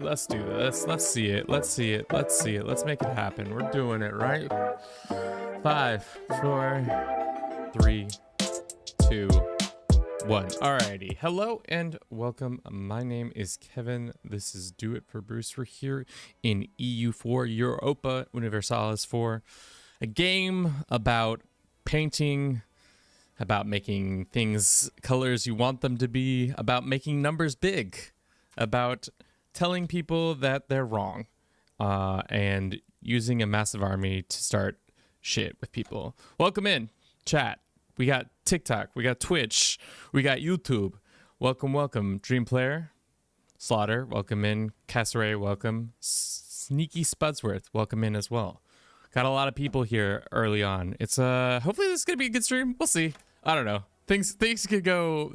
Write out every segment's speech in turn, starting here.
Let's do this. Let's see it. Let's see it. Let's see it. Let's make it happen. We're doing it, right? 5, 4, 3, 2, 1. Alrighty. Hello and welcome. My name is Kevin. This is Do It for Bruce. We're here in EU4, Europa Universalis 4, a game about painting, about making things colors you want them to be, about making numbers big, about telling people that they're wrong, and using a massive army to start shit with people. Welcome in, chat. We got TikTok, we got Twitch, we got YouTube. Welcome, welcome. Dream Player, Slaughter, welcome in. Casseray, welcome. Sneaky Spudsworth, welcome in as well. Got a lot of people here early on. It's hopefully this is gonna be a good stream. We'll see. I don't know. Things could go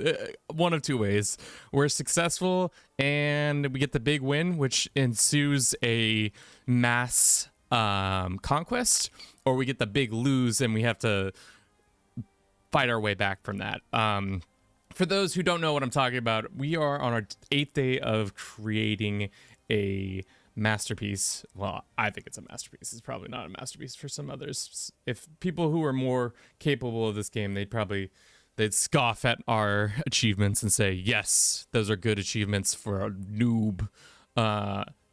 one of two ways. We're successful and we get the big win, which ensues a mass conquest, or we get the big lose and we have to fight our way back from that. For those who don't know what I'm talking about, we are on our 8th day of creating a masterpiece. Well, I think it's a masterpiece. It's probably not a masterpiece for some others. If people who are more capable of this game, they'd scoff at our achievements and say, yes, those are good achievements for a noob.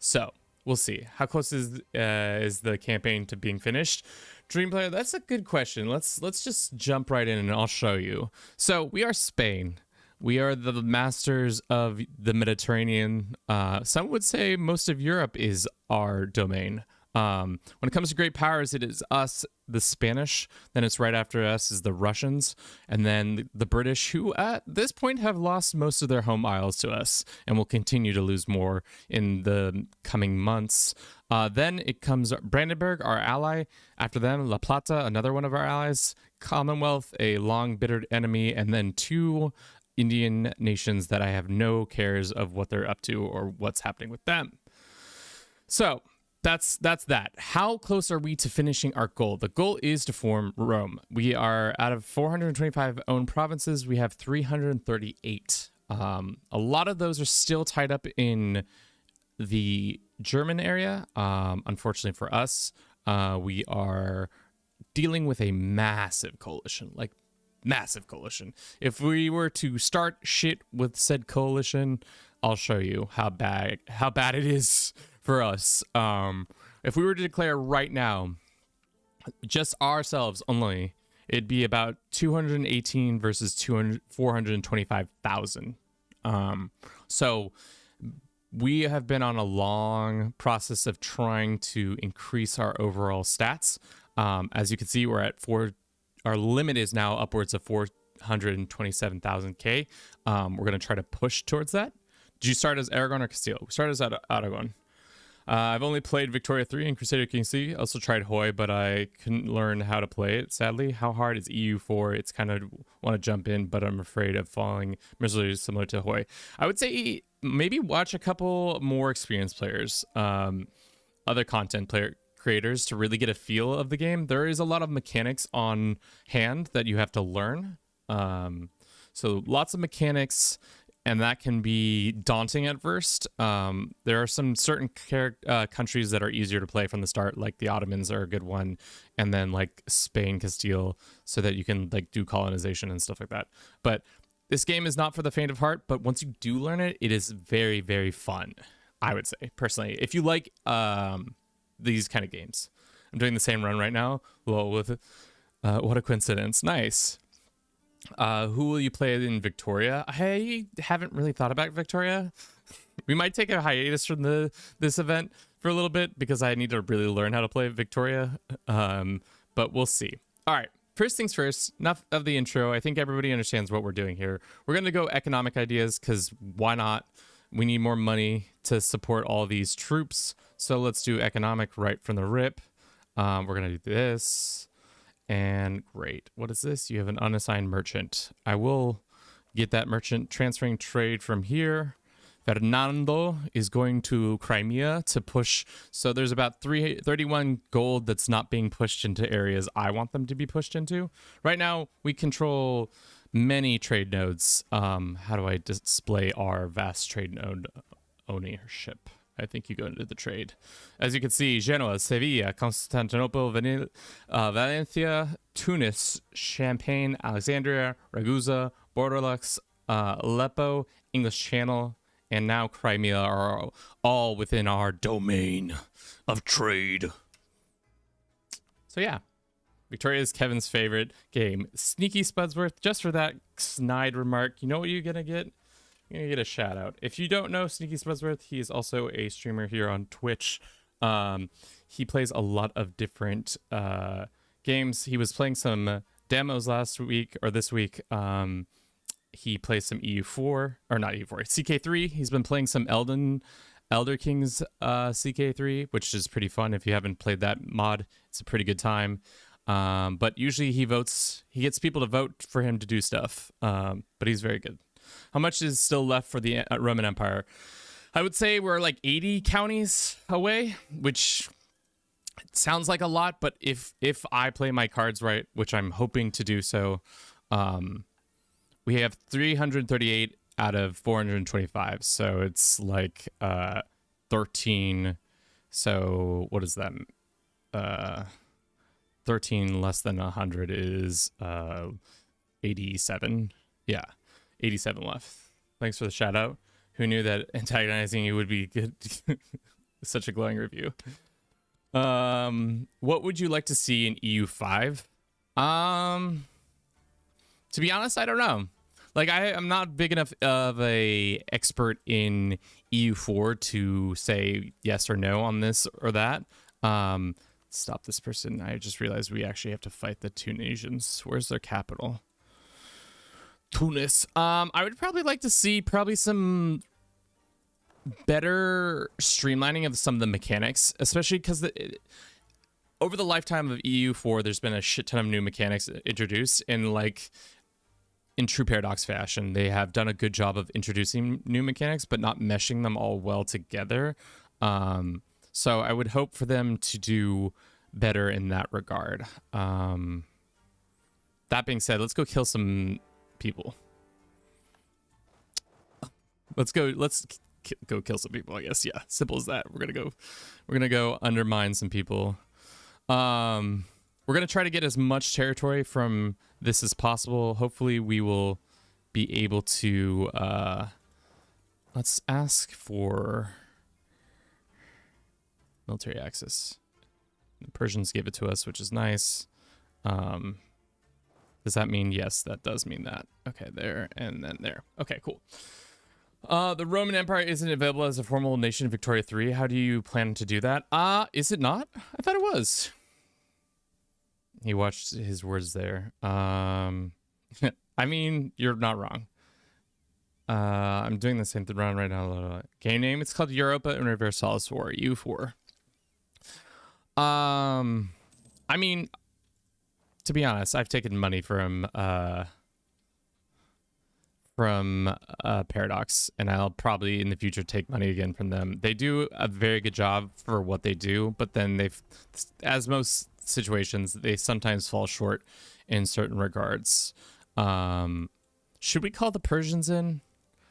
So we'll see. How close is the campaign to being finished? Dream Player, that's a good question. Let's just jump right in and I'll show you. So we are Spain. We are the masters of the Mediterranean. Some would say most of Europe is our domain. When it comes to great powers, it is us, the Spanish, then it's right after us is the Russians, and then the British, who at this point have lost most of their home isles to us and will continue to lose more in the coming months. Then it comes Brandenburg, our ally. After them, La Plata, another one of our allies. Commonwealth, a long bittered enemy, and then 2 Indian nations that I have no cares of what they're up to or what's happening with them. So that's that. How close are we to finishing our goal? The goal is to form Rome. We are out of 425 owned provinces. We have 338. A lot of those are still tied up in the German area. Unfortunately for us, we are dealing with a massive coalition, like massive coalition. If we were to start shit with said coalition, I'll show you how bad it is for us. If we were to declare right now, just ourselves only, it'd be about 218 versus 425,000. So we have been on a long process of trying to increase our overall stats. As you can see, we're at our limit is now upwards of 427,000 K. We're going to try to push towards that. Did you start as Aragon or Castile? We started as Aragon. I've only played Victoria 3 and Crusader King C. Also tried Hoi, but I couldn't learn how to play it, sadly. How hard is EU4? It's kind of want to jump in, but I'm afraid of falling miserably similar to Hoi. I would say maybe watch a couple more experienced players, other content creators to really get a feel of the game. There is a lot of mechanics on hand that you have to learn. So lots of mechanics, and that can be daunting at first. There are some certain countries that are easier to play from the start, like the Ottomans are a good one, and then like Spain, Castile, so that you can like do colonization and stuff like that. But this game is not for the faint of heart, but once you do learn it, it is very, very fun, I would say, personally. If you like these kind of games. I'm doing the same run right now. Well, with what a coincidence. Nice. Who will you play in Victoria? I haven't really thought about Victoria. We might take a hiatus from this event for a little bit because I need to really learn how to play Victoria. But we'll see. All right. First things first, enough of the intro. I think everybody understands what we're doing here. We're going to go economic ideas because why not? We need more money to support all these troops. So let's do economic right from the rip. We're going to do this. And great. What is this? You have an unassigned merchant. I will get that merchant transferring trade from here. Fernando is going to Crimea to push. So there's about 31 gold that's not being pushed into areas I want them to be pushed into. Right now, we control many trade nodes. How do I display our vast trade node ownership? I think you go into the trade. As you can see, Genoa, Sevilla, Constantinople, Valencia, Tunis, Champagne, Alexandria, Ragusa, Bordeaux, Aleppo, English Channel, and now Crimea are all within our domain of trade. So yeah, Victoria is Kevin's favorite game. Sneaky Spudsworth, just for that snide remark, you know what you're gonna get? You're gonna get a shout out. If you don't know Sneaky Spudsworth, he is also a streamer here on Twitch. He plays a lot of different games. He was playing some demos last week or this week. He plays some EU4 or not EU4, CK3. He's been playing some Elder Kings CK3, which is pretty fun. If you haven't played that mod, it's a pretty good time. But usually he gets people to vote for him to do stuff. But he's very good. How much is still left for the Roman Empire? I would say we're like 80 counties away, which sounds like a lot, but if I play my cards right, which I'm hoping to do so, we have 338 out of 425, so it's like 13. So what is that? 13 less than 100 is 87. Yeah, 87 left. Thanks for the shout out. Who knew that antagonizing you would be good? Such a glowing review. What would you like to see in EU5? To be honest, I don't know. Like, I'm not big enough of a expert in EU4 to say yes or no on this or that. Stop this person. I just realized we actually have to fight the Tunisians. Where's their capital? Tunis. I would probably like to see some better streamlining of some of the mechanics, especially because over the lifetime of EU4, there's been a shit ton of new mechanics introduced, and like in true Paradox fashion, they have done a good job of introducing new mechanics, but not meshing them all well together. So I would hope for them to do better in that regard. That being said, let's go kill some people. Let's go kill some people, I guess. Yeah, simple as that. We're gonna go undermine some people. We're gonna try to get as much territory from this as possible. Hopefully we will be able to let's ask for military access. The Persians gave it to us, which is nice. Does that mean yes? That does mean that. Okay, there and then there. Okay, cool. The Roman Empire isn't available as a formal nation in Victoria 3. How do you plan to do that? Is it not? I thought it was. He watched his words there. I mean, you're not wrong. I'm doing the same thing right now. Game name, it's called Europa Universalis for EU4. I mean, to be honest, I've taken money from Paradox, and I'll probably in the future take money again from them. They do a very good job for what they do, but then as most situations, they sometimes fall short in certain regards. Should we call the Persians in?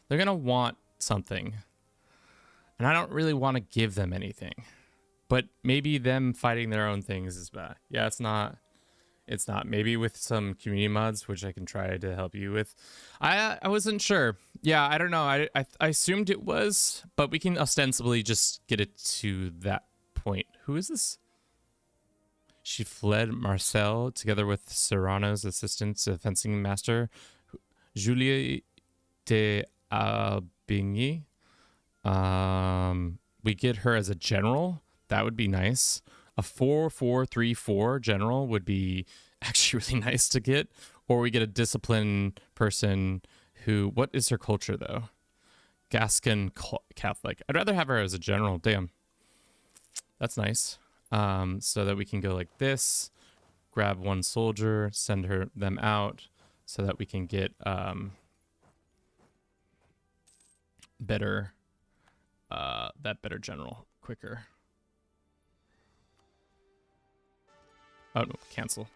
They're gonna want something, and I don't really want to give them anything, but maybe them fighting their own things is bad. Yeah, it's not. Maybe with some community mods, which I can try to help you with. I wasn't sure. Yeah, I don't know. I assumed it was, but we can ostensibly just get it to that point. Who is this? She fled Marcel together with Serrano's assistant, the fencing master, Julie de Albigny. We get her as a general. That would be nice. A 4-4-3-4 general would be actually really nice to get. Or we get a disciplined person who... What is her culture, though? Gascon Catholic. I'd rather have her as a general. Damn. That's nice. So that we can go like this. Grab one soldier. Send them out. So that we can get better... that better general quicker. Oh, no, cancel.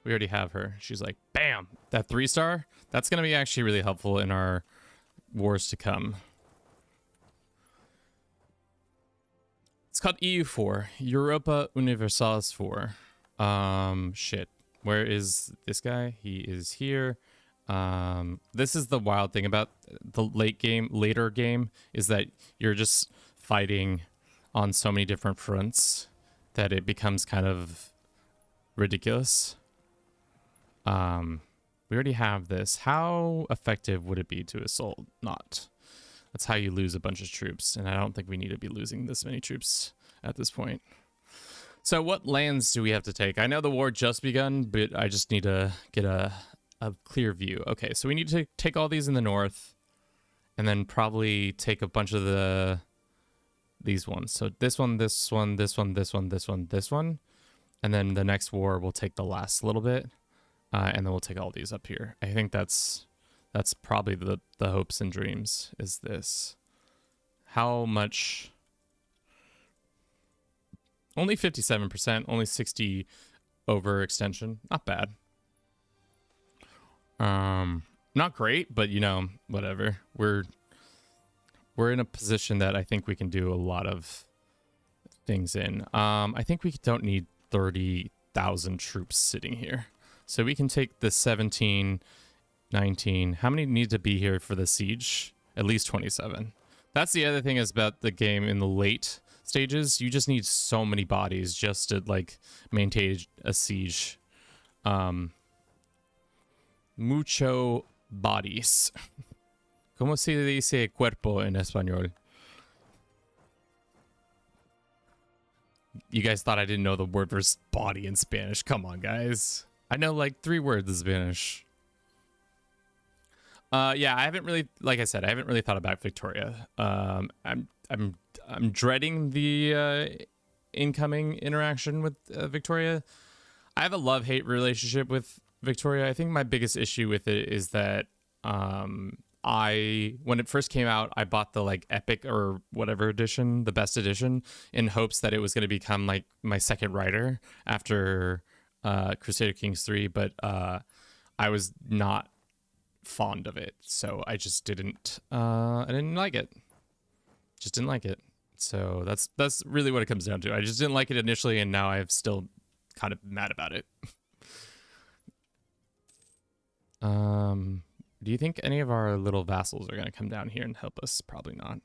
We already have her. She's like, bam! That 3-star? That's going to be actually really helpful in our wars to come. It's called EU4, Europa Universalis 4. Shit. Where is this guy? He is here. This is the wild thing about the later game is that you're just fighting on so many different fronts that it becomes kind of ridiculous. We already have this. How effective would it be to assault? Not. That's how you lose a bunch of troops, and I don't think we need to be losing this many troops at this point. So what lands do we have to take? I know the war just begun, but I just need to get a clear view. Okay, so we need to take all these in the north, and then probably take a bunch of these ones. So this one, this one, this one, this one, this one, this one, and then the next war we'll take the last little bit, and then we'll take all these up here. I think that's probably the hopes and dreams. Is this how much? Only 57%, only 60 overextension. Not bad. Not great, but you know, whatever. We're in a position that I think we can do a lot of things in. I think we don't need 30,000 troops sitting here. So we can take the 17, 19. How many need to be here for the siege? At least 27. That's the other thing is about the game in the late stages. You just need so many bodies just to like maintain a siege. Mucho bodies. ¿Cómo se dice cuerpo en español? You guys thought I didn't know the word for body in Spanish. Come on, guys. I know like 3 words in Spanish. Yeah, I haven't really, like I said, I haven't really thought about Victoria. I'm dreading the incoming interaction with Victoria. I have a love-hate relationship with Victoria. I think my biggest issue with it is that when it first came out, I bought the like epic or whatever edition, the best edition, in hopes that it was going to become like my second writer after Crusader Kings 3, but I was not fond of it, so I just didn't like it. Just didn't like it. So that's really what it comes down to. I just didn't like it initially, and now I'm still kind of mad about it. Do you think any of our little vassals are going to come down here and help us? Probably not.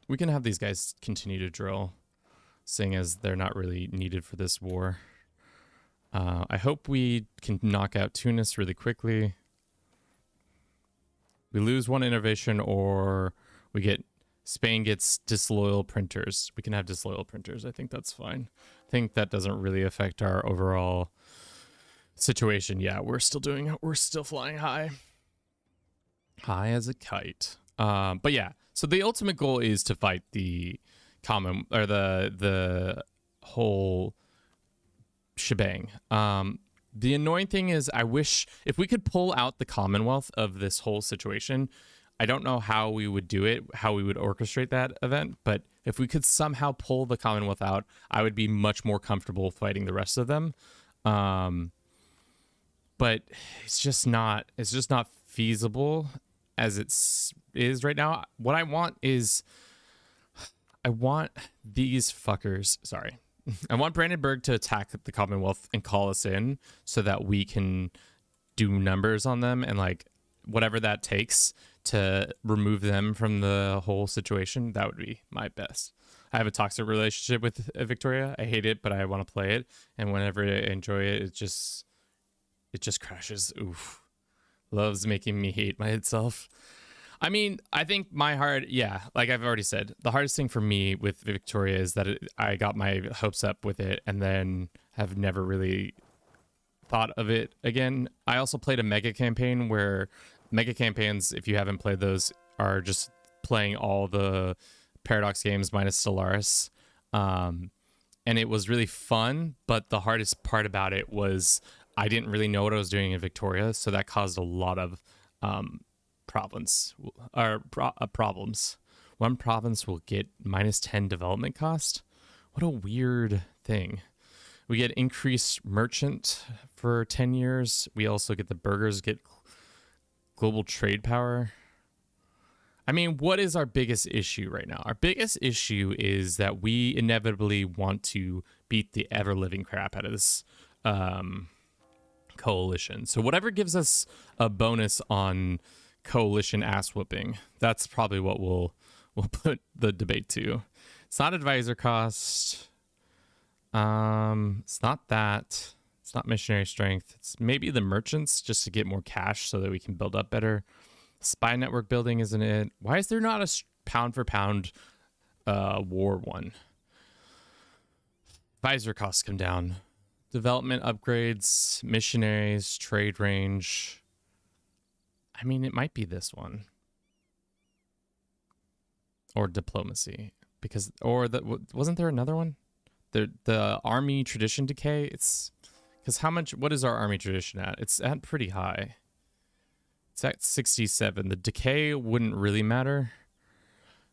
We can have these guys continue to drill, seeing as they're not really needed for this war. I hope we can knock out Tunis really quickly. We lose 1 innovation, or Spain gets disloyal printers. We can have disloyal printers. I think that's fine. I think that doesn't really affect our overall situation. Yeah, we're still flying high as a kite. But yeah, so the ultimate goal is to fight the common, or the whole shebang. The annoying thing is, I wish if we could pull out the Commonwealth of this whole situation. I don't know how we would do it, how we would orchestrate that event, but if we could somehow pull the Commonwealth out, I would be much more comfortable fighting the rest of them. But it's just not feasible as it is right now. What I want is, I want these fuckers, sorry. I want Brandenburg to attack the Commonwealth and call us in so that we can do numbers on them and like whatever that takes to remove them from the whole situation. That would be my best. I have a toxic relationship with Victoria. I hate it, but I want to play it. And whenever I enjoy it, it just crashes. Oof. Loves making me hate myself. I mean, I think my heart, yeah, like I've already said, the hardest thing for me with Victoria is that I got my hopes up with it and then have never really thought of it again. I also played a mega campaign where mega campaigns, if you haven't played those, are just playing all the Paradox games minus Stellaris. And it was really fun, but the hardest part about it was I didn't really know what I was doing in Victoria, so that caused a lot of problems. One province will get minus 10 development cost. What a weird thing. We get increased merchant for 10 years. We also get the burghers get global trade power. I mean, what is our biggest issue right now? Our biggest issue is that we inevitably want to beat the ever-living crap out of this coalition. So whatever gives us a bonus on coalition ass whooping, that's probably what we'll put the debate to. It's not advisor cost. It's not that. It's not missionary strength. It's maybe the merchants just to get more cash so that we can build up better. Spy network building, isn't it? Why is there not a pound for pound war one? Advisor costs come down. Development upgrades, missionaries, trade range. I mean, it might be this one. Or diplomacy. Because, or wasn't there another one? The army tradition decay. It's because how much? What is our army tradition at? It's at pretty high. It's at 67. The decay wouldn't really matter.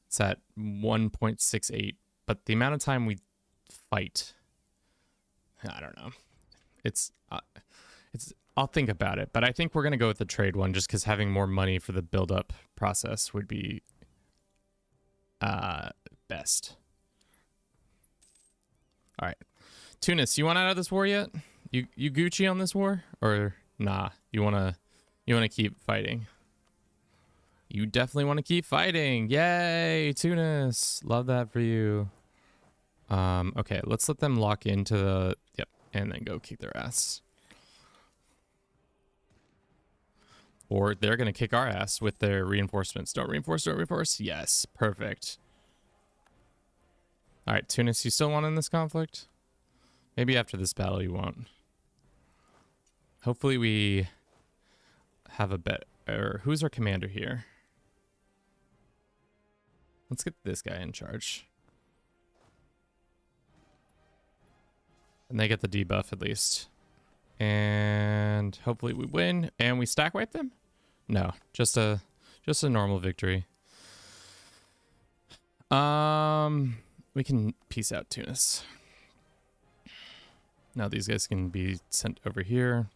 It's at 1.68. But the amount of time we fight, I don't know. It's I'll think about it. But I think we're gonna go with the trade one just because having more money for the build-up process would be best. All right, Tunis, you want out of this war yet? You Gucci on this war or nah? You wanna keep fighting? You definitely want to keep fighting. Yay, Tunis! Love that for you. Okay, let's let them lock into the and then go kick their ass. Or they're gonna kick our ass with their reinforcements. Don't reinforce, don't reinforce. Yes, perfect. All right, Tunis, you still want in this conflict? Maybe after this battle you won't. Hopefully we have a bet. Or who's our commander here? Let's get this guy in charge. And they get the debuff at least. And hopefully we win. And we stack wipe them? No, just a normal victory. We can peace out Tunis. Now these guys can be sent over here.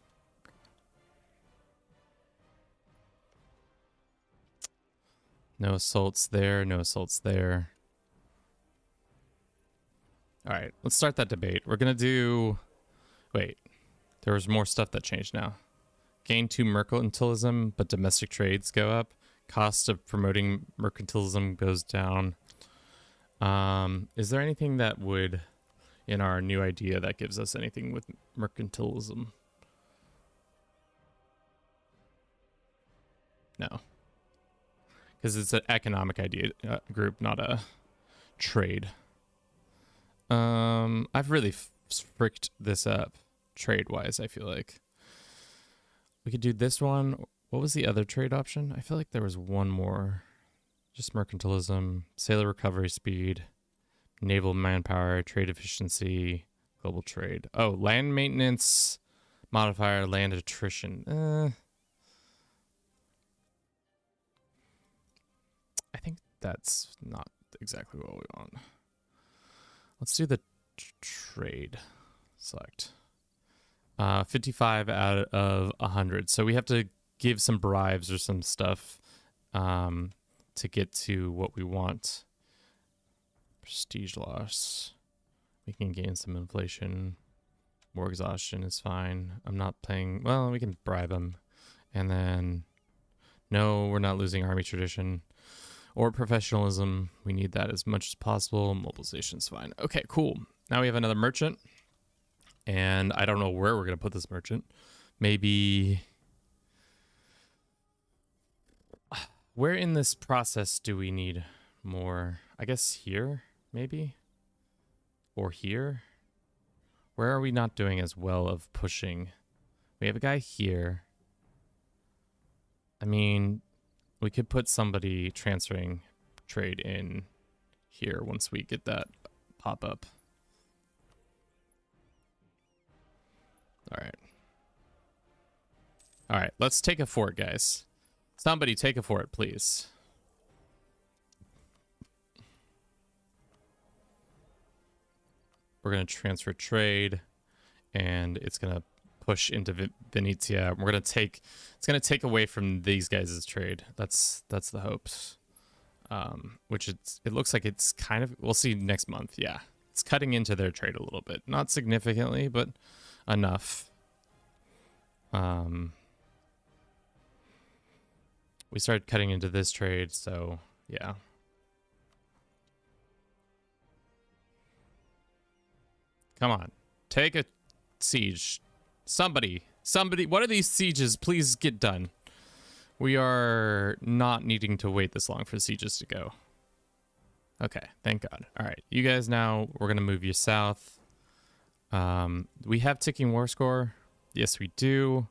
No assaults there, no assaults there. All right, let's start that debate. We're gonna do, wait, there was more stuff that changed now. Gain 2 mercantilism, but domestic trades go up. Cost of promoting mercantilism goes down. Is there anything that would, in our new idea, that gives us anything with mercantilism? No. Because it's an economic idea group, not a trade. I've really fricked this up trade-wise, I feel like. We could do this one. What was the other trade option? I feel like there was one more. Just mercantilism, sailor recovery speed, naval manpower, trade efficiency, global trade. Oh, land maintenance, modifier, land attrition. I think that's not exactly what we want. Let's do the trade select. 55 out of 100. So we have to give some bribes or some stuff to get to what we want. Prestige loss. We can gain some inflation. War exhaustion is fine. I'm not playing. Well, we can bribe them. And then, no, we're not losing army tradition or professionalism. We need that as much as possible. Mobilization's fine. Okay, cool. Now we have another merchant. And I don't know where we're going to put this merchant. Maybe... Where in this process do we need more? I guess here, maybe? Or here? Where are we not doing as well of pushing? We have a guy here. I mean, we could put somebody transferring trade in here once we get that pop up. All right. All right, let's take a fort, guys. Somebody take a fort, please. We're going to transfer trade, and it's going to push into Venetia. We're going to take, it's going to take away from these guys' trade. That's the hopes. which it looks like it's kind of, we'll see next month. Yeah, it's cutting into their trade a little bit, not significantly, but enough. We started cutting into this trade, so yeah. Come on, take a siege. Somebody, one of these sieges, please get done. We are not needing to wait this long for sieges to go. Okay, thank God. All right, you guys now, we're gonna move you south. We have ticking war score. Yes, we do.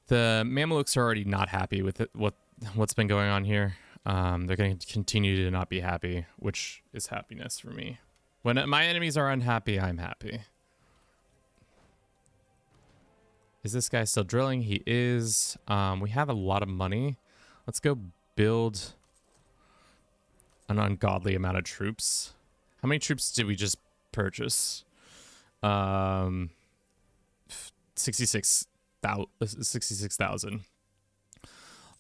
The Mamelukes are already not happy with it, what's been going on here. They're going to continue to not be happy, which is happiness for me. When my enemies are unhappy, I'm happy. Is this guy still drilling? He is. We have a lot of money. Let's go build an ungodly amount of troops. How many troops did we just purchase? 66,000.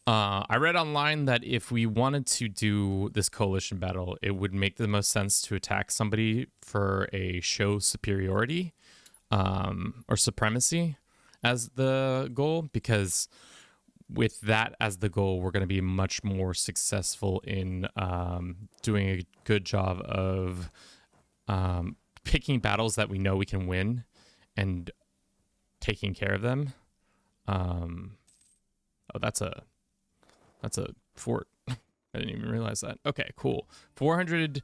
I read online that if we wanted to do this coalition battle, it would make the most sense to attack somebody for a show superiority or supremacy as the goal, because with that as the goal, we're going to be much more successful in doing a good job of picking battles that we know we can win and taking care of them. Oh, that's a fort. I didn't even realize that. Okay, cool. 400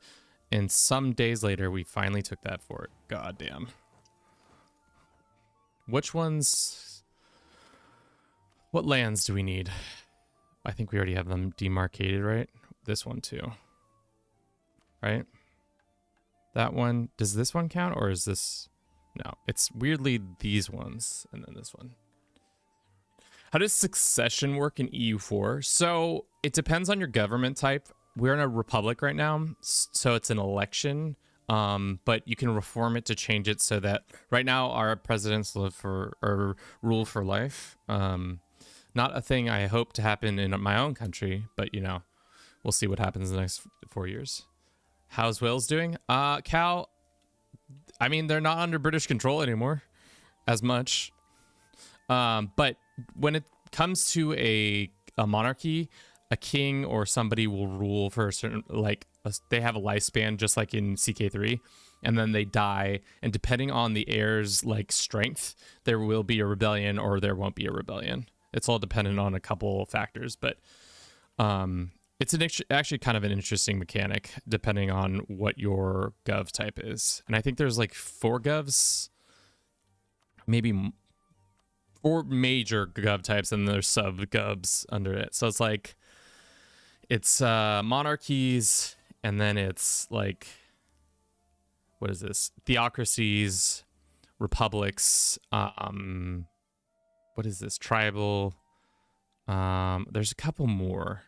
and some days later, we finally took that fort. God damn. Which ones? What lands do we need? I think we already have them demarcated, right? This one too. Right? That one. Does this one count, or is this? No, it's weirdly these ones and then this one. How does succession work in EU4? So it depends on your government type. We're in a republic right now, so it's an election, but you can reform it to change it so that right now our presidents live for or rule for life. Not a thing I hope to happen in my own country, but you know, we'll see what happens in the next 4 years. How's Wales doing? Cal, I mean, they're not under British control anymore as much. But when it comes to a monarchy, a king or somebody will rule for a certain, like, they have a lifespan just like in CK3, and then they die. And depending on the heir's, like, strength, there will be a rebellion or there won't be a rebellion. It's all dependent on a couple factors, but it's actually kind of an interesting mechanic depending on what your gov type is. And I think there's like 4 govs, maybe 4 major gov types, and there's sub govs under it. So it's like, it's monarchies, and then it's like, what is this? Theocracies, republics, what is this? Tribal. There's a couple more.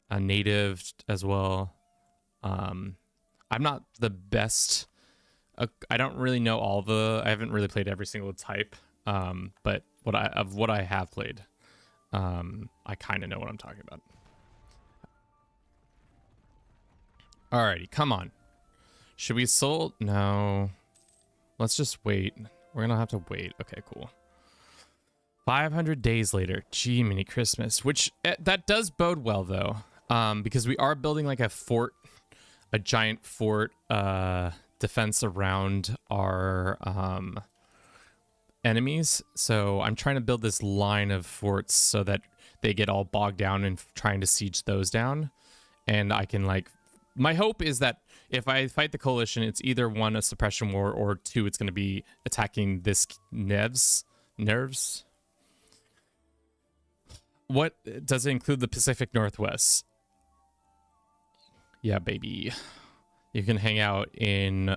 A native as well. I'm not the best. I don't really know I haven't really played every single type. But what I have played, I kind of know what I'm talking about. Alrighty, come on. Should we sold? No. Let's just wait. We're gonna have to wait. Okay, cool. 500 days later. Gee, mini Christmas. Which, that does bode well, though. Because we are building like a fort, a giant fort, defense around our, enemies. So I'm trying to build this line of forts so that they get all bogged down in trying to siege those down. And I can, like, my hope is that if I fight the coalition, it's either 1, a suppression war, or 2, it's going to be attacking this nerves. What does it include? The Pacific Northwest? Yeah, baby. You can hang out in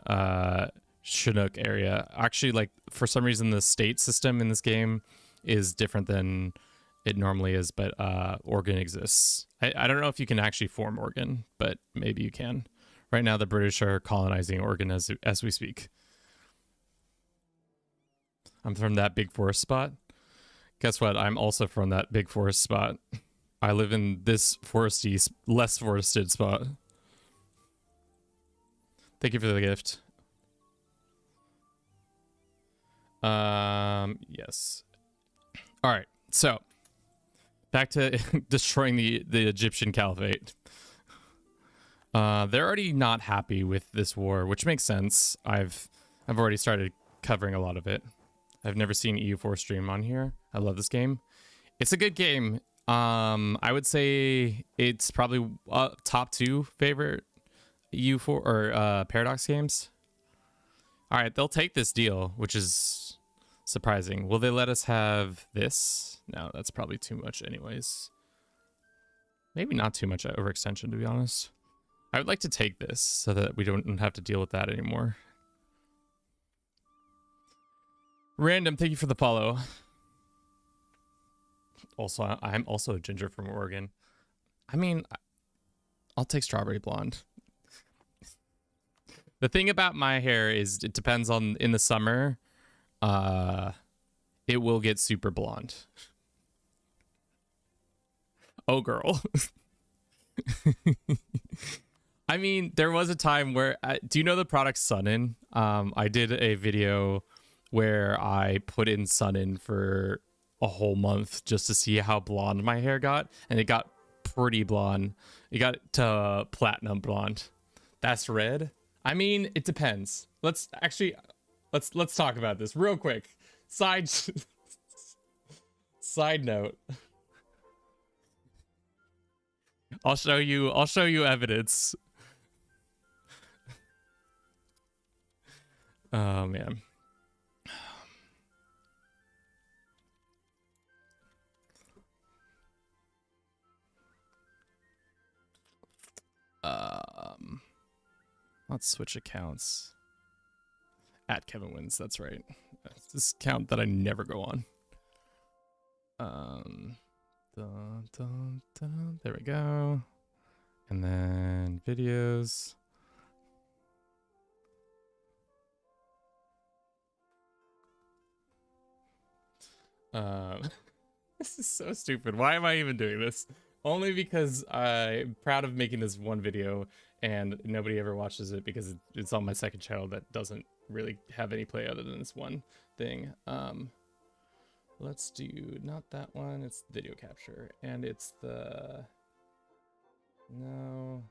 Chinook area. Actually, like, for some reason the state system in this game is different than it normally is, but Oregon exists. I don't know if you can actually form Oregon, but maybe you can. Right now the British are colonizing Oregon as we speak. I'm from that big forest spot. Guess what? I'm also from that big forest spot. I live in this foresty, less forested spot. Thank you for the gift. Yes. All right. So back to destroying the Egyptian caliphate. They're already not happy with this war, which makes sense. I've already started covering a lot of it. I've never seen EU4 stream on here. I love this game. It's a good game. I would say it's probably top 2 favorite EU4 or Paradox games. All right, they'll take this deal, which is surprising. Will they let us have this? No, that's probably too much anyways. Maybe not too much overextension, to be honest. I would like to take this so that we don't have to deal with that anymore. Random, thank you for the follow. Also, I'm also a ginger from Oregon. I mean, I'll take strawberry blonde. The thing about my hair is it depends on in the summer. It will get super blonde. Oh, girl. I mean, there was a time where, do you know the product Sun-In? I did a video where I put in Sun-In for a whole month just to see how blonde my hair got, and it got pretty blonde. It got to platinum blonde. That's red. I mean, it depends. Let's talk about this real quick. Side note. I'll show you evidence. Oh man. Let's switch accounts. At Kevin Wins, that's right. That's this account that I never go on. There we go. And then videos. This is so stupid. Why am I even doing this? Only because I'm proud of making this one video and nobody ever watches it because it's on my second channel that doesn't really have any play other than this one thing. Let's do not that one. It's video capture, and it's the no.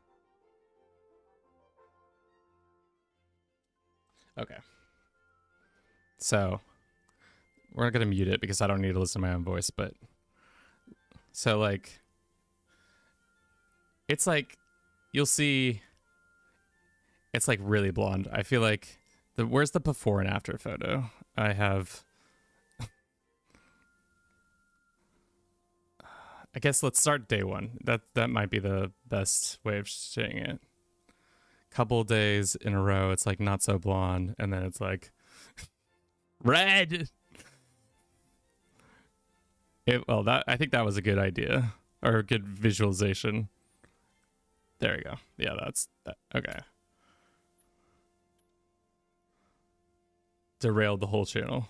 Okay. So we're not gonna mute it because I don't need to listen to my own voice, but so like it's like you'll see it's like really blonde. I feel like where's the before and after photo? I have I guess let's start day one. That might be the best way of saying it. Couple days in a row, it's like not so blonde, and then it's like red. I think that was a good idea or a good visualization. There we go. Yeah, that's that. Okay. Derailed the whole channel.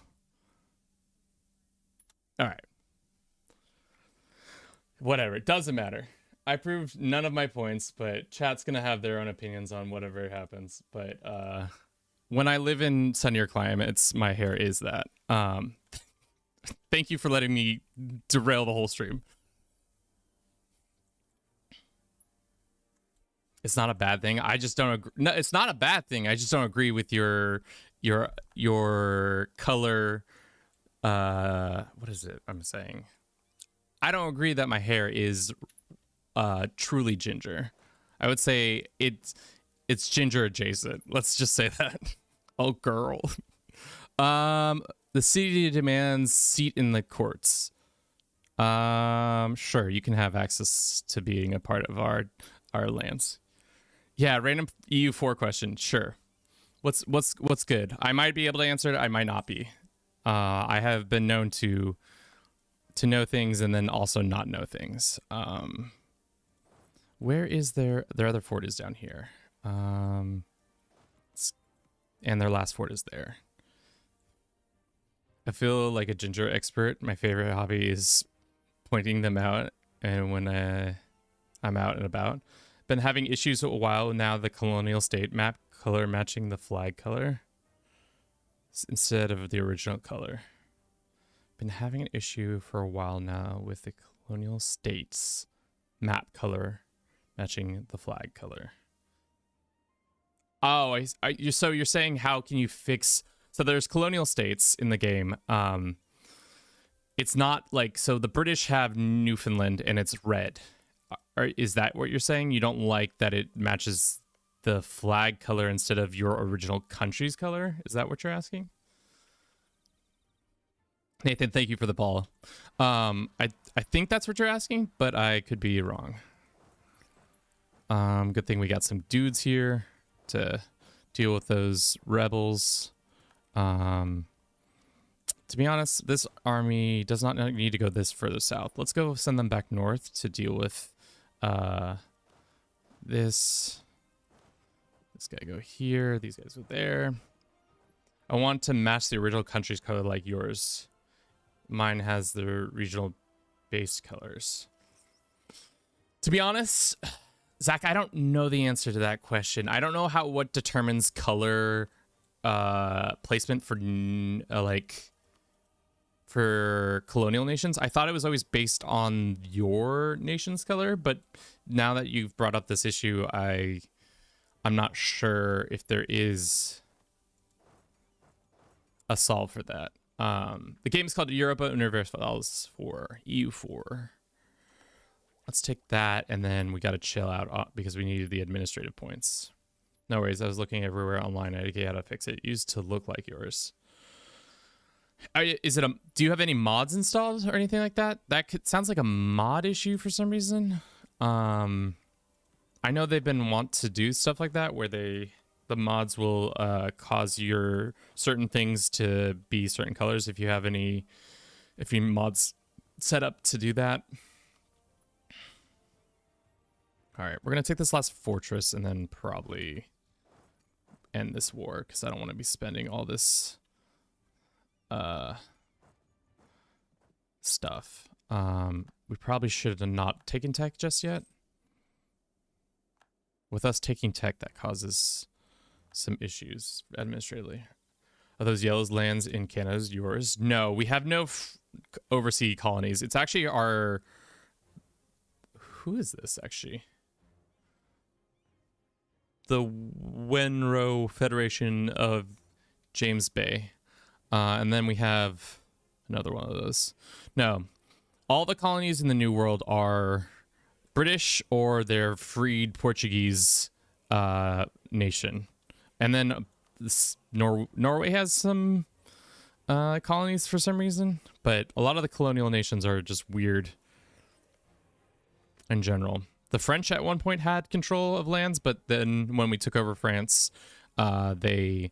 All right. Whatever, it doesn't matter. I proved none of my points, but chat's gonna have their own opinions on whatever happens. But when I live in sunnier climates, my hair is that. Thank you for letting me derail the whole stream. It's not a bad thing. I just don't agree. No, it's not a bad thing. I just don't agree with your color. What is it I'm saying? I don't agree that my hair is truly ginger. I would say it's ginger adjacent. Let's just say that. Oh, girl. The city demands seat in the courts. Sure, you can have access to being a part of our lands. Yeah, random EU4 question. Sure. What's good? I might be able to answer it. I might not be. I have been known to know things and then also not know things. Where is their other fort is down here. And their last fort is there. I feel like a ginger expert. My favorite hobby is pointing them out and when I'm out and about. Been having issues a while now. The colonial state map color matching the flag color instead of the original color. Been having an issue for a while now with the colonial states map color matching the flag color. Oh, so you're saying how can you fix... So there's colonial states in the game. It's not like... So the British have Newfoundland and it's red. Is that what you're saying? You don't like that it matches the flag color instead of your original country's color? Is that what you're asking? Nathan, thank you for the ball. I think that's what you're asking, but I could be wrong. Good thing we got some dudes here to deal with those rebels. To be honest, this army does not need to go this further south. Let's go send them back north to deal with this guy go here, these guys go there. I want to match the original country's color like yours. Mine has the regional base colors. To be honest, Zach, I don't know the answer to that question. I don't know what determines color placement for for colonial nations. I thought it was always based on your nation's color, but now that you've brought up this issue, I'm not sure if there is a solve for that. The game is called Europa Universalis for EU4. Let's take that, and then we got to chill out because we needed the administrative points. No worries, I was looking everywhere online. I didn't get how to fix it. It used to look like yours. Do you have any mods installed or anything like that? Sounds like a mod issue for some reason. I know they've been want to do stuff like that where the mods will cause your certain things to be certain colors if you have mods set up to do that. All right, we're gonna take this last fortress and then probably end this war because I don't want to be spending all this stuff. We probably should have not taken tech just yet. With us taking tech, that causes some issues administratively. Are those yellow lands in Canada yours? No, we have no overseas colonies. It's actually our... Who is this, actually? The Wenro Federation of James Bay. And then we have another one of those. No, all the colonies in the New World are British or they're freed Portuguese nation. And then Norway has some colonies for some reason, but a lot of the colonial nations are just weird in general. The French at one point had control of lands, but then when we took over France, they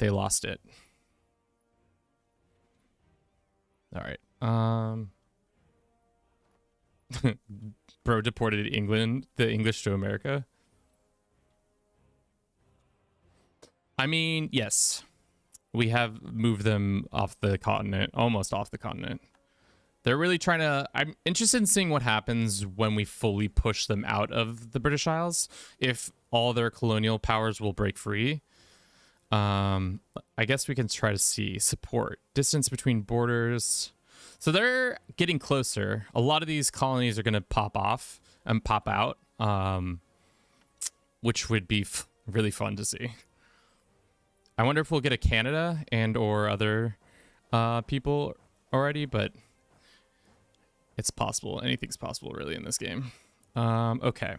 lost it. All right. Bro deported the English to America. I mean, yes. We have moved them off the continent, almost off the continent. They're really trying to... I'm interested in seeing what happens when we fully push them out of the British Isles. If all their colonial powers will break free. I guess we can try to see support. Distance between borders. So they're getting closer. A lot of these colonies are going to pop off and pop out. Which would be really fun to see. I wonder if we'll get a Canada and or other people already, but it's possible. Anything's possible really in this game. Okay.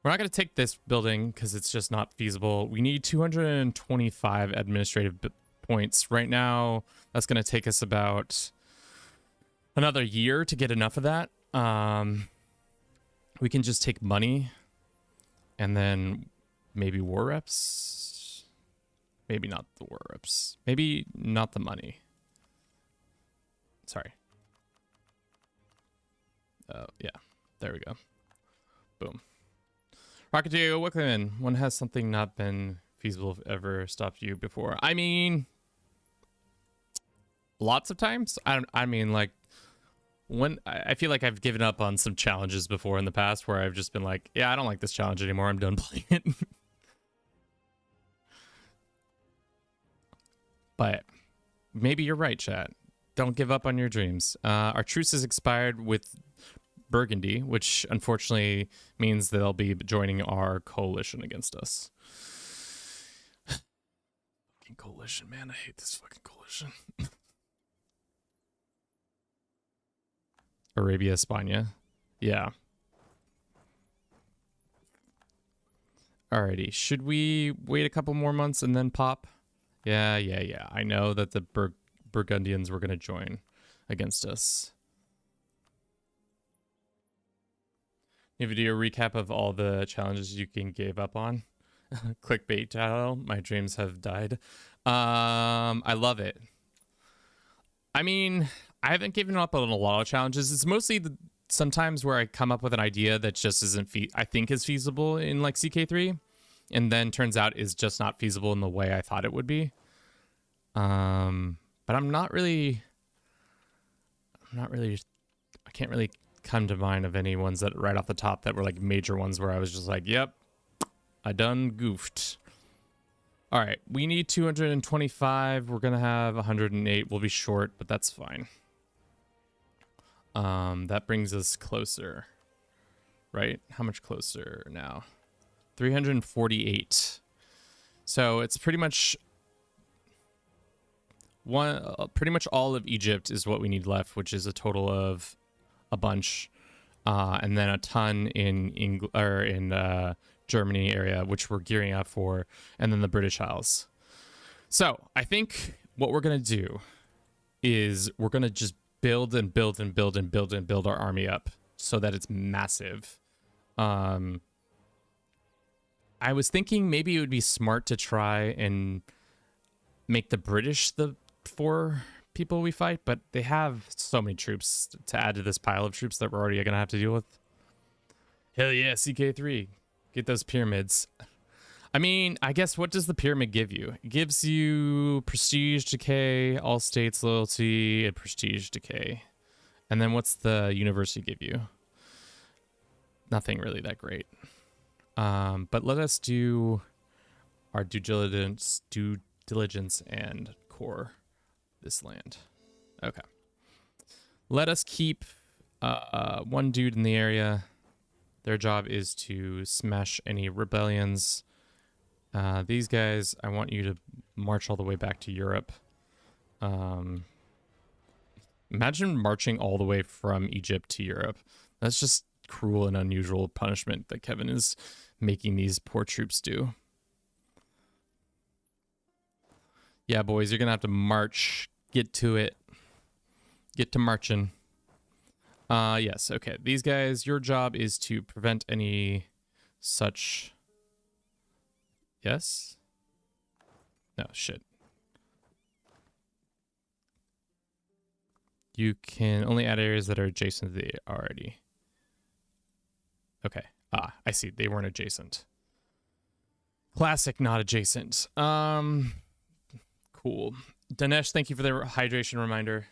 We're not going to take this building because it's just not feasible. We need 225 administrative points. Right now, that's going to take us about another year to get enough of that. We can just take money and then maybe war reps. Maybe not the war reps. Maybe not the money. Sorry. Yeah, there we go. Boom. Rocketeer, Wickman, when has something not been feasible ever stopped you before? I mean, lots of times. I mean, like, when I feel like I've given up on some challenges before in the past where I've just been like, yeah, I don't like this challenge anymore. I'm done playing it. But maybe you're right, chat. Don't give up on your dreams. Our truce is expired with Burgundy, which unfortunately means they'll be joining our coalition against us. Fucking coalition, man. I hate this fucking coalition. Arabia, España. Yeah. Alrighty. Should we wait a couple more months and then pop? Yeah. I know that the Burgundians were going to join against us. New video recap of all the challenges you can give up on. Clickbait title. My dreams have died. I love it. I mean, I haven't given up on a lot of challenges. It's mostly sometimes where I come up with an idea that just isn't I think is feasible in like CK3, and then turns out is just not feasible in the way I thought it would be. But I'm not really. I can't really come to mind of any ones that right off the top that were like major ones where I was just like, yep, I done goofed. All right, we need 225. We're gonna have 108. We'll be short, but that's fine. That brings us closer, right? How much closer now? 348. So it's pretty much pretty much all of Egypt is what we need left, which is a total of a bunch, and then a ton in Germany area, which we're gearing up for, and then the British Isles. So I think what we're gonna do is we're gonna just build and build and build and build and build our army up so that it's massive. I was thinking maybe it would be smart to try and make the British the 4 people we fight, but they have so many troops to add to this pile of troops that we're already gonna have to deal with. Hell yeah, CK3. Get those pyramids. I mean, I guess what does the pyramid give you? It gives you prestige decay, all states loyalty, and prestige decay. And then what's the university give you? Nothing really that great. But let us do our due diligence and core this land. Okay. Let us keep one dude in the area. Their job is to smash any rebellions. These guys, I want you to march all the way back to Europe. Imagine marching all the way from Egypt to Europe. That's just cruel and unusual punishment that Kevin is making these poor troops do. Yeah, boys, you're going to have to march. Get to it. Get to marching. Yes, okay. These guys, your job is to prevent any such... Yes? No, shit. You can only add areas that are adjacent to the already. Okay. Ah, I see. They weren't adjacent. Classic, not adjacent. Cool. Dinesh, thank you for the hydration reminder.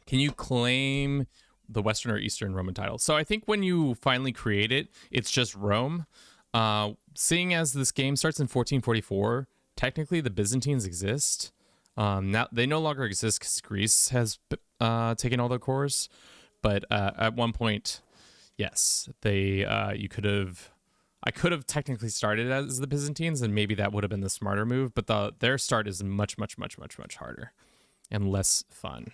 Can you claim the Western or Eastern Roman title? So I think when you finally create it, it's just Rome. Seeing as this game starts in 1444, technically the Byzantines exist. Now they no longer exist because Greece has taken all their cores. But at one point, yes, they I could have technically started as the Byzantines, and maybe that would have been the smarter move. But their start is much harder and less fun.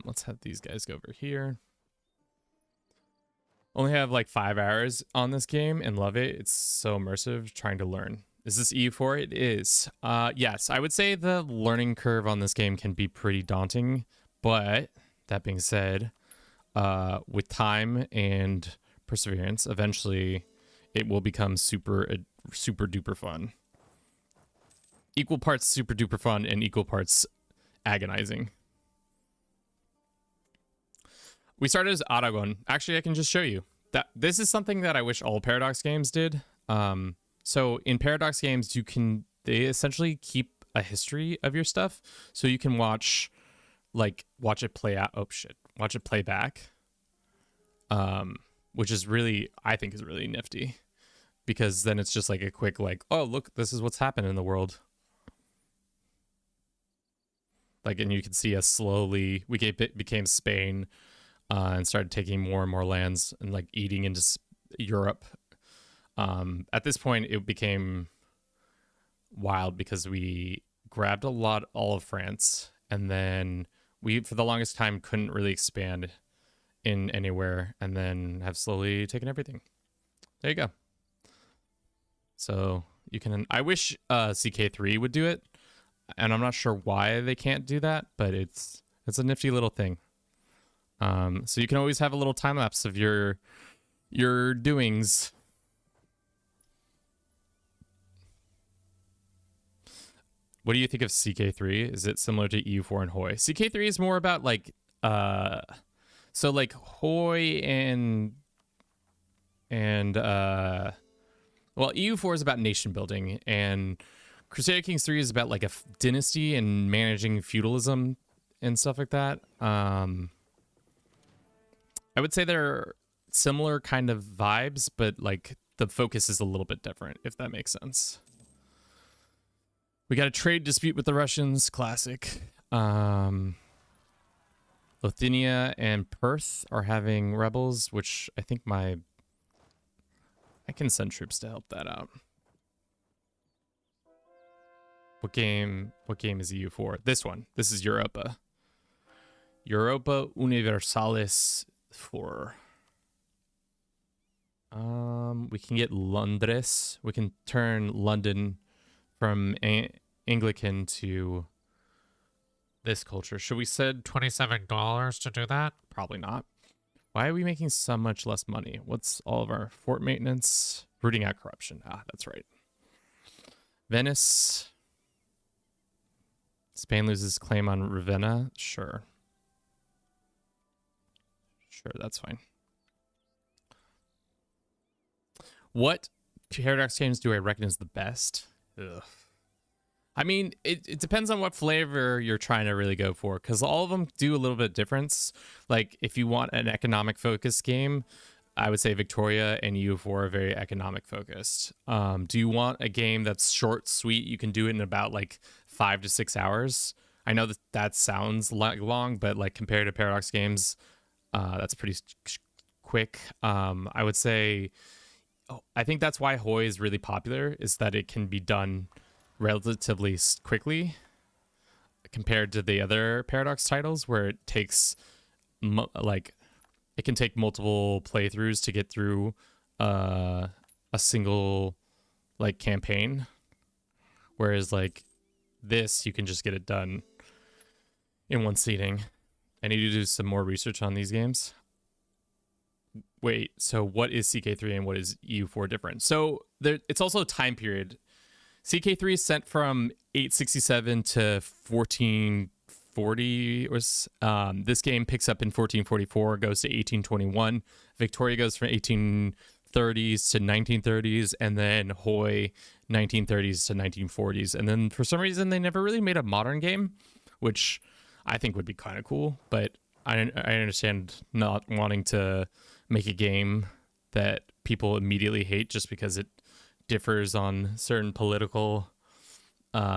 Let's have these guys go over here. Only have like 5 hours on this game and love it. It's so immersive trying to learn. Is this EU4? It is. Yes, I would say the learning curve on this game can be pretty daunting, but that being said, with time and perseverance, eventually it will become super duper fun. Equal parts super duper fun and equal parts agonizing. We started as Aragon. Actually, I can just show you that this is something that I wish all Paradox games did. So in Paradox games, they essentially keep a history of your stuff. So you can watch like watch it play out. Oh shit, watch it play back. Which is really, I think, is really nifty, because then it's just like a quick like, oh look, this is what's happened in the world. Like, and you can see us slowly, became Spain, and started taking more and more lands and like eating into Europe. At this point, it became wild because we grabbed all of France, and then we, for the longest time, couldn't really expand in anywhere, and then have slowly taken everything. There you go. So you can, I wish CK3 would do it, and I'm not sure why they can't do that, but it's a nifty little thing. So you can always have a little time lapse of your doings. What do you think of CK3? Is it similar to EU4 and Hoi? CK3 is more about like so like Hoi and well, EU4 is about nation building, and Crusader Kings 3 is about like a dynasty and managing feudalism and stuff like that. I would say they're similar kind of vibes, but like the focus is a little bit different, if that makes sense. We got a trade dispute with the Russians, classic. Lithuania and Perth are having rebels, which I think I can send troops to help that out. What game is EU4? This one. This is Europa. Europa Universalis 4. We can get Londres. We can turn London from Anglican to this culture. Should we send $27 to do that? Probably not. Why are we making so much less money? What's all of our fort maintenance? Rooting out corruption. Ah, that's right. Venice. Spain loses claim on Ravenna. Sure. Sure, that's fine. What Paradox games do I reckon is the best? Ugh. I mean, it depends on what flavor you're trying to really go for, because all of them do a little bit of difference. Like, if you want an economic focused game, I would say Victoria and EU4 are very economic focused. Do you want a game that's short, sweet? You can do it in about like 5 to 6 hours. I know that sounds long, but like compared to Paradox games, that's pretty quick. I would say, I think that's why Hoi is really popular, is that it can be done relatively quickly compared to the other Paradox titles, where it takes it can take multiple playthroughs to get through a single like campaign, whereas like this, you can just get it done in one seating. I need to do some more research on these games. Wait, so what is CK3 and what is EU4 different? So it's also a time period. CK3 is sent from 867 to 1440. This game picks up in 1444, goes to 1821. Victoria goes from 1830s to 1930s, and then Hoi 1930s to 1940s. And then for some reason, they never really made a modern game, which I think would be kind of cool. But I understand not wanting to make a game that people immediately hate just because it differs on certain political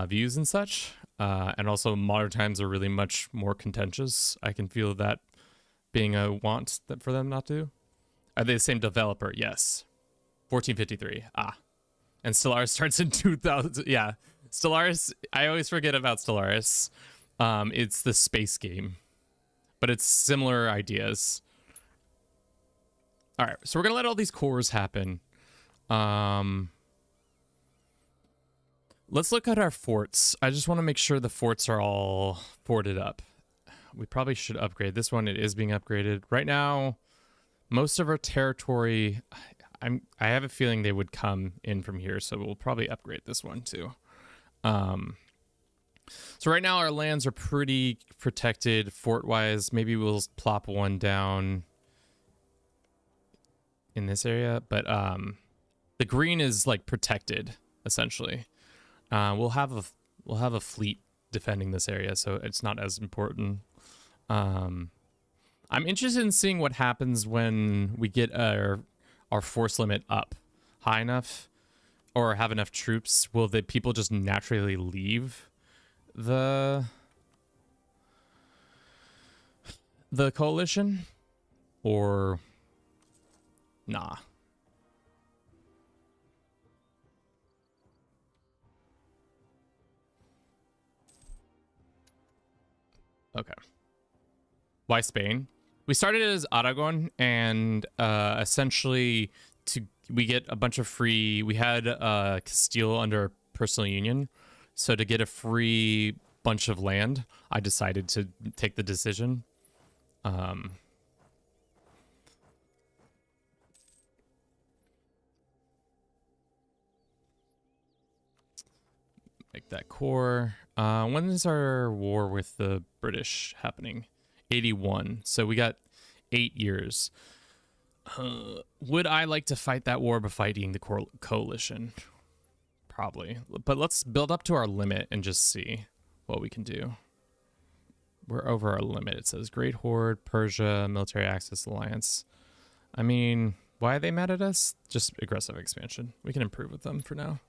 views and such. And also modern times are really much more contentious. I can feel that being a want for them not to. Are they the same developer? Yes. 1453. Ah. And Stellaris starts in 2000. Yeah. Stellaris, I always forget about Stellaris. It's the space game, but it's similar ideas. All right, so we're gonna let all these cores happen. Let's look at our forts. I just want to make sure the forts are all forted up. We probably should upgrade this one. It is being upgraded right now. Most of our territory, I have a feeling they would come in from here, so we'll probably upgrade this one too. So right now our lands are pretty protected fort-wise. Maybe we'll plop one down in this area, but the green is like protected essentially. We'll have a fleet defending this area, so it's not as important. I'm interested in seeing what happens when we get our force limit up high enough or have enough troops. Will the people just naturally leave the coalition, or nah? Okay. Why Spain? We started as Aragon, and essentially we get a bunch of free. We had Castile under personal union, so to get a free bunch of land, I decided to take the decision. Make that core. When is our war with the British happening? 81. So we got 8 years. Would I like to fight that war by fighting the coalition? Probably. But let's build up to our limit and just see what we can do. We're over our limit. It says Great Horde, Persia, Military Access Alliance. I mean, why are they mad at us? Just aggressive expansion. We can improve with them for now.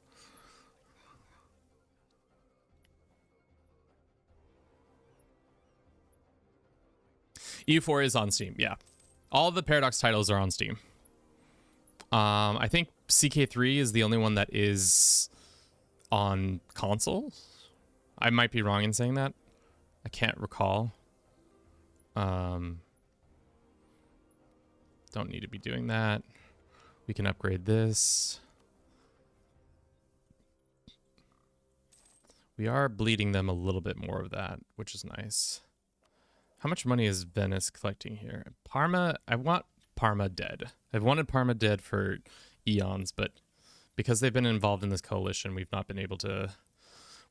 EU4 is on Steam, yeah. All the Paradox titles are on Steam. I think CK3 is the only one that is on console. I might be wrong in saying that. I can't recall. Don't need to be doing that. We can upgrade this. We are bleeding them a little bit more of that, which is nice. How much money is Venice collecting here? Parma, I want Parma dead. I've wanted Parma dead for eons, but because they've been involved in this coalition, we've not been able to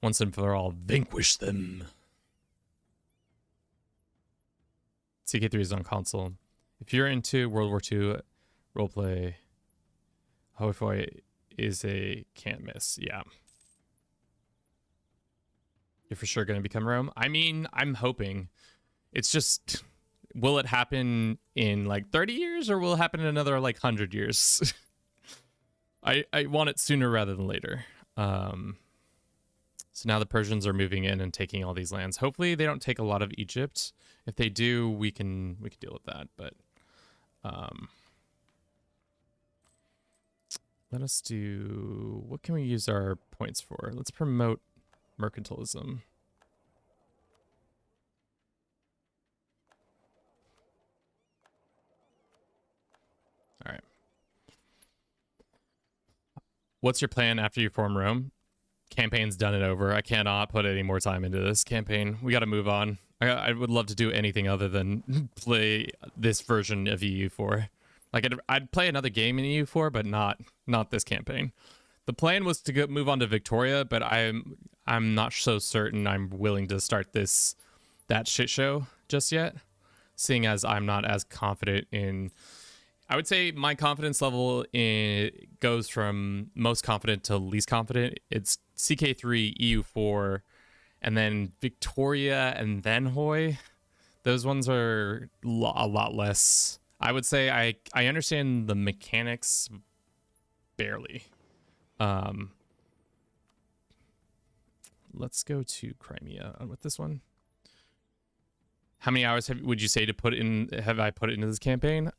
once and for all vanquish them. CK3 is on console. If you're into World War II roleplay, Hoi is a can't miss. Yeah. You're for sure going to become Rome? I mean, I'm hoping. It's just, will it happen in like 30 years or will it happen in another like 100 years? I want it sooner rather than later. So now the Persians are moving in and taking all these lands. Hopefully they don't take a lot of Egypt. If they do, we can deal with that. But let us do, what can we use our points for? Let's promote mercantilism. All right. What's your plan after you form Rome? Campaign's done and over. I cannot put any more time into this campaign. We got to move on. I would love to do anything other than play this version of EU4. Like I'd play another game in EU4, but not this campaign. The plan was to move on to Victoria, but I'm not so certain I'm willing to start that shit show just yet, seeing as I'm not as confident in. I would say my confidence level goes from most confident to least confident. It's CK3, EU4, and then Victoria, and then Hoi. Those ones are a lot less. I would say I understand the mechanics barely. Let's go to Crimea with this one. How many hours would you say have I put into this campaign?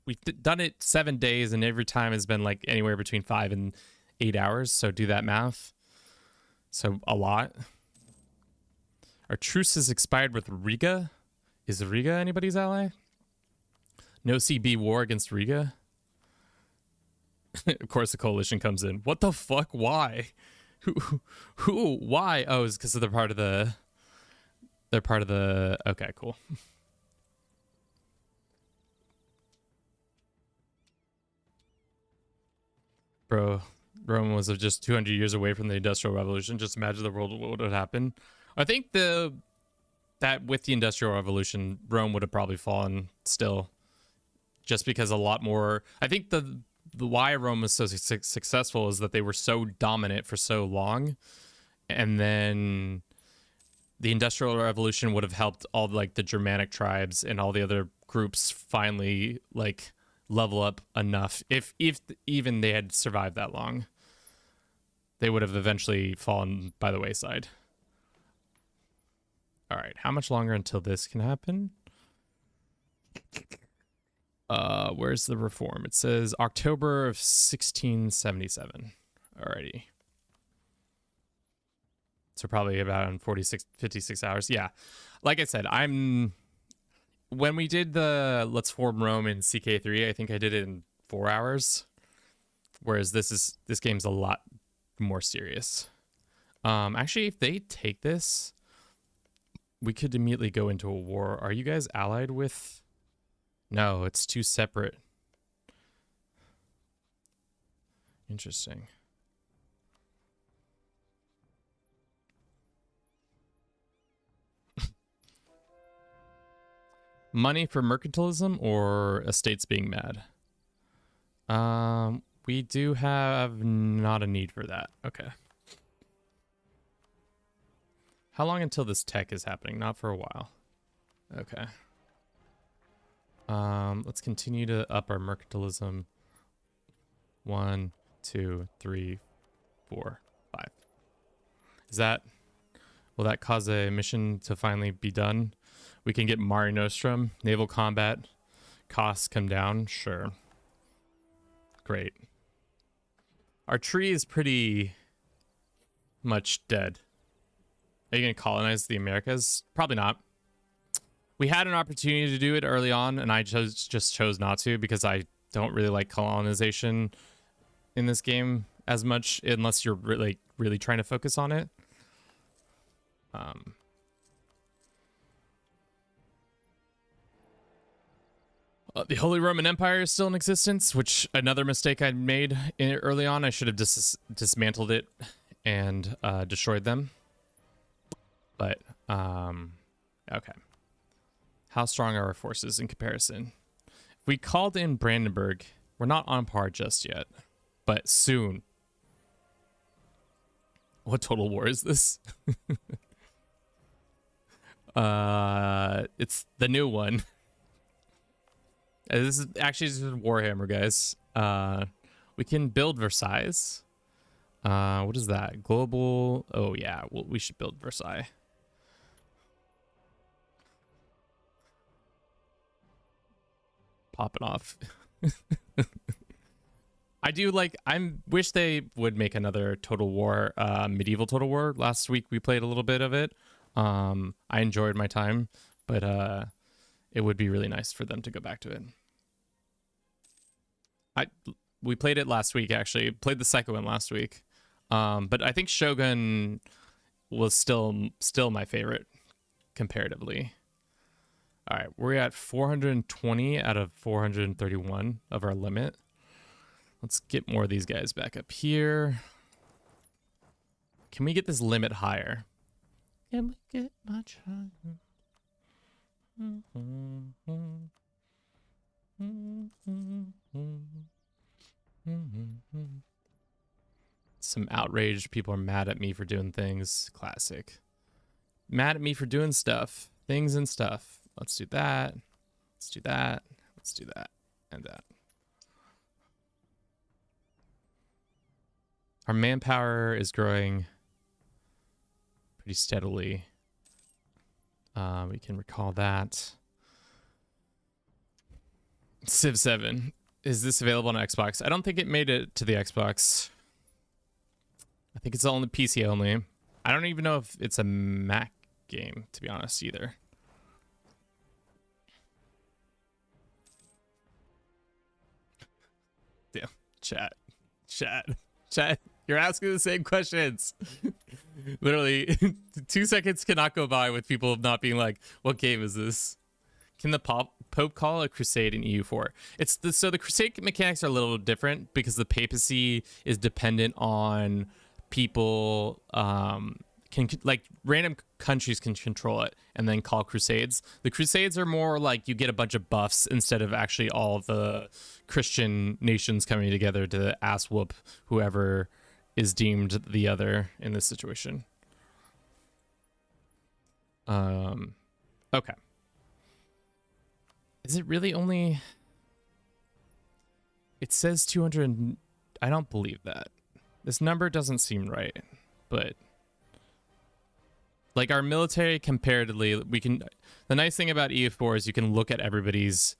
We've done it 7 days, and every time has been like anywhere between 5 and 8 hours. So do that math. So a lot. Our truce has expired with Riga. Is Riga anybody's ally? No CB war against Riga. Of course, the coalition comes in. What the fuck? Why? Who? Why? Oh, it's because they're part of the. They're part of the... Okay, cool. Bro, Rome was just 200 years away from the Industrial Revolution. Just imagine the world, what would happen. I think that with the Industrial Revolution, Rome would have probably fallen still. Just because a lot more... I think the why Rome was so successful is that they were so dominant for so long. And then... the Industrial Revolution would have helped all like the Germanic tribes and all the other groups finally like level up enough. If even they had survived that long, they would have eventually fallen by the wayside. All right, how much longer until this can happen? Where's the reform? It says October of 1677. Alrighty. So probably about 56 hours. Yeah. Like I said, when we did the Let's Form Rome in CK3, I think I did it in 4 hours. Whereas this game's a lot more serious. Actually, if they take this, we could immediately go into a war. Are you guys allied with? No, it's two separate. Interesting. Money for mercantilism or estates being mad? We do have not a need for that. Okay. How long until this tech is happening? Not for a while. Okay. Let's continue to up our mercantilism. 1, 2, 3, 4, 5. Will that cause a mission to finally be done? We can get Mare Nostrum, naval combat, costs come down. Sure. Great. Our tree is pretty much dead. Are you going to colonize the Americas? Probably not. We had an opportunity to do it early on, and I just chose not to because I don't really like colonization in this game as much unless you're really trying to focus on it. The Holy Roman Empire is still in existence, which another mistake I made early on. I should have dismantled it and destroyed them. But, okay. How strong are our forces in comparison? If we called in Brandenburg, we're not on par just yet, but soon. What total war is this? It's the new one. This is actually just Warhammer, guys. We can build Versailles. What is that? Global. Oh yeah, well, we should build Versailles. Popping off. I wish they would make another Total War, medieval Total War. Last week we played a little bit of it. I enjoyed my time, but it would be really nice for them to go back to it. We played it last week, actually. Played the Psycho one last week. But I think Shogun was still my favorite comparatively. All right, we're at 420 out of 431 of our limit. Let's get more of these guys back up here. Can we get this limit higher? Can we get much higher? Some outraged people are mad at me for doing things. Classic. Mad at me for doing stuff. Things and stuff. Let's do that. Let's do that. Let's do that. And that. Our manpower is growing pretty steadily. We can recall that. Civ 7. Is this available on Xbox? I don't think it made it to the Xbox. I think it's only PC only. I don't even know if it's a Mac game, to be honest, either. Damn. Chat. You're asking the same questions. Literally, 2 seconds cannot go by with people not being like, what game is this? Can the Pope call a crusade in EU4? So the crusade mechanics are a little different because the papacy is dependent on people, like random countries can control it and then call crusades. The crusades are more like you get a bunch of buffs instead of actually all the Christian nations coming together to ass whoop whoever is deemed the other in this situation. Okay. Is it really only... It says 200... I don't believe that. This number doesn't seem right, but... Like, our military, comparatively, we can... The nice thing about EU4 is you can look at everybody's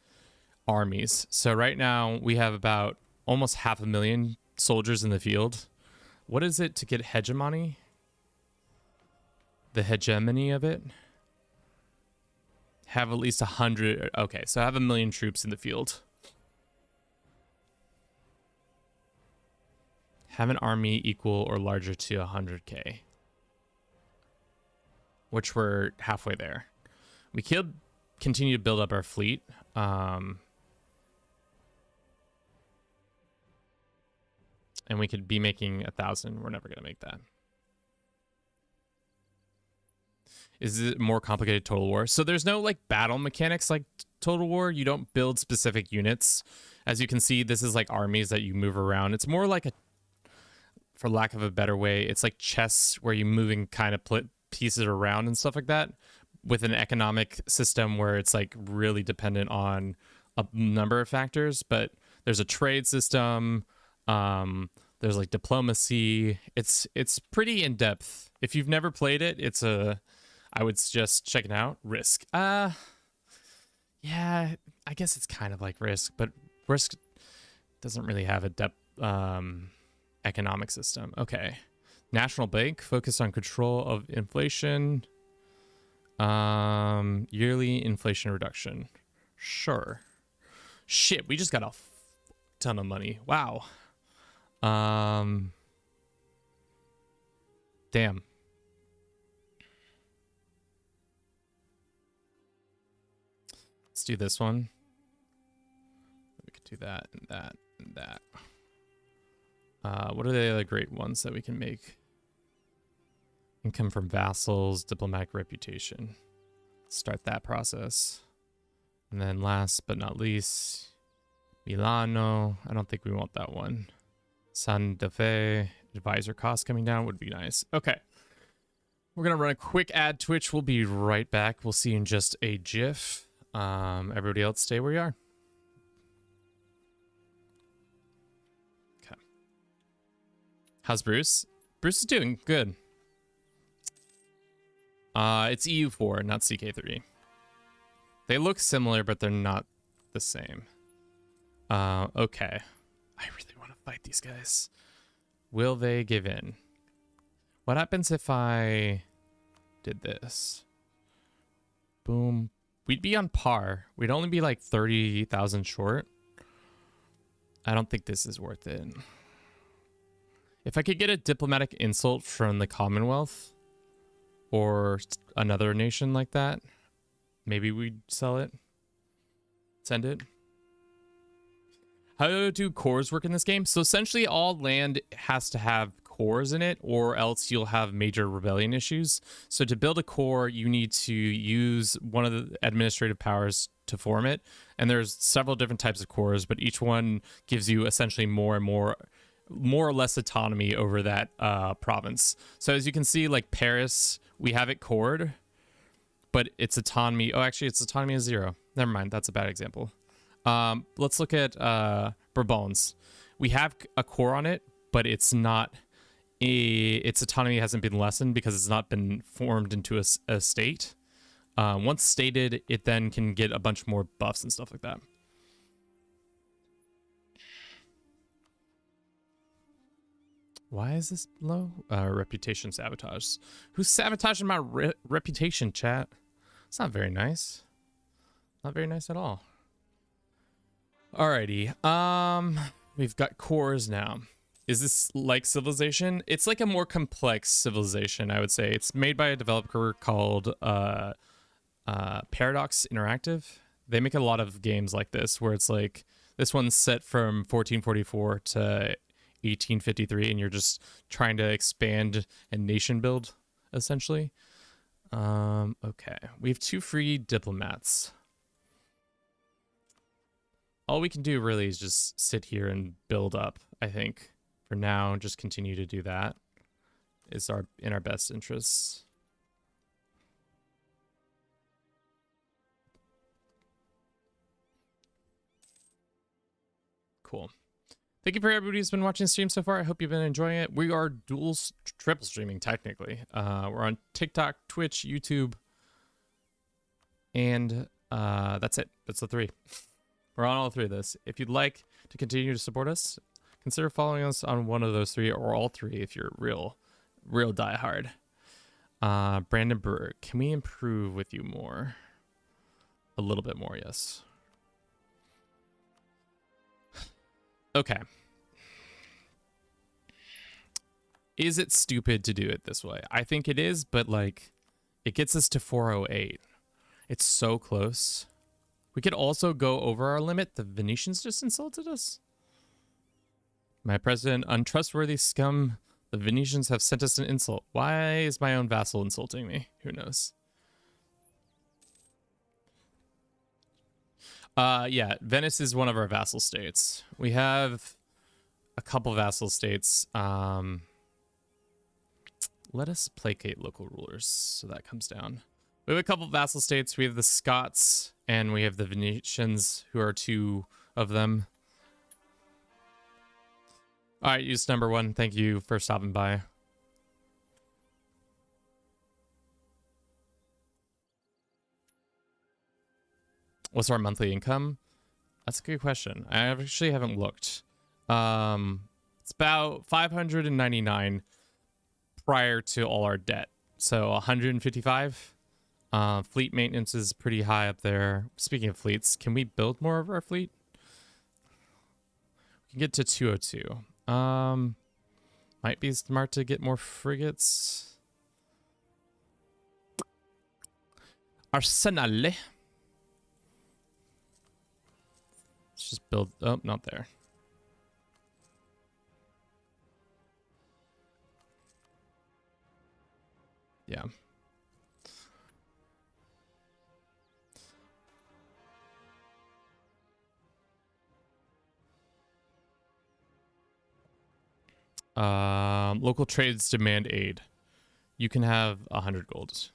armies. So right now, we have about almost 500,000 soldiers in the field. What is it to get hegemony? The hegemony of it? Have at least 100... Okay, so I have 1 million troops in the field. Have an army equal or larger to 100k. Which we're halfway there. We could continue to build up our fleet. And we could be making 1,000. We're never going to make that. Is it more complicated Total War? So there's no like battle mechanics like Total War. You don't build specific units. As you can see, this is like armies that you move around. It's more like a, for lack of a better way, it's like chess where you're moving kind of pieces around and stuff like that, with an economic system where it's like really dependent on a number of factors. But there's a trade system. There's like diplomacy. It's pretty in depth. If you've never played it, I would suggest checking it out. Risk. Yeah, I guess it's kind of like Risk, but Risk doesn't really have a depth economic system. Okay. National Bank, focus on control of inflation. Yearly inflation reduction. Sure. Shit, we just got a ton of money. Wow. Damn. Let's do this one. We could do that and that and that. What are the other great ones that we can make? Income from vassals, diplomatic reputation. Start that process. And then last but not least, Milano. I don't think we want that one. Santa Fe, advisor cost coming down would be nice. Okay. We're going to run a quick ad Twitch. We'll be right back. We'll see you in just a jiff. Everybody else stay where you are. Okay. How's Bruce? Bruce is doing good. It's EU4, not CK3. They look similar, but they're not the same. Okay. I really want to fight these guys. Will they give in? What happens if I did this? Boom. We'd be on par. We'd only be like 30,000 short. I don't think this is worth it. If I could get a diplomatic insult from the Commonwealth or another nation like that, maybe we'd sell it. Send it. How do cores work in this game? So essentially all land has to have cores in it, or else you'll have major rebellion issues. So to build a core, you need to use one of the administrative powers to form it. And there's several different types of cores, but each one gives you essentially more or less autonomy over that province. So as you can see, like Paris, we have it cored, but its autonomy, oh, actually its autonomy is 0. Never mind, that's a bad example. Let's look at Bourbons. We have a core on it, but it's not its autonomy hasn't been lessened because it's not been formed into a state. Once stated, it then can get a bunch more buffs and stuff like that. Why is this low? Reputation sabotage. Who's sabotaging my reputation, chat? It's not very nice. Not very nice at all. Alrighty. We've got cores now. Is this like Civilization? It's like a more complex Civilization, I would say. It's made by a developer called Paradox Interactive. They make a lot of games like this, where it's like, this one's set from 1444 to 1853, and you're just trying to expand and nation build, essentially. Okay. We have 2 free diplomats. All we can do really is just sit here and build up, I think. For now, just continue to do that. It's in our best interests. cool. Thank you for everybody who's been watching the stream so far. I hope you've been enjoying it. We are triple streaming technically. We're on TikTok, Twitch, YouTube, and that's it. That's the 3. We're on all 3 of those. If you'd like to continue to support us, consider following us on one of those 3 or all 3 if you're real diehard. Brandon Brewer, can we improve with you more? A little bit more, yes. Okay. Is it stupid to do it this way? I think it is, but like, it gets us to 408. It's so close. We could also go over our limit. The Venetians just insulted us. My president, untrustworthy scum. The Venetians have sent us an insult. Why is my own vassal insulting me? Who knows? Yeah, Venice is one of our vassal states. We have a couple vassal states. Let us placate local rulers so that comes down. We have a couple vassal states. We have the Scots and we have the Venetians, who are 2 of them. All right, use number 1. Thank you for stopping by. What's our monthly income? That's a good question. I actually haven't looked. It's about 599 prior to all our debt. So 155. Fleet maintenance is pretty high up there. Speaking of fleets, can we build more of our fleet? We can get to 202. Might be smart to get more frigates. Arsenal. Let's just build. Oh, not there. Yeah. Local trades demand aid. You can have 100 gold.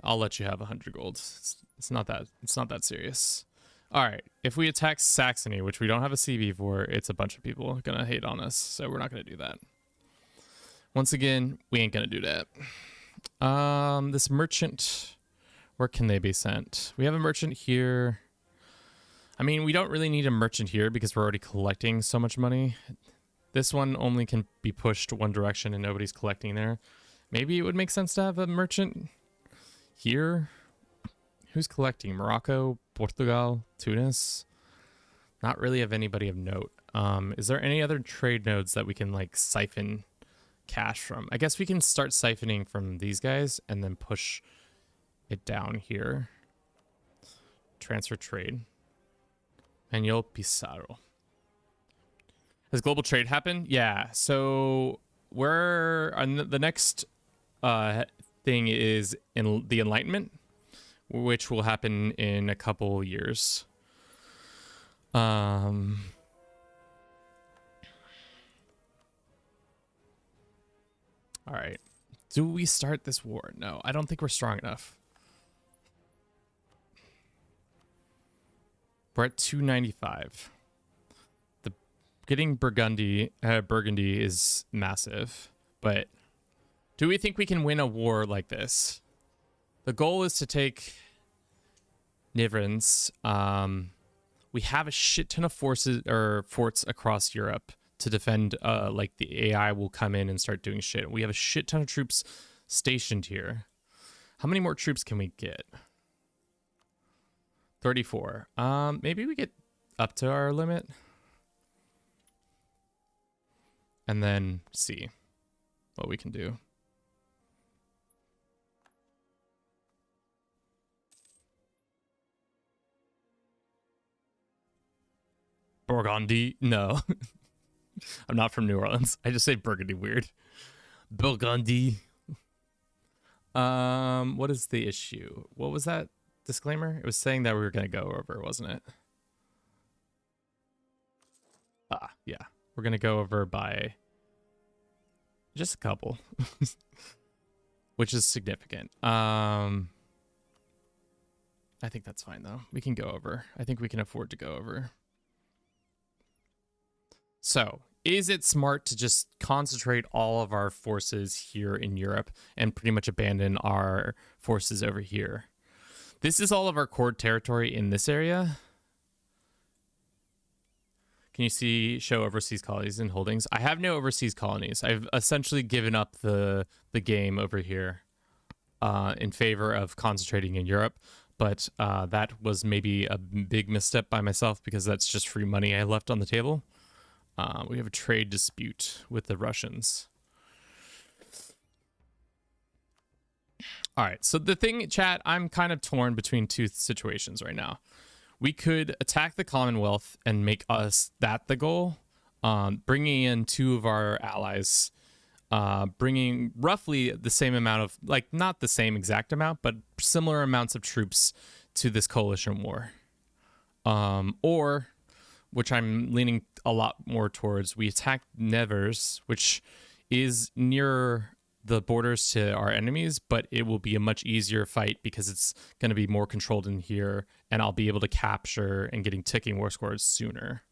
I'll let you have 100 gold. It's not that serious. All right. If we attack Saxony, which we don't have a CB for, it's a bunch of people gonna hate on us, so we're not gonna do that. Once again, we ain't gonna do that. This merchant, where can they be sent? We have a merchant here. I mean, we don't really need a merchant here because we're already collecting so much money. This one only can be pushed one direction and nobody's collecting there. Maybe it would make sense to have a merchant here. Who's collecting? Morocco, Portugal, Tunis? Not really of anybody of note. Is there any other trade nodes that we can like siphon cash from? I guess we can start siphoning from these guys and then push it down here. Transfer trade. Manuel Pizarro. Has global trade happened? Yeah. So we're on the next thing is in the Enlightenment, which will happen in a couple years. All right. Do we start this war? No, I don't think we're strong enough. We're at 295. Getting Burgundy is massive, but do we think we can win a war like this? The goal is to take Nivrans. We have a shit ton of forces or forts across Europe to defend. Like the AI will come in and start doing shit. We have a shit ton of troops stationed here. How many more troops can we get? 34. Maybe we get up to our limit. And then see what we can do. Burgundy? No. I'm not from New Orleans. I just say Burgundy weird. Burgundy. What is the issue? What was that disclaimer? It was saying that we were going to go over, wasn't it? Yeah. We're going to go over by just a couple, which is significant. I think that's fine, though. We can go over. I think we can afford to go over. So, is it smart to just concentrate all of our forces here in Europe and pretty much abandon our forces over here? This is all of our core territory in this area. Can you see show overseas colonies and holdings? I have no overseas colonies. I've essentially given up the game over here in favor of concentrating in Europe. But that was maybe a big misstep by myself because that's just free money I left on the table. We have a trade dispute with the Russians. All right, so the thing, chat, I'm kind of torn between two situations right now. We could attack the Commonwealth and make us that the goal, bringing in two of our allies, bringing roughly the same amount of, like, not the same exact amount, but similar amounts of troops to this coalition war. Or, which I'm leaning a lot more towards, we attack Nevers, which is near the borders to our enemies, but it will be a much easier fight because it's going to be more controlled in here, and I'll be able to capture and getting ticking war scores sooner.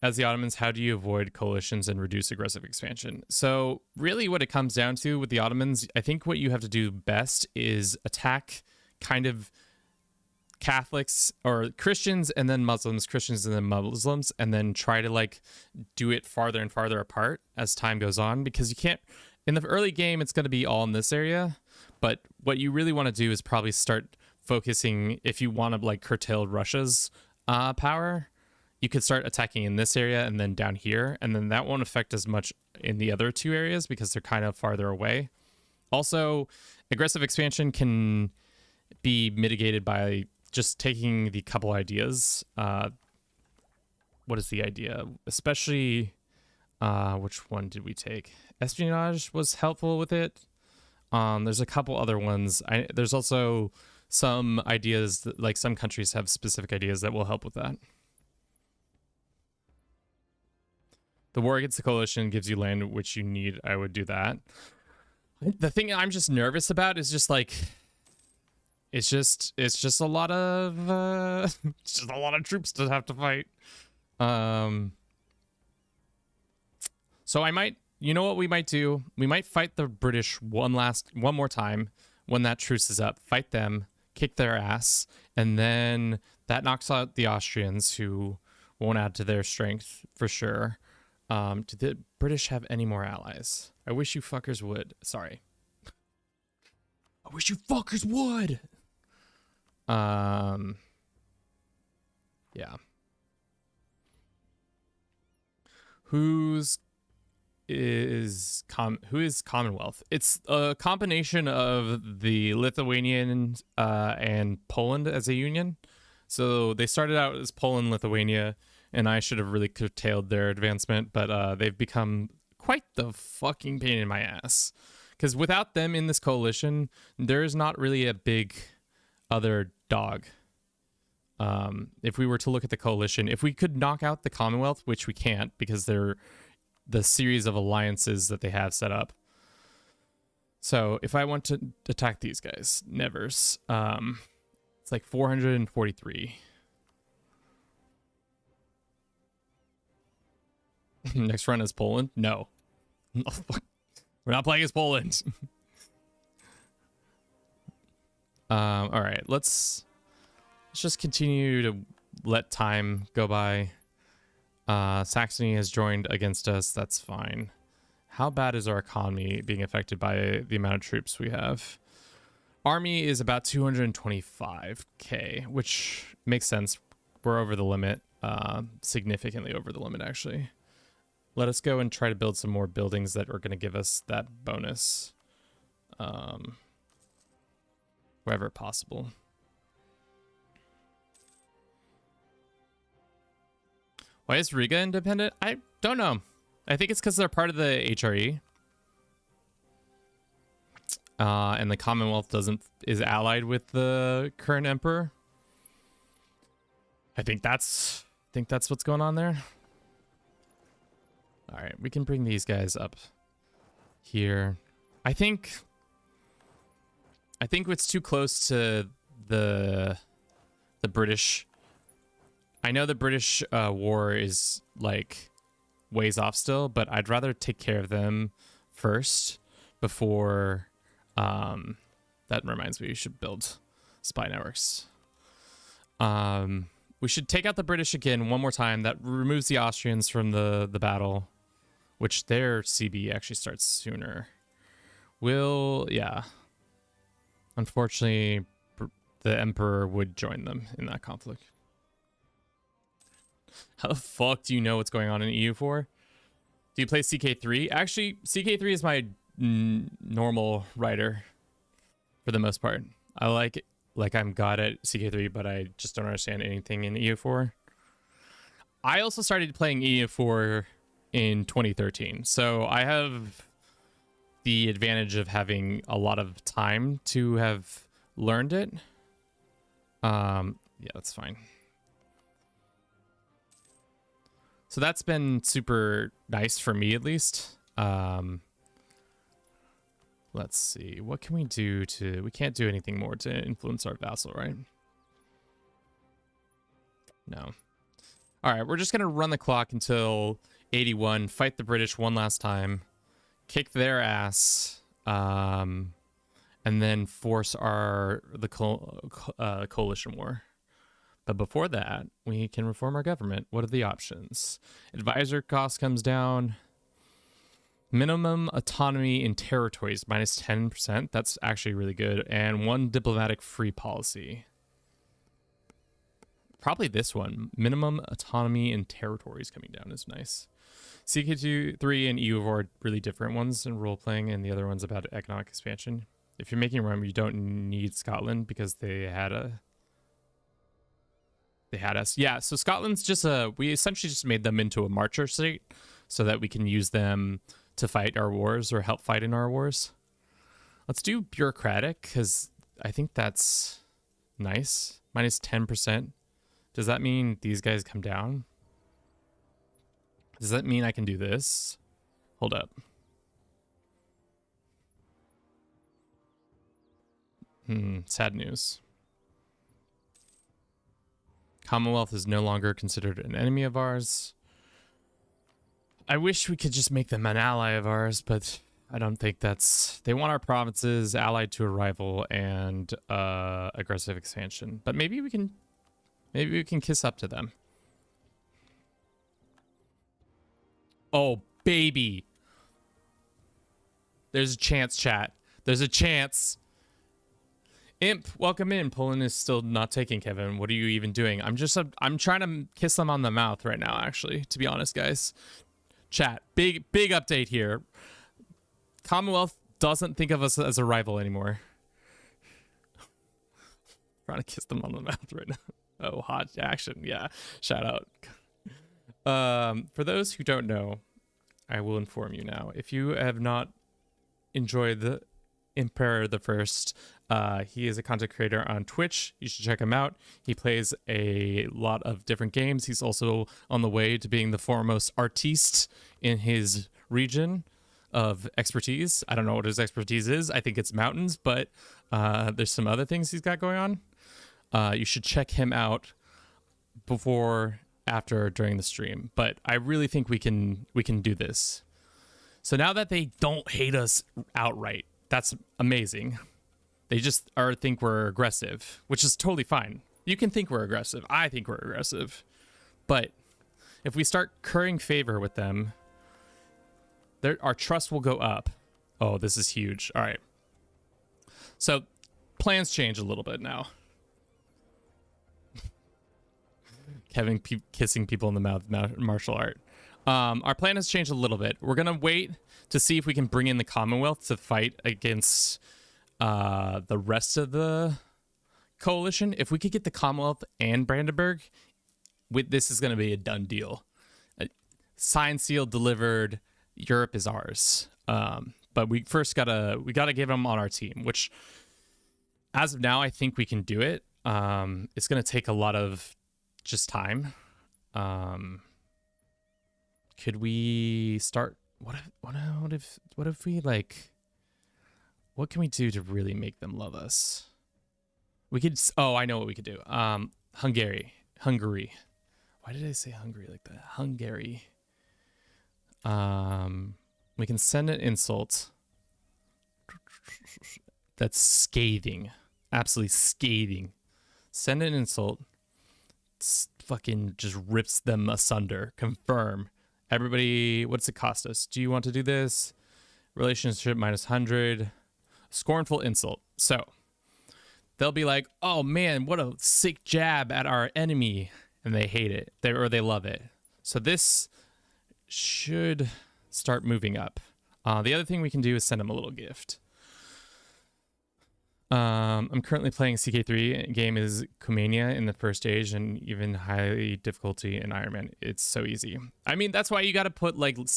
As the Ottomans, how do you avoid coalitions and reduce aggressive expansion? So really what it comes down to with the Ottomans, I think what you have to do best is attack kind of Catholics or Christians and then Muslims, Christians and then Muslims, and then try to like do it farther and farther apart as time goes on, because you can't, in the early game, it's going to be all in this area. But what you really want to do is probably start focusing, if you want to like curtail Russia's power, you could start attacking in this area and then down here, and then that won't affect as much in the other two areas because they're kind of farther away. Also, aggressive expansion can be mitigated by just taking the couple ideas. What is the idea? Especially, which one did we take? Espionage was helpful with it. There's a couple other ones. There's also some ideas that, like, some countries have specific ideas that will help with that. The war against the coalition gives you land which you need. I would do that. The thing I'm just nervous about is just like, it's just a lot of it's just a lot of troops to have to fight. So I might, you know what we might do? We might fight the British one more time when that truce is up. Fight them, kick their ass, and then that knocks out the Austrians, who won't add to their strength for sure. Do the British have any more allies? I wish you fuckers would. Sorry. I wish you fuckers would. Yeah. Who is Commonwealth? It's a combination of the Lithuanian and Poland as a union. So they started out as Poland, Lithuania, and I should have really curtailed their advancement, but they've become quite the fucking pain in my ass. Because without them in this coalition, there is not really a big other dog. If we were to look at the coalition, if we could knock out the Commonwealth, which we can't because they're the series of alliances that they have set up. So if I want to attack these guys, Nevers, it's like 443. Next run is Poland? No. We're not playing as Poland. All right, let's just continue to let time go by. Saxony has joined against us. That's fine. How bad is our economy being affected by the amount of troops we have? Army is about 225k, which makes sense. We're over the limit, significantly over the limit, actually. Let us go and try to build some more buildings that are going to give us that bonus, wherever possible. Why is Riga independent? I don't know. I think it's because they're part of the HRE. And the Commonwealth is allied with the current emperor. I think that's what's going on there. All right, we can bring these guys up here. I think it's too close to the British I know the British war is like ways off still, but I'd rather take care of them first before. That reminds me, we should build spy networks. We should take out the British again one more time. That removes the Austrians from the battle, which their CB actually starts sooner. Yeah. Unfortunately, the Emperor would join them in that conflict. How the fuck do you know what's going on in EU4? Do you play CK3? Actually, CK3 is my normal writer for the most part. I like it. Like, I'm god at CK3, but I just don't understand anything in EU4. I also started playing EU4 in 2013, so I have the advantage of having a lot of time to have learned it. Yeah, that's fine. So that's been super nice for me, at least. Let's see. What can we do to... We can't do anything more to influence our vassal, right? No. All right, we're just going to run the clock until 81, fight the British one last time, kick their ass, and then force the coalition war. But before that, we can reform our government. What are the options? Advisor cost comes down. Minimum autonomy in territories, minus 10%. That's actually really good. And one diplomatic free policy. Probably this one. Minimum autonomy in territories coming down is nice. CK3 and EU are really different ones in role-playing, and the other one's about economic expansion. If you're making Rome, you don't need Scotland because they had us. Yeah, so Scotland's just we essentially just made them into a marcher state so that we can use them to fight our wars or help fight in our wars. Let's do bureaucratic because I think that's nice. Minus 10%. Does that mean these guys come down? Does that mean I can do this? Hold up. Sad news. Commonwealth is no longer considered an enemy of ours. I wish we could just make them an ally of ours, but I don't think that's... They want our provinces allied to a rival and aggressive expansion. But maybe we can kiss up to them. Oh, baby. There's a chance, chat. There's a chance. Imp, welcome in. Poland is still not taking, Kevin. What are you even doing? I'm trying to kiss them on the mouth right now, actually, to be honest, guys. Chat, big update here. Commonwealth doesn't think of us as a rival anymore. Trying to kiss them on the mouth right now. Oh, hot action. Yeah, shout out. For those who don't know, I will inform you now. If you have not enjoyed the Emperor the First, he is a content creator on Twitch. You should check him out. He plays a lot of different games. He's also on the way to being the foremost artiste in his region of expertise. I don't know what his expertise is. I think it's mountains, but there's some other things he's got going on. You should check him out before, after, during the stream. But I really think we can do this. So now that they don't hate us outright, that's amazing. They just think we're aggressive, which is totally fine. You can think we're aggressive. I think we're aggressive. But if we start currying favor with them, our trust will go up. Oh, this is huge. All right. So plans change a little bit now. Kevin kissing people in the mouth, martial art. Our plan has changed a little bit. We're going to wait to see if we can bring in the Commonwealth to fight against the rest of the coalition. If we could get the Commonwealth and Brandenburg, this is going to be a done deal. Signed, sealed, delivered. Europe is ours. But we first gotta get them on our team, which as of now, I think we can do it. It's going to take a lot of just time. Could we start? What if we like? What can we do to really make them love us? We could. Oh, I know what we could do. Hungary. Why did I say Hungary like that? Hungary. We can send an insult that's scathing, absolutely scathing. Send an insult, fucking just rips them asunder. Confirm. Everybody, what's it cost us? Do you want to do this? Relationship minus 100. Scornful insult. So they'll be like, oh man, what a sick jab at our enemy. And they hate it, or they love it. So this should start moving up. The other thing we can do is send them a little gift. I'm currently playing CK3. Game is Kumania in the first stage, and even high difficulty in Iron Man. It's so easy. I mean, that's why you got to put like fuck,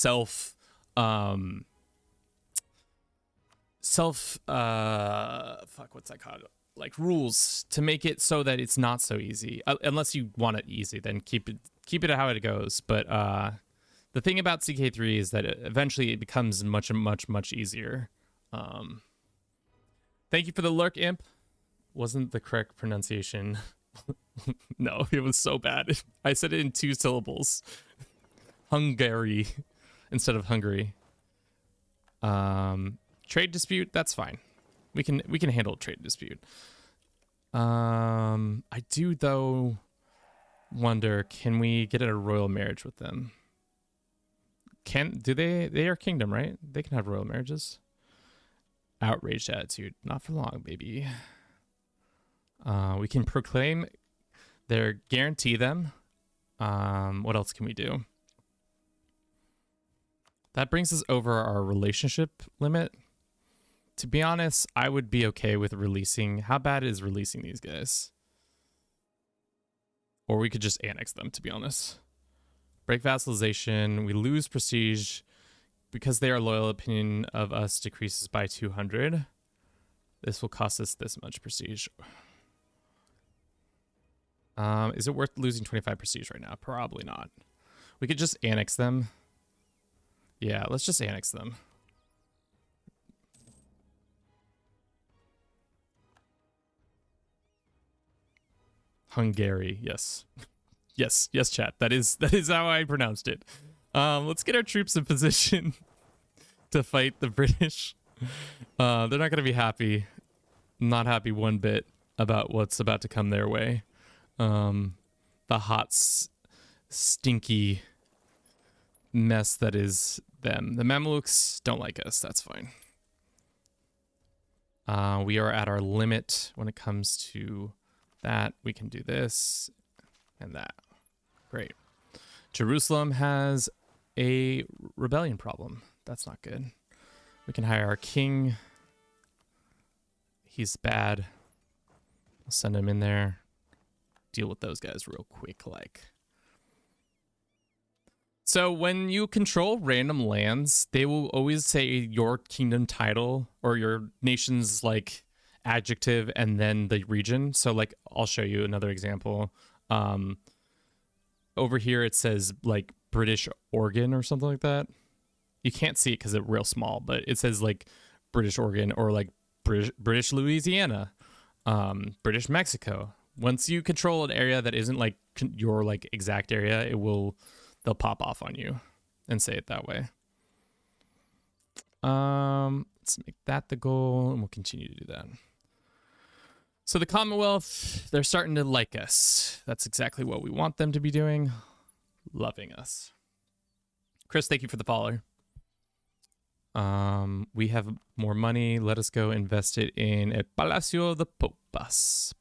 what's that called? Like rules to make it so that it's not so easy. Unless you want it easy, then keep it how it goes. But the thing about CK3 is that eventually it becomes much easier. Thank you for the lurk, Imp. Wasn't the correct pronunciation. No, it was so bad. I said it in 2 syllables. Hungary instead of Hungary. Trade dispute, that's fine. We can handle a trade dispute. I do though wonder, can we get a royal marriage with them? They are kingdom, right? They can have royal marriages. Outraged attitude, not for long, baby. We can proclaim guarantee them. What else can we do? That brings us over our relationship limit. To be honest, I would be okay with releasing. How bad is releasing these guys? Or we could just annex them, to be honest. Break vassalization. We lose prestige. Because their loyal opinion of us decreases by 200. This will cost us this much prestige. Is it worth losing 25 prestige right now? Probably not. We could just annex them. Yeah, let's just annex them. Hungary, yes. Yes, chat. That is how I pronounced it. Let's get our troops in position to fight the British. They're not going to be happy. Not happy one bit about what's about to come their way. The hot, stinky mess that is them. The Mamluks don't like us. That's fine. We are at our limit when it comes to that. We can do this and that. Great. Jerusalem has a rebellion problem. That's not good. We can hire our king. He's bad. I'll send him in there. Deal with those guys real quick, like. So when you control random lands, they will always say your kingdom title or your nation's like adjective and then the region. So like I'll show you another example. Over here it says like British Oregon or something like that. You can't see it because it's real small, but it says like British Oregon or like British Louisiana, British Mexico. Once you control an area that isn't like your like exact area, they'll pop off on you and say it that way. Let's make that the goal and we'll continue to do that. So the Commonwealth, they're starting to like us. That's exactly what we want them to be doing. Loving us. Chris, thank you for the follow. We have more money. Let us go invest it in El Palacio de Papas.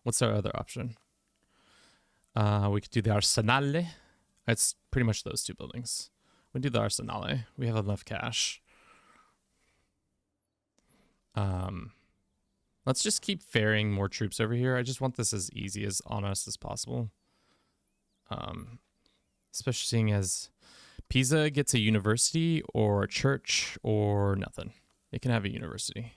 What's our other option? We could do the Arsenale. It's pretty much those two buildings. We do the Arsenale. We have enough cash. Let's just keep ferrying more troops over here. I just want this as easy as on us as possible. Especially seeing as Pisa gets a university or a church or nothing. It can have a university.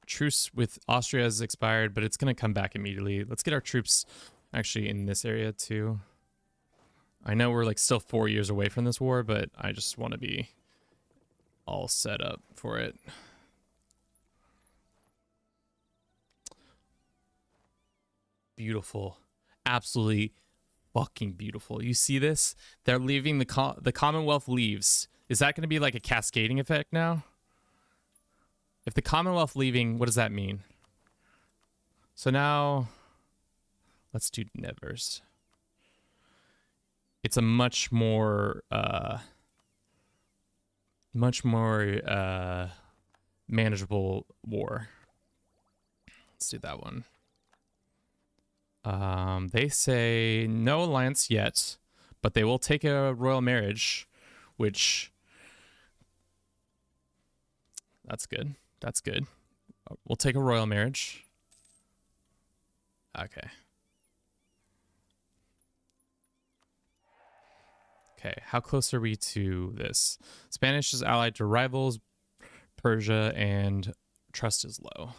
Truce with Austria has expired, but it's going to come back immediately. Let's get our troops actually in this area too. I know we're like still 4 years away from this war, but I just want to be all set up for it. Beautiful. Absolutely fucking beautiful. You see this? They're leaving the Commonwealth leaves. Is that going to be like a cascading effect now? If the Commonwealth leaving, what does that mean? So now, let's do Nevers. It's a much more manageable war. Let's do that one. They say no alliance yet, but they will take a royal marriage, which that's good. That's good. We'll take a royal marriage. Okay. Okay, how close are we to this? Spanish is allied to rivals, Persia, and trust is low.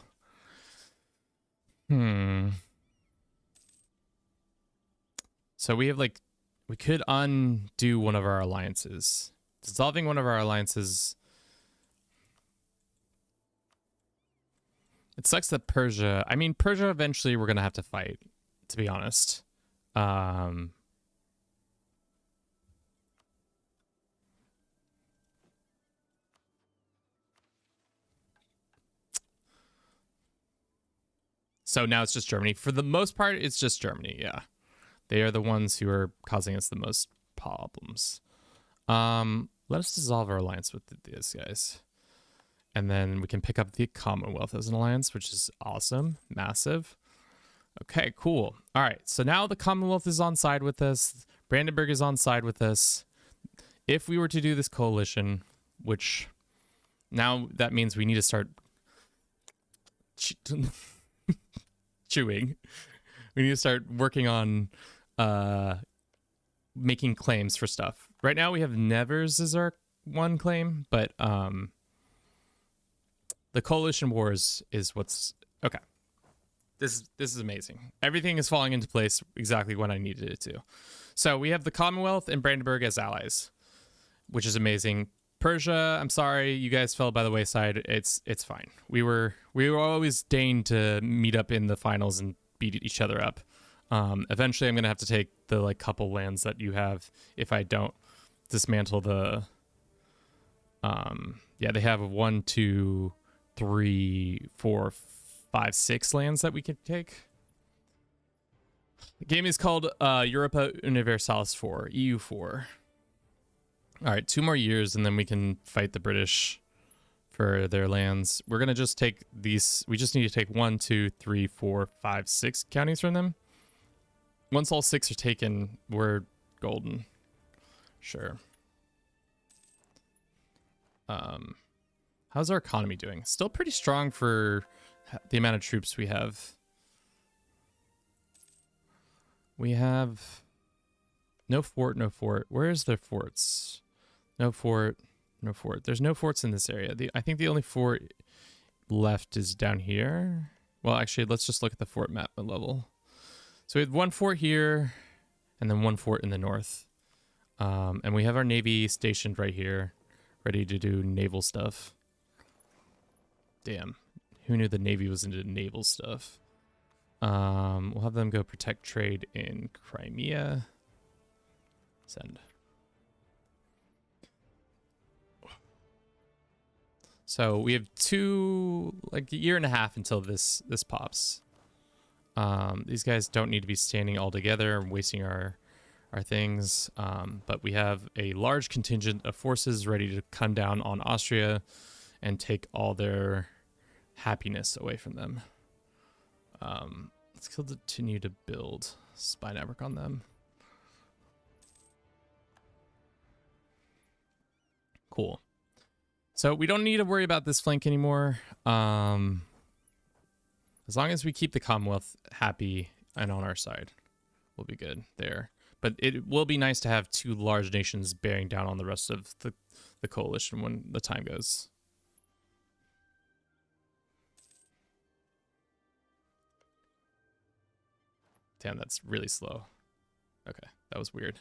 So we have like, we could undo one of our alliances. Dissolving one of our alliances. It sucks that Persia, I mean, Persia eventually we're going to have to fight, to be honest. So now it's just Germany. For the most part, it's just Germany, yeah. They are the ones who are causing us the most problems. Let us dissolve our alliance with these guys. And then we can pick up the Commonwealth as an alliance, which is awesome. Massive. Okay, cool. All right, so now the Commonwealth is on side with us. Brandenburg is on side with us. If we were to do this coalition, which now that means we need to start chewing. We need to start working on making claims for stuff. Right now we have Nevers as our one claim, but the coalition wars is what's okay. This is amazing. Everything is falling into place exactly when I needed it to. So we have the Commonwealth and Brandenburg as allies, which is amazing. Persia, I'm sorry, you guys fell by the wayside. It's fine. We were always deigned to meet up in the finals and beat each other up. Eventually, I'm gonna have to take the like couple lands that you have if I don't dismantle the. Yeah, they have 1, 2, 3, 4, 5, 6 lands that we could take. The game is called Europa Universalis 4, EU 4. All right, 2 more years and then we can fight the British for their lands. We're gonna just take these. We just need to take 1, 2, 3, 4, 5, 6 counties from them. Once all 6 are taken, we're golden. Sure. How's our economy doing? Still pretty strong for the amount of troops we have. We have no fort, no fort. Where is the forts? No fort, no fort. There's no forts in this area. I think the only fort left is down here. Well, actually, let's just look at the fort map level. So we have 1 fort here and then 1 fort in the north. And we have our navy stationed right here, ready to do naval stuff. Damn, who knew the navy was into naval stuff? We'll have them go protect trade in Crimea. Send. So we have like a year and a half until this pops. These guys don't need to be standing all together and wasting our things. But we have a large contingent of forces ready to come down on Austria and take all their happiness away from them. Let's continue to build spy network on them. Cool. So we don't need to worry about this flank anymore. As long as we keep the Commonwealth happy and on our side, we'll be good there. But it will be nice to have 2 large nations bearing down on the rest of the coalition when the time goes. Damn, that's really slow. Okay, that was weird.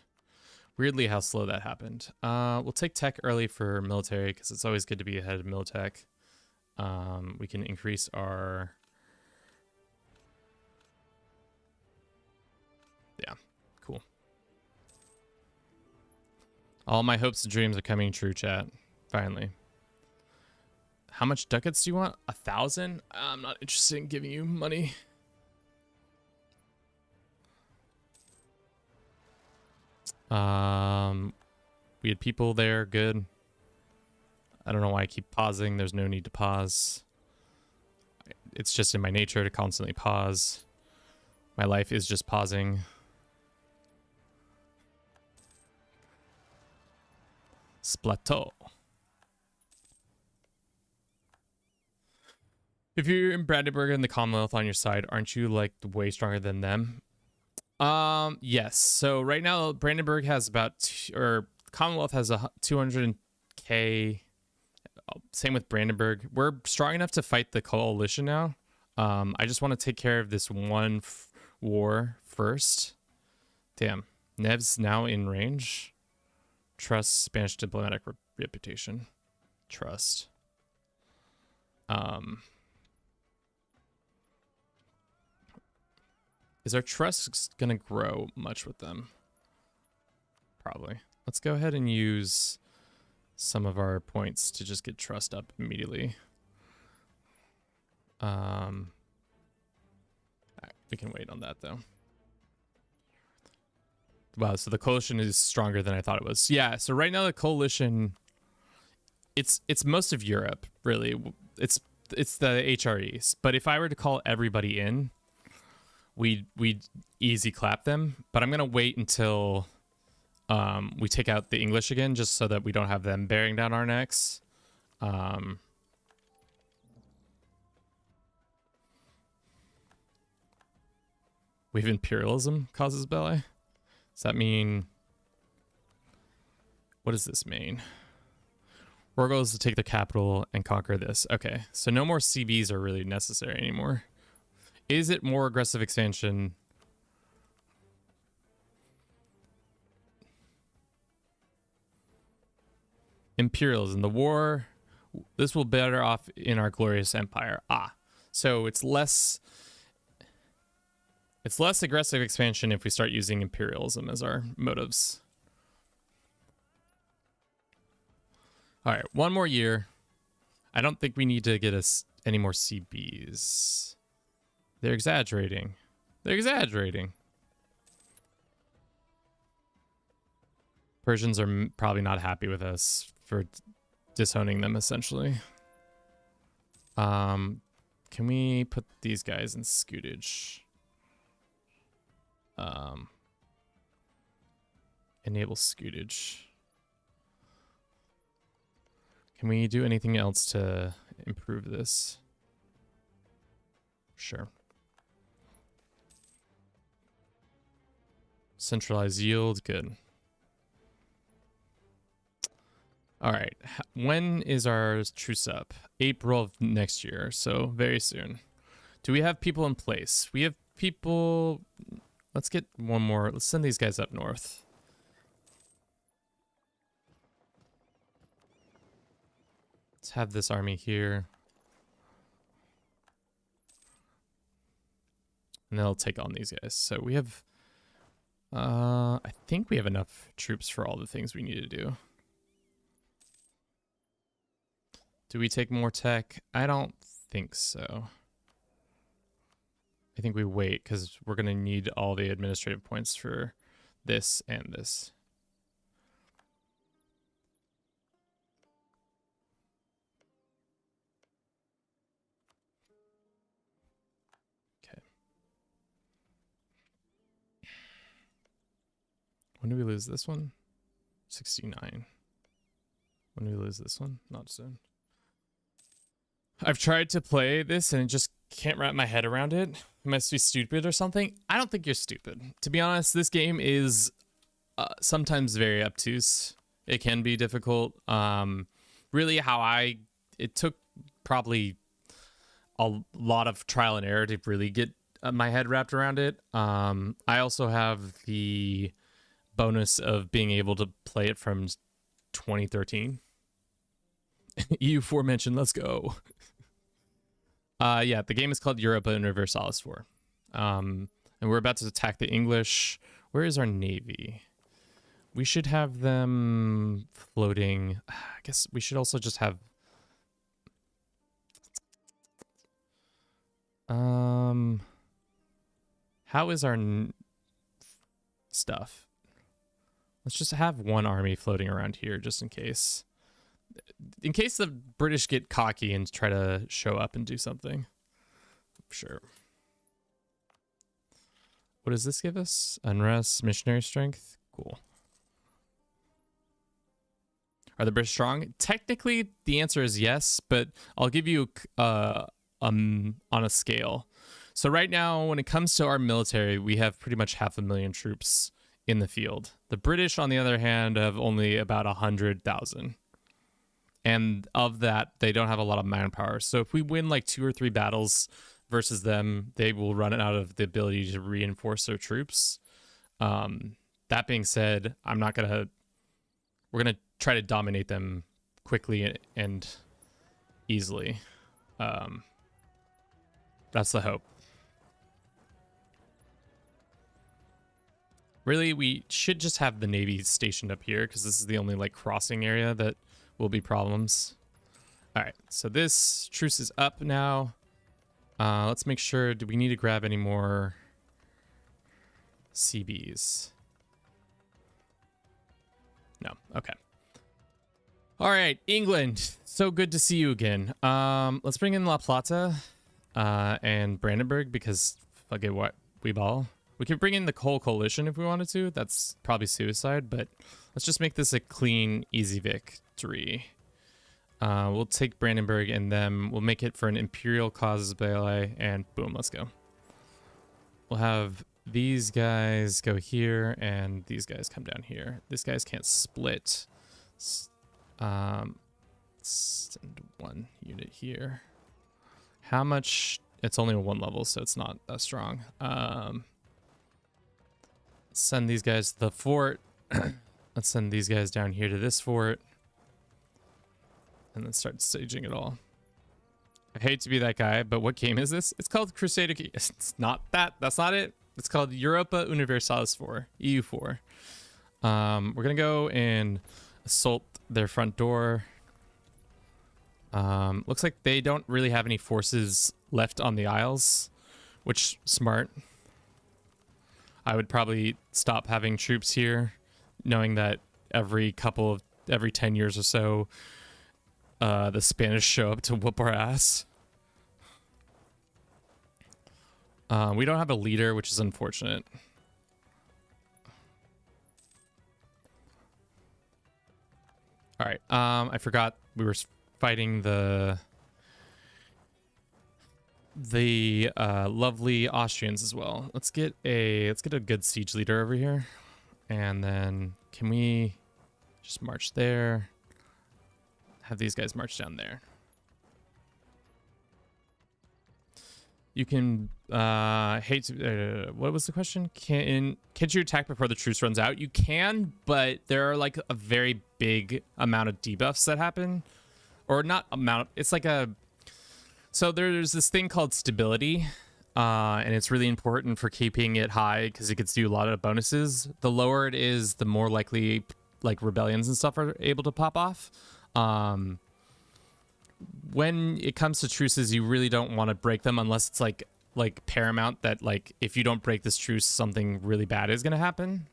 Weirdly how slow that happened. We'll take tech early for military because it's always good to be ahead of militech. We can increase our... Yeah, cool. All my hopes and dreams are coming true, chat. Finally. How much ducats do you want? 1,000? I'm not interested in giving you money. We had people there, good. I don't know why I keep pausing. There's no need to pause. It's just in my nature to constantly pause. My life is just pausing. Splateau. If you're in Brandenburg and the Commonwealth on your side, aren't you like way stronger than them? Yes. So right now Brandenburg has about, or Commonwealth has a 200k. Same with Brandenburg. We're strong enough to fight the coalition now. I just want to take care of this one war first. Damn. Nev's now in range. Trust Spanish diplomatic reputation. Trust. Is our trust gonna grow much with them? Probably. Let's go ahead and use some of our points to just get trust up immediately. We can wait on that though. Wow, so the coalition is stronger than I thought it was. Yeah, so right now the coalition, it's most of Europe, really. It's the HREs. But if I were to call everybody in, we'd easy clap them. But I'm gonna wait until we take out the English again, just so that we don't have them bearing down our necks. We have imperialism causes belly. Does that mean... What does this mean? Our goal is to take the capital and conquer this. Okay, so no more CBs are really necessary anymore. Is it more aggressive expansion? Imperialism. The war... This will better off in our glorious empire. Ah, so it's less... It's less aggressive expansion if we start using imperialism as our motives. All right, one more year. I don't think we need to get us any more CBs. They're exaggerating. They're exaggerating. Persians are probably not happy with us for disowning them, essentially. Can we put these guys in scutage? Enable scutage. Can we do anything else to improve this? Sure. Centralized yield, good. All right, when is our truce up? April of next year, so very soon. Do we have people in place? We have people... Let's get one more. Let's send these guys up north. Let's have this army here. And they'll take on these guys. So we have... I think we have enough troops for all the things we need to do. Do we take more tech? I don't think so. I think we wait because we're going to need all the administrative points for this and this. Okay. When do we lose this one? 69. When do we lose this one? Not soon. I've tried to play this and it just can't wrap my head around it. I must be stupid or something. I don't think you're stupid. To be honest, this game is sometimes very obtuse. It can be difficult. Really it took probably a lot of trial and error to really get my head wrapped around it. I also have the bonus of being able to play it from 2013. EU aforementioned, let's go. Yeah, the game is called Europa Universalis 4. And we're about to attack the English. Where is our navy? We should have them floating. I guess we should also just have... How is our stuff? Let's just have one army floating around here just in case. In case the British get cocky and try to show up and do something. Sure. What does this give us? Unrest, missionary strength. Cool. Are the British strong? Technically, the answer is yes, but I'll give you on a scale. So right now, when it comes to our military, we have pretty much 500,000 troops in the field. The British, on the other hand, have only about 100,000. And of that, they don't have a lot of manpower. So if we win like 2 or 3 battles versus them, they will run out of the ability to reinforce their troops. That being said, we're going to try to dominate them quickly and easily. That's the hope. Really, we should just have the Navy stationed up here because this is the only like crossing area that will be problems. All right, so this truce is up now. Let's make sure, do we need to grab any more CBs? No, okay. All right, England, so good to see you again. Let's bring in La Plata and Brandenburg because fuck it, what we ball. We could bring in the whole coalition if we wanted to. That's probably suicide, but let's just make this a clean, easy victory. We'll take Brandenburg and then we'll make it for an imperial causes ballet and boom, let's go. We'll have these guys go here and these guys come down here. These guys can't split. Send one unit here. How much? It's only a 1 level, so it's not that strong. Send these guys to the fort. Let's send these guys down here to this fort. And then start staging it all. I hate to be that guy, but what game is this? It's called Crusader Key. It's not that. That's not it. It's called Europa Universalis 4. EU4. We're going to go and assault their front door. Looks like they don't really have any forces left on the Isles, which smart. I would probably stop having troops here, knowing that every 10 years or so, the Spanish show up to whoop our ass. We don't have a leader, which is unfortunate. All right. I forgot we were fighting the lovely Austrians as well. Let's get a good siege leader over here, and then can we just march there? Have these guys march down there. You can what was the question? Can't you attack before the truce runs out? You can, but there are like a very big amount of debuffs that happen, or not amount. It's like so there's this thing called stability, and it's really important for keeping it high because it gets you a lot of bonuses. The lower it is, the more likely like rebellions and stuff are able to pop off. When it comes to truces, you really don't want to break them unless it's like paramount that like if you don't break this truce, something really bad is going to happen.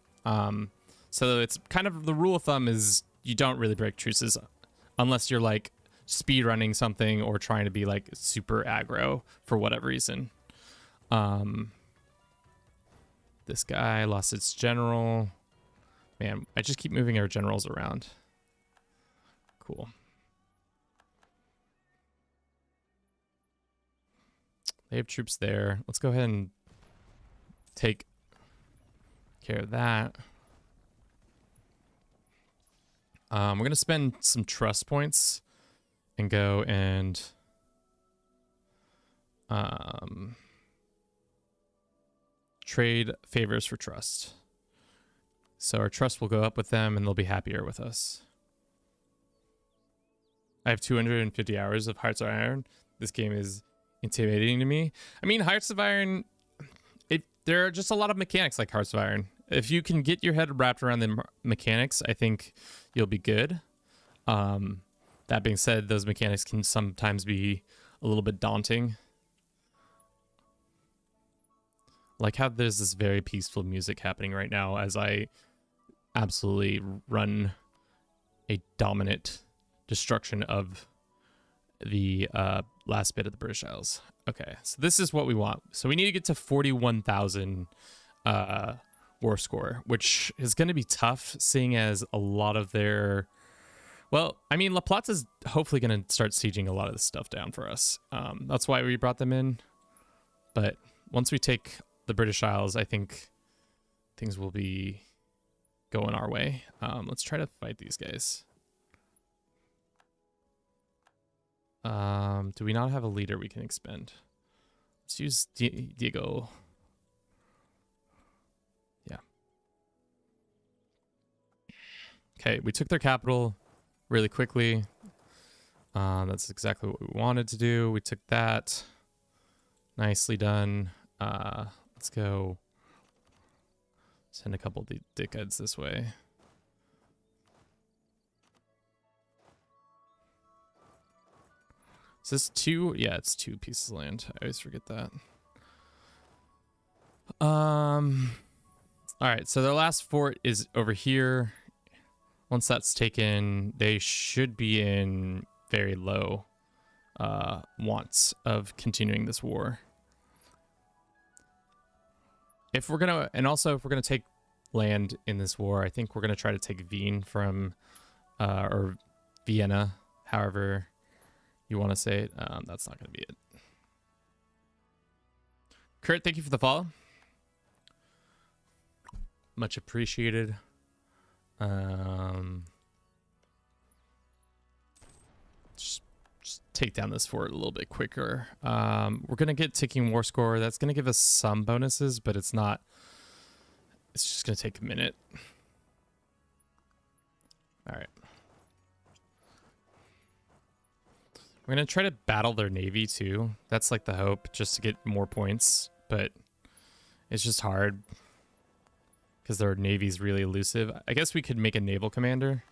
So it's kind of the rule of thumb is you don't really break truces unless you're like speed running something or trying to be like super aggro for whatever reason. This guy lost its general. Man, I just keep moving our generals around. Cool. They have troops there. Let's go ahead and take care of that. We're going to spend some trust points and go and trade favors for trust. So our trust will go up with them and they'll be happier with us. I have 250 hours of Hearts of Iron. This game is intimidating to me. I mean, Hearts of Iron, there are just a lot of mechanics like Hearts of Iron. If you can get your head wrapped around the mechanics, I think you'll be good. That being said, those mechanics can sometimes be a little bit daunting. Like how there's this very peaceful music happening right now as I absolutely run a dominant destruction of the last bit of the British Isles. Okay, so this is what we want. So we need to get to 41,000 war score, which is going to be tough, seeing as a lot of their... Well, I mean, La Plata's hopefully going to start sieging a lot of this stuff down for us. That's why we brought them in. But once we take the British Isles, I think things will be going our way. Let's try to fight these guys. Do we not have a leader we can expend? Let's use Diego. Yeah. Okay, we took their capital really quickly. That's exactly what we wanted to do. We took that. Nicely done. Let's go send a couple of dickheads this way. Is this 2? Yeah, it's 2 pieces of land. I always forget that. All right, so their last fort is over here. Once that's taken, they should be in very low wants of continuing this war. If we're gonna, and also if we're gonna take land in this war, I think we're gonna try to take Wien from, or Vienna, however you want to say it. That's not gonna be it. Kurt, thank you for the follow. Much appreciated. Just take down this fort a little bit quicker. We're gonna get ticking war score. That's gonna give us some bonuses, but it's not. It's just gonna take a minute. All right. We're gonna try to battle their navy too. That's like the hope, just to get more points, but it's just hard because their navy's really elusive. I guess we could make a naval commander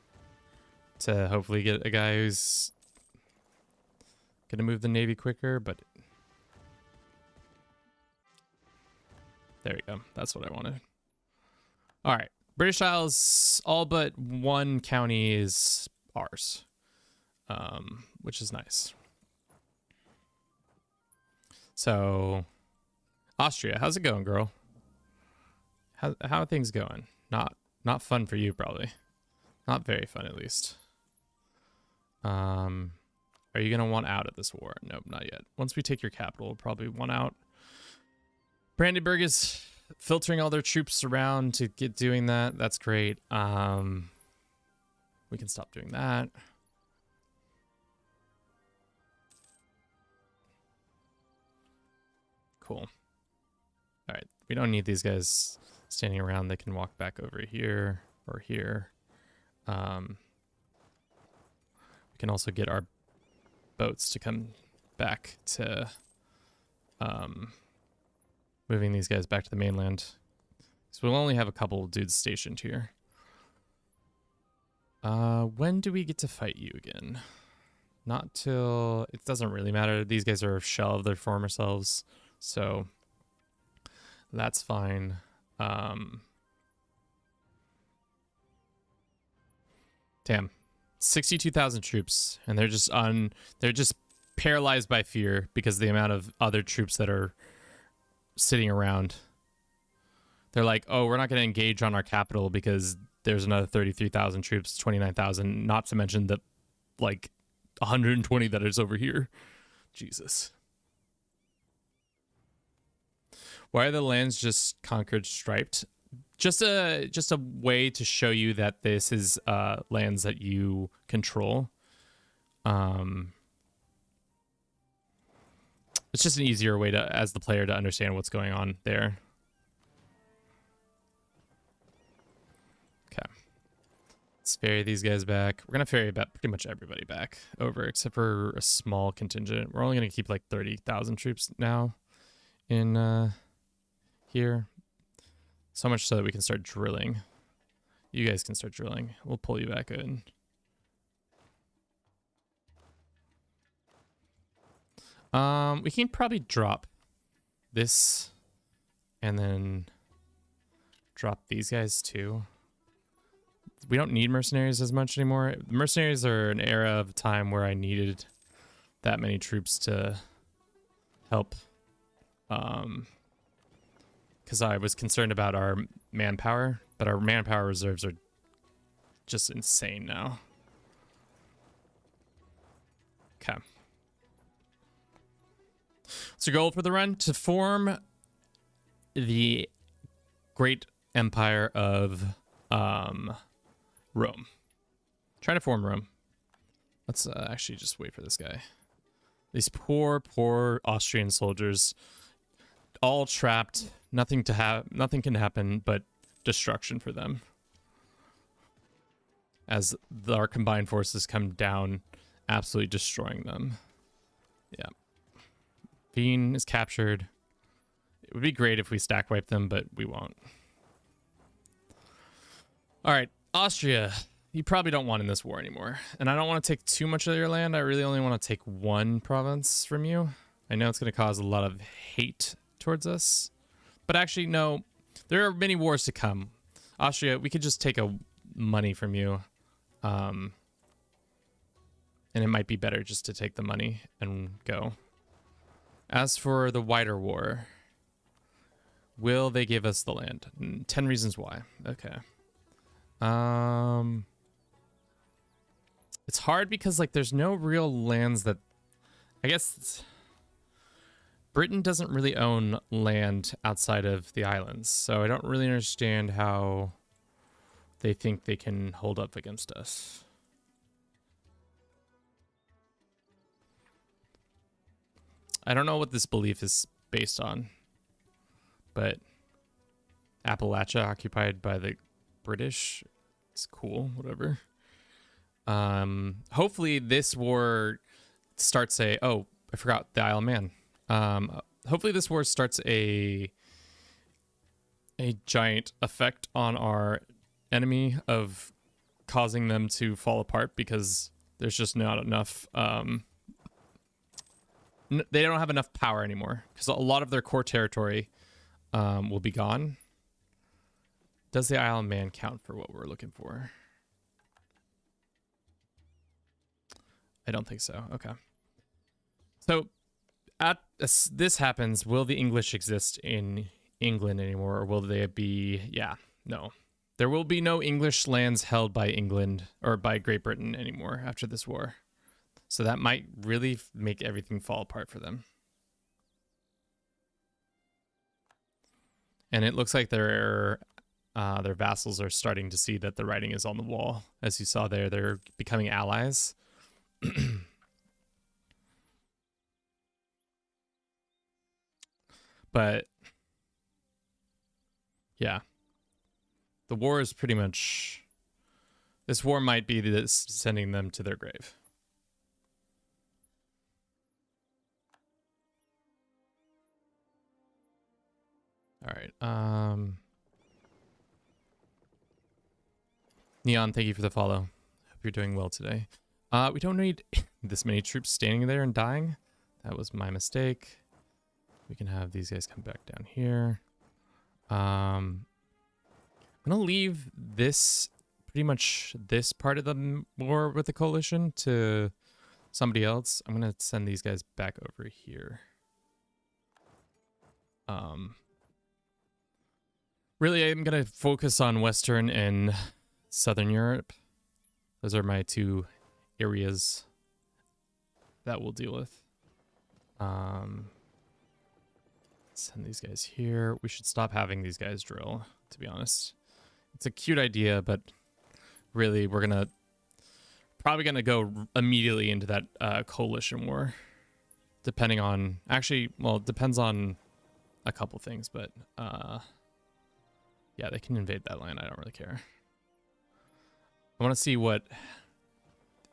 to hopefully get a guy who's gonna move the navy quicker, but there we go. That's what I wanted. All right, British Isles, all but one county is ours, which is nice. So, Austria, how's it going, girl? How are things going? Not fun for you, probably. Not very fun, at least. Are you gonna want out of this war? Nope, not yet. Once we take your capital, we'll probably want out. Brandenburg is filtering all their troops around to get doing that. That's great. We can stop doing that. Cool. All right, we don't need these guys standing around. They can walk back over here or here. We can also get our boats to come back to moving these guys back to the mainland. So we'll only have a couple of dudes stationed here. When do we get to fight you again? Not till... It doesn't really matter. These guys are a shell of their former selves, so that's fine. Damn. 62,000 troops, and they're just paralyzed by fear because of the amount of other troops that are sitting around. They're like, oh, we're not going to engage on our capital because there's another 33,000 troops, 29,000, not to mention the like 120 that is over here. Jesus. Why are the lands just conquered striped? Just a way to show you that this is lands that you control. It's just an easier way to, as the player, to understand what's going on there. Let's ferry these guys back. We're gonna ferry about pretty much everybody back over, except for a small contingent. We're only gonna keep like 30,000 troops now in here. So much so that we can start drilling. You guys can start drilling. We'll pull you back in. We can probably drop this and then drop these guys too. We don't need mercenaries as much anymore. Mercenaries are an era of time where I needed that many troops to help. Because I was concerned about our manpower, but our manpower reserves are just insane now. Okay. What's your goal for the run? To form the great empire of Rome. Trying to form Rome. Let's actually just wait for this guy. These poor Austrian soldiers, all trapped. Nothing can happen but destruction for them. As our combined forces come down, absolutely destroying them. Yeah. Bean is captured. It would be great if we stack wipe them, but we won't. All right, Austria. You probably don't want in this war anymore. And I don't want to take too much of your land. I really only want to take one province from you. I know it's going to cause a lot of hate towards us. But actually, no. There are many wars to come. Austria, we could just take a money from you. And it might be better just to take the money and go. As for the wider war, will they give us the land? 10 reasons why. Okay. It's hard because like there's no real lands that I guess Britain doesn't really own land outside of the islands. So I don't really understand how they think they can hold up against us. I don't know what this belief is based on, but Appalachia occupied by the British. It's cool, whatever. Hopefully this war starts oh, I forgot the Isle of Man. Hopefully this war starts a giant effect on our enemy of causing them to fall apart because there's just not enough, they don't have enough power anymore because a lot of their core territory will be gone. Does the Isle of Man count for what we're looking for? I don't think so. Okay. So this happens, will the English exist in England anymore, or will they be... Yeah, no. There will be no English lands held by England or by Great Britain anymore after this war. So that might really make everything fall apart for them. And it looks like their vassals are starting to see that the writing is on the wall. As you saw there, they're becoming allies. But yeah, the war is pretty much, this war might be this sending them to their grave. All right. Neon, thank you for the follow. Hope you're doing well today. We don't need this many troops standing there and dying. That was my mistake. We can have these guys come back down here. I'm gonna leave this, pretty much this part of the war with the coalition to somebody else. I'm gonna send these guys back over here. Really, I'm gonna focus on Western and Southern Europe. Those are my two areas that we'll deal with. Send these guys here. We should stop having these guys drill, to be honest. It's a cute idea, but really we're probably gonna go immediately into that coalition war. Depending on, actually, well, it depends on a couple things, but yeah, they can invade that land. I don't really care. I want to see what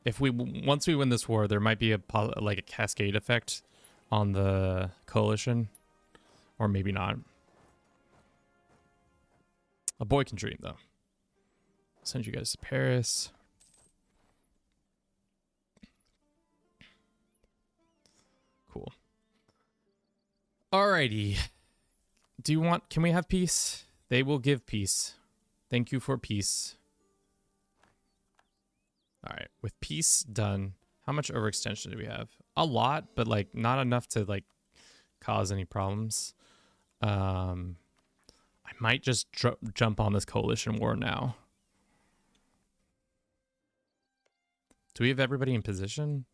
if we once we win this war, there might be a like a cascade effect on the coalition, or maybe not. A boy can dream, though. Send you guys to Paris. Cool. Alrighty. Do you want... Can we have peace? They will give peace. Thank you for peace. Alright. With peace done, how much overextension do we have? A lot, but like not enough to like cause any problems. I might just jump on this coalition war now. Do we have everybody in position?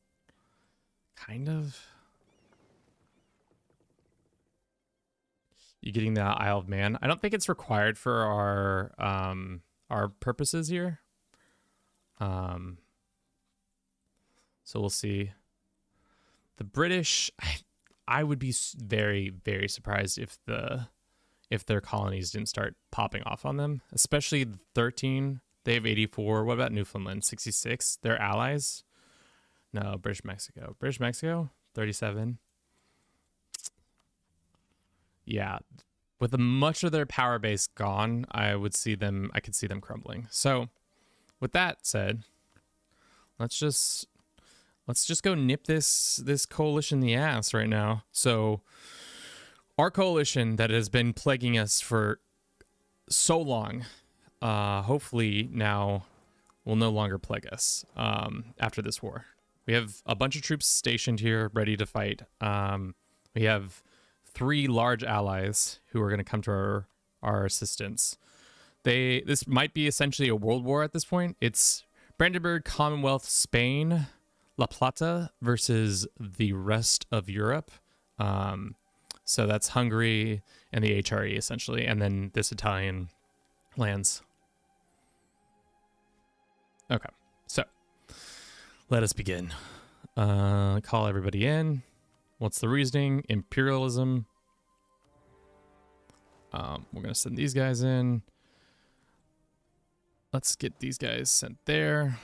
Kind of. You getting the Isle of Man? I don't think it's required for our purposes here. So we'll see. The British, I would be very, very surprised if their colonies didn't start popping off on them, especially the 13. They have 84. What about Newfoundland? 66. They're allies. No, British Mexico. British Mexico, 37. Yeah, with much of their power base gone, I could see them crumbling. So, with that said, let's just go nip this coalition in the ass right now. So, our coalition that has been plaguing us for so long, hopefully now will no longer plague us after this war. We have a bunch of troops stationed here ready to fight. We have 3 large allies who are going to come to our assistance. This might be essentially a world war at this point. It's Brandenburg, Commonwealth, Spain, La Plata versus the rest of Europe. So that's Hungary and the HRE essentially, and then this Italian lands. Okay, so let us begin. Call everybody in. What's the reasoning? Imperialism. We're going to send these guys in. Let's get these guys sent there.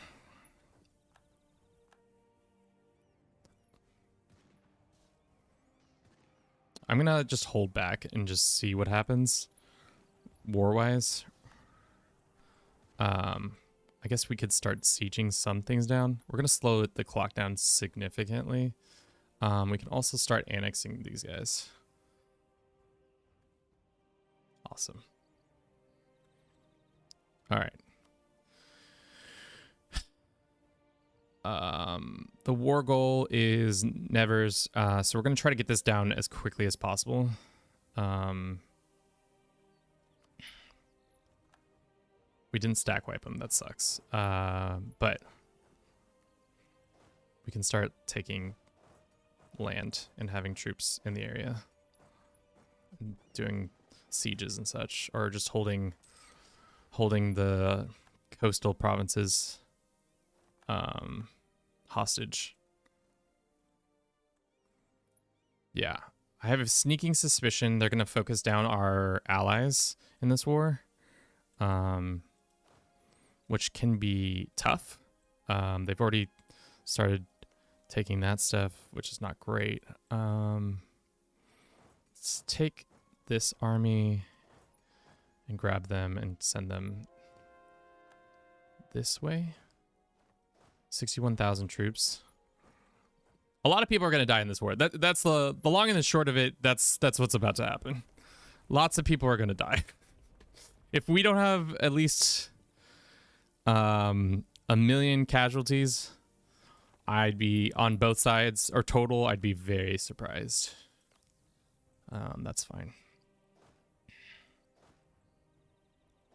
I'm going to just hold back and just see what happens war-wise. I guess we could start sieging some things down. We're going to slow the clock down significantly. We can also start annexing these guys. Awesome. All right. The war goal is Nevers, so we're going to try to get this down as quickly as possible. We didn't stack wipe them. That sucks. But we can start taking land and having troops in the area, doing sieges and such, or just holding the coastal provinces hostage. Yeah, I have a sneaking suspicion they're gonna focus down our allies in this war, which can be tough. They've already started taking that stuff, which is not great. Let's take this army and grab them and send them this way. 61,000 troops. A lot of people are going to die in this war. That's the long and the short of it. That's what's about to happen. Lots of people are going to die. If we don't have at least 1 million casualties, I'd be on both sides, or total, I'd be very surprised. That's fine.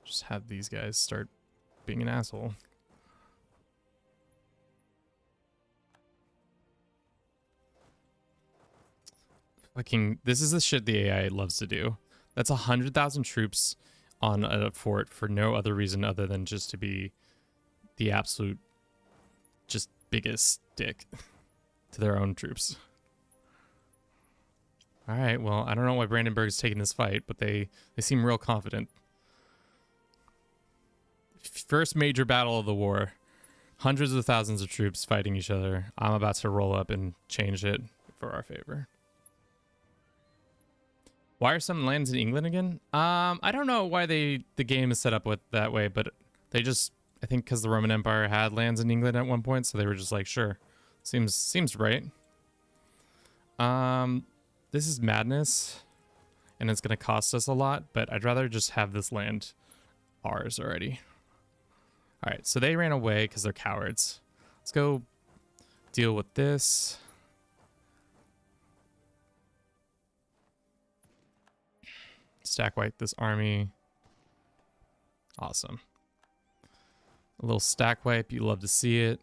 Just have these guys start being an asshole. Fucking, this is the shit the AI loves to do. That's 100,000 troops on a fort for no other reason other than just to be the absolute, just biggest dick to their own troops. All right, well, I don't know why Brandenburg is taking this fight, but they seem real confident. First major battle of the war. Hundreds of thousands of troops fighting each other. I'm about to roll up and change it for our favor. Why are some lands in England again? I don't know why the game is set up with that way, but they just, I think because the Roman Empire had lands in England at one point, so they were just like, sure. Seems right. This is madness, and it's gonna cost us a lot, but I'd rather just have this land ours already. All right, so they ran away because they're cowards. Let's go deal with this. Stack wipe this army. Awesome. A little stack wipe, you love to see it.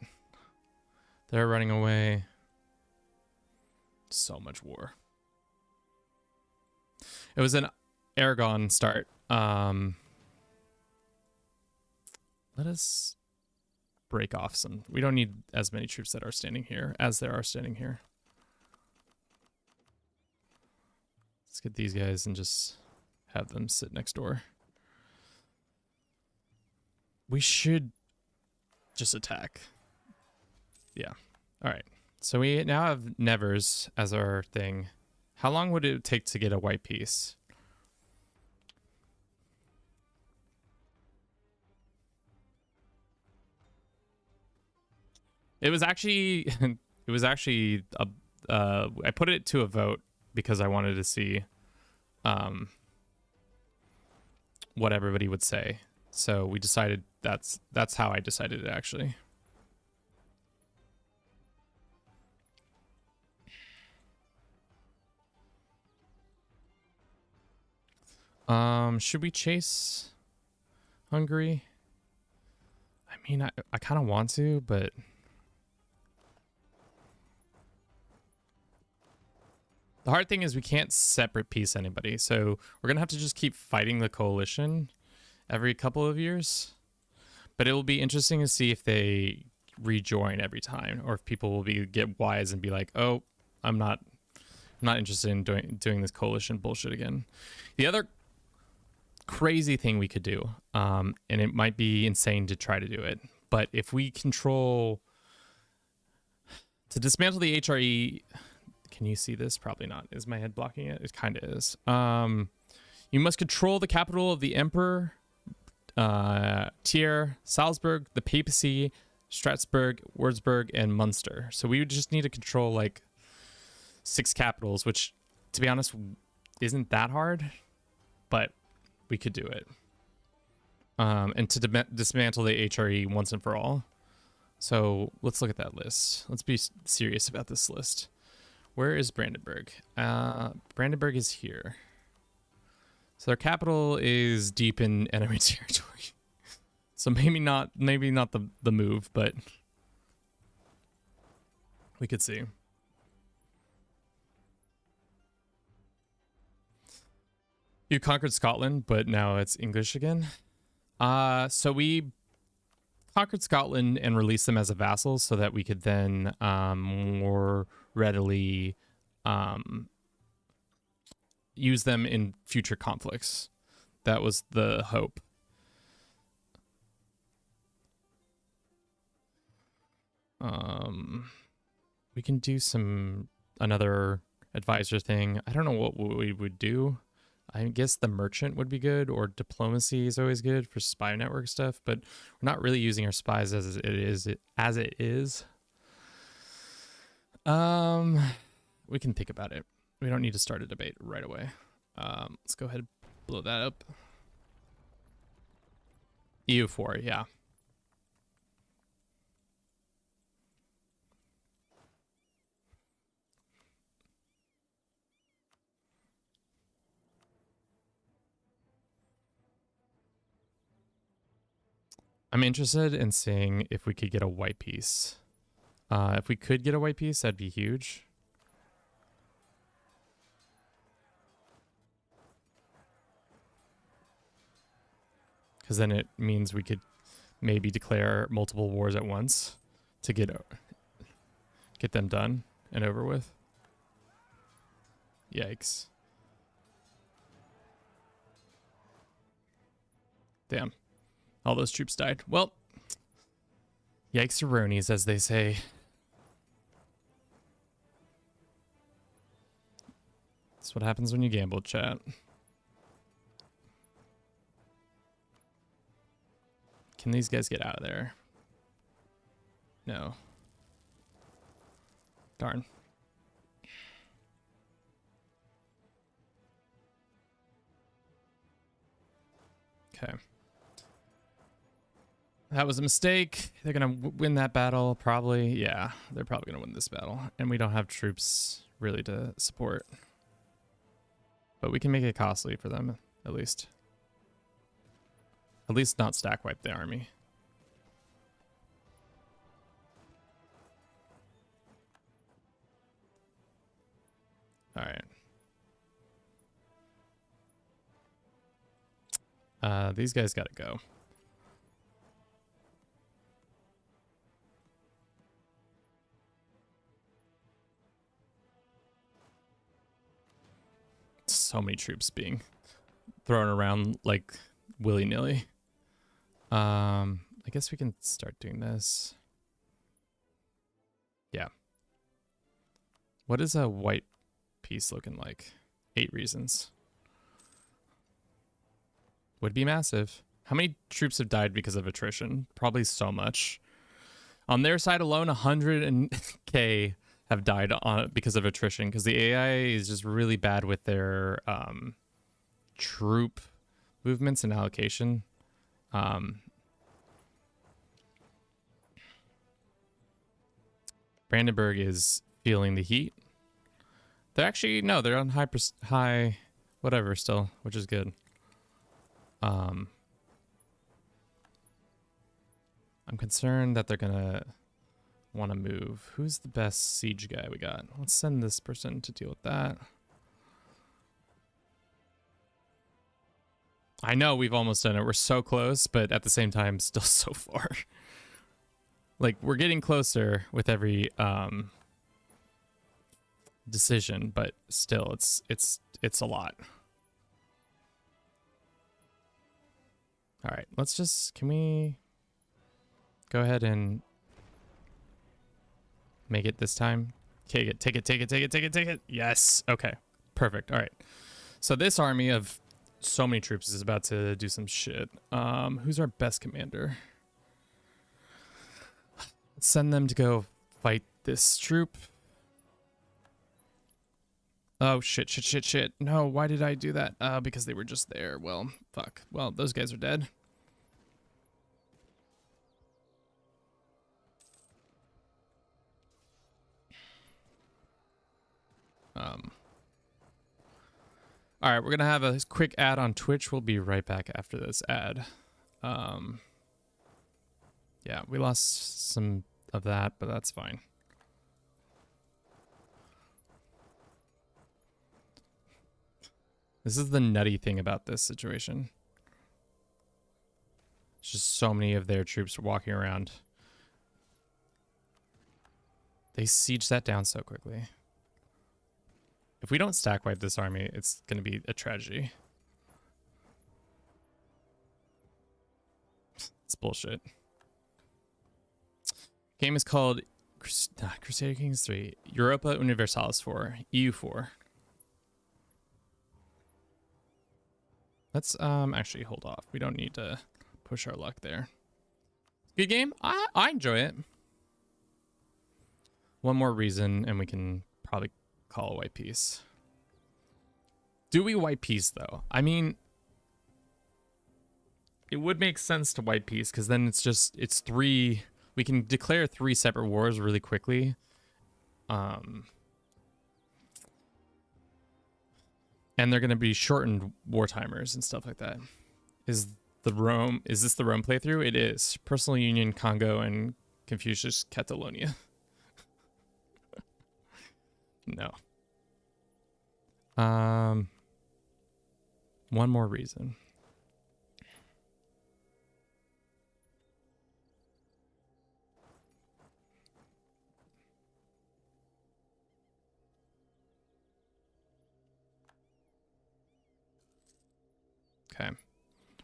They're running away. So much war. It was an Aragon start. Let us break off some. We don't need as many troops that are standing here as there are standing here. Let's get these guys and just have them sit next door. We should just attack. Yeah. All right. So we now have Nevers as our thing. How long would it take to get a white piece? It was actually I put it to a vote because I wanted to see what everybody would say. So we decided that's how I decided it actually. Should we chase Hungary? I mean, I kind of want to, but the hard thing is we can't separate piece anybody. So we're going to have to just keep fighting the coalition every couple of years. But it will be interesting to see if they rejoin every time, or if people will get wise and be like, "Oh, I'm not interested in doing this coalition bullshit again." The other crazy thing we could do, and it might be insane to try to do it, but if we control to dismantle the HRE, can you see this? Probably not. Is my head blocking it? It kind of is. You must control the capital of the Emperor, Trier, Salzburg, the Papacy, Strasbourg, Würzburg, and Munster. So we would just need to control like 6 capitals, which, to be honest, isn't that hard, but we could do it. And to dismantle the HRE once and for all. So let's look at that list. Let's be serious about this list. Where is Brandenburg? Brandenburg is here. So their capital is deep in enemy territory. So maybe not the move, but we could see. You conquered Scotland, but now it's English again. So we conquered Scotland and released them as a vassal so that we could then more readily use them in future conflicts. That was the hope. We can do another advisor thing. I don't know what we would do. I guess the merchant would be good, or diplomacy is always good for spy network stuff, but we're not really using our spies as it is. We can think about it. We don't need to start a debate right away. Let's go ahead and blow that up. EU4, yeah. I'm interested in seeing if we could get a white piece. If we could get a white piece, that'd be huge. Because then it means we could maybe declare multiple wars at once to get them done and over with. Yikes. Damn. All those troops died. Well, yikes-a-ronies, as they say. That's what happens when you gamble, chat. Can these guys get out of there? No. Darn. Okay. That was a mistake. They're going to win that battle, probably. Yeah, they're probably going to win this battle. And we don't have troops really to support. But we can make it costly for them, at least. At least not stack wipe the army. All right. These guys got to go. So many troops being thrown around like willy-nilly. I guess we can start doing this. Yeah. What is a white piece looking like? 8 reasons. Would be massive. How many troops have died because of attrition? Probably so much. On their side alone, 100K have died on it because of attrition, because the AI is just really bad with their troop movements and allocation. Brandenburg is feeling the heat. They're actually, no, they're on high whatever still, which is good. I'm concerned that they're gonna want to move. Who's the best siege guy we got? Let's send this person to deal with that. I know we've almost done it. We're so close, but at the same time, still so far. Like, we're getting closer with every decision, but still, it's a lot. All right, let's just, can we go ahead and make it this time? Take it. Yes. Okay. Perfect. All right. So this army of so many troops is about to do some shit. Who's our best commander? Let's send them to go fight this troop. Oh, shit. No, why did I do that? Because they were just there. Well, fuck. Well, those guys are dead. All right, we're gonna have a quick ad on Twitch. We'll be right back after this ad. Yeah, we lost some of that, but that's fine. This is the nutty thing about this situation. It's just so many of their troops walking around. They siege that down so quickly. If we don't stack wipe this army, it's going to be a tragedy. It's bullshit. Game is called Crusader Kings 3, Europa Universalis 4, EU 4. Let's actually hold off. We don't need to push our luck there. Good game. I enjoy it. One more reason, and we can probably call a white piece. Do we white piece though? I mean, it would make sense to white piece because then it's 3. We can declare 3 separate wars really quickly. And they're going to be shortened war timers and stuff like that. Is this the Rome playthrough? It is. Personal Union, Congo, and Confucius, Catalonia. No. One more reason. Okay.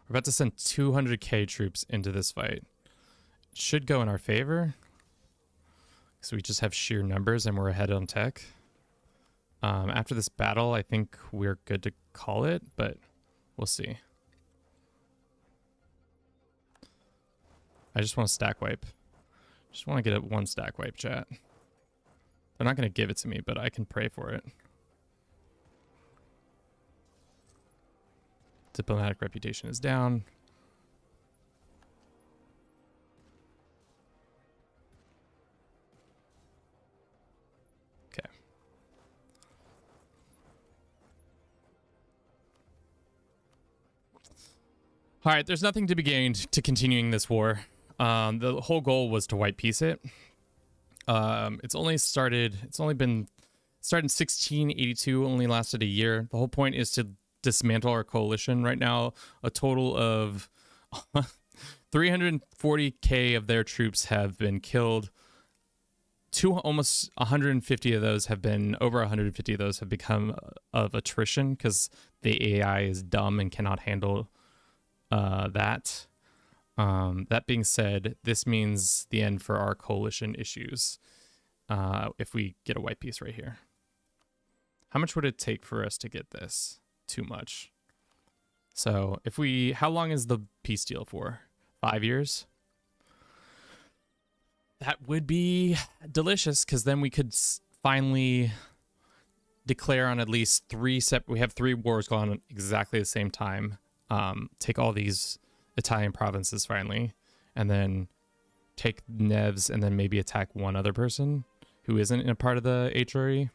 We're about to send 200k troops into this fight. It should go in our favor. So we just have sheer numbers and we're ahead on tech. After this battle, I think we're good to call it, but we'll see. I just want to stack wipe. Just want to get one stack wipe, chat. They're not going to give it to me, but I can pray for it. Diplomatic reputation is down. Okay. All right, there's nothing to be gained to continuing this war. The whole goal was to white peace it. It's only been started in 1682, only lasted a year. The whole point is to dismantle our coalition. Right now, a total of 340k of their troops have been killed. Almost 150 of those have been, over 150 of those have become of attrition because the AI is dumb and cannot handle that. That being said, this means the end for our coalition issues if we get a white piece right here. How much would it take for us to get this? Too much. So if we, how long is the peace deal for? 5 years? That would be delicious because then we could finally declare on at least we have 3 wars going on exactly the same time. Take all these Italian provinces finally, and then take Nevs and then maybe attack one other person who isn't a part of the HRE.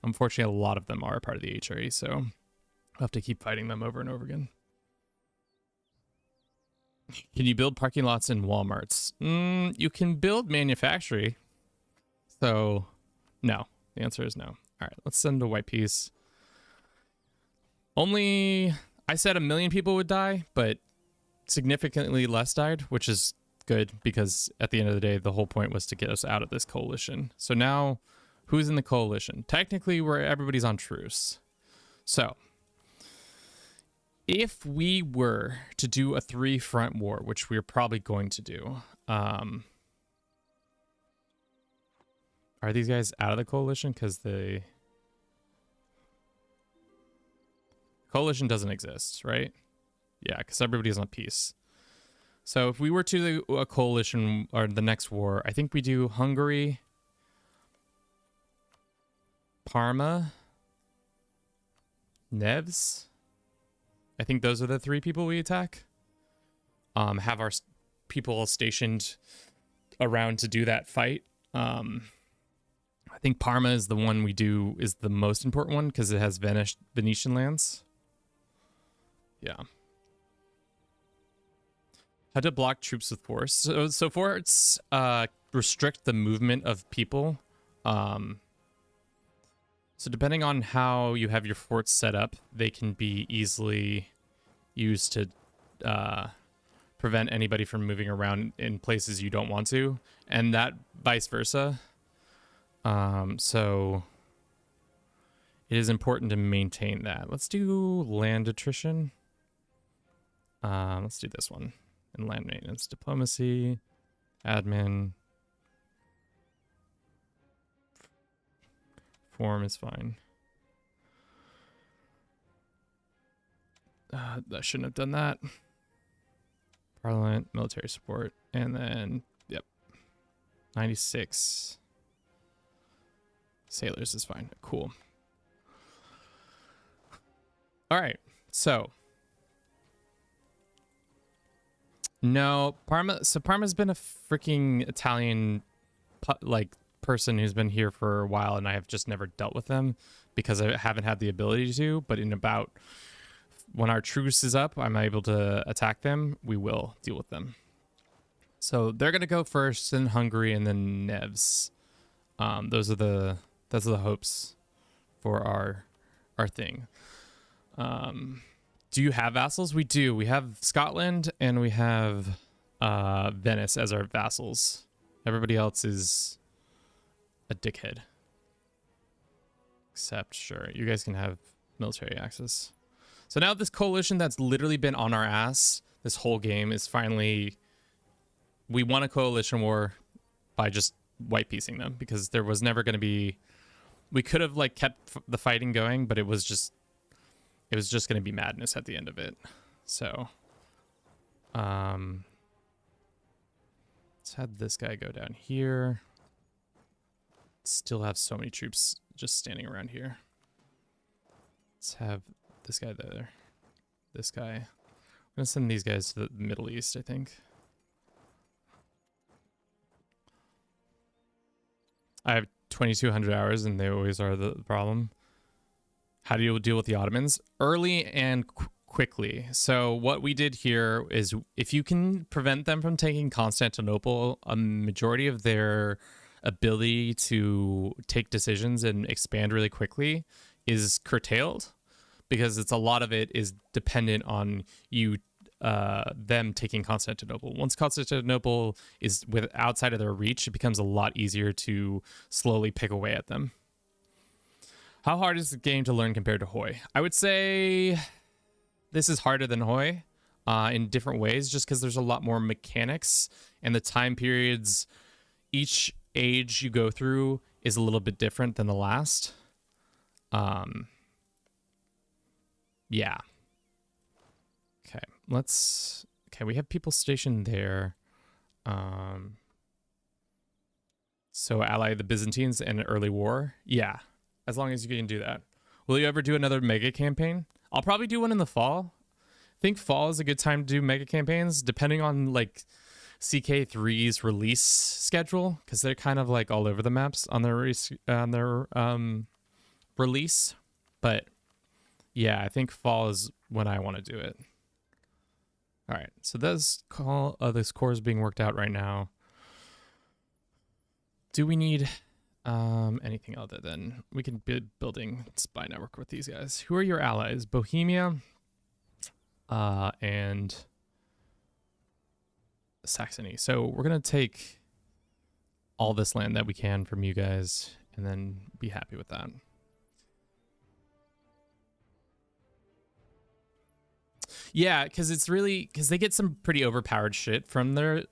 Unfortunately, a lot of them are a part of the HRE, so I'll have to keep fighting them over and over again. Can you build parking lots in Walmarts? You can build manufacturing. So, no. The answer is no. All right, let's send a white piece. I said 1 million people would die, but significantly less died, which is good because at the end of the day, the whole point was to get us out of this coalition. So now, who's in the coalition? Technically, everybody's on truce. So, if we were to do a 3-front war, which we're probably going to do, are these guys out of the coalition? Because the coalition doesn't exist, right? Yeah, because everybody's on peace. So if we were to do a coalition or the next war, I think we do Hungary, Parma, Nevs. I think those are the 3 people we attack. Have our people stationed around to do that fight. I think Parma is the one is the most important one because it has Venetian lands. Yeah. How to block troops with force. So forts restrict the movement of people. So depending on how you have your forts set up, they can be easily used to prevent anybody from moving around in places you don't want to, and that vice versa. So it is important to maintain that. Let's do land attrition. Let's do this one. And land maintenance, diplomacy, admin. Form is fine. I shouldn't have done that. Parliament, military support, and then, yep. 96. Sailors is fine. Cool. All right, so. No, Parma. So Parma's been a freaking Italian, person who's been here for a while, and I have just never dealt with them because I haven't had the ability to. But when our truce is up, I'm able to attack them. We will deal with them. So they're gonna go first, then Hungary, and then Nevs. Those are the hopes for our thing. Do you have vassals? We do. We have Scotland and we have Venice as our vassals. Everybody else is a dickhead. Except, sure, you guys can have military access. So now this coalition that's literally been on our ass this whole game is finally... We won a coalition war by just white piecing them, because there was never going to be... We could have like kept the fighting going, but it was just going to be madness at the end of it. So, let's have this guy go down here. Still have so many troops just standing around here. Let's have this guy there. This guy. I'm gonna send these guys to the Middle East, I think. I have 2,200 hours, and they always are the problem. How do you deal with the Ottomans? Early and quickly. So what we did here is, if you can prevent them from taking Constantinople, a majority of their ability to take decisions and expand really quickly is curtailed, because it's a lot of it is dependent on you them taking Constantinople. Once Constantinople is outside of their reach, it becomes a lot easier to slowly pick away at them. How hard is the game to learn compared to Hoi? I would say this is harder than Hoi in different ways, just because there's a lot more mechanics, and the time periods, each age you go through is a little bit different than the last. Yeah. Okay, we have people stationed there. So ally the Byzantines in an early war. Yeah, as long as you can do that. Will you ever do another mega campaign? I'll probably do one in the fall. I think fall is a good time to do mega campaigns, depending on like CK3's release schedule, because they're kind of like all over the maps on their release. But yeah, I think fall is when I want to do it. All right, so this core is being worked out right now. Do we need anything other than we can be building spy network with these guys? Who are your allies? Bohemia and Saxony. So we're gonna take all this land that we can from you guys and then be happy with that. Yeah, because they get some pretty overpowered shit from their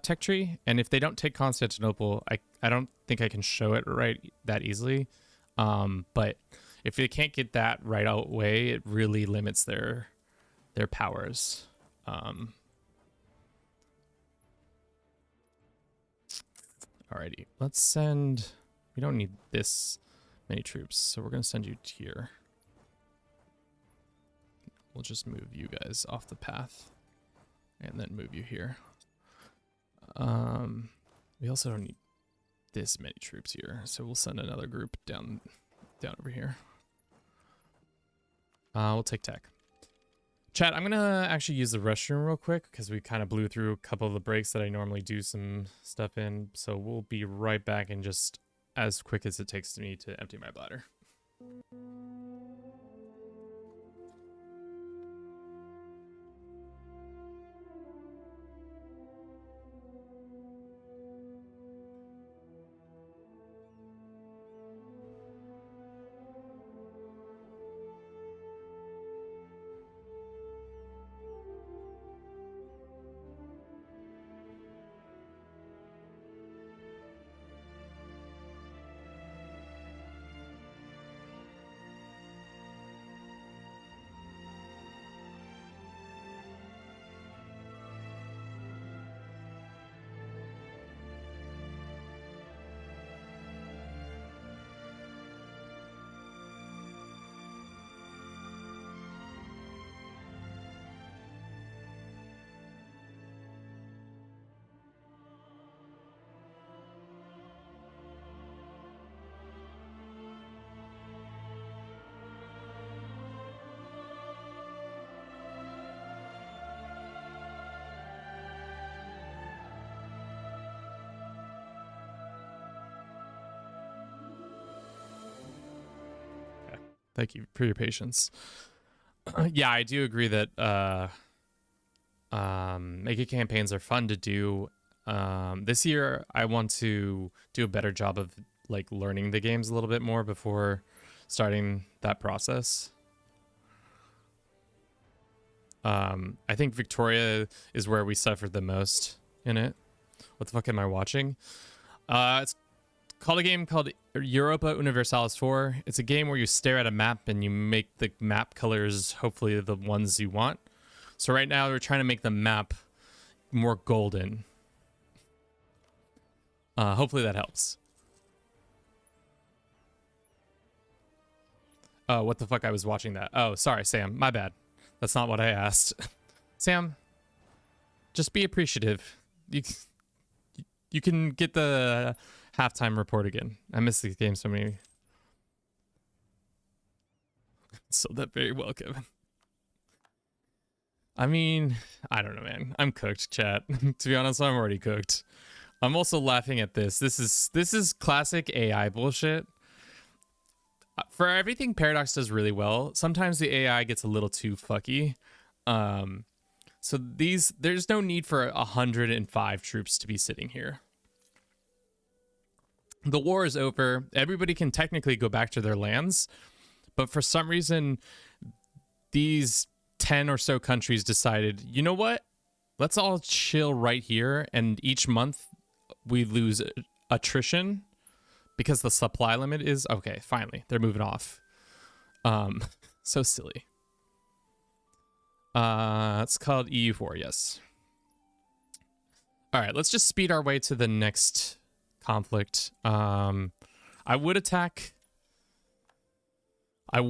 tech tree, and if they don't take Constantinople, I don't think I can show it right that easily. But if they can't get that right away, it really limits their powers. Alrighty, let's send. We don't need this many troops, so we're gonna send you here. We'll just move you guys off the path and then move you here. We also don't need this many troops here, so we'll send another group down over here. We'll take tech. Chat, I'm gonna actually use the restroom real quick because we kind of blew through a couple of the breaks that I normally do some stuff in. So we'll be right back in just as quick as it takes me to empty my bladder. Thank you for your patience. Yeah, I do agree that mega campaigns are fun to do. This year, I want to do a better job of like learning the games a little bit more before starting that process. I think Victoria is where we suffered the most in it. What the fuck am I watching? It's called a game called Europa Universalis 4. It's a game where you stare at a map and you make the map colors hopefully the ones you want. So right now we're trying to make the map more golden. Hopefully that helps. Oh, what the fuck? I was watching that. Oh, sorry, Sam. My bad. That's not what I asked. Sam, just be appreciative. You can get the halftime report again. I miss these games so many. So that very well, Kevin. I mean, I don't know, man. I'm cooked, chat. To be honest, I'm already cooked. I'm also laughing at this. This is classic AI bullshit. For everything Paradox does really well, sometimes the AI gets a little too fucky. So there's no need for 105 troops to be sitting here. The war is over. Everybody can technically go back to their lands, but for some reason, these 10 or so countries decided, you know what? Let's all chill right here, and each month we lose attrition because the supply limit is okay. Finally, they're moving off. So silly. It's called EU4. Yes. All right, let's just speed our way to the next conflict. I would attack the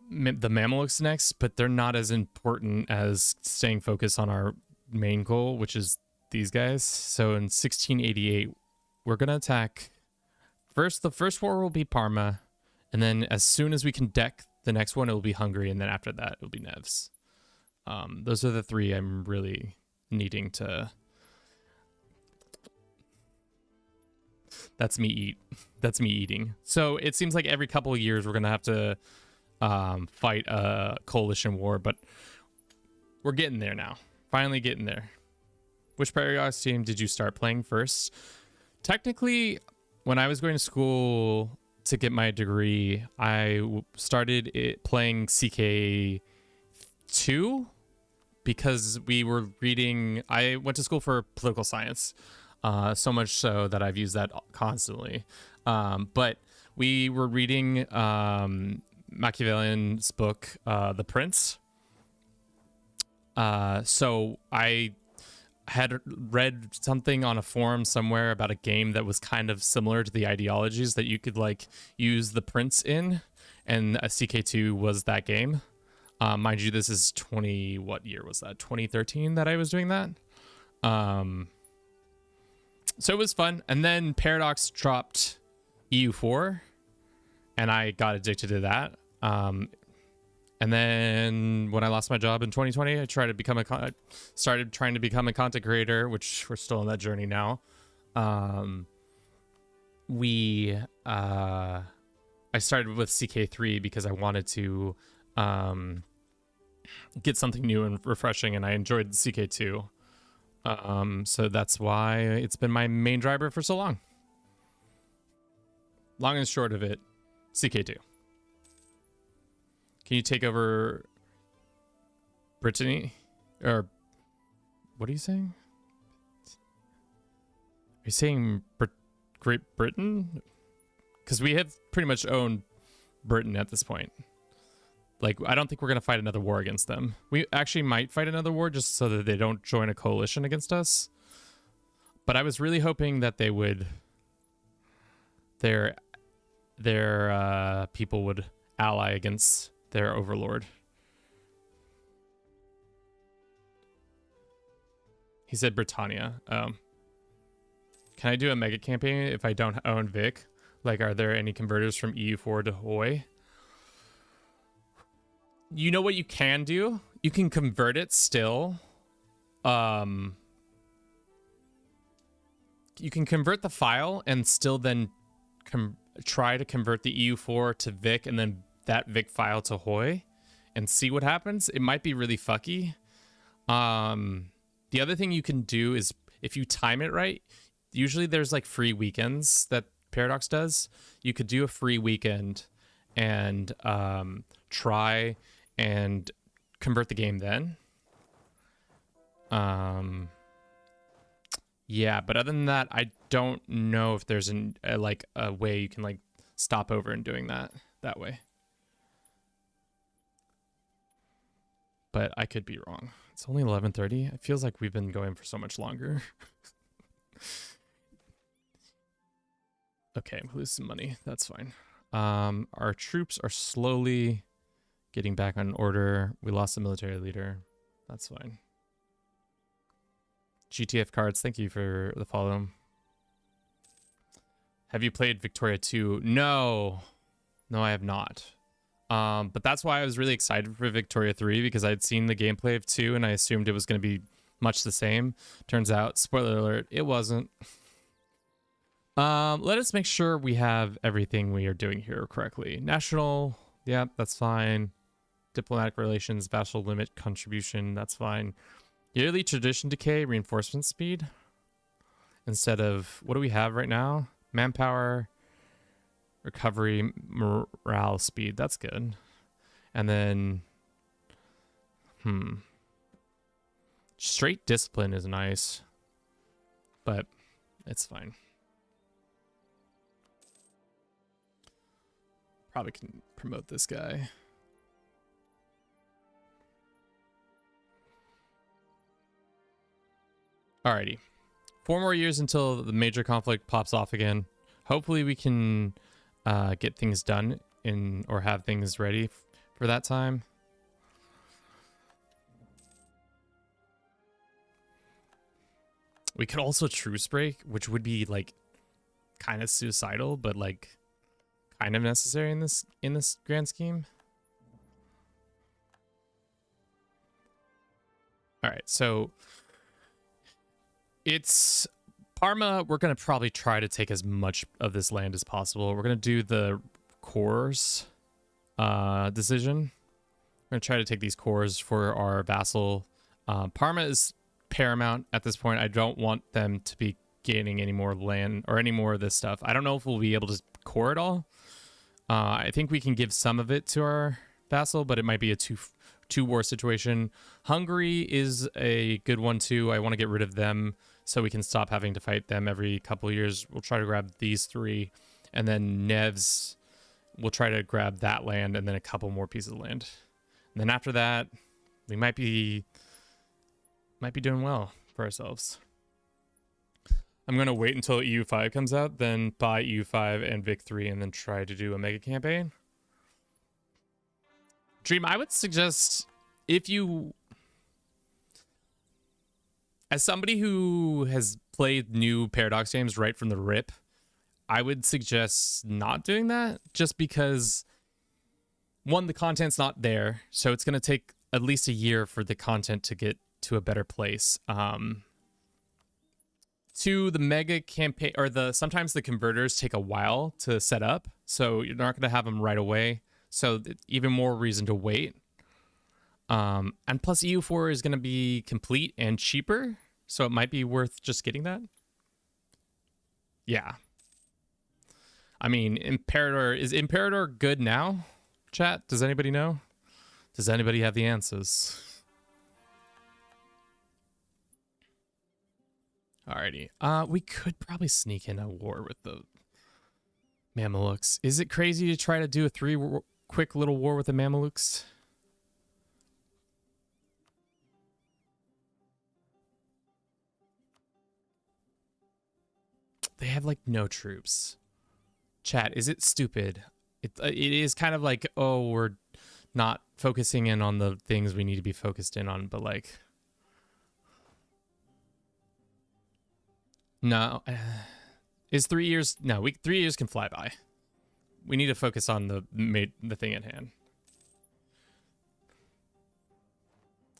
Mamelukes next, but they're not as important as staying focused on our main goal, which is these guys. So in 1688, we're gonna attack. The first war will be Parma, and then as soon as we can deck the next one, it will be Hungary, and then after that, it'll be Neves. Those are the three I'm really needing to. That's me eating. So it seems like every couple of years we're gonna have to fight a coalition war, but we're getting there now. Finally getting there. Which Paradox team did you start playing first? Technically, when I was going to school to get my degree, I started playing CK2 because we were reading. I went to school for political science. So much so that I've used that constantly. But we were reading Machiavellian's book, The Prince. So I had read something on a forum somewhere about a game that was kind of similar to the ideologies that you could like use The Prince in, and a CK2 was that game. Mind you, this is what year was that? 2013 that I was doing that. So it was fun. And then Paradox dropped EU4, and I got addicted to that. And then when I lost my job in 2020, I started trying to become a content creator, which we're still on that journey now. I started with CK3 because I wanted to get something new and refreshing, and I enjoyed CK2. So that's why it's been my main driver for so long. Long and short of it, CK2. Can you take over Brittany? Or what are you saying? Are you saying Great Britain? Because we have pretty much owned Britain at this point. Like, I don't think we're going to fight another war against them. We actually might fight another war just so that they don't join a coalition against us. But I was really hoping that they would... Their people would ally against their overlord. He said Britannia. Can I do a mega campaign if I don't own Vic? Like, are there any converters from EU4 to Hoy? You know what you can do? You can convert it still. You can convert the file and still then try to convert the EU4 to Vic and then that Vic file to Hoy and see what happens. It might be really fucky. The other thing you can do is if you time it right, usually there's like free weekends that Paradox does. You could do a free weekend and try and convert the game then. Yeah, but other than that, I don't know if there's like a way you can like stop over and doing that way. But I could be wrong. It's only 11:30. It feels like we've been going for so much longer. Okay, we lose some money. That's fine. Our troops are slowly getting back on order. We lost the military leader. That's fine. GTF cards, thank you for the follow. Have you played Victoria 2? No. No, I have not. But that's why I was really excited for Victoria 3, because I'd seen the gameplay of 2 and I assumed it was going to be much the same. Turns out, spoiler alert, it wasn't. Let us make sure we have everything we are doing here correctly. National, yeah, that's fine. Diplomatic relations, vassal limit contribution, that's fine. Yearly tradition decay, reinforcement speed. Instead of, what do we have right now? Manpower, recovery, morale speed, that's good. And then, straight discipline is nice, but it's fine. Probably can promote this guy. Alrighty. 4 more years until the major conflict pops off again. Hopefully we can get things done or have things ready for that time. We could also truce break, which would be like kind of suicidal, but like kind of necessary in this grand scheme. All right, so it's Parma. We're gonna probably try to take as much of this land as possible. We're gonna do the cores decision. We're gonna try to take these cores for our vassal. Parma is paramount at this point. I don't want them to be gaining any more land or any more of this stuff. I don't know if we'll be able to core it all. I think we can give some of it to our vassal, but it might be a two war situation. Hungary is a good one too. I want to get rid of them so we can stop having to fight them every couple of years. We'll try to grab these 3, and then Nevs, we'll try to grab that land and then a couple more pieces of land. And then after that, we might be doing well for ourselves. I'm going to wait until EU5 comes out, then buy EU5 and Vic 3, and then try to do a mega campaign. Dream, I would suggest, if you, as somebody who has played new Paradox games right from the rip, I would suggest not doing that, just because, one, the content's not there, so it's going to take at least a year for the content to get to a better place. 2, the mega campaign, or sometimes the converters take a while to set up, so you're not going to have them right away. So even more reason to wait. And plus EU4 is going to be complete and cheaper, so it might be worth just getting that. Yeah. I mean, is Imperator good now? Chat, does anybody know? Does anybody have the answers? Alrighty. We could probably sneak in a war with the Mamelukes. Is it crazy to try to do a quick little war with the Mamelukes? They have like no troops. Chat, is it stupid? It is kind of like, oh, we're not focusing in on the things we need to be focused in on, but like, no, is 3 years? No, 3 years can fly by. We need to focus on the thing at hand.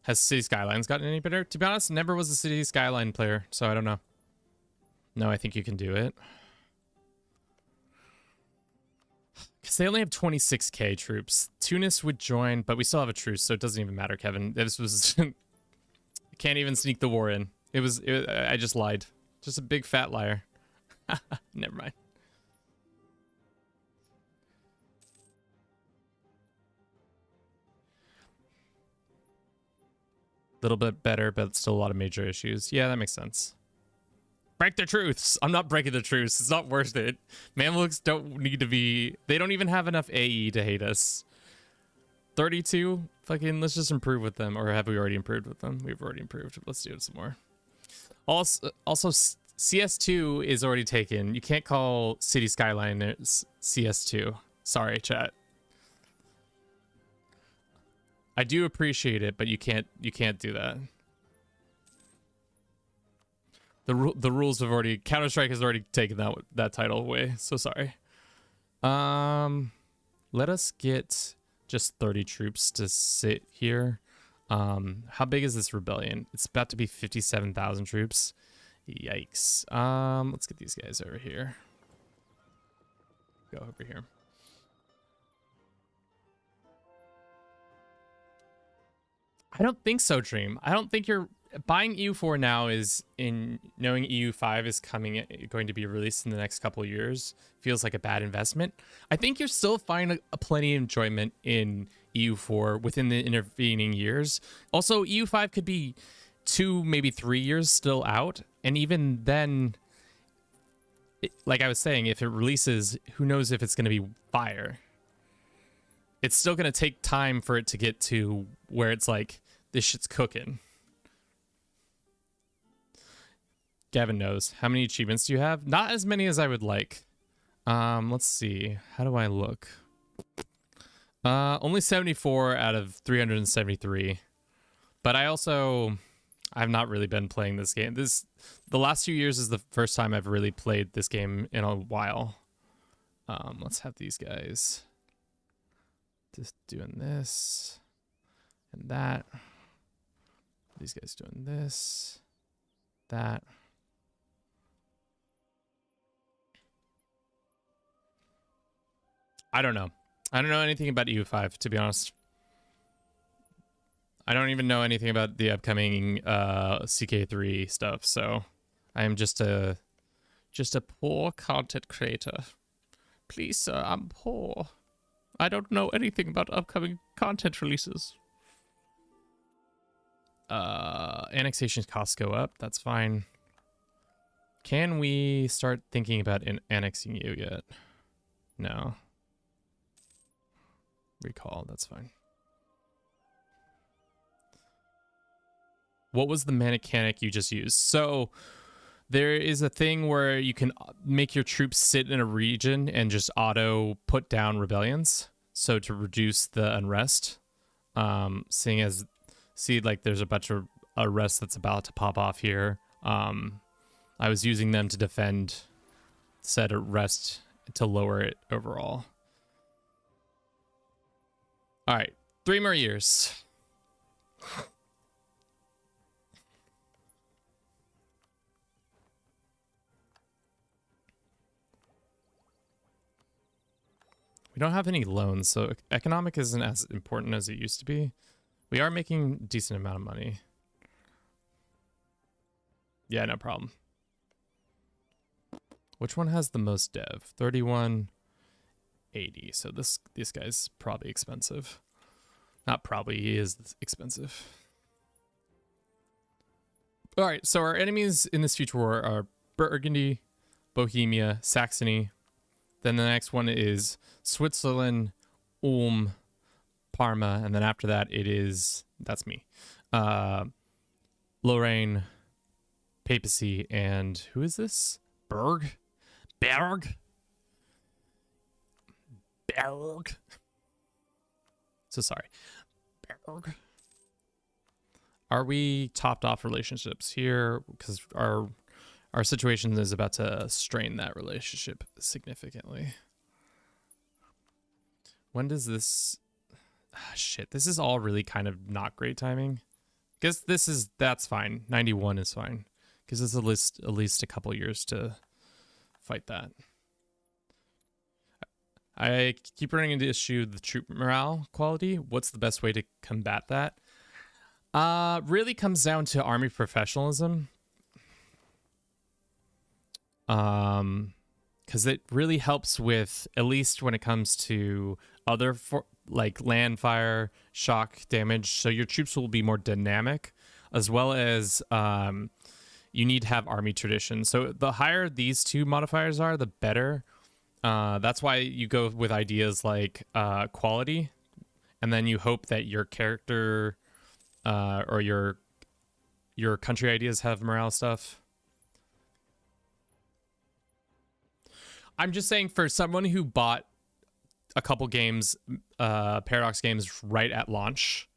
Has City Skylines gotten any better? To be honest, never was a City Skyline player, so I don't know. No, I think you can do it. Because they only have 26k troops. Tunis would join, but we still have a truce, so it doesn't even matter, Kevin. This was... Can't even sneak the war in. I just lied. Just a big fat liar. Never mind. Little bit better, but still a lot of major issues. Yeah, that makes sense. Break the truths. I'm not breaking the truths. It's not worth it. Mamluks don't need to be... They don't even have enough AE to hate us. 32? Fucking, let's just improve with them. Or have we already improved with them? We've already improved. Let's do it some more. Also CS2 is already taken. You can't call City Skylines CS2. Sorry, chat. I do appreciate it, but you can't do that. The rules have already... Counter-Strike has already taken that title away, so sorry. Let us get just 30 troops to sit here. How big is this rebellion? It's about to be 57,000 troops. Yikes. Let's get these guys over here. Go over here. I don't think so, Dream. I don't think you're buying EU4 now is in knowing EU5 is going to be released in the next couple of years feels like a bad investment. I think you're still finding a plenty of enjoyment in EU4 within the intervening years. Also, EU5 could be 2, maybe 3 years still out. And even then, like I was saying, if it releases, who knows if it's going to be fire. It's still going to take time for it to get to where it's like, this shit's cooking. Gavin knows. How many achievements do you have? Not as many as I would like. Let's see. How do I look? Only 74 out of 373. But I've not really been playing this game. The last 2 years is the first time I've really played this game in a while. Let's have these guys just doing this and that. These guys doing this, that. I don't know. I don't know anything about EU5, to be honest. I don't even know anything about the upcoming CK3 stuff, so I am just a poor content creator. Please, sir, I'm poor. I don't know anything about upcoming content releases. Annexation costs go up. That's fine. Can we start thinking about annexing you yet? No. Recall, that's fine. What was the mechanic you just used? So there is a thing where you can make your troops sit in a region and just auto put down rebellions. So to reduce the unrest, seeing as, see, like there's a bunch of unrest that's about to pop off here. I was using them to defend said unrest to lower it overall. All right, 3 more years. We don't have any loans, so economic isn't as important as it used to be. We are making a decent amount of money. Yeah, no problem. Which one has the most dev? 3180. So this guy's probably expensive. Not probably, he is expensive. All right, so our enemies in this future war are Burgundy, Bohemia, Saxony. Then the next one is Switzerland, Ulm, Parma, and then after that it is, that's me, Lorraine, Papacy, and who is this? Berg? So sorry. Berg. Are we topped off relationships here? Because our situation is about to strain that relationship significantly. When does this... shit, this is all really kind of not great timing. Guess that's fine. 91 is fine. Because it's at least a couple years to fight that. I keep running into issue the troop morale quality. What's the best way to combat that? Really comes down to army professionalism. Because it really helps with, at least when it comes to other like land, fire, shock, damage. So your troops will be more dynamic. as well as you need to have army tradition. So the higher these two modifiers are, the better. That's why you go with ideas like quality, and then you hope that your character or your country ideas have morale stuff. I'm just saying, for someone who bought a couple games, Paradox games right at launch,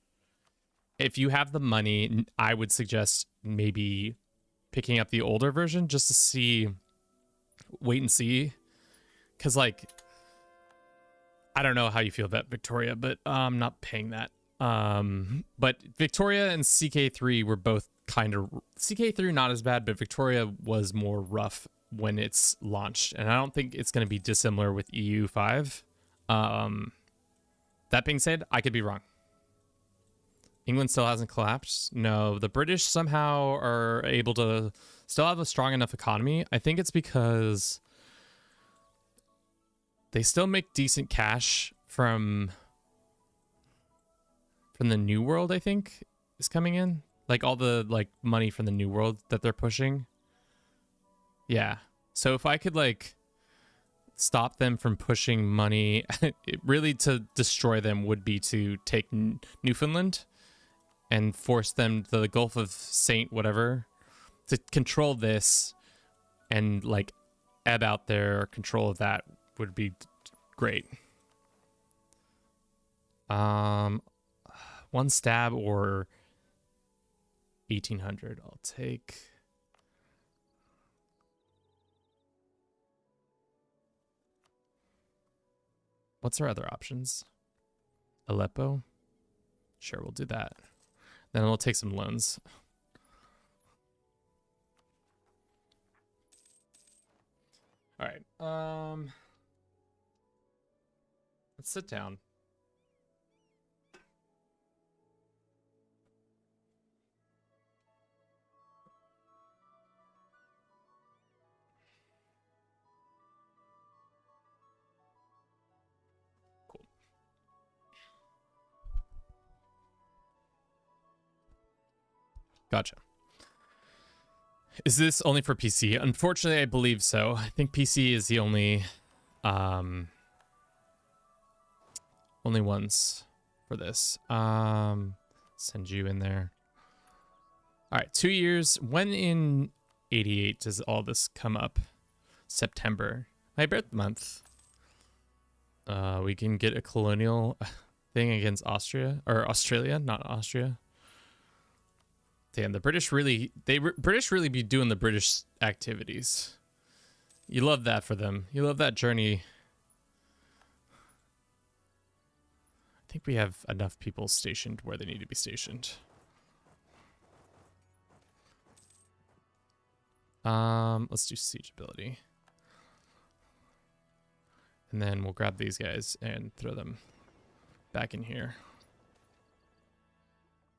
if you have the money, I would suggest maybe picking up the older version just to see, wait and see. Because, like, I don't know how you feel about Victoria, but I'm not paying that. But Victoria and CK3 were both kind of... CK3 not as bad, but Victoria was more rough when it's launched. And I don't think it's going to be dissimilar with EU5. That being said, I could be wrong. England still hasn't collapsed. No, the British somehow are able to still have a strong enough economy. I think it's because they still make decent cash from the New World, I think, is coming in. Like all the like money from the New World that they're pushing. Yeah. So if I could like stop them from pushing money, really to destroy them would be to take Newfoundland and force them to the Gulf of Saint whatever to control this, and like ebb out their control of that would be great. One stab or 1800. I'll take. What's our other options? Aleppo? Sure, we'll do that. Then we'll take some loans. All right. Let's sit down. Gotcha. Is this only for PC? Unfortunately, I believe so. I think PC is the only ones for this. Send you in there. All right, 2 years. When in 88 does all this come up? September. My birth month. We can get a colonial thing against Austria or Australia, not Austria. Damn, the British really, British really be doing the British activities. You love that for them. You love that journey. I think we have enough people stationed where they need to be stationed. Let's do siege ability. And then we'll grab these guys and throw them back in here.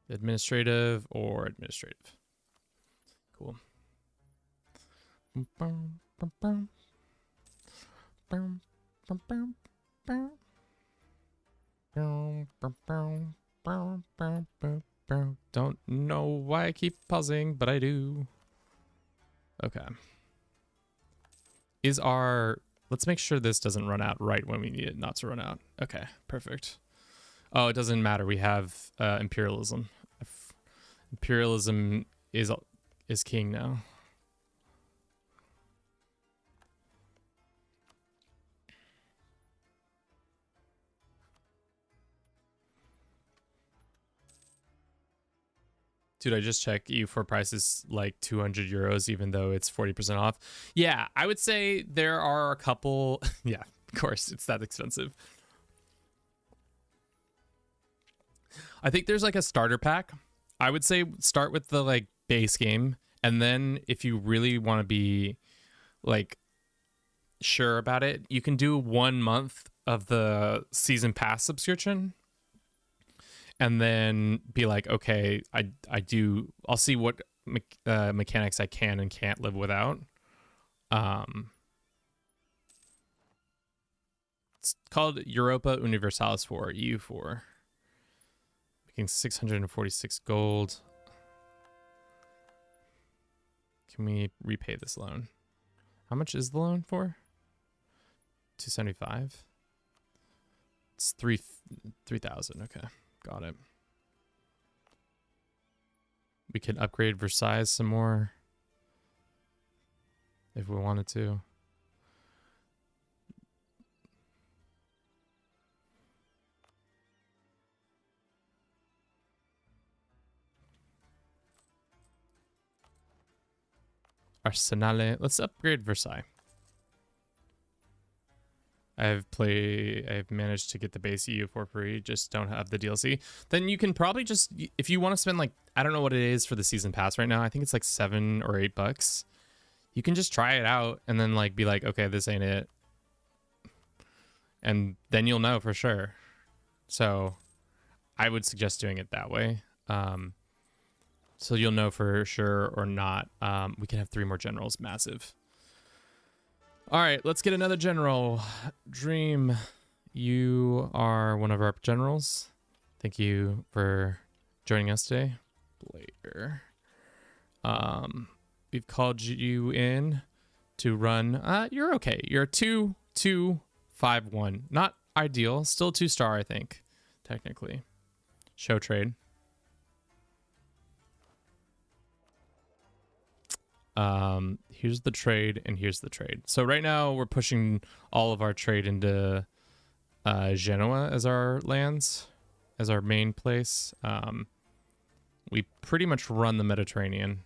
Administrative or administrative. Cool. Don't know why I keep pausing, but I do. Okay. Is our... Let's make sure this doesn't run out right when we need it not to run out. Okay, perfect. Oh, it doesn't matter. We have imperialism. Imperialism is king now. Dude, I just checked. EU4 price is like 200 euros, even though it's 40% off. Yeah, I would say there are a couple. Yeah, of course, it's that expensive. I think there's like a starter pack. I would say start with the like base game, and then if you really want to be like sure about it, you can do 1 month of the season pass subscription, and then be like, okay, I'll see what mechanics I can and can't live without. It's called Europa Universalis 4, EU4. 646 gold. Can we repay this loan? How much is the loan for? 275. It's 3,000. Okay, got it. We could upgrade Versailles some more if we wanted to. Arsenale. Let's upgrade Versailles. I've managed to get the base EU for free, just don't have the DLC. Then you can probably just, if you want to spend like, I don't know what it is for the season pass right now. I think it's like $7 or $8. You can just try it out and then like be like, okay, this ain't it. And then you'll know for sure. So I would suggest doing it that way. So you'll know for sure or not. We can have 3 more generals, massive. All right, let's get another general. Dream, you are one of our generals. Thank you for joining us today. Blair. We've called you in to run. You're okay. You're a 2-2-5-1. Not ideal. Still 2-star, I think, technically. Show trade. Here's the trade and here's the trade. So right now we're pushing all of our trade into Genoa as our lands, as our main place. We pretty much run the Mediterranean.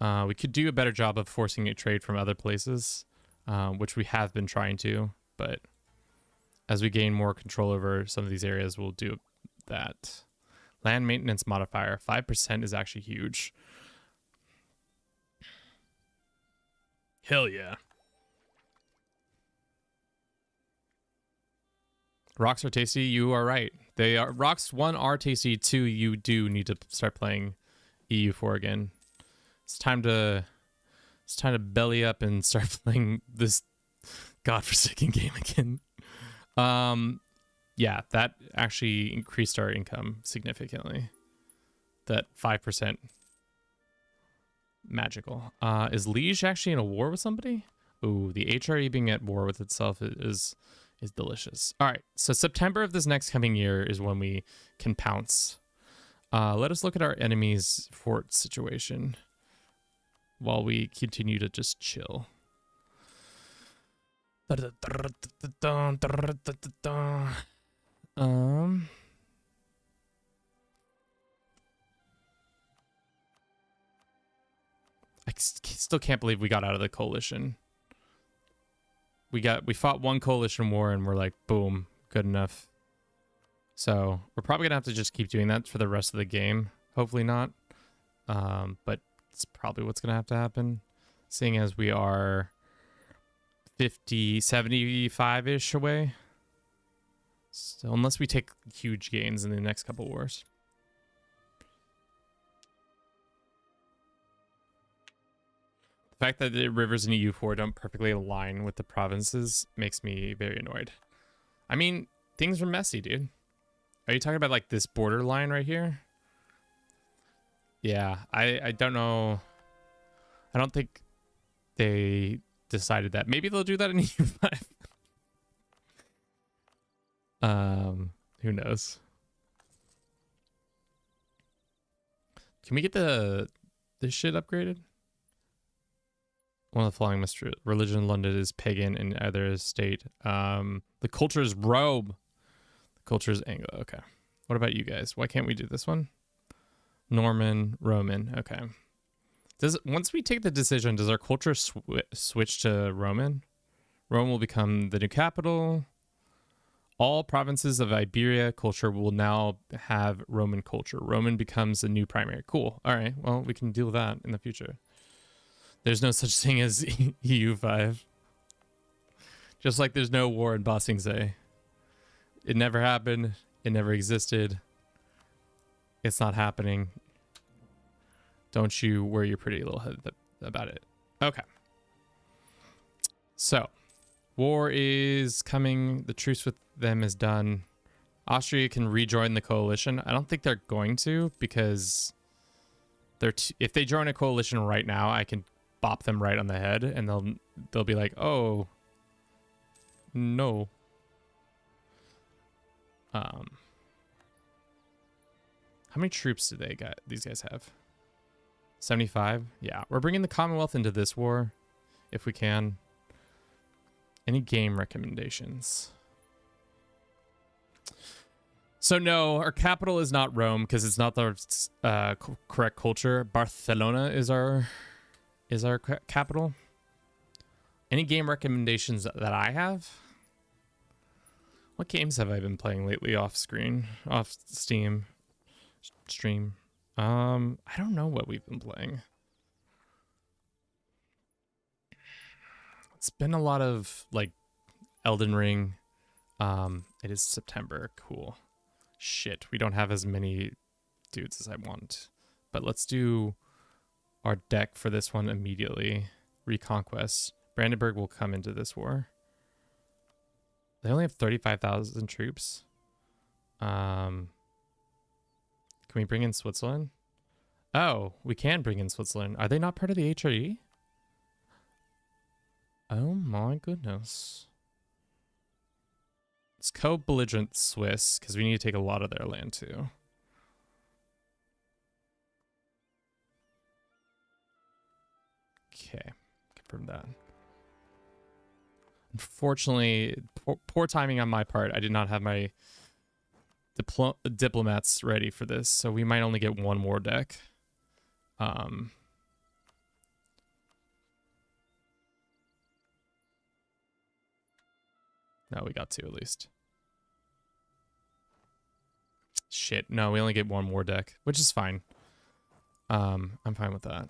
We could do a better job of forcing a trade from other places, which we have been trying to, but as we gain more control over some of these areas, we'll do that. Land maintenance modifier, 5% is actually huge. Hell yeah. Rocks are tasty. You are right. They are. Rocks, 1, are tasty. 2, you do need to start playing EU4 again. It's time to belly up and start playing this godforsaken game again. Yeah, that actually increased our income significantly. That 5%. Magical. Is Liege actually in a war with somebody? Ooh, the HRE being at war with itself is delicious. All right, so September of this next coming year is when we can pounce. Let us look at our enemy's fort situation while we continue to just chill. I still can't believe we got out of the coalition. We fought 1 coalition war and we're like, boom, good enough. So we're probably gonna have to just keep doing that for the rest of the game. Hopefully not. But it's probably what's gonna have to happen, seeing as we are 75-ish away. So unless we take huge gains in the next couple wars. The fact that the rivers in EU4 don't perfectly align with the provinces makes me very annoyed. I mean, things are messy, dude. Are you talking about like this border line right here? Yeah, I don't know. I don't think they decided that. Maybe they'll do that in EU5. Who knows? Can we get this shit upgraded? One of the following religion in London is pagan and other state. The culture is Rome. The culture is Anglo. Okay. What about you guys? Why can't we do this one? Norman, Roman. Okay. Once we take the decision, does our culture switch to Roman? Rome will become the new capital. All provinces of Iberia culture will now have Roman culture. Roman becomes a new primary. Cool. All right. Well, we can deal with that in the future. There's no such thing as EU5. Just like there's no war in Bosingse. It never happened. It never existed. It's not happening. Don't you worry your pretty little head about it. Okay. So, war is coming. The truce with them is done. Austria can rejoin the coalition. I don't think they're going to because if they join a coalition right now, I can bop them right on the head, and they'll be like, oh, no. How many troops do these guys have? 75? Yeah, we're bringing the Commonwealth into this war, if we can. Any game recommendations? So no, our capital is not Rome because it's not the correct culture. Barcelona is our capital. Any game recommendations that I have? What games have I been playing lately off Steam? I don't know what we've been playing. It's been a lot of like Elden Ring. It is September. Cool. Shit, we don't have as many dudes as I want. But let's do our deck for this one immediately. Reconquest. Brandenburg will come into this war. They only have 35,000 troops. Can we bring in Switzerland? Oh, we can bring in Switzerland. Are they not part of the HRE? Oh my goodness. It's co-belligerent Swiss, because we need to take a lot of their land too. Okay, confirm that. Unfortunately, poor timing on my part. I did not have my diplomats ready for this, so we might only get one more deck. No, we got two at least. Shit, no, we only get one more deck, which is fine. I'm fine with that.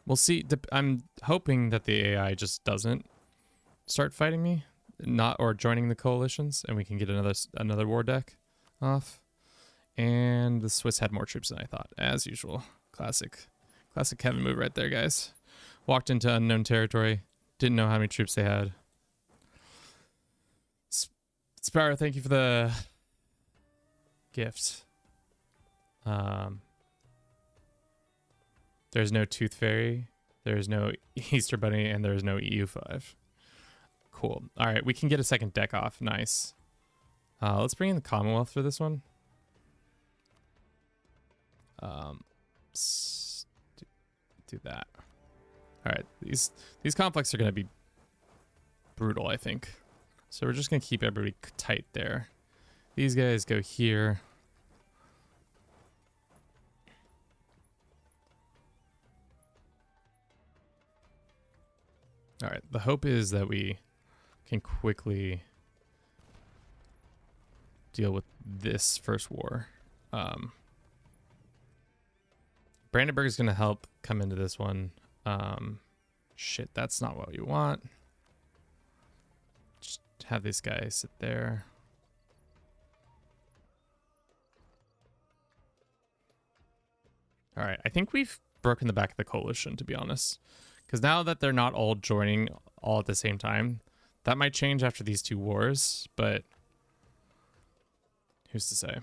We'll see. I'm hoping that the AI just doesn't start fighting me, or joining the coalitions, and we can get another war deck off. And the Swiss had more troops than I thought, as usual. Classic Kevin move right there, guys. Walked into unknown territory, didn't know how many troops they had. Sparrow, thank you for the gift. There's no Tooth Fairy, there's no Easter Bunny, and there's no EU5. Cool. All right, we can get a second deck off. Nice. Let's bring in the Commonwealth for this one. Do that. All right, these conflicts are going to be brutal, I think. So we're just going to keep everybody tight there. These guys go here. All right, the hope is that we can quickly deal with this first war. Brandenburg is going to help come into this one. Shit, that's not what you want. Just have this guy sit there. All right, I think we've broken the back of the coalition, to be honest. Because now that they're not all joining all at the same time, that might change after these two wars, but who's to say?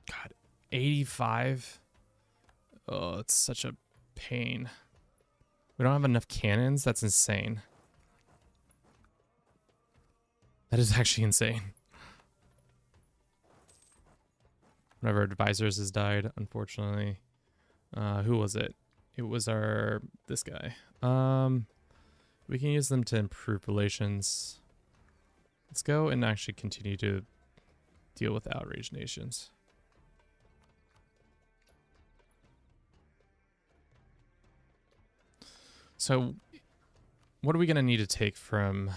God, 85? Oh, it's such a pain. We don't have enough cannons? That's insane. That is actually insane. One of our advisors has died, unfortunately. Who was it? It was this guy. We can use them to improve relations. Let's go and actually continue to deal with outraged nations. So, what are we going to need to take from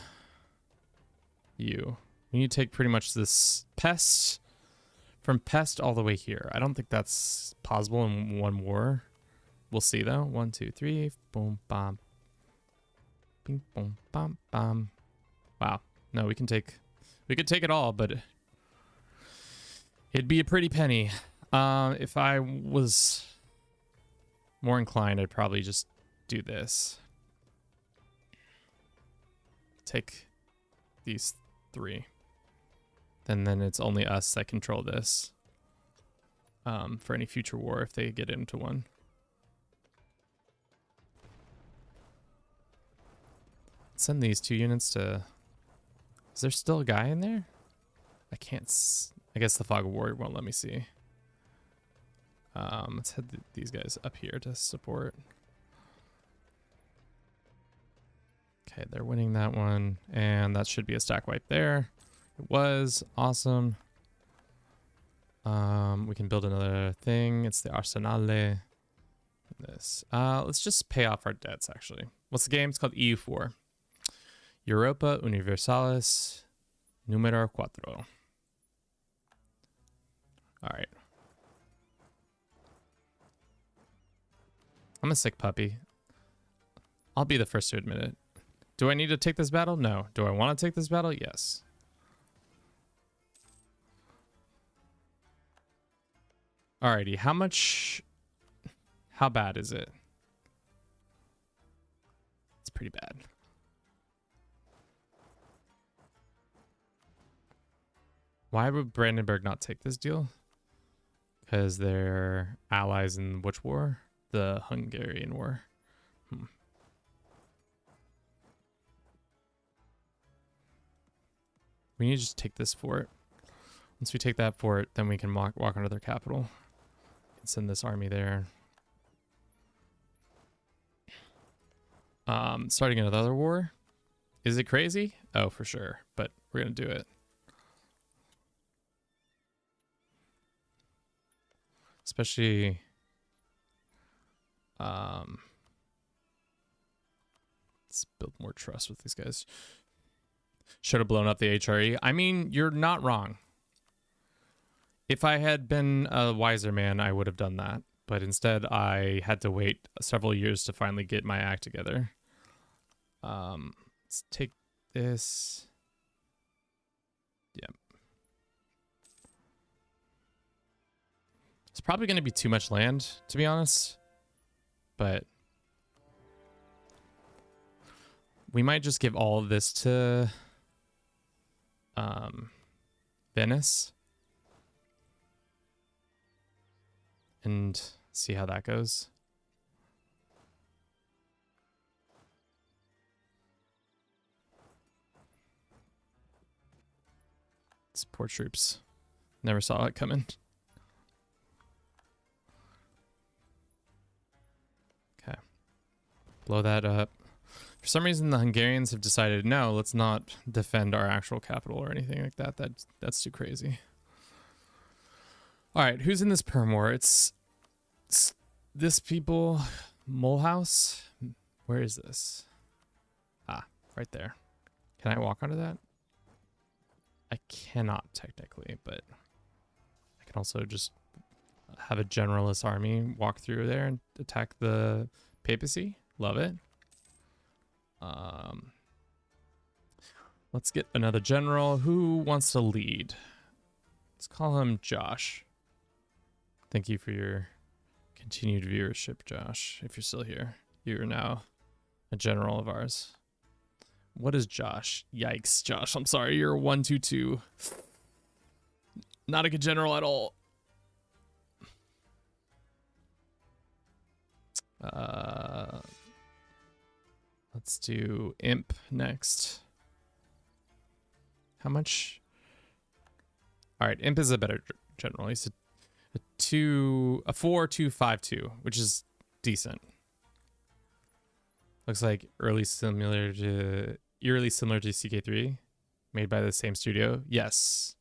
you? We need to take pretty much this pest, from pest all the way here. I don't think that's possible in one war. We'll see though. 1, 2, 3, boom, bam, bing, boom, bam, bam. Wow. No, we could take it all, but it'd be a pretty penny. If I was more inclined, I'd probably just do this. take these 3. Then it's only us that control this. For any future war if they get into one. Send these 2 units to... Is there still a guy in there? I can't... I guess the Fog of War won't let me see. Let's head these guys up here to support. Okay, they're winning that one. And that should be a stack wipe there. It was. Awesome. We can build another thing. It's the Arsenale. This. Let's just pay off our debts, actually. What's the game? It's called EU4. Europa Universalis numero 4. Alright. I'm a sick puppy. I'll be the first to admit it. Do I need to take this battle? No. Do I want to take this battle? Yes. Alrighty, how bad is it? It's pretty bad. Why would Brandenburg not take this deal? Because they're allies in which war? The Hungarian War. We need to just take this fort. Once we take that fort, then we can walk under their capital. Send this army there. Starting another war. Is it crazy? Oh, for sure. But we're gonna do it. Especially let's build more trust with these guys. Should have blown up the HRE. I mean, you're not wrong. If I had been a wiser man, I would have done that. But instead, I had to wait several years to finally get my act together. Let's take this. Yep. It's probably going to be too much land, to be honest. But we might just give all of this to Venice. And see how that goes. Support troops. Never saw it coming. Okay. Blow that up. For some reason, the Hungarians have decided, no, let's not defend our actual capital or anything like that. That's too crazy. All right, who's in this perm war? It's this people. Mulhouse? Where is this? Ah, right there. Can I walk onto that? I cannot technically, but I can also just have a generalist army walk through there and attack the papacy. Love it. Let's get another general. Who wants to lead? Let's call him Josh. Thank you for your continued viewership, Josh. If you're still here, you're now a general of ours. What is Josh? Yikes, Josh. I'm sorry. You're a 122. Not a good general at all. Let's do Imp next. How much? All right, Imp is a better general. He's a 4-2-5-2, which is decent. Looks like eerily similar to CK3, made by the same studio. Yes,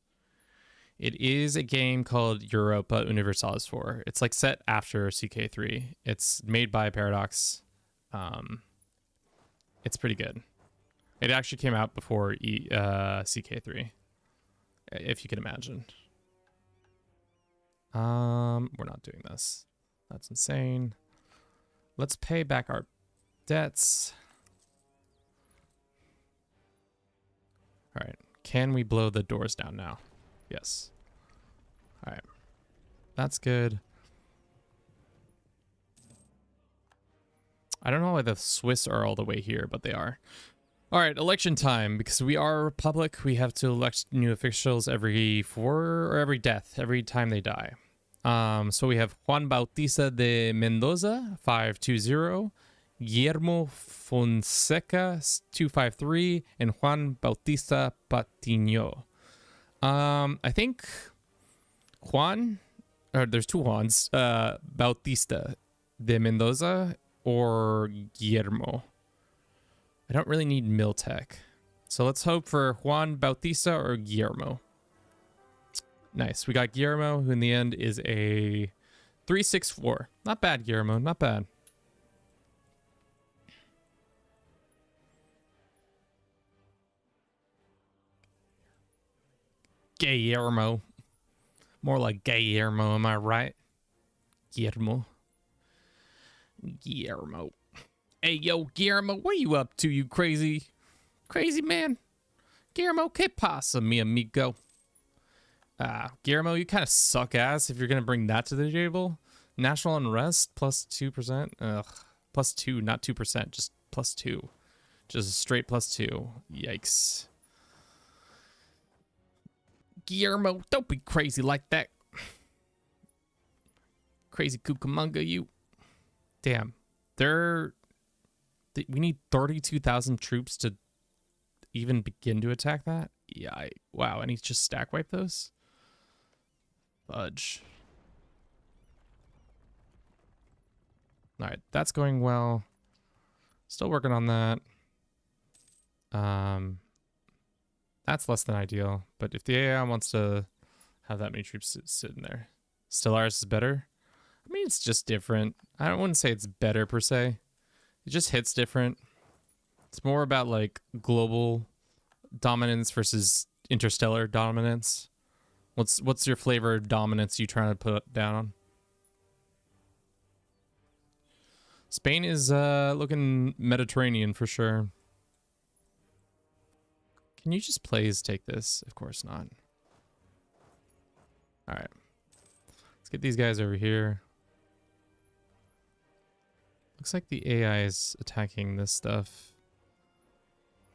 it is a game called Europa Universalis 4. It's like set after CK3. It's made by Paradox. It's pretty good. It actually came out before CK3, if you can imagine. We're not doing this. That's insane. Let's pay back our debts. All right. Can we blow the doors down now? Yes. All right. That's good. I don't know why the Swiss are all the way here, but they are. All right, election time. Because we are a republic, we have to elect new officials every death, every time they die. So we have Juan Bautista de Mendoza, 520, Guillermo Fonseca, 253, and Juan Bautista Patiño. I think Juan, or there's two Juans, Bautista de Mendoza or Guillermo. I don't really need Miltech. So let's hope for Juan Bautista or Guillermo. Nice. We got Guillermo, who in the end is a 364. Not bad, Guillermo. Not bad. Guillermo. More like Guillermo, am I right? Guillermo. Guillermo. Hey, yo, Guillermo, what are you up to, you crazy man? Guillermo, que pasa, mi amigo? Guillermo, you kind of suck ass if you're going to bring that to the table. National unrest, plus 2%. Ugh. Plus 2, not 2%, just plus 2. Just a straight plus 2. Yikes. Guillermo, don't be crazy like that. Crazy Cucamonga, you. Damn. We need 32,000 troops to even begin to attack that? Yeah, wow, and he's just stack wipe those? Fudge. Alright, that's going well. Still working on that. That's less than ideal, but if the AI wants to have that many troops sitting there, still ours is better? I mean, it's just different. I wouldn't say it's better per se. It just hits different. It's more about like global dominance versus interstellar dominance. What's your flavor of dominance you trying to put down on? Spain is looking Mediterranean for sure. Can you just please take this? Of course not. All right. Let's get these guys over here. Looks like the AI is attacking this stuff.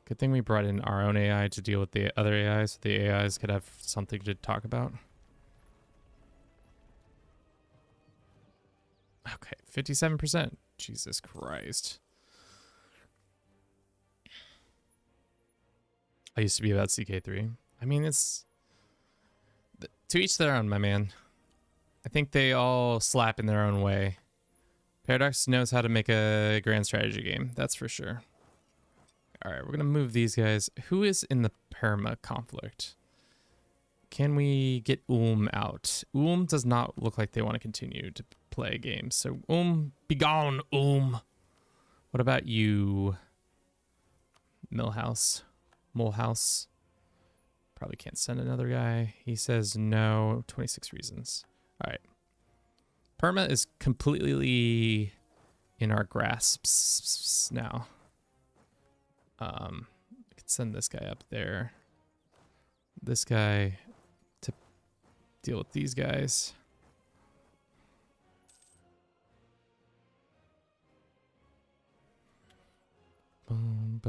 Good thing we brought in our own AI to deal with the other AIs, so the AIs could have something to talk about. Okay, 57%. Jesus Christ. I used to be about CK3. I mean, it's... to each their own, my man. I think they all slap in their own way. Paradox knows how to make a grand strategy game, that's for sure. Alright, we're going to move these guys. Who is in the perma conflict? Can we get out? Does not look like they want to continue to play games. So, be gone, What about you? Mulhouse. Probably can't send another guy. He says no. 26 reasons. Alright. Perma is completely in our grasps now. I could send this guy up there. This guy to deal with these guys. Can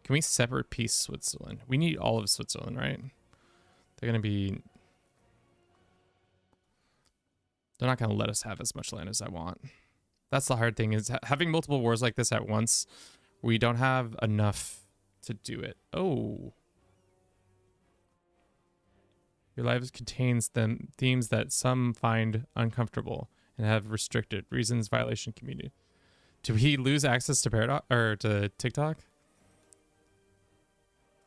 we separate piece Switzerland? We need all of Switzerland, right? They're gonna be... they're not gonna let us have as much land as I want. That's the hard thing, is having multiple wars like this at once, we don't have enough to do it. Oh. Your life contains themes that some find uncomfortable and have restricted reasons violation community. Do we lose access to Paradox or to TikTok?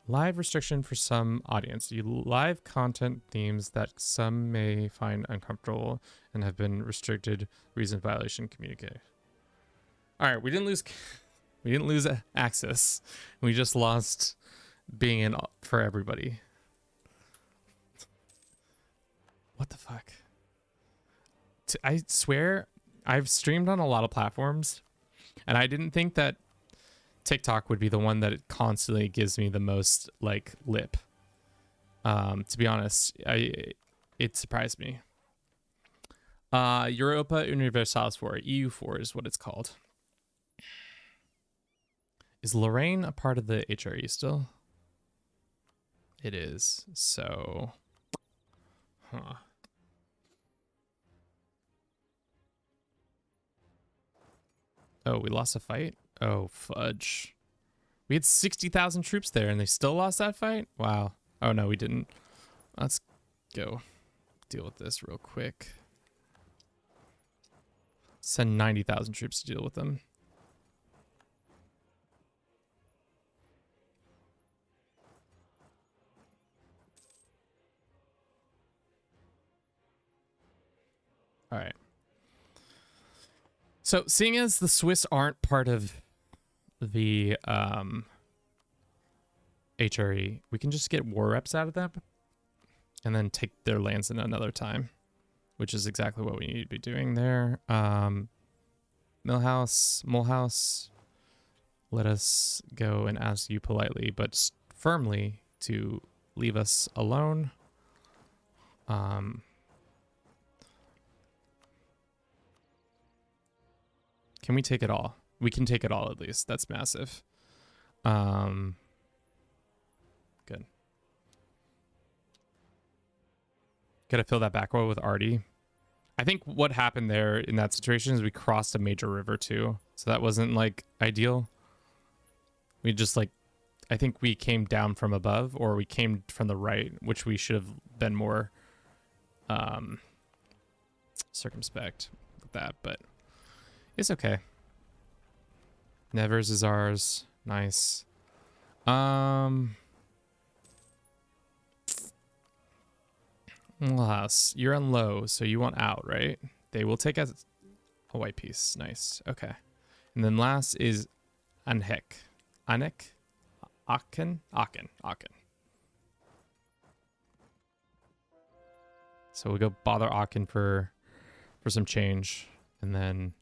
Live restriction for some audience. You live content themes that some may find uncomfortable and have been restricted reason violation communicate. All right, we didn't lose access. We just lost being in for everybody. What the fuck? I swear I've streamed on a lot of platforms and I didn't think that TikTok would be the one that it constantly gives me the most like lip. To be honest, it surprised me. Europa Universalis 4, EU4 is what it's called. Is Lorraine a part of the HRE still? It is. So, Oh, we lost a fight? Oh, fudge. We had 60,000 troops there and they still lost that fight? Wow. Oh, no, we didn't. Let's go deal with this real quick. Send 90,000 troops to deal with them. All right. So, seeing as the Swiss aren't part of the HRE, we can just get war reps out of them and then take their lands in another time, which is exactly what we need to be doing there. Mulhouse, let us go and ask you politely but firmly to leave us alone. Can we take it all? We can take it all at least. That's massive. Good. Gotta fill that back row with Artie. I think what happened there in that situation is we crossed a major river too. So that wasn't like ideal. We just like, I think we came down from above or we came from the right, which we should have been more circumspect with that, but it's okay. Nevers is ours. Nice. Las, you're on low, so you want out, right? They will take a white piece. Nice. Okay. And then last is Anhek. Anek? Aachen? Aachen. So we'll go bother Aachen for some change. And then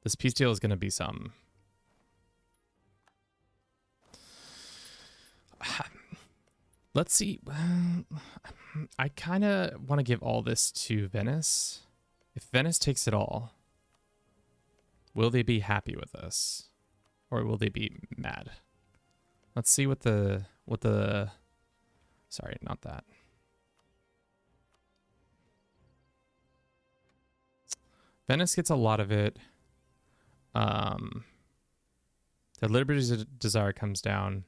this peace deal is going to be some. Let's see. I kind of want to give all this to Venice. If Venice takes it all, will they be happy with us? Or will they be mad? Let's see what the sorry, not that. Venice gets a lot of it. The Liberty's Desire comes down.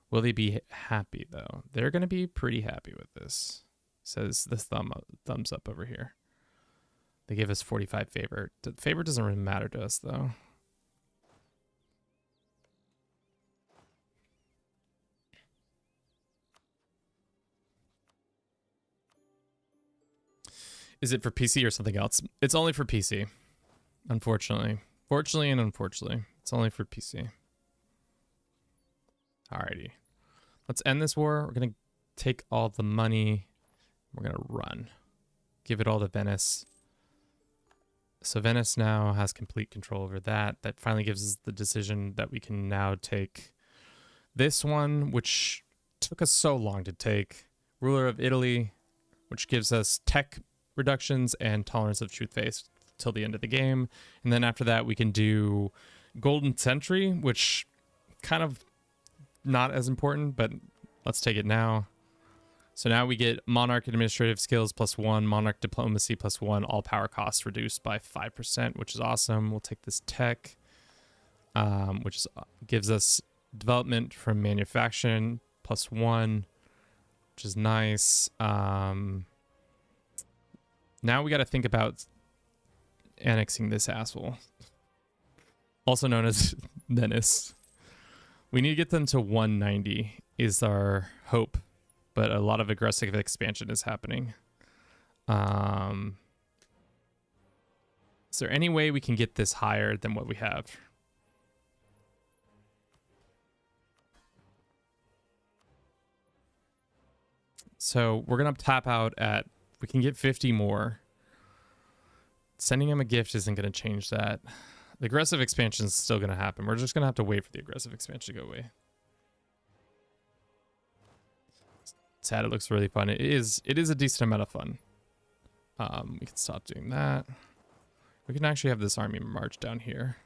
Will they be happy, though? They're going to be pretty happy with this, says the thumbs up over here. They give us 45 favor. The favor doesn't really matter to us, though. Is it for PC or something else? It's only for PC, unfortunately. Fortunately and unfortunately, it's only for PC. Alrighty. Let's end this war. We're going to take all the money. We're going to run. Give it all to Venice. So Venice now has complete control over that. That finally gives us the decision that we can now take this one, which took us so long to take. Ruler of Italy, which gives us tech reductions and tolerance of truth face till the end of the game. And then after that, we can do Golden Century, which kind of not as important, but let's take it now. So now we get Monarch Administrative Skills +1, Monarch Diplomacy +1, all power costs reduced by 5%, which is awesome. We'll take this tech, which gives us development from manufacturing +1, which is nice. Now we got to think about annexing this asshole, also known as Venice. We need to get them to 190 is our hope, but a lot of aggressive expansion is happening. Is there any way we can get this higher than what we have? So we're going to tap out at, we can get 50 more. Sending him a gift isn't going to change that. The aggressive expansion is still going to happen. We're just going to have to wait for the aggressive expansion to go away. Sad, it looks really fun. It is a decent amount of fun. We can stop doing that. We can actually have this army march down here.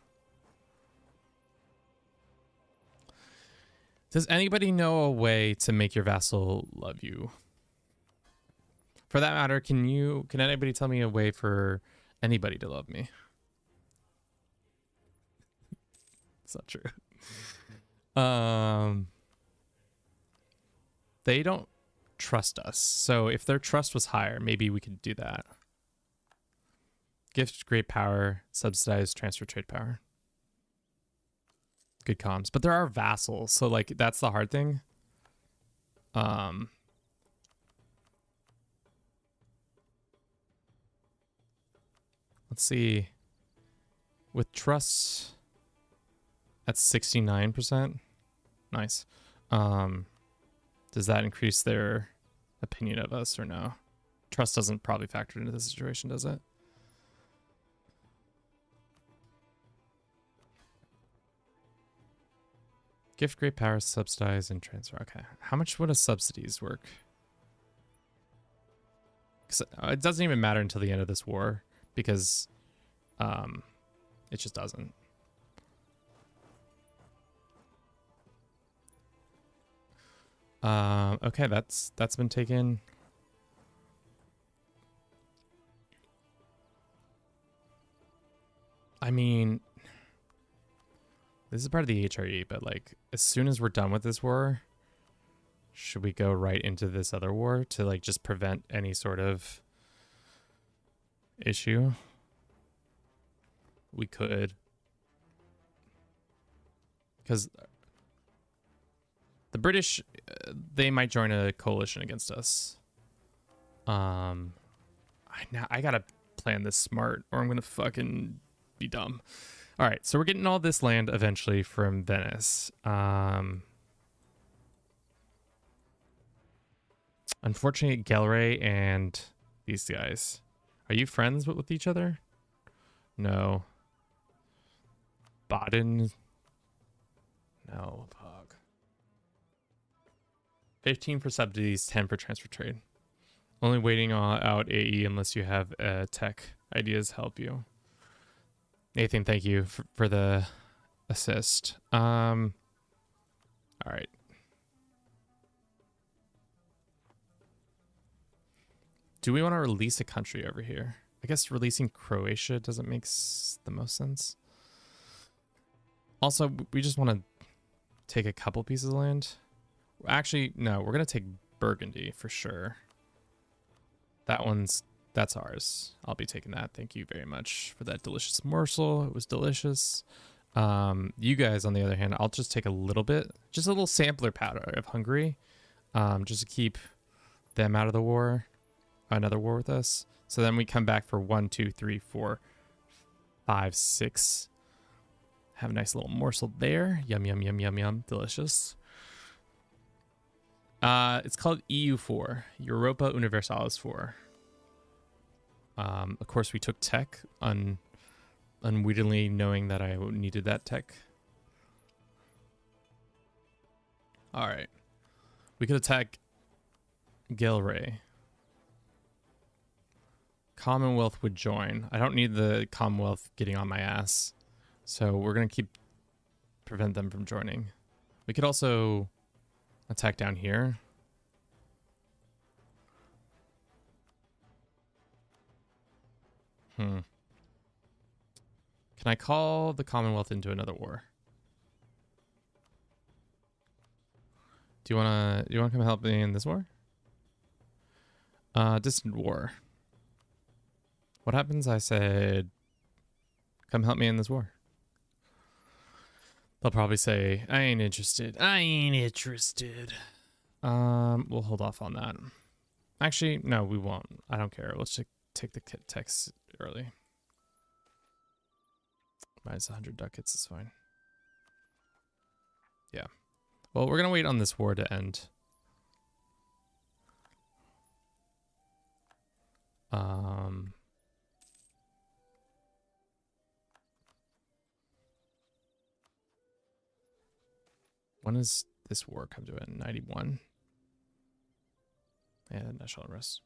Does anybody know a way to make your vassal love you? For that matter, can anybody tell me a way for anybody to love me? It's not true. They don't trust us. So if their trust was higher, maybe we could do that. Gift great power, subsidize transfer trade power. Good comms. But there are vassals, so like that's the hard thing. Let's see. With trust at 69%. Nice. Does that increase their opinion of us or no? Trust doesn't probably factor into this situation, does it? Gift great power, subsidize, and transfer. Okay. How much would a subsidies work? Because it doesn't even matter until the end of this war, because it just doesn't. Okay, that's been taken. I mean, this is part of the HRE, but like as soon as we're done with this war, should we go right into this other war to like just prevent any sort of issue? We could. Because the British, they might join a coalition against us. I gotta plan this smart or I'm gonna fucking be dumb. All right, so we're getting all this land eventually from Venice. Unfortunately, Gelre and these guys. Are you friends with each other? No. Baden. No, Pog. 15 for subsidies, 10 for transfer trade. Only waiting out AE unless you have tech ideas help you. Nathan, thank you for the assist. All right. Do we want to release a country over here? I guess releasing Croatia doesn't make the most sense. Also, we just want to take a couple pieces of land. Actually, no, we're going to take Burgundy for sure. That's ours. I'll be taking that. Thank you very much for that delicious morsel. It was delicious. You guys, on the other hand, I'll just take a little bit, just a little sampler powder of Hungary, just to keep them out of the war, another war with us. So then we come back for 1, 2, 3, 4, 5, 6. Have a nice little morsel there. Yum, yum, yum, yum, yum. Delicious. It's called EU4, Europa Universalis 4. Of course, we took tech, unwittingly knowing that I needed that tech. All right. We could attack Gelre. Commonwealth would join. I don't need the Commonwealth getting on my ass. So we're going to prevent them from joining. We could also attack down here. Can I call the Commonwealth into another war? Do you wanna come help me in this war? Distant war. What happens? I said, come help me in this war. They'll probably say, I ain't interested. I ain't interested. We'll hold off on that. Actually, no, we won't. I don't care. Let's just take the text early. Minus 100 ducats is fine. Yeah. Well, we're going to wait on this war to end. When does this war come to an end? 91? Yeah, national unrest.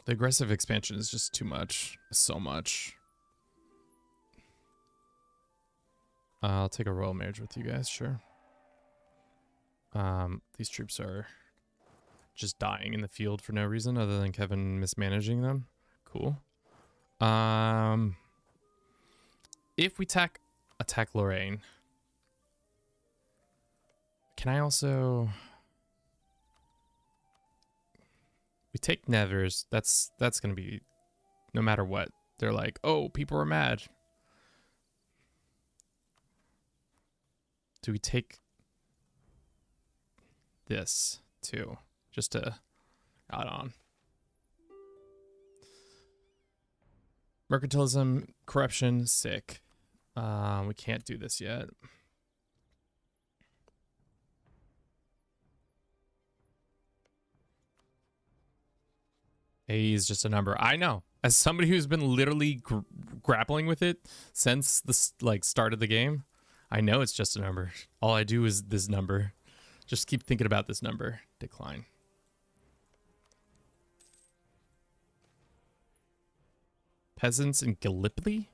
The aggressive expansion is just too much. So much. I'll take a royal marriage with you guys, sure. These troops are just dying in the field for no reason other than Kevin mismanaging them. Cool. If we attack Lorraine, can I also... We take Nevers. That's gonna be, no matter what. They're like, oh, people are mad. Do we take this too, just to add on? Mercantilism, corruption, sick. We can't do this yet. A is just a number. I know. As somebody who's been literally grappling with it since the start of the game, I know it's just a number. All I do is this number. Just keep thinking about this number. Decline. Peasants in Gallipoli?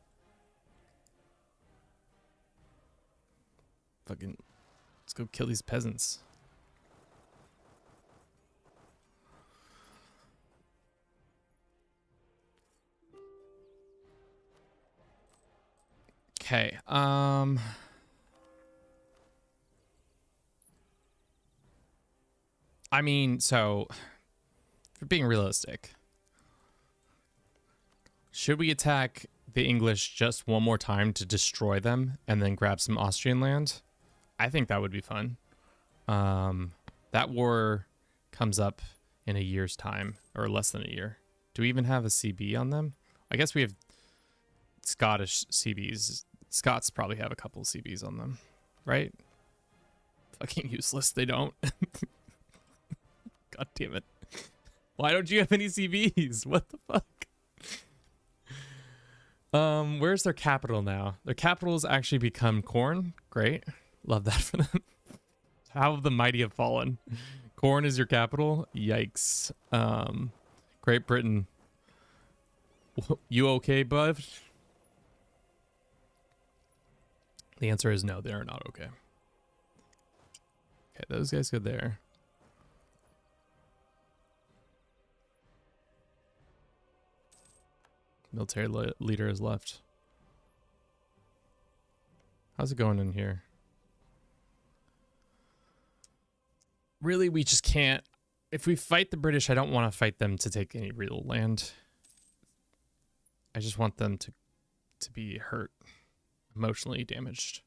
Fucking, let's go kill these peasants. Okay, I mean, so, for being realistic, should we attack the English just one more time to destroy them and then grab some Austrian land? I think that would be fun. That war comes up in a year's time, or less than a year. Do we even have a CB on them? I guess we have Scottish CBs. Scots probably have a couple of CBs on them, right? Fucking useless, they don't. God damn it. Why don't you have any CBs? What the fuck? Where's their capital now? Their capital has actually become Corn. Great. Love that for them. How have the mighty have fallen? Corn is your capital? Yikes. Great Britain. You okay, bud? The answer is no, they are not okay. Okay, those guys go there. Military leader is left. How's it going in here? Really, we just can't. If we fight the British, I don't want to fight them to take any real land. I just want them to be hurt, emotionally damaged.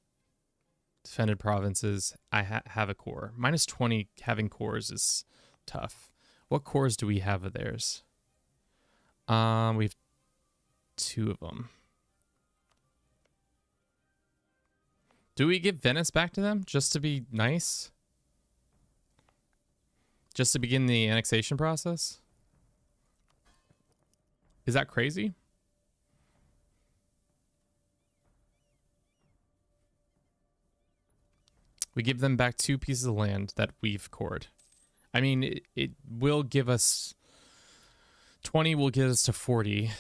Defended provinces. I have a core. Minus 20 having cores is tough. What cores do we have of theirs? We've 2 of them. Do we give Venice back to them just to be nice? Just to begin the annexation process? Is that crazy? We give them back 2 pieces of land that we've cored. I mean, it will give us 20 will get us to 40,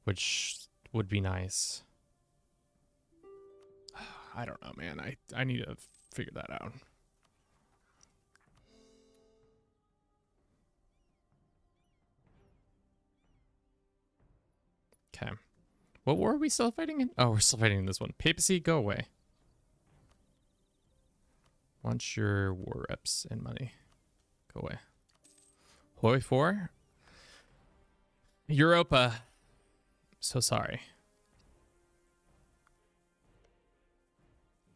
which would be nice. I don't know, man. I need to figure that out. Okay. What war are we still fighting in? Oh, we're still fighting in this one. Papacy, go away. Want your war reps and money. Go away. Hoi 4? Europa. So sorry.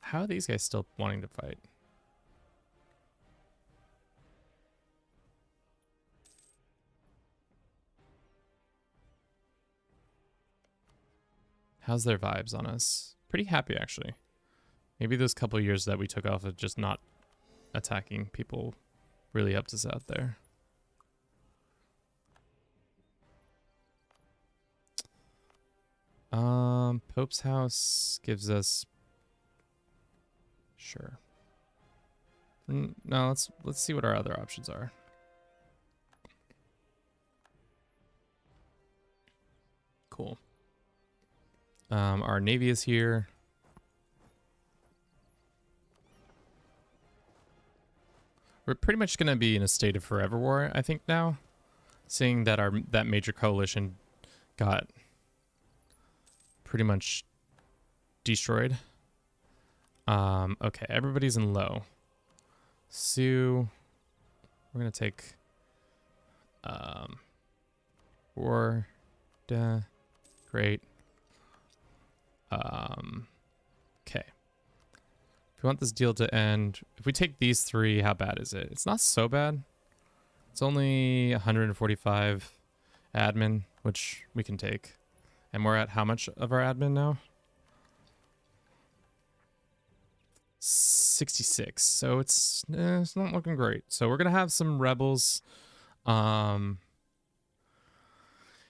How are these guys still wanting to fight? How's their vibes on us? Pretty happy, actually. Maybe those couple of years that we took off of just not attacking people really helped us out there. Pope's house gives us... Sure. No, let's see what our other options are. Cool. Our navy is here. We're pretty much going to be in a state of forever war, I think, now. Seeing that that major coalition got pretty much destroyed. Okay, everybody's in low. Sue, we're going to take war. Great. Okay. If we want this deal to end, if we take these three, how bad is it? It's not so bad. It's only 145 admin, which we can take. And we're at how much of our admin now? 66. So it's not looking great. So we're going to have some rebels.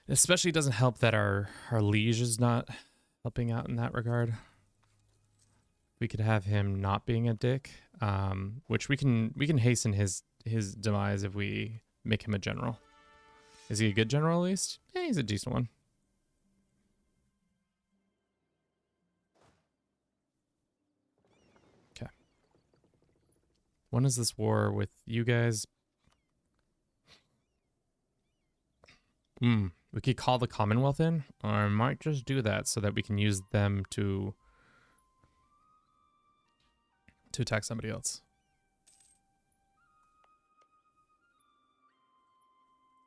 Especially doesn't help that our liege is not helping out in that regard. We could have him not being a dick, which we can hasten his demise if we make him a general. Is he a good general at least? Yeah, he's a decent one. Okay. When is this war with you guys? We could call the Commonwealth in, or I might just do that so that we can use them to attack somebody else.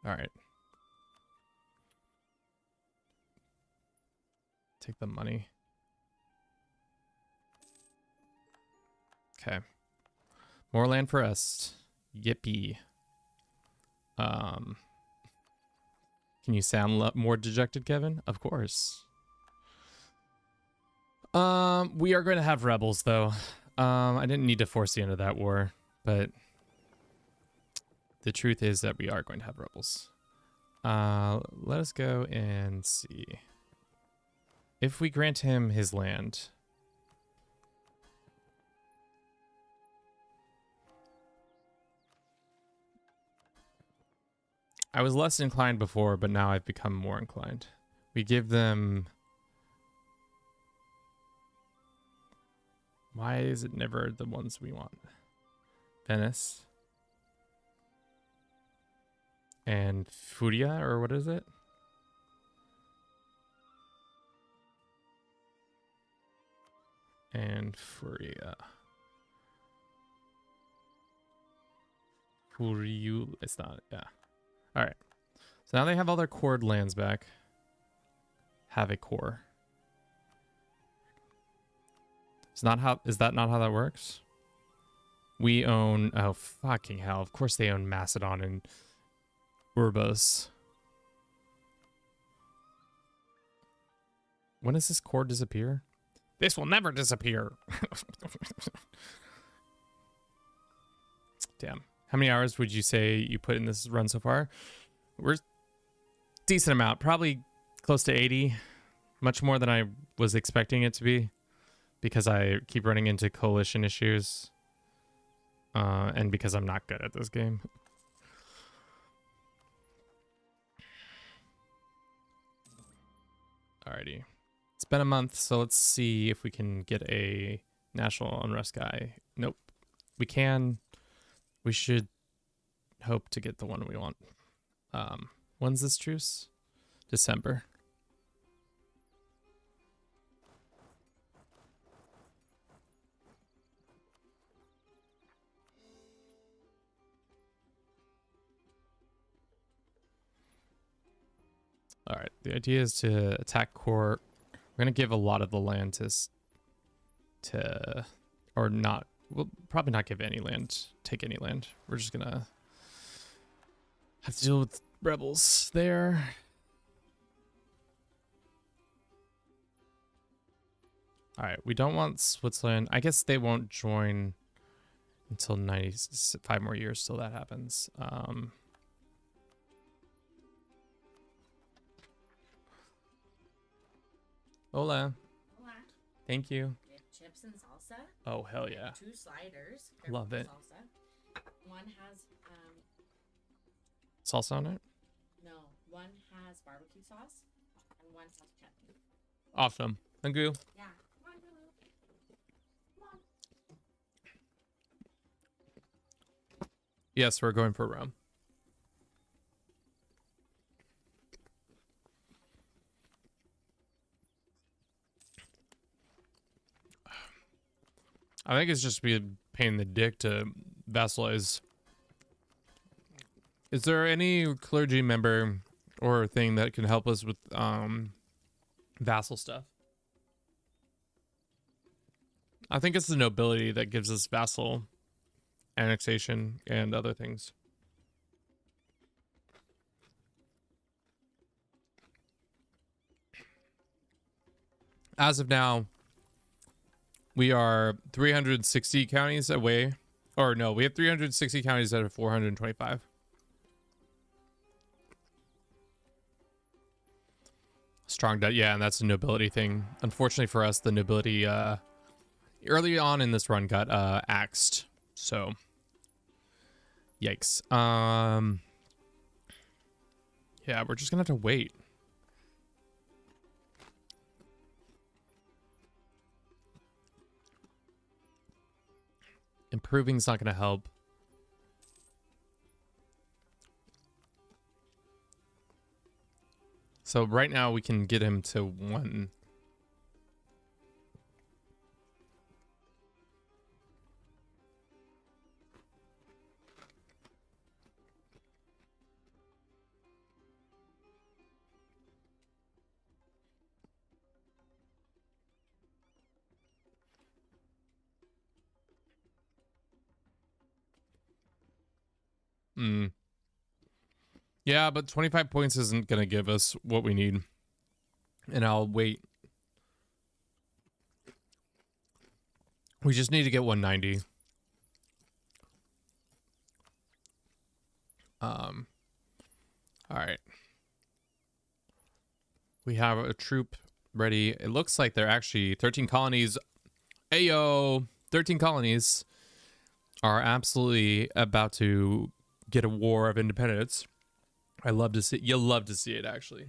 All right. Take the money. Okay. More land for us. Yippee. Can you sound more dejected, Kevin? Of course. We are going to have rebels, though. I didn't need to force the end of that war, but the truth is that we are going to have rebels. Let us go and see. If we grant him his land... I was less inclined before, but now I've become more inclined. We give them... Why is it never the ones we want? Venice. And Furia, or what is it? And Furia. Furiu, it's not, yeah. All right. So now they have all their cored lands back. Have a core. Is that not how that works? We own, oh fucking hell. Of course they own Macedon and Urbos. When does this core disappear? This will never disappear. Damn. How many hours would you say you put in this run so far? We're decent amount, probably close to 80. Much more than I was expecting it to be, because I keep running into coalition issues, and because I'm not good at this game. Alrighty. It's been a month, so let's see if we can get a national unrest guy. Nope. We can. We should hope to get the one we want. When's this truce? December. All right. The idea is to attack core. We're going to give a lot of the land to, or not. We'll probably not give any land, take any land. We're just going to have to deal with rebels there. All right. We don't want Switzerland. I guess they won't join until 95 more years till that happens. Hola. Hola. Thank you. Chips and salsa. Oh, hell yeah. 2 sliders. Love it. Salsa. One has Salsa on it? no, one has barbecue sauce and one has chutney. Awesome. Thank you. Yeah. Come on, Lulu. Come on. Yes, we're going for Rome. I think it's just be a pain in the dick to vassalize. Is there any clergy member or thing that can help us with vassal stuff? I think it's the nobility that gives us vassal annexation and other things. As of now, we are 360 counties away. Or no, we have 360 counties out of 425. Strong debt, yeah, and that's a nobility thing. Unfortunately for us, the nobility early on in this run got axed. So yikes. Yeah, we're just gonna have to wait. Improving's not gonna help. So right now we can get him to 1. Yeah, but 25 points isn't gonna give us what we need. And I'll wait. We just need to get 190. All right. We have a troop ready. It looks like they're actually 13 colonies. Ayo, 13 colonies are absolutely about to get a war of independence. I love to see. You'll love to see it, actually.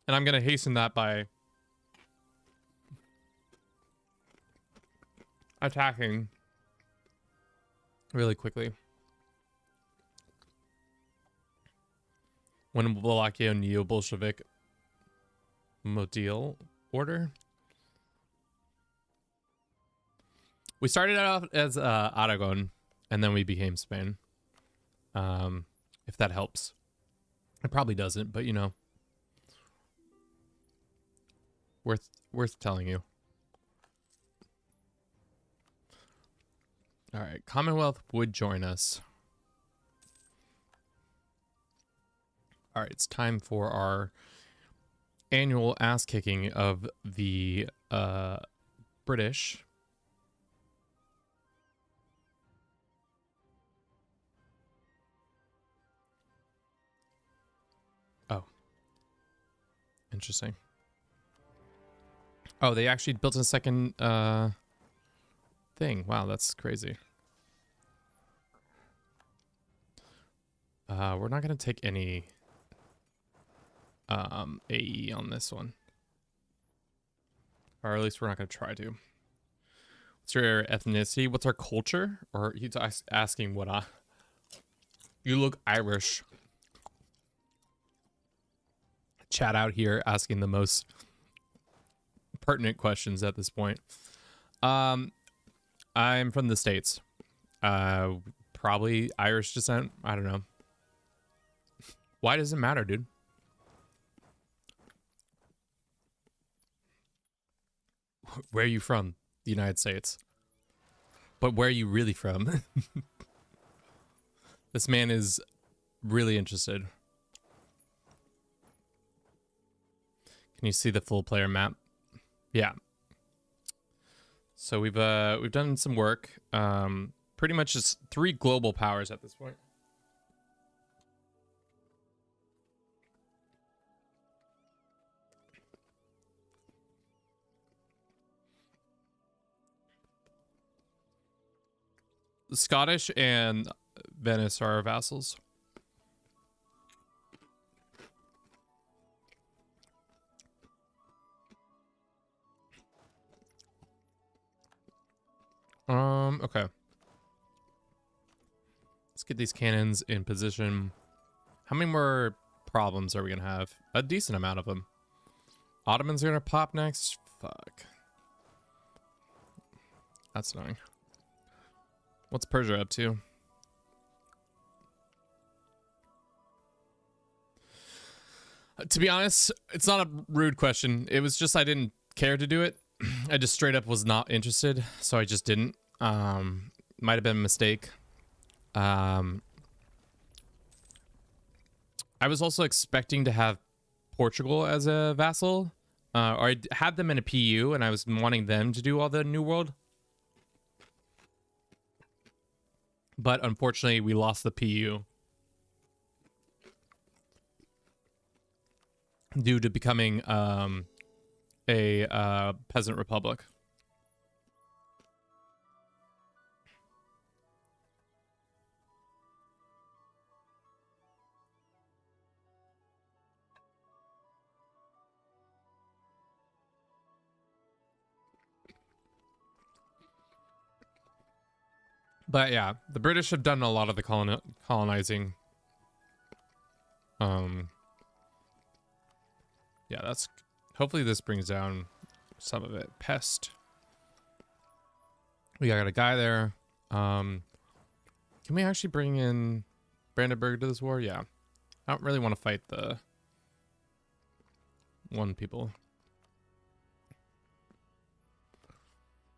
And I'm gonna hasten that by attacking really quickly. When Wallachia Neo-Bolshevik Model order. We started out as Aragon, and then we became Spain. If that helps. It probably doesn't, but you know. Worth telling you. All right, Commonwealth would join us. All right, it's time for our annual ass kicking of the British. Oh, interesting. Oh, they actually built a second thing. Wow, that's crazy. We're not gonna take any AE on this one, or at least we're not gonna try to. What's your ethnicity? What's our culture? Or he's asking what I. You look Irish. Chat out here asking the most pertinent questions at this point. I'm from the States. Probably Irish descent. I don't know. Why does it matter, dude? Where are you from? The United States. But where are you really from? This man is really interested. Can you see the full player map? Yeah. So we've done some work. Pretty much just 3 global powers at this point. The Scottish and Venice are our vassals. Okay. Let's get these cannons in position. How many more problems are we gonna have? A decent amount of them. Ottomans are gonna pop next. Fuck. That's annoying. What's Persia up to? To be honest, it's not a rude question. It was just I didn't care to do it. I just straight up was not interested, so I just didn't. Might have been a mistake. I was also expecting to have Portugal as a vassal, or I had them in a PU, and I was wanting them to do all the New World. But unfortunately, we lost the PU due to becoming a peasant republic. But yeah, the British have done a lot of the colonizing. Yeah, that's... Hopefully this brings down some of it. Pest. We got a guy there. Can we actually bring in Brandenburg to this war? Yeah. I don't really want to fight the one people.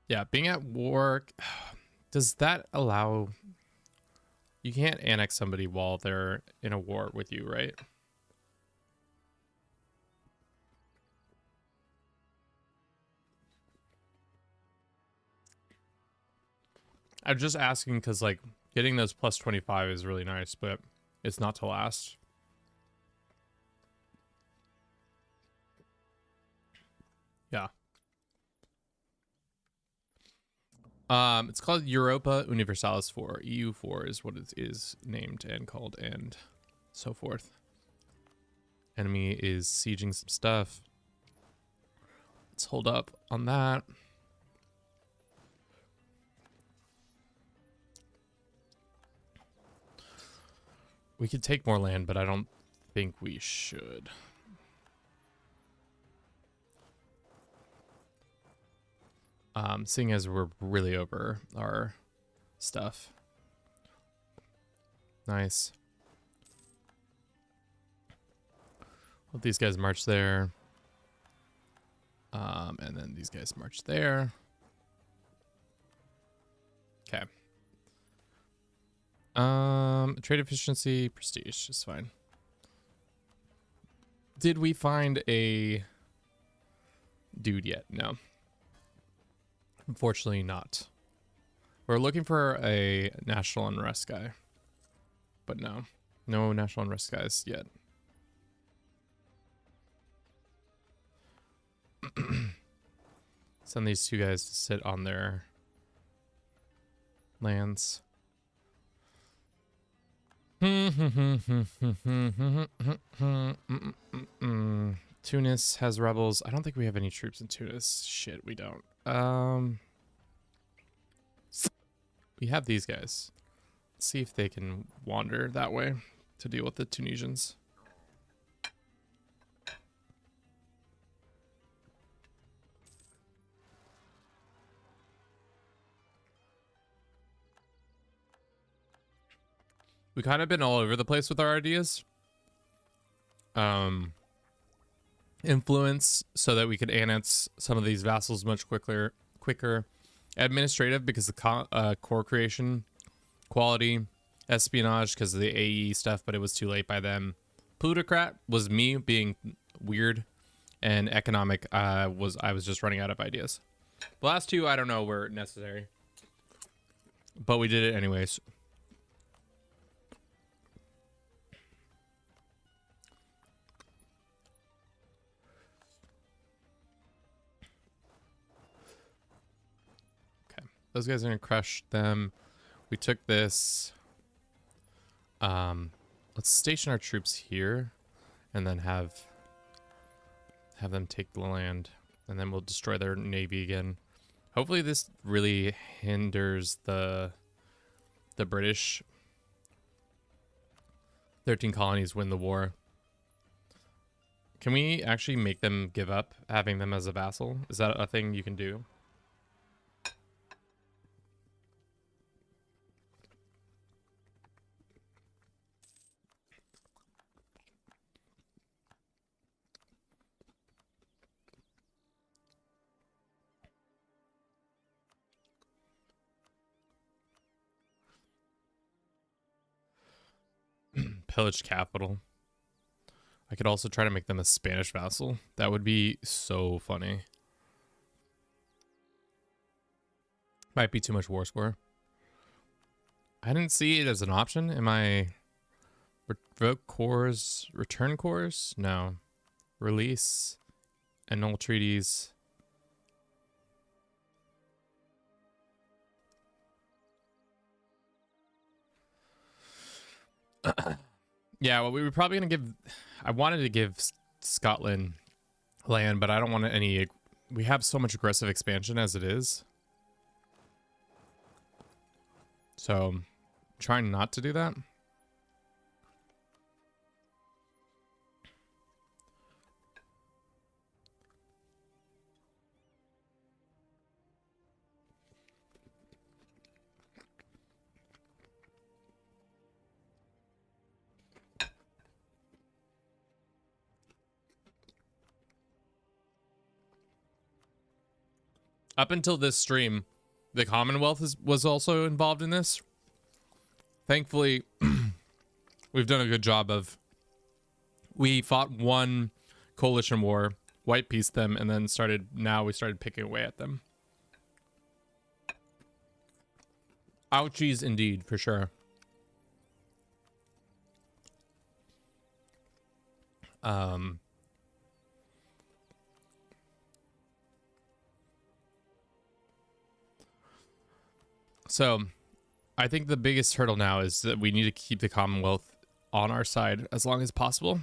Yeah, being at war... Does that allow... You can't annex somebody while they're in a war with you, right? I'm just asking because, like, getting those plus 25 is really nice, but it's not to last. Yeah. It's called Europa Universalis 4. EU4 is what it is named and called, and so forth. Enemy is sieging some stuff. Let's hold up on that. We could take more land, but I don't think we should. Seeing as we're really over our stuff. Nice. Let these guys march there. And then these guys march there. Okay. Trade efficiency, prestige is fine. Did we find a dude yet? No. Unfortunately not. We're looking for a national unrest guy. But no. No national unrest guys yet. Send these two guys to sit on their lands. Tunis has rebels. I don't think we have any troops in Tunis. Shit, we don't. We have these guys. Let's see if they can wander that way to deal with the Tunisians. We kind of been all over the place with our ideas. Influence so that we could annex some of these vassals much quicker. Administrative because the core creation, quality, espionage because of the AE stuff, but it was too late by them. Plutocrat was me being weird, and economic I was just running out of ideas. The last two I don't know were necessary, but we did it anyways. Those guys are gonna crush them. We took this. Let's station our troops here, and then have them take the land, and then we'll destroy their navy again. Hopefully, this really hinders the British. 13 colonies win the war. Can we actually make them give up having them as a vassal? Is that a thing you can do? Pillaged capital. I could also try to make them a Spanish vassal. That would be so funny. Might be too much war score. I didn't see it as an option. Am I revoke cores, return cores? No. Release, annul treaties. Yeah, well, we were probably gonna give. I wanted to give Scotland land, but I don't want any. We have so much aggressive expansion as it is, so I'm trying not to do that. Up until this stream, the Commonwealth was also involved in this. Thankfully, we've done a good job of. We fought one coalition war, white pieced them, and then now we started picking away at them. Ouchies indeed, for sure. So, I think the biggest hurdle now is that we need to keep the Commonwealth on our side as long as possible,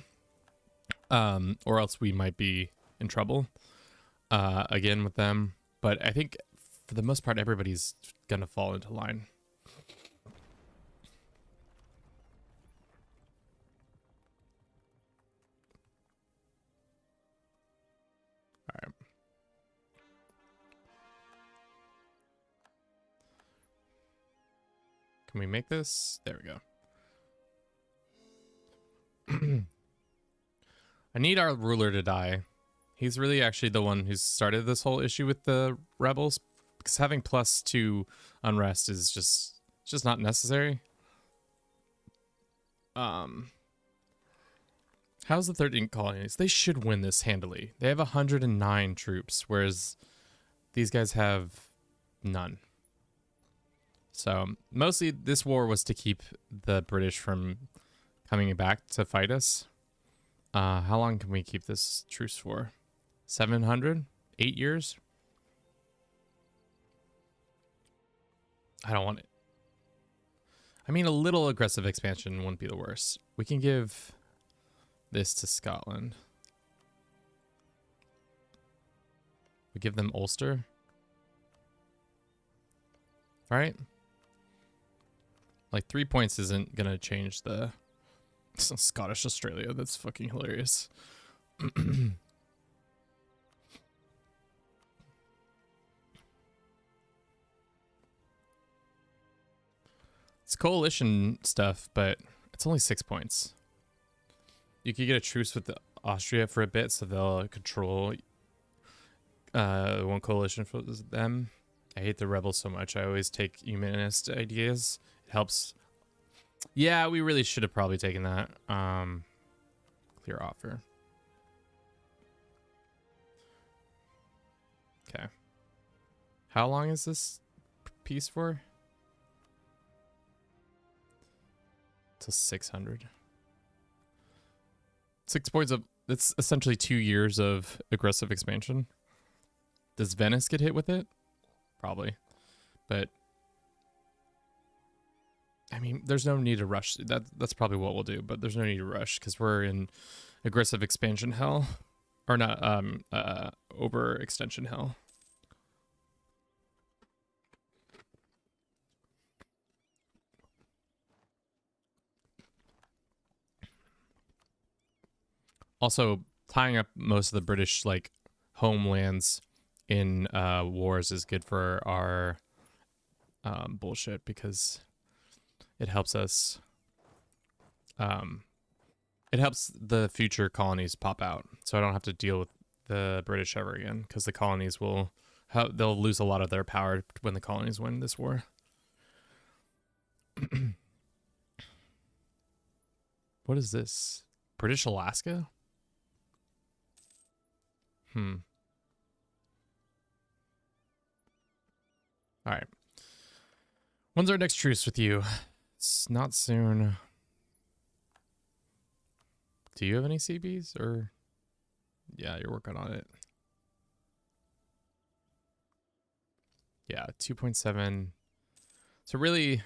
or else we might be in trouble again with them. But I think for the most part, everybody's gonna fall into line. All right. Can we make this? There we go. I need our ruler to die. He's really actually the one who started this whole issue with the rebels, because having +2 unrest is just not necessary. How's the 13 colonies? They should win this handily. They have 109 troops, whereas these guys have none. So mostly this war was to keep the British from coming back to fight us. How long can we keep this truce for? 700? 8 years? I don't want it. I mean, a little aggressive expansion wouldn't be the worst. We can give this to Scotland. We give them Ulster. Right? Like 3 points isn't gonna change the Scottish Australia. That's fucking hilarious. It's coalition stuff, but it's only 6 points. You could get a truce with Austria for a bit, so they'll control one coalition for them. I hate the rebels so much. I always take humanist ideas. It helps. Yeah, we really should have probably taken that. Clear offer. Okay. How long is this piece for? Till 600. 6 points of. It's essentially 2 years of aggressive expansion. Does Venice get hit with it? Probably. But I mean, there's no need to rush. That's probably what we'll do, but there's no need to rush because we're in aggressive expansion hell, or not over extension hell. Also, tying up most of the British like homelands in wars is good for our bullshit because it helps us. It helps the future colonies pop out, so I don't have to deal with the British ever again because the colonies will they'll lose a lot of their power when the colonies win this war. What is this? British Alaska? All right. When's our next truce with you? It's not soon. Do you have any CBs or? Yeah, you're working on it. Yeah, 2.7. So really,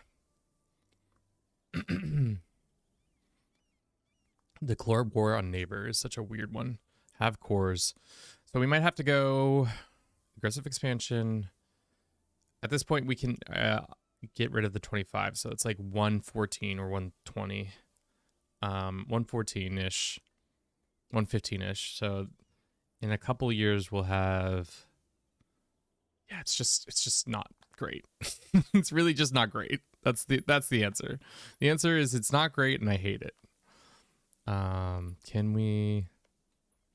declare war on neighbor is such a weird one. Have cores. So we might have to go aggressive expansion. At this point, we can get rid of the 25. So it's like 114 or 120. 114-ish. 115-ish. So in a couple years, we'll have... Yeah, it's just not great. It's really just not great. That's the answer. The answer is it's not great and I hate it. Can we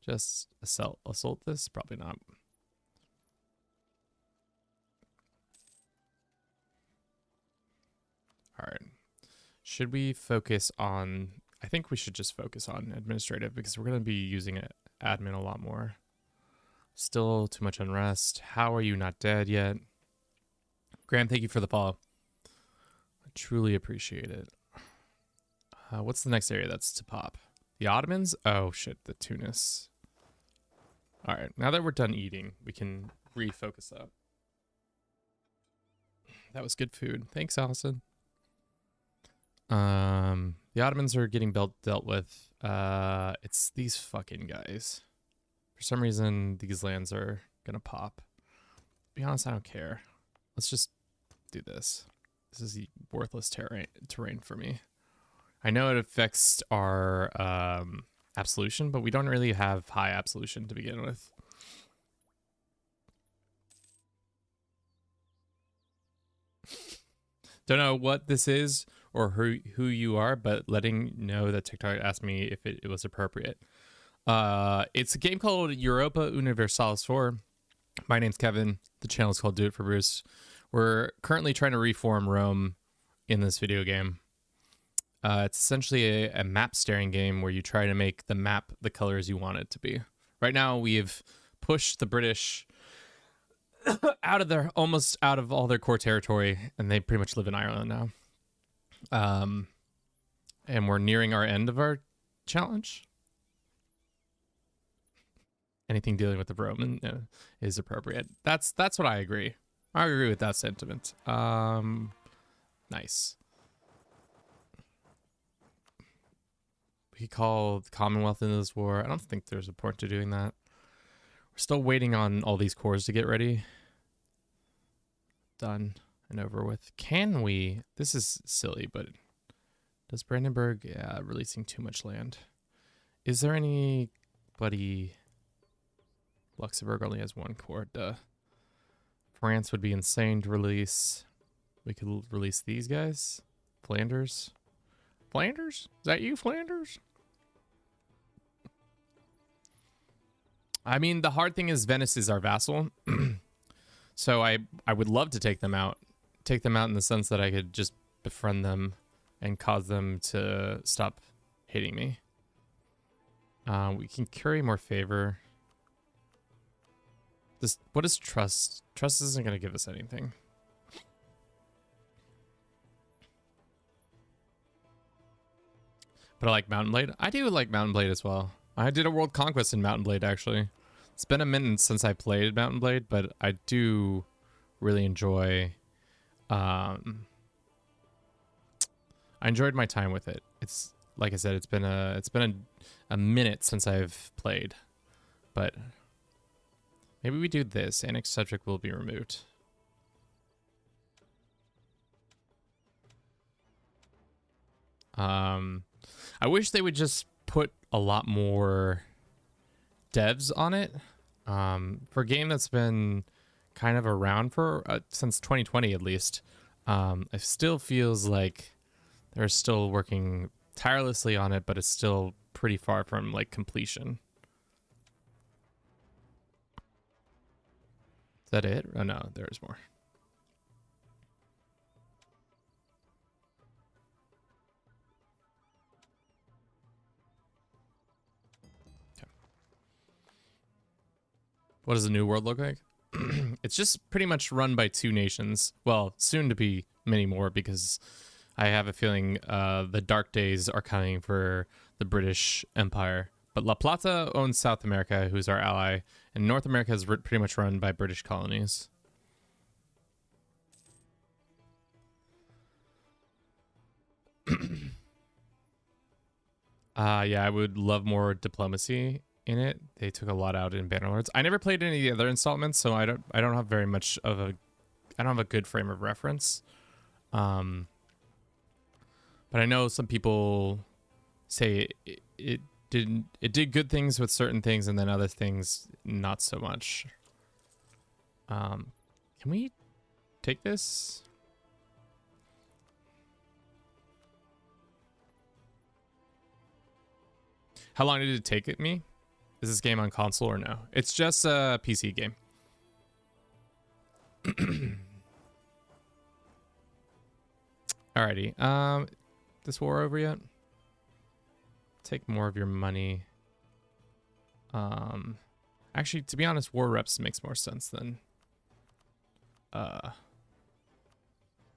just assault this? Probably not. All right. Should we focus on... I think we should just focus on administrative because we're going to be using admin a lot more. Still too much unrest. How are you not dead yet? Graham, thank you for the follow. I truly appreciate it. What's the next area that's to pop? The Ottomans? Oh, shit, the Tunis. All right, now that we're done eating, we can refocus up. That was good food. Thanks, Allison. The Ottomans are getting dealt with. It's these fucking guys. For some reason, these lands are gonna pop. To be honest, I don't care. Let's just do this. This is the worthless terrain for me. I know it affects our absolution, but we don't really have high absolution to begin with. Don't know what this is or who you are, but letting know that TikTok asked me if it was appropriate. It's a game called Europa Universalis 4. My name's Kevin. The channel is called Do It for Bruce. We're currently trying to reform Rome in this video game. It's essentially a map staring game where you try to make the map the colors you want it to be. Right now, we've pushed the British almost out of all their core territory, and they pretty much live in Ireland now. And we're nearing our end of our challenge. Anything dealing with the Roman is appropriate. That's what I agree. I agree with that sentiment. Nice. We call the Commonwealth into this war. I don't think there's a point to doing that. We're still waiting on all these cores to get ready. Done and over with. Can we? This is silly, but does Brandenburg? Yeah, releasing too much land. Is there anybody? Luxembourg only has one core. Duh. France would be insane to release. We could release these guys. Flanders. Flanders? Is that you, Flanders? I mean, the hard thing is Venice is our vassal. So I would love to take them out. Take them out in the sense that I could just befriend them and cause them to stop hating me. We can curry more favor. What is trust? Trust isn't going to give us anything. But I like Mountain Blade. I do like Mountain Blade as well. I did a world conquest in Mountain Blade, actually. It's been a minute since I played Mountain Blade, but I do really enjoy I enjoyed my time with it. It's like I said, it's been a minute since I've played, but maybe we do this. Annex subject will be removed. I wish they would just put a lot more devs on it. For a game that's been kind of around for since 2020 at least, it still feels like they're still working tirelessly on it, but it's still pretty far from like completion. Is that it? Oh no, there's more. What does the new world look like? It's just pretty much run by two nations. Well, soon to be many more, because I have a feeling the dark days are coming for the British Empire. But La Plata owns South America, who's our ally, and North America is pretty much run by British colonies. Yeah, I would love more diplomacy in it. They took a lot out in Bannerlords. I never played any of the other installments, so I don't have very much of a I don't have a good frame of reference. But I know some people say it did good things with certain things, and then other things not so much. Can we take this? How long did it take me? Is this game on console or no? It's just a PC game. Alrighty. This war over yet? Take more of your money. Actually, to be honest, war reps makes more sense than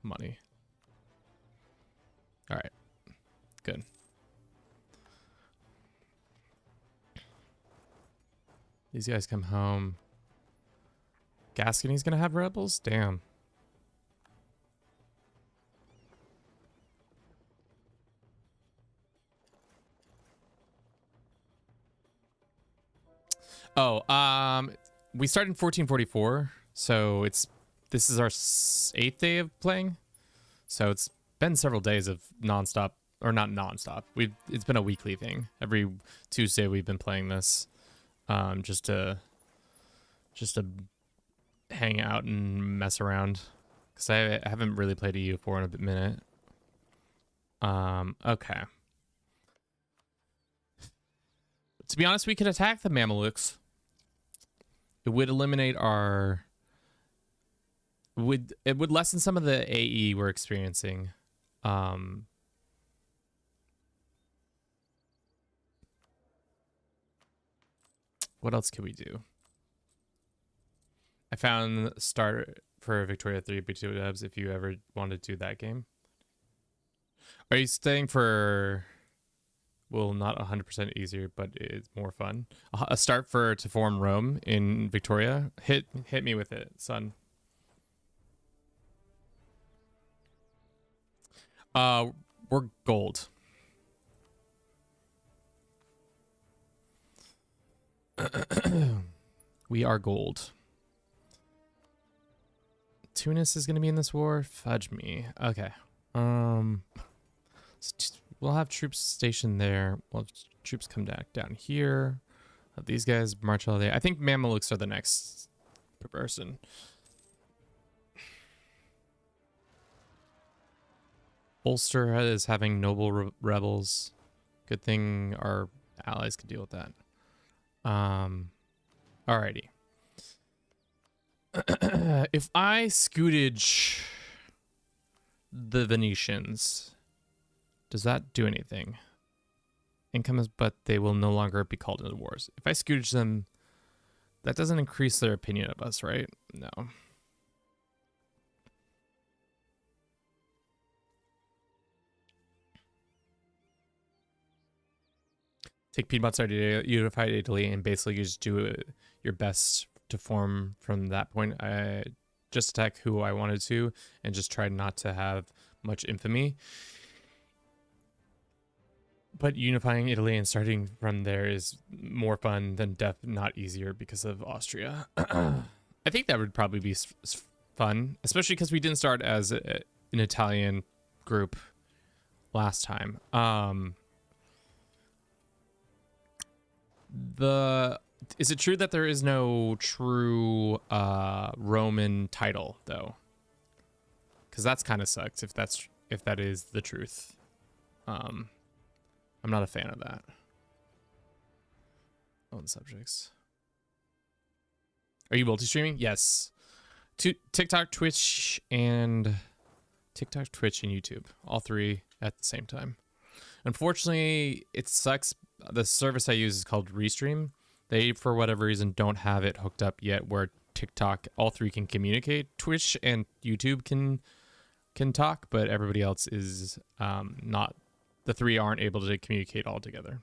money. All right. Good. These guys come home. Gascony's gonna have rebels? Damn. Oh, we started in 1444, so this is our 8th day of playing. So it's been several days of nonstop, or not nonstop. It's been a weekly thing. Every Tuesday we've been playing this, just to hang out and mess around, because I haven't really played a EU4 in a minute. Okay. To be honest, we could attack the Mamelukes. It would eliminate our... It would lessen some of the AE we're experiencing. What else can we do? I found start for Victoria 3 B2 devs if you ever want to do that game. Are you staying for... Well, not 100% easier, but it's more fun. A start to form Rome in Victoria. Hit me with it, son. We're gold. We are gold. Tunis is gonna be in this war. Fudge me. Okay. We'll have troops stationed there. We'll have troops come down here. Have these guys march all day. I think Mamelukes are the next person. Ulster is having noble rebels. Good thing our allies can deal with that. Alrighty. If I scootage the Venetians, does that do anything? Income is, but they will no longer be called into wars. If I scootage them, that doesn't increase their opinion of us, right? No. Take Piedmont side to unified Italy and basically just do your best to form from that point. I just attack who I wanted to and just try not to have much infamy. But unifying Italy and starting from there is more fun than not easier because of Austria. I think that would probably be fun, especially because we didn't start as an Italian group last time. Is it true that there is no true Roman title though? Because that's kind of sucks if that is the truth. I'm not a fan of that. Own subjects. Are you multi-streaming? Yes. TikTok, Twitch, and YouTube. All three at the same time. Unfortunately, it sucks. The service I use is called Restream. They, for whatever reason, don't have it hooked up yet where TikTok, all three can communicate. Twitch and YouTube can talk, but everybody else is not. The three aren't able to communicate all together.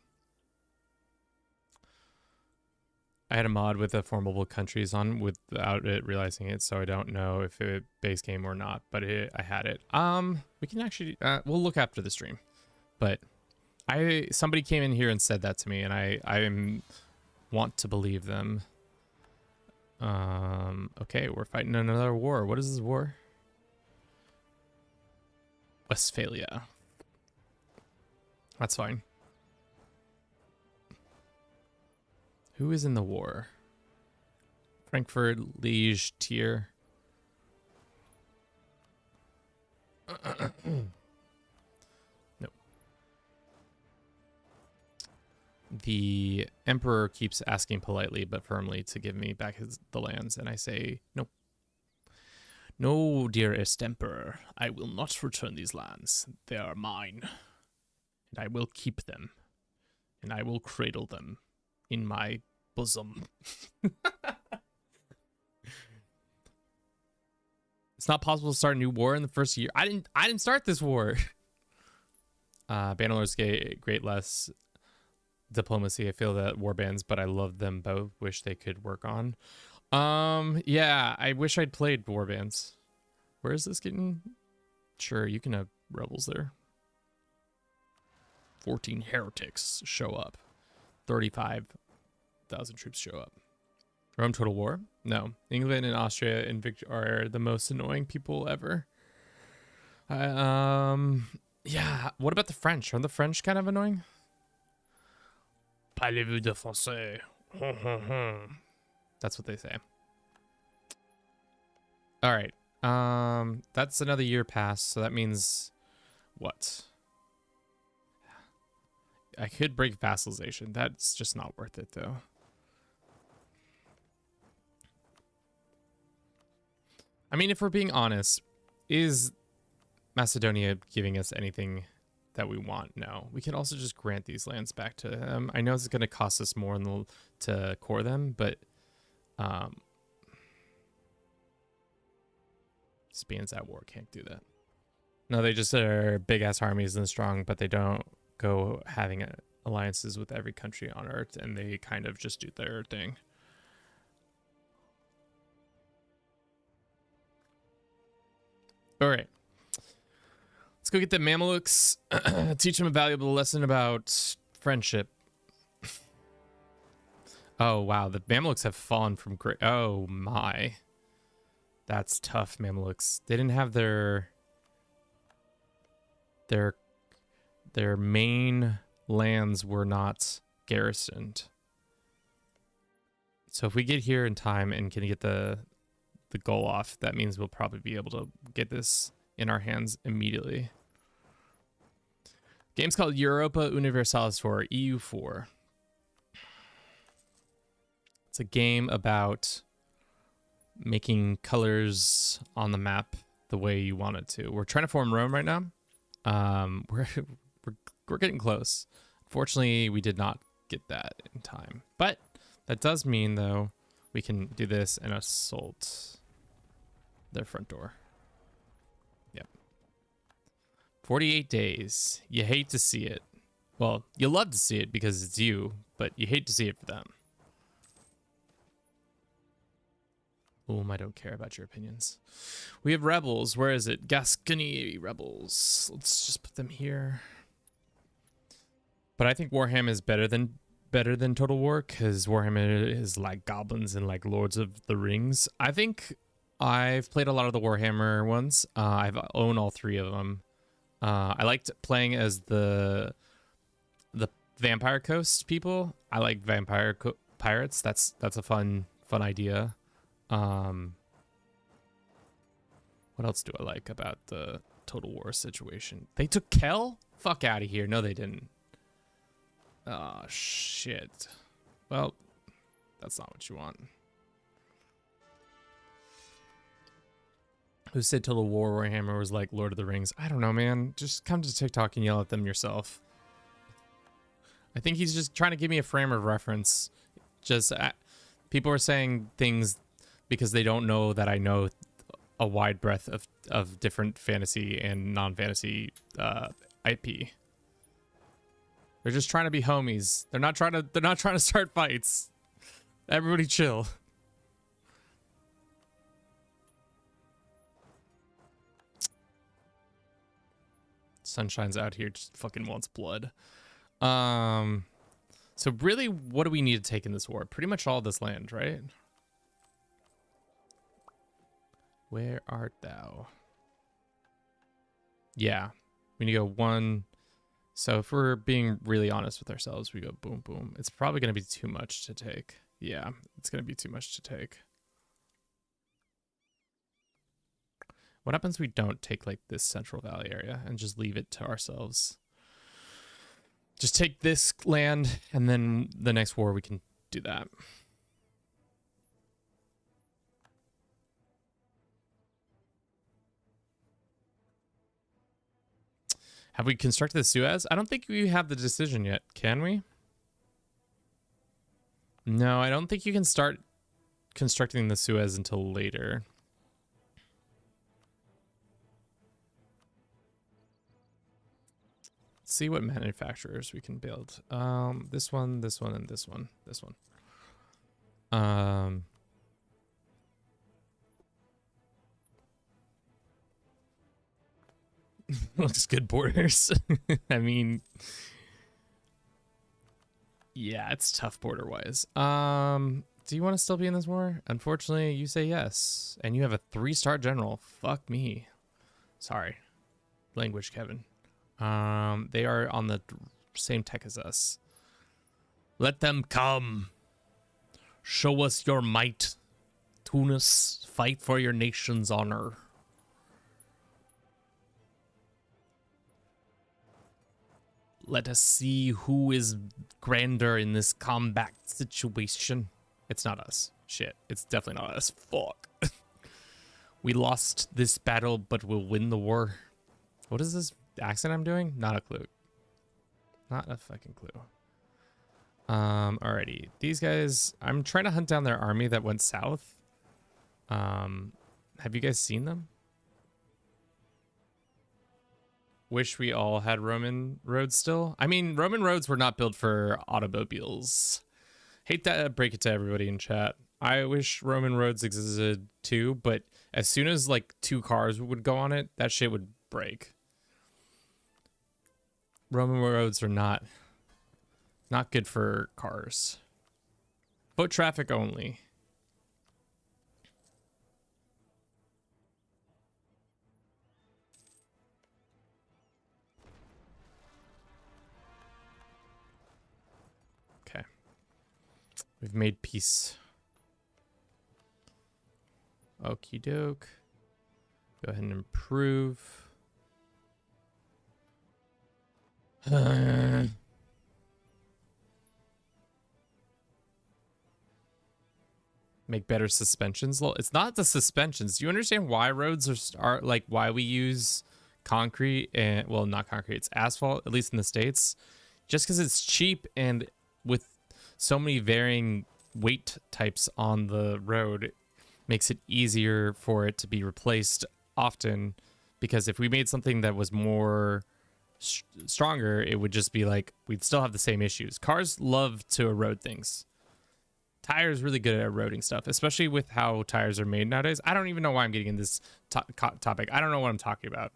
I had a mod with the formable countries on without it realizing it, so I don't know if it base game or not, but I had it. We can actually we'll look after the stream. But somebody came in here and said that to me, and I want to believe them. Okay, we're fighting another war. What is this war? Westphalia. That's fine. Who is in the war? Frankfurt, Liege, Trier. Nope. The emperor keeps asking politely but firmly to give me back the lands, and I say, nope. No, dearest emperor, I will not return these lands. They are mine, and I will keep them, and I will cradle them in my bosom. It's not possible to start a new war in the first year. I didn't start this war. Bannerlord's great less diplomacy. I feel that war bands, but I love them both. Wish they could work on. Yeah, I wish I'd played war bands. Where is this getting? Sure, you can have rebels there. 14 heretics show up. 35,000 troops show up. Rome total war? No. England and Austria are the most annoying people ever. Yeah. What about the French? Are the French kind of annoying? Parlez-vous de français? That's what they say. All right. That's another year past, so that means what? I could break vassalization. That's just not worth it, though. I mean, if we're being honest, is Macedonia giving us anything that we want? No. We can also just grant these lands back to them. I know it's going to cost us more to core them, but Spain's at war. Can't do that. No, they just are big-ass armies and strong, but they don't go having alliances with every country on Earth, and they kind of just do their thing. All right. Let's go get the Mamelukes. Teach them a valuable lesson about friendship. Oh, wow. The Mamelukes have fallen from great. Oh, my. That's tough, Mamelukes. They didn't have their main lands were not garrisoned. So if we get here in time and can get the goal off, that means we'll probably be able to get this in our hands immediately. Game's called Europa Universalis for EU4. It's a game about making colors on the map the way you want it to. We're trying to form Rome right now. We're getting close. Unfortunately, we did not get that in time. But that does mean, though, we can do this and assault their front door. Yep. 48 days. You hate to see it. Well, you love to see it because it's you, but you hate to see it for them. I don't care about your opinions. We have rebels. Where is it? Gascony rebels. Let's just put them here. But I think Warhammer is better than Total War, because Warhammer is like goblins and like Lords of the Rings. I think I've played a lot of the Warhammer ones. I've owned all three of them. I liked playing as the Vampire Coast people. I like vampire pirates. That's a fun idea. What else do I like about the Total War situation? They took Kel? Fuck out of here. No, they didn't. Oh, shit. Well, that's not what you want. Who said Total War Warhammer was like Lord of the Rings? I don't know, man. Just come to TikTok and yell at them yourself. I think he's just trying to give me a frame of reference. Just people are saying things because they don't know that I know a wide breadth of different fantasy and non-fantasy IP. They're just trying to be homies. They're not trying to start fights. Everybody chill. Sunshine's out here, just fucking wants blood. So really, what do we need to take in this war? Pretty much all this land, right? Where art thou? Yeah, we need to go one. So if we're being really honest with ourselves, we go boom, boom. It's probably going to be too much to take. Yeah, it's going to be too much to take. What happens if we don't take like this Central Valley area and just leave it to ourselves? Just take this land, and then the next war we can do that. Have we constructed the Suez? I don't think we have the decision yet, can we? No, I don't think you can start constructing the Suez until later. Let's see what manufacturers we can build. This one, and this one. This one. Looks good borders. I mean, yeah, it's tough border wise. Do you want to still be in this war? Unfortunately, you say yes, and you have a 3-star general. Fuck me. Sorry, language, Kevin. They are on the same tech as us. Let them come. Show us your might. Tunis, fight for your nation's honor. Let us see who is grander in this combat situation. It's not us. Shit, it's definitely not us. Fuck. We lost this battle, but we'll win the war. What is this accent I'm doing? Not a clue. Not a fucking clue. Alrighty. These guys, I'm trying to hunt down their army that went south. Have you guys seen them? Wish we all had Roman roads still. I mean, Roman roads were not built for automobiles. Hate to break it to everybody in chat. I wish Roman roads existed too, but as soon as like 2 cars would go on it, that shit would break. Roman roads are not good for cars. Foot traffic only. Okay. We've made peace. Okie doke. Go ahead and improve. Make better suspensions. It's not the suspensions. Do you understand why roads are like why we use concrete and, well, not concrete, it's asphalt, at least in the States? Just because it's cheap, and with so many varying weight types on the road, it makes it easier for it to be replaced often. Because if we made something that was more stronger, it would just be like we'd still have the same issues. Cars love to erode things. Tires really good at eroding stuff, especially with how tires are made nowadays. I don't even know why I'm getting in this topic. I don't know what I'm talking about.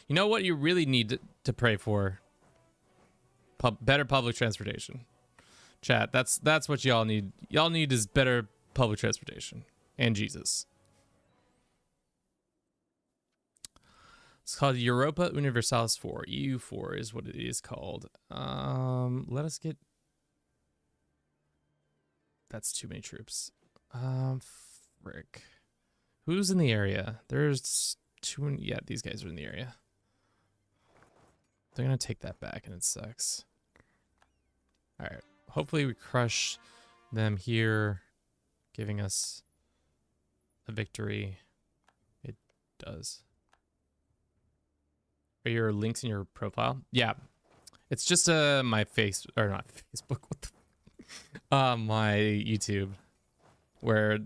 You know what you really need to pray for? Better public transportation. Chat, that's what y'all need. Y'all need is better public transportation and Jesus. It's called Europa Universalis 4. EU4 is what it is called. Let us get... That's too many troops. Frick. Who's in the area? There's two... Yeah, these guys are in the area. They're gonna take that back and it sucks. Alright. Hopefully we crush them here, giving us a victory. It does. Are your links in your profile? Yeah. It's just my face or not Facebook, what the my YouTube, where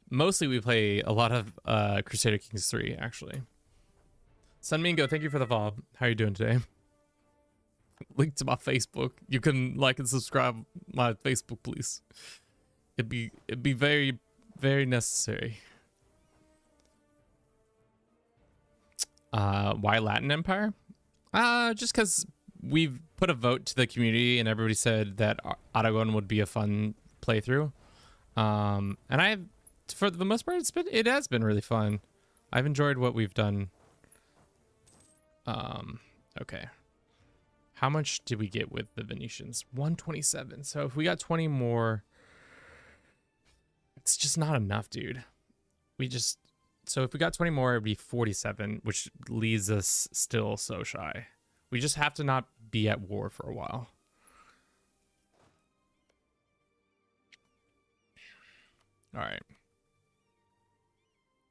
mostly we play a lot of Crusader Kings 3 actually. Sunmingo, thank you for the follow. How are you doing today? Link to my Facebook. You can like and subscribe my Facebook, please. It'd be very, very necessary. Why Latin Empire? Just because we've put a vote to the community and everybody said that Aragon would be a fun playthrough. And for the most part, it has been really fun. I've enjoyed what we've done. Okay. How much did we get with the Venetians? 127. So if we got 20 more, it's just not enough, dude. So if we got 20 more, it'd be 47, which leaves us still so shy. We just have to not be at war for a while. All right.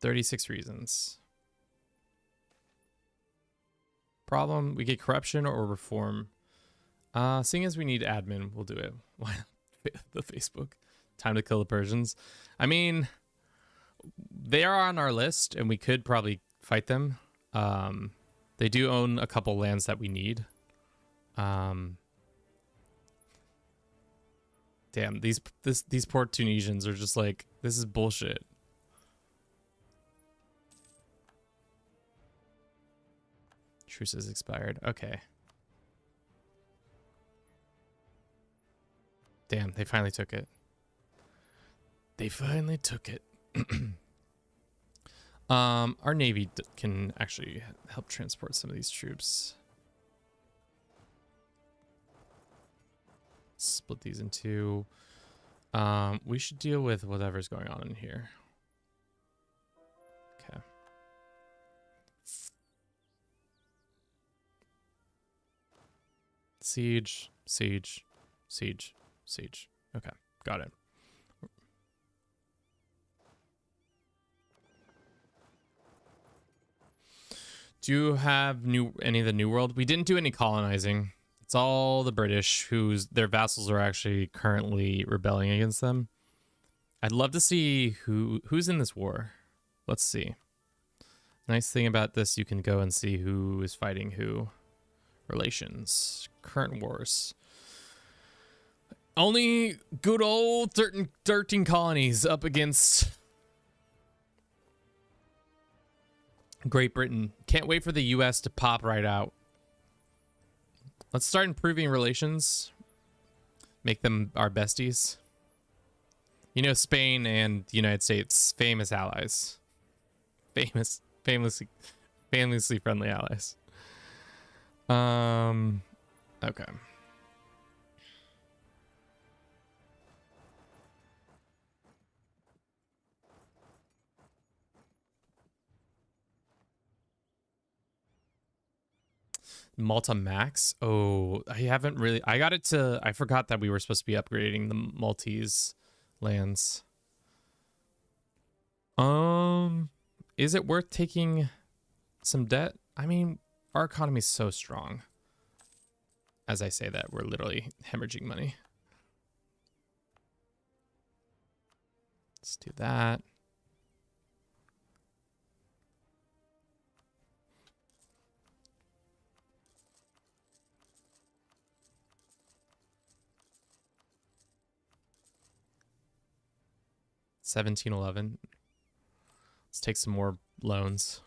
36 reasons. Problem, we get corruption or reform. Seeing as we need admin, we'll do it. Why the Facebook? Time to kill the Persians. I mean, they are on our list and we could probably fight them. They do own a couple lands that we need. Damn, these poor Tunisians are just like, this is bullshit. Truce has expired. Okay. Damn, they finally took it. They finally took it. Our navy can actually help transport some of these troops. Split these in two. We should deal with whatever's going on in here. Okay. Siege, siege, siege, siege. Okay, got it. Do you have any of the New World? We didn't do any colonizing. It's all the British, their vassals are actually currently rebelling against them. I'd love to see who's in this war. Let's see. Nice thing about this, you can go and see who is fighting who. Relations. Current wars. Only good old 13 colonies up against Great Britain. Can't wait for the US to pop right out. Let's start improving relations. Make them our besties. You know, Spain and the United States, famous allies. Famously friendly allies. Okay. Malta Max. Oh, I haven't really. I got it to. I forgot that we were supposed to be upgrading the Maltese lands. Is it worth taking some debt? I mean, our economy is so strong. As I say that, we're literally hemorrhaging money. Let's do that. $17.11. Let's take some more loans.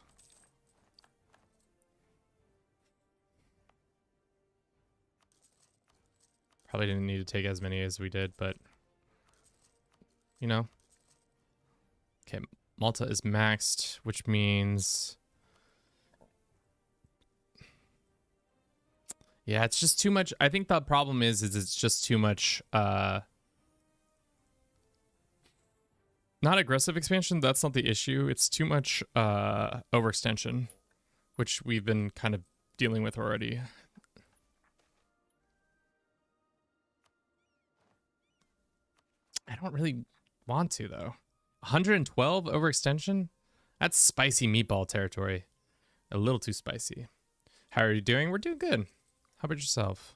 Probably didn't need to take as many as we did, but you know. Okay, Malta is maxed, which means yeah, it's just too much. I think the problem is it's just too much not aggressive expansion, that's not the issue. It's too much overextension, which we've been kind of dealing with already. I don't really want to though. 112 overextension? That's spicy meatball territory. A little too spicy. How are you doing? We're doing good. How about yourself?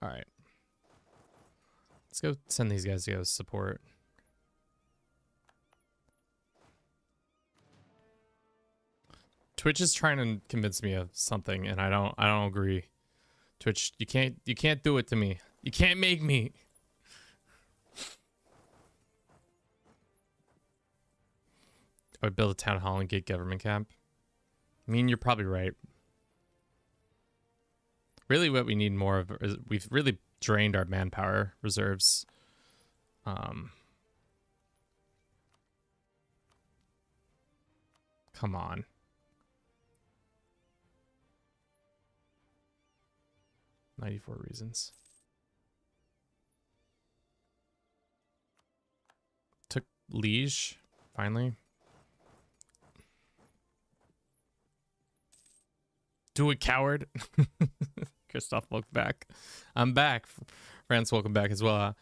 All right. Let's go send these guys to go support. Twitch is trying to convince me of something, and I don't agree. Twitch, you can't do it to me. You can't make me. I would build a town hall and get government camp. I mean, you're probably right. Really what we need more of is we've really drained our manpower reserves. Come on. "94 reasons. Took Liege, finally. Do it, coward. Christoph, welcome back. I'm back. France, welcome back as well.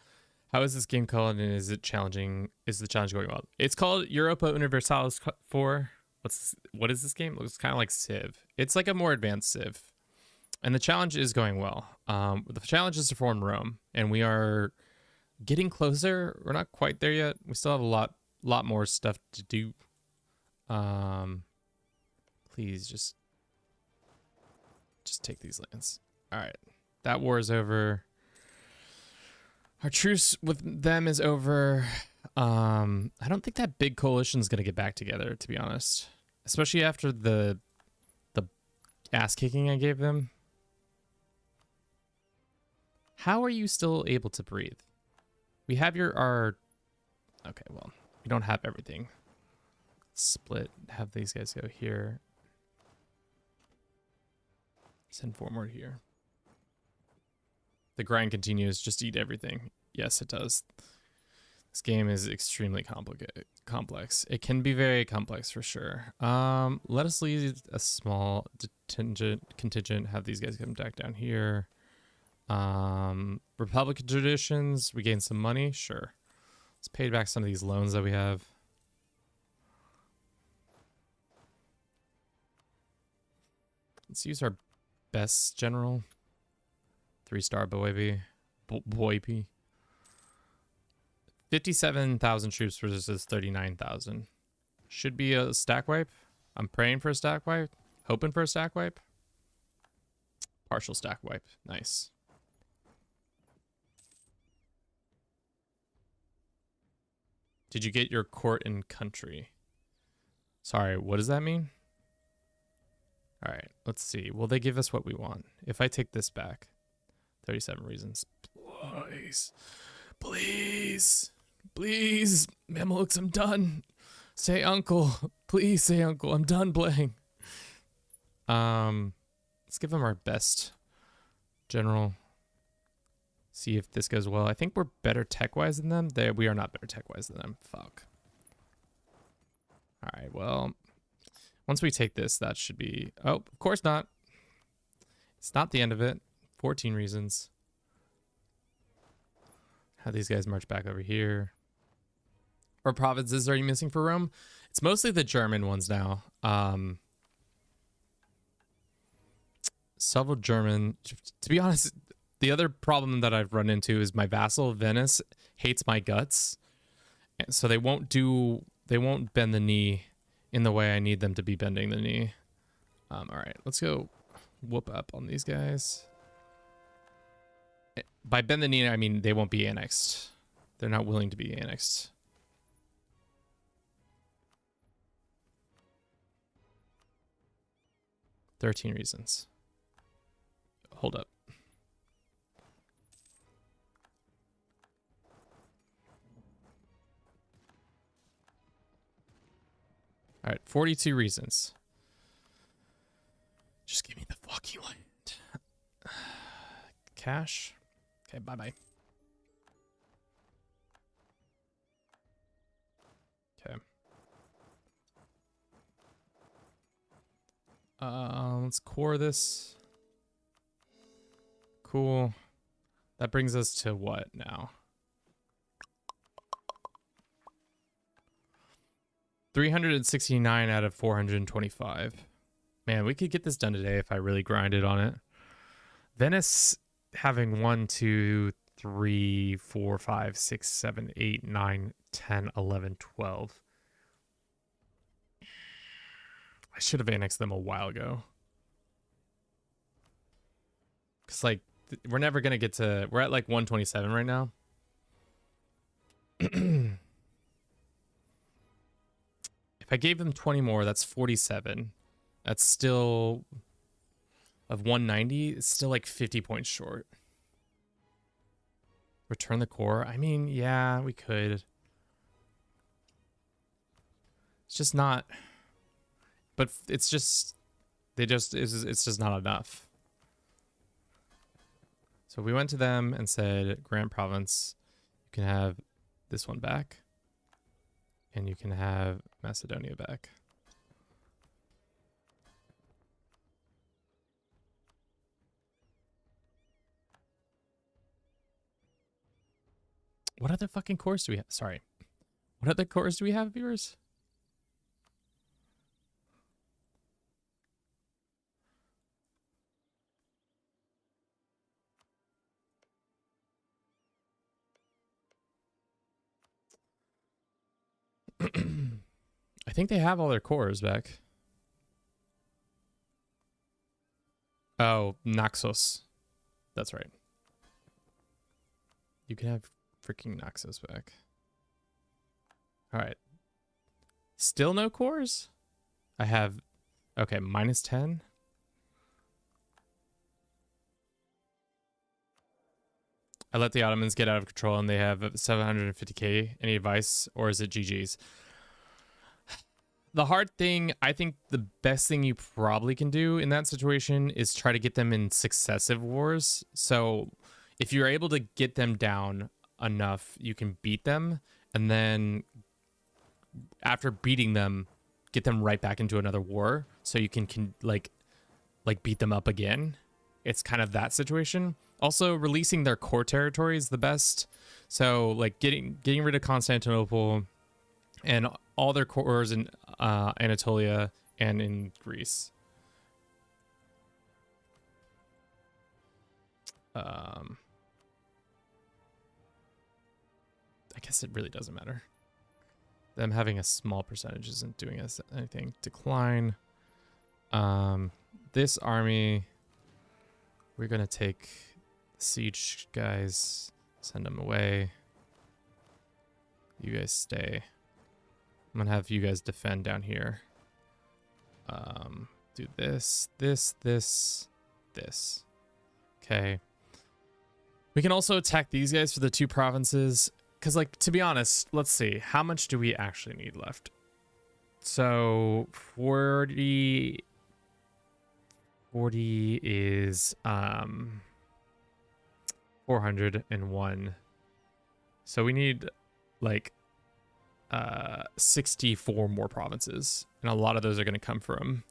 How is this game called, and is it challenging? Is the challenge going well? It's called Europa Universalis 4. What is this game? It looks kind of like Civ. It's like a more advanced Civ. And the challenge is going well. The challenge is to form Rome, and we are getting closer. We're not quite there yet. We still have a lot more stuff to do. Please just take these lands. All right, that war is over. Our truce with them is over. I don't think that big coalition is gonna get back together, to be honest. Especially after the ass kicking I gave them. How are you still able to breathe? We have our. Okay, well, we don't have everything. Split. Have these guys go here. Send 4 more here. The grind continues. Just eat everything. Yes, it does. This game is extremely complex. It can be very complex for sure. Let us leave a small contingent. Have these guys come back down here. Republican traditions. We gain some money. Sure. Let's pay back some of these loans that we have. Let's use our best general. 3-star Boypi. 57,000 troops versus 39,000. Should be a stack wipe. I'm praying for a stack wipe. Hoping for a stack wipe. Partial stack wipe. Nice. Did you get your court and country? Sorry, what does that mean? All right, let's see. Will they give us what we want? If I take this back, 37 reasons. Please, please, please, Mamelukes, I'm done. Say uncle, please say uncle. I'm done playing. Let's give them our best general. See if this goes well. I think we're better tech-wise than them. We are not better tech-wise than them. Fuck. All right, well, once we take this, that should be... Oh, of course not. It's not the end of it. 14 reasons. How these guys march back over here. What provinces are you missing for Rome? It's mostly the German ones now. Several German... To be honest... The other problem that I've run into is my vassal, Venice, hates my guts. So they won't bend the knee in the way I need them to be bending the knee. All right, let's go whoop up on these guys. By bend the knee, I mean they won't be annexed. They're not willing to be annexed. "13 reasons. Hold up. All right, 42 reasons. Just give me the fucking land. Cash. Okay, bye-bye. Okay. Let's core this. Cool. That brings us to what now? 369 out of 425. Man, we could get this done today if I really grinded on it. Venice having 1, 2, 3, 4, 5, 6, 7, 8, 9, 10, 11, 12. I should have annexed them a while ago. Because, like, we're never going to get to... We're at, like, 127 right now. If I gave them 20 more, that's 47. That's still... Of 190, it's still, like, 50 points short. Return the core? I mean, yeah, we could. It's just not... But it's just... It's just not enough. So we went to them and said, Grand Province, you can have this one back. And you can have Macedonia back. What other fucking cores do we have? Sorry. What other cores do we have, viewers? I think they have all their cores back. Oh, Naxos. That's right. You can have freaking Naxos back. All right. Still no cores? I have... Okay, minus 10. I let the Ottomans get out of control and they have 750k. Any advice? Or is it GG's? The hard thing, I think the best thing you probably can do in that situation is try to get them in successive wars. So if you're able to get them down enough, you can beat them. And then after beating them, get them right back into another war. So you can like beat them up again. It's kind of that situation. Also, releasing their core territory is the best. So like getting rid of Constantinople and all their cores in Anatolia and in Greece. I guess it really doesn't matter. Them having a small percentage isn't doing us anything. Decline. This army, we're gonna take the siege guys, send them away. You guys stay. I'm gonna have you guys defend down here. Do this. Okay. We can also attack these guys for the 2 provinces. Because, like, to be honest, let's see. How much do we actually need left? So, 40 is 401. So we need, like, 64 more provinces, and a lot of those are going to come from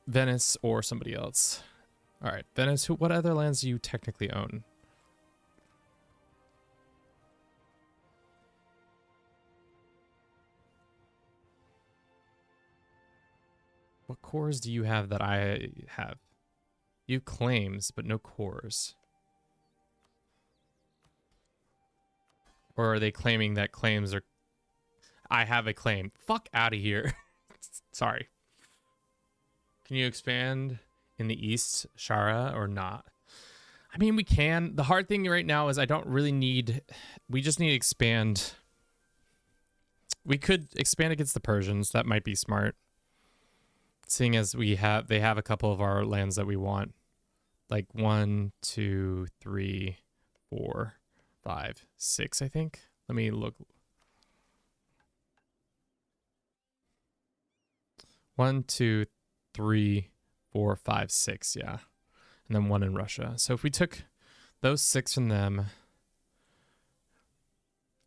Venice or somebody else. All right, Venice. What other lands do you technically own? What cores do you have that I have? You have claims, but no cores. Or are they claiming that claims are... I have a claim. Fuck out of here. Sorry. Can you expand in the east, Shara, or not? I mean, we can. The hard thing right now is I don't really need... We just need to expand. We could expand against the Persians. That might be smart. Seeing as they have a couple of our lands that we want. Like 1, 2, 3, 4, 5, 6, I think. Let me look. 1, 2, 3, 4, 5, 6, yeah. And then 1 in Russia. So if we took those 6 from them,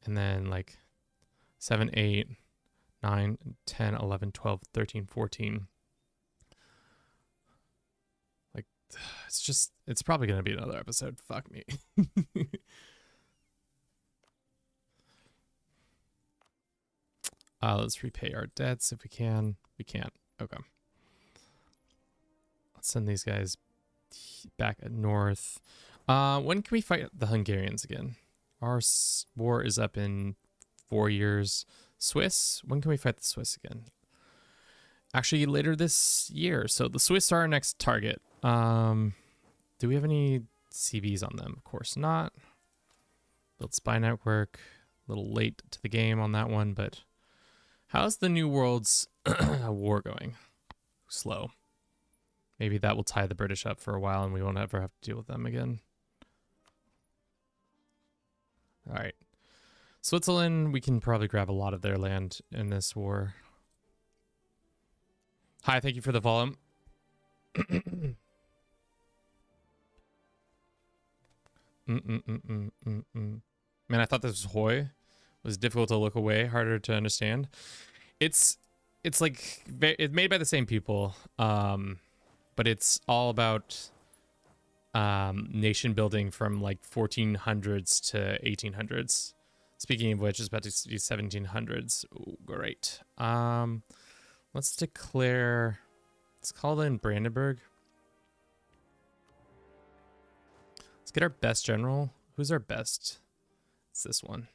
and then like 7, 8, 9, 10, 11, 12, 13, 14. Like, it's probably going to be another episode. Fuck me. Let's repay our debts if we can. We can't. Okay. Let's send these guys back north. When can we fight the Hungarians again? Our war is up in 4 years. Swiss? When can we fight the Swiss again? Actually, later this year. So the Swiss are our next target. Do we have any CVs on them? Of course not. Build spy network. A little late to the game on that one, but how's the New World's war going? Slow. Maybe that will tie the British up for a while and we won't ever have to deal with them again. All right. Switzerland, we can probably grab a lot of their land in this war. Hi, thank you for the volume. Man, I thought this was Hoi. It was difficult to look away, harder to understand. It's like it's made by the same people, but it's all about nation building from like 1400s to 1800s. Speaking of which, it's about to be 1700s. Ooh, great. Let's declare. Let's call in Brandenburg. Let's get our best general. Who's our best? It's this one.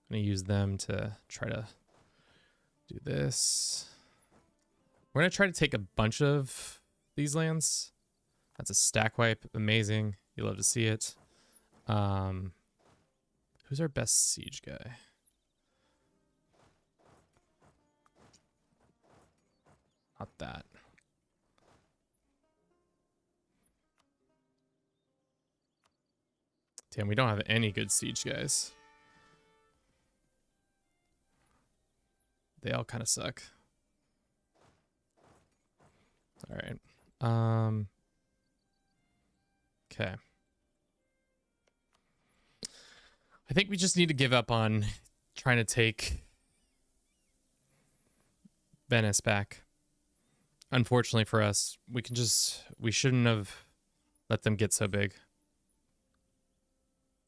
I'm gonna use them to try to do this. We're gonna try to take a bunch of these lands. That's a stack wipe. Amazing. You love to see it. Who's our best siege guy? Not that. Damn, we don't have any good siege guys. They all kind of suck. All right. Okay. I think we just need to give up on trying to take Venice back. Unfortunately for us, we shouldn't have let them get so big.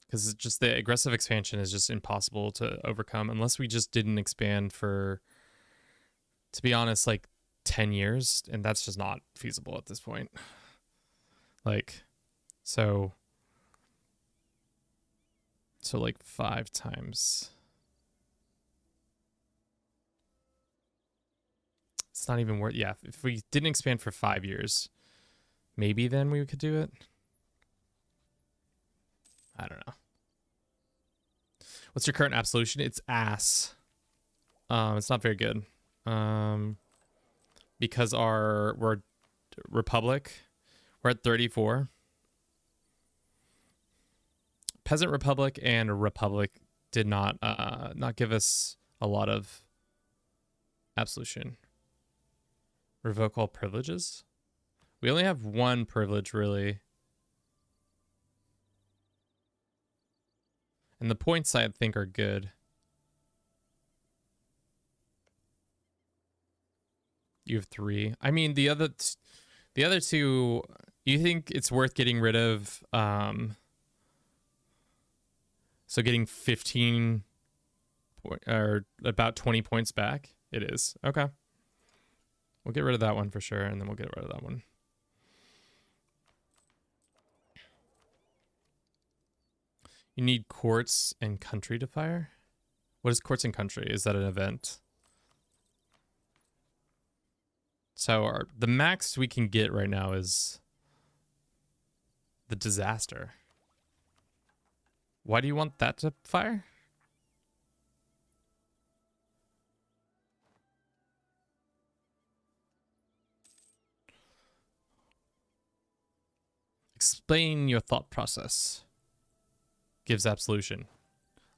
Because it's just the aggressive expansion is just impossible to overcome unless we just didn't expand for, to be honest, like 10 years. And that's just not feasible at this point. Like, so like 5 times. It's not even worth, yeah, if we didn't expand for 5 years, maybe then we could do it. I don't know. What's your current absolution? It's ass. It's not very good. Because we're Republic, we're at 34. Peasant Republic and Republic did not give us a lot of absolution. Revoke all privileges. We only have one privilege really. And the points I think are good. You have 3. I mean, the other 2, you think it's worth getting rid of, so getting 15 or about 20 points back? It is. Okay. We'll get rid of that one for sure, and then we'll get rid of that one. You need courts and country to fire? What is courts and country? Is that an event? So the max we can get right now is the disaster. Why do you want that to fire? Explain your thought process. Gives absolution.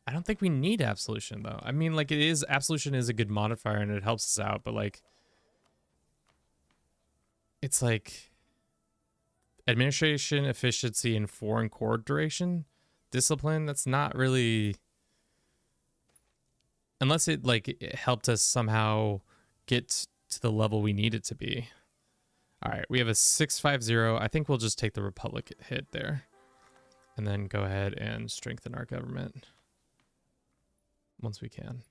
I don't think we need absolution though. I mean, like, absolution is a good modifier and it helps us out, but like, it's like administration, efficiency, and foreign core duration. Discipline, that's not really, unless it like it helped us somehow get to the level we need it to be. All right, we have a 650. I think we'll just take the Republic hit there and then go ahead and strengthen our government once we can.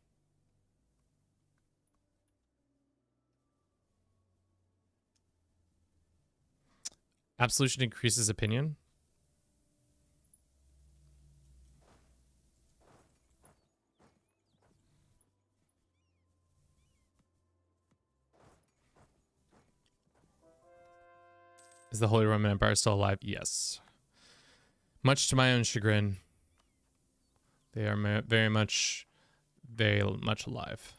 Absolution increases opinion. Is the Holy Roman Empire still alive? Yes. Much to my own chagrin, they are very much alive.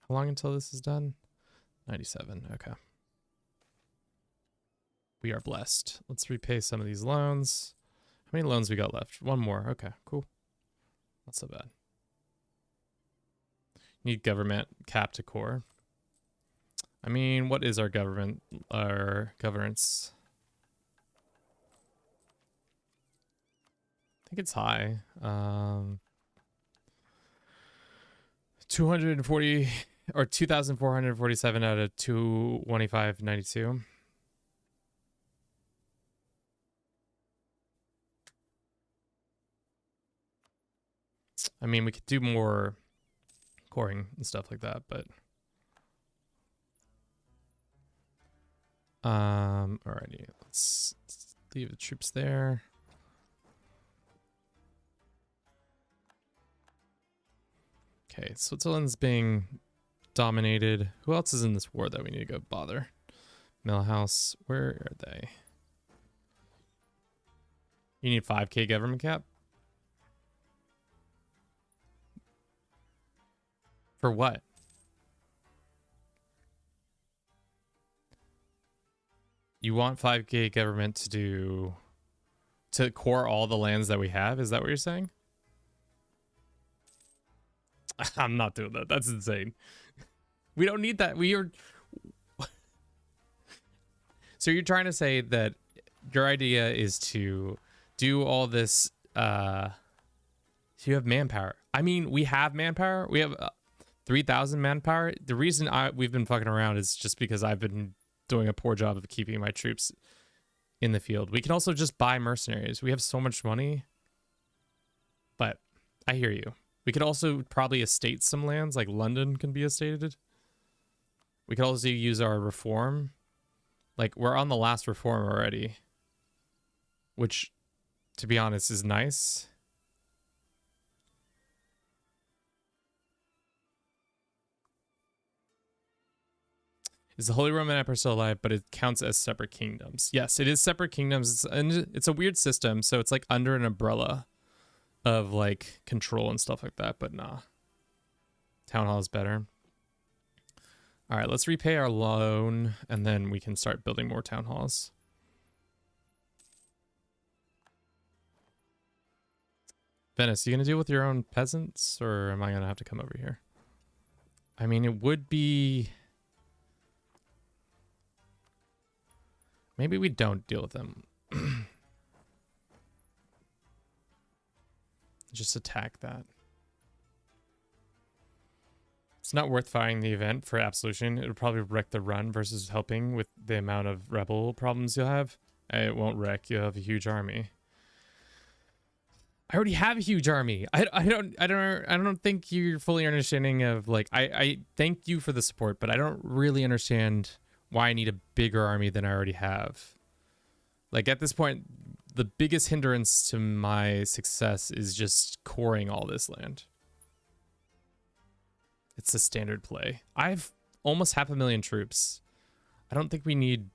How long until this is done? 97. Okay. We are blessed. Let's repay some of these loans. How many loans we got left? One more. Okay, cool. Not so bad. Need government cap to core. I mean, what is our government, our governance? I think it's high. 240 or 2,447 out of 225.92. I mean, we could do more coring and stuff like that, but alrighty, let's leave the troops there. Okay, Switzerland's being dominated. Who else is in this war that we need to go bother? Millhouse, where are they? You need 5K government cap? For what? You want 5K government to core all the lands that we have? Is that what you're saying? I'm not doing that. That's insane. We don't need that. We are. So you're trying to say that your idea is to do all this. So you have manpower. I mean, we have manpower. We have 3,000 manpower. The reason we've been fucking around is just because I've been doing a poor job of keeping my troops in the field. We can also just buy mercenaries. We have so much money. But I hear you. We could also probably estate some lands, like London can be estated. We could also use our reform. Like, we're on the last reform already. Which, to be honest, is nice. Is the Holy Roman Empire still alive, but it counts as separate kingdoms? Yes, it is separate kingdoms. It's a weird system, so it's like under an umbrella of like control and stuff like that, but nah. Town hall is better. All right, let's repay our loan and then we can start building more town halls. Venice, you gonna deal with your own peasants or am I gonna have to come over here? I mean, it would be, maybe we don't deal with them. Just attack that. It's not worth fighting the event for absolution. It'll probably wreck the run versus helping with the amount of rebel problems you'll have. It won't wreck. You'll have a huge army. I already have a huge army. I don't think you're fully understanding of like I thank you for the support, but I don't really understand why I need a bigger army than I already have. Like at this point, the biggest hindrance to my success is just coring all this land. It's a standard play. I've almost 500,000 troops. I don't think we need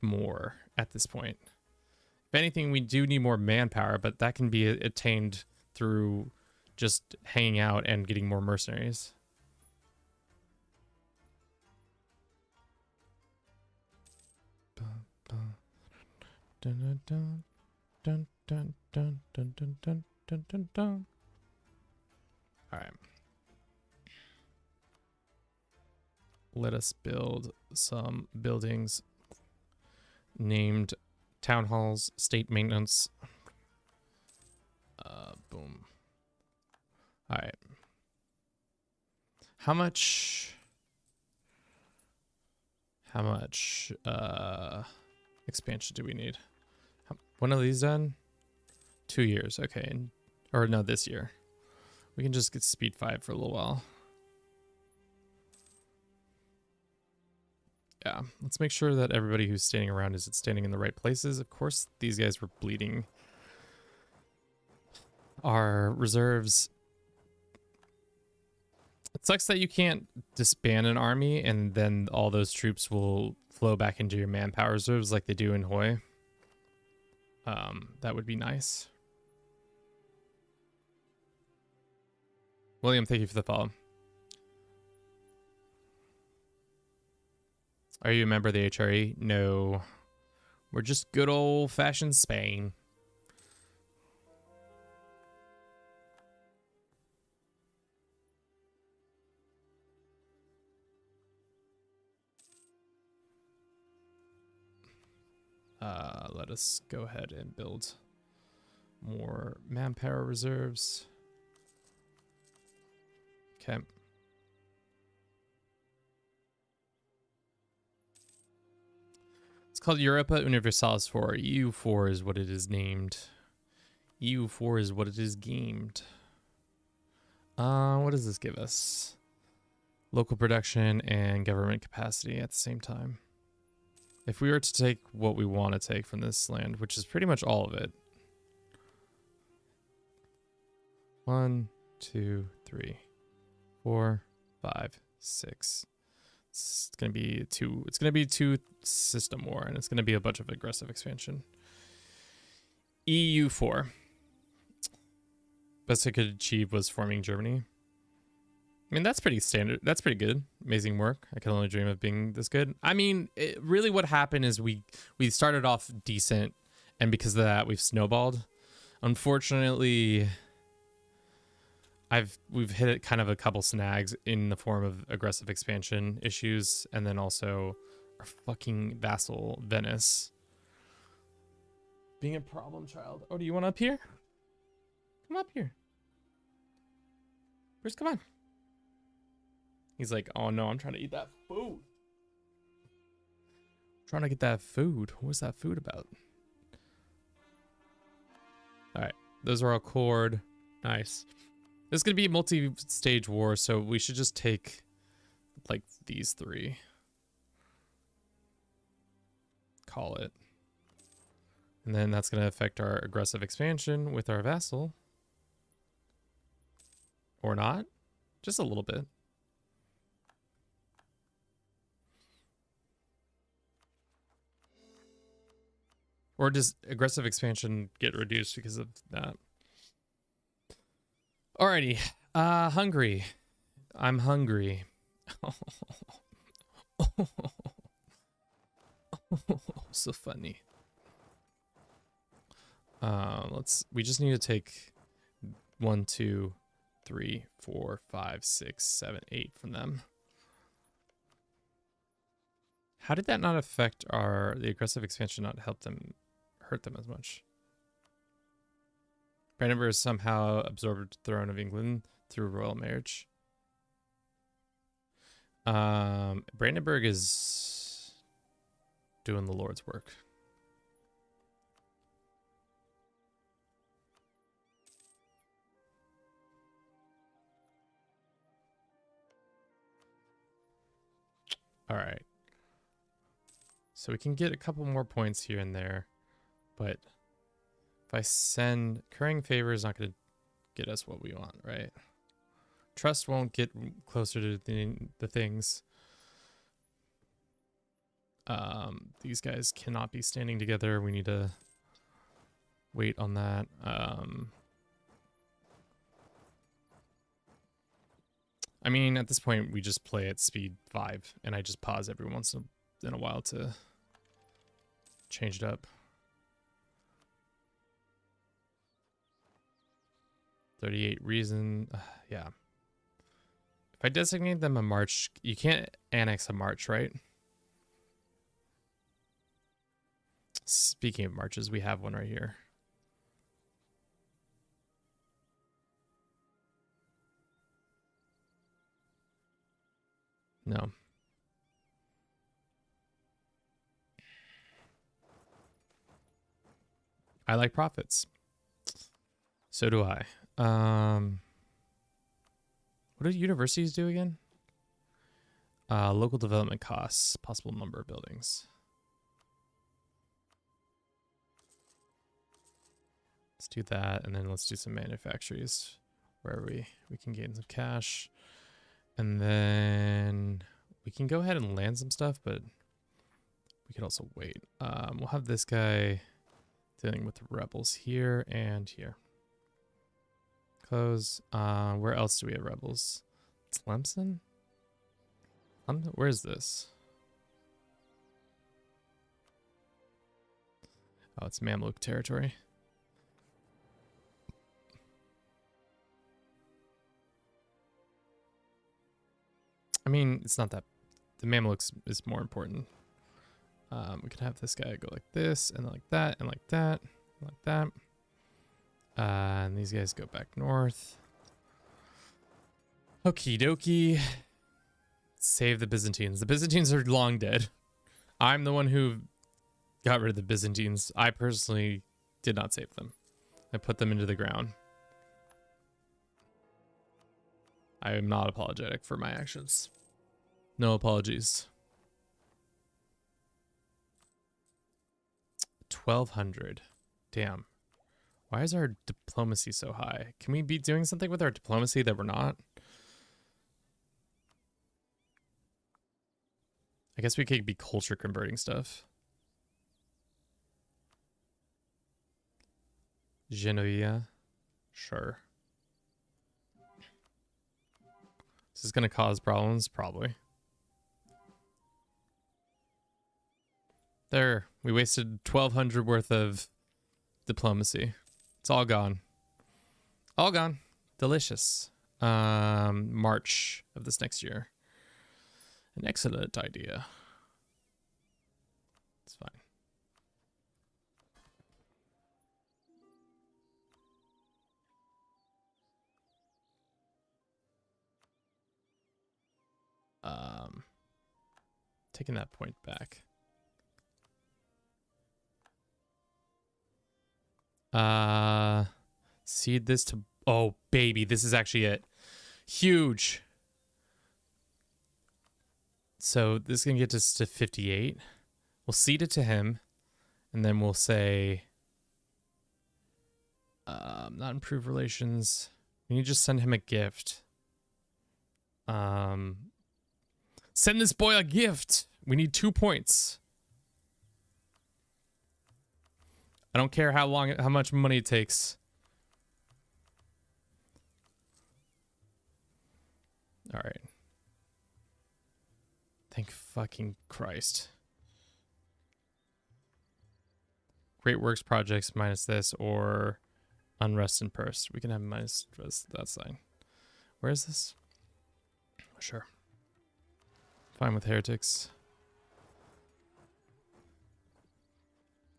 more at this point. If anything, we do need more manpower, but that can be attained through just hanging out and getting more mercenaries. Dun, dun, dun, dun, dun, dun, dun, dun, dun, dun, dun. All right. Let us build some buildings named town halls, state maintenance. Boom. All right. How much expansion do we need? When are these done? 2 years. Okay. Or no, this year. We can just get speed 5 for a little while. Yeah, let's make sure that everybody who's standing around is standing in the right places. Of course, these guys were bleeding our reserves. It sucks that you can't disband an army and then all those troops will flow back into your manpower reserves like they do in Hoi. That would be nice. William, thank you for the follow. Are you a member of the HRE? No. We're just good old-fashioned Spain. Let us go ahead and build more manpower reserves. Okay. It's called Europa Universalis 4. EU4 is what it is named. EU4 is what it is gamed. What does this give us? Local production and government capacity at the same time. If we were to take what we want to take from this land, which is pretty much all of it. 1, 2, 3, 4, 5, 6. It's gonna be two. It's gonna be 2 system war, and it's gonna be a bunch of aggressive expansion. EU4. Best I could achieve was forming Germany. I mean, that's pretty standard. That's pretty good. Amazing work. I can only dream of being this good. I mean, really what happened is we started off decent, and because of that, we've snowballed. Unfortunately, we've hit it kind of a couple snags in the form of aggressive expansion issues, and then also our fucking vassal Venice being a problem child. Oh, do you want up here? Come up here. Bruce, come on. He's like, oh no, I'm trying to eat that food. Trying to get that food. What's that food about? All right, those are all cord. Nice. This is gonna be a multi-stage war, so we should just take like these 3. Call it. And then that's gonna affect our aggressive expansion with our vassal. Or not. Just a little bit. Or does aggressive expansion get reduced because of that? Alrighty. Hungry. I'm hungry. So funny. We just need to take 1, 2, 3, 4, 5, 6, 7, 8 from them. How did that not affect the aggressive expansion not hurt them as much? Brandenburg somehow absorbed the throne of England through royal marriage. Brandenburg is doing the Lord's work. All right. So we can get a couple more points here and there, but if I send currying favor is not going to get us what we want, right? Trust won't get closer to the things. These guys cannot be standing together. We need to wait on that. I mean, at this point, we just play at speed 5, and I just pause every once in a while to change it up. 38 reason. Yeah. If I designate them a march, you can't annex a march, right? Speaking of marches, we have one right here. No. I like profits. So do I. What do universities do again? Local development costs, possible number of buildings. Let's do that, and then let's do some manufactories where we can gain some cash. And then we can go ahead and land some stuff, but we could also wait. We'll have this guy dealing with the rebels here and here. Close. Where else do we have rebels? Tlemcen? Where is this? Oh, it's Mamluk territory. I mean, it's not that. The Mamluks is more important. We could have this guy go like this, and like that, and like that, and like that. And these guys go back north. Okie dokie. Save the Byzantines. The Byzantines are long dead. I'm the one who got rid of the Byzantines. I personally did not save them. I put them into the ground. I am not apologetic for my actions. No apologies. 1200. Damn. Why is our diplomacy so high? Can we be doing something with our diplomacy that we're not? I guess we could be culture converting stuff. Genovia. Sure. This is going to cause problems? Probably. There. We wasted 1200 worth of diplomacy. It's all gone. All gone. Delicious. March of this next year. An excellent idea. It's fine. Taking that point back. Seed this to, oh baby, this is actually it. Huge. So this is gonna get us to 58. We'll seed it to him, and then we'll say, not improve relations. We need to just send him a gift. Send this boy a gift. We need 2 points. I don't care how much money it takes. All right. Thank fucking Christ. Great works projects minus this, or unrest and purse. We can have minus that sign. Where is this? Sure. Fine with heretics.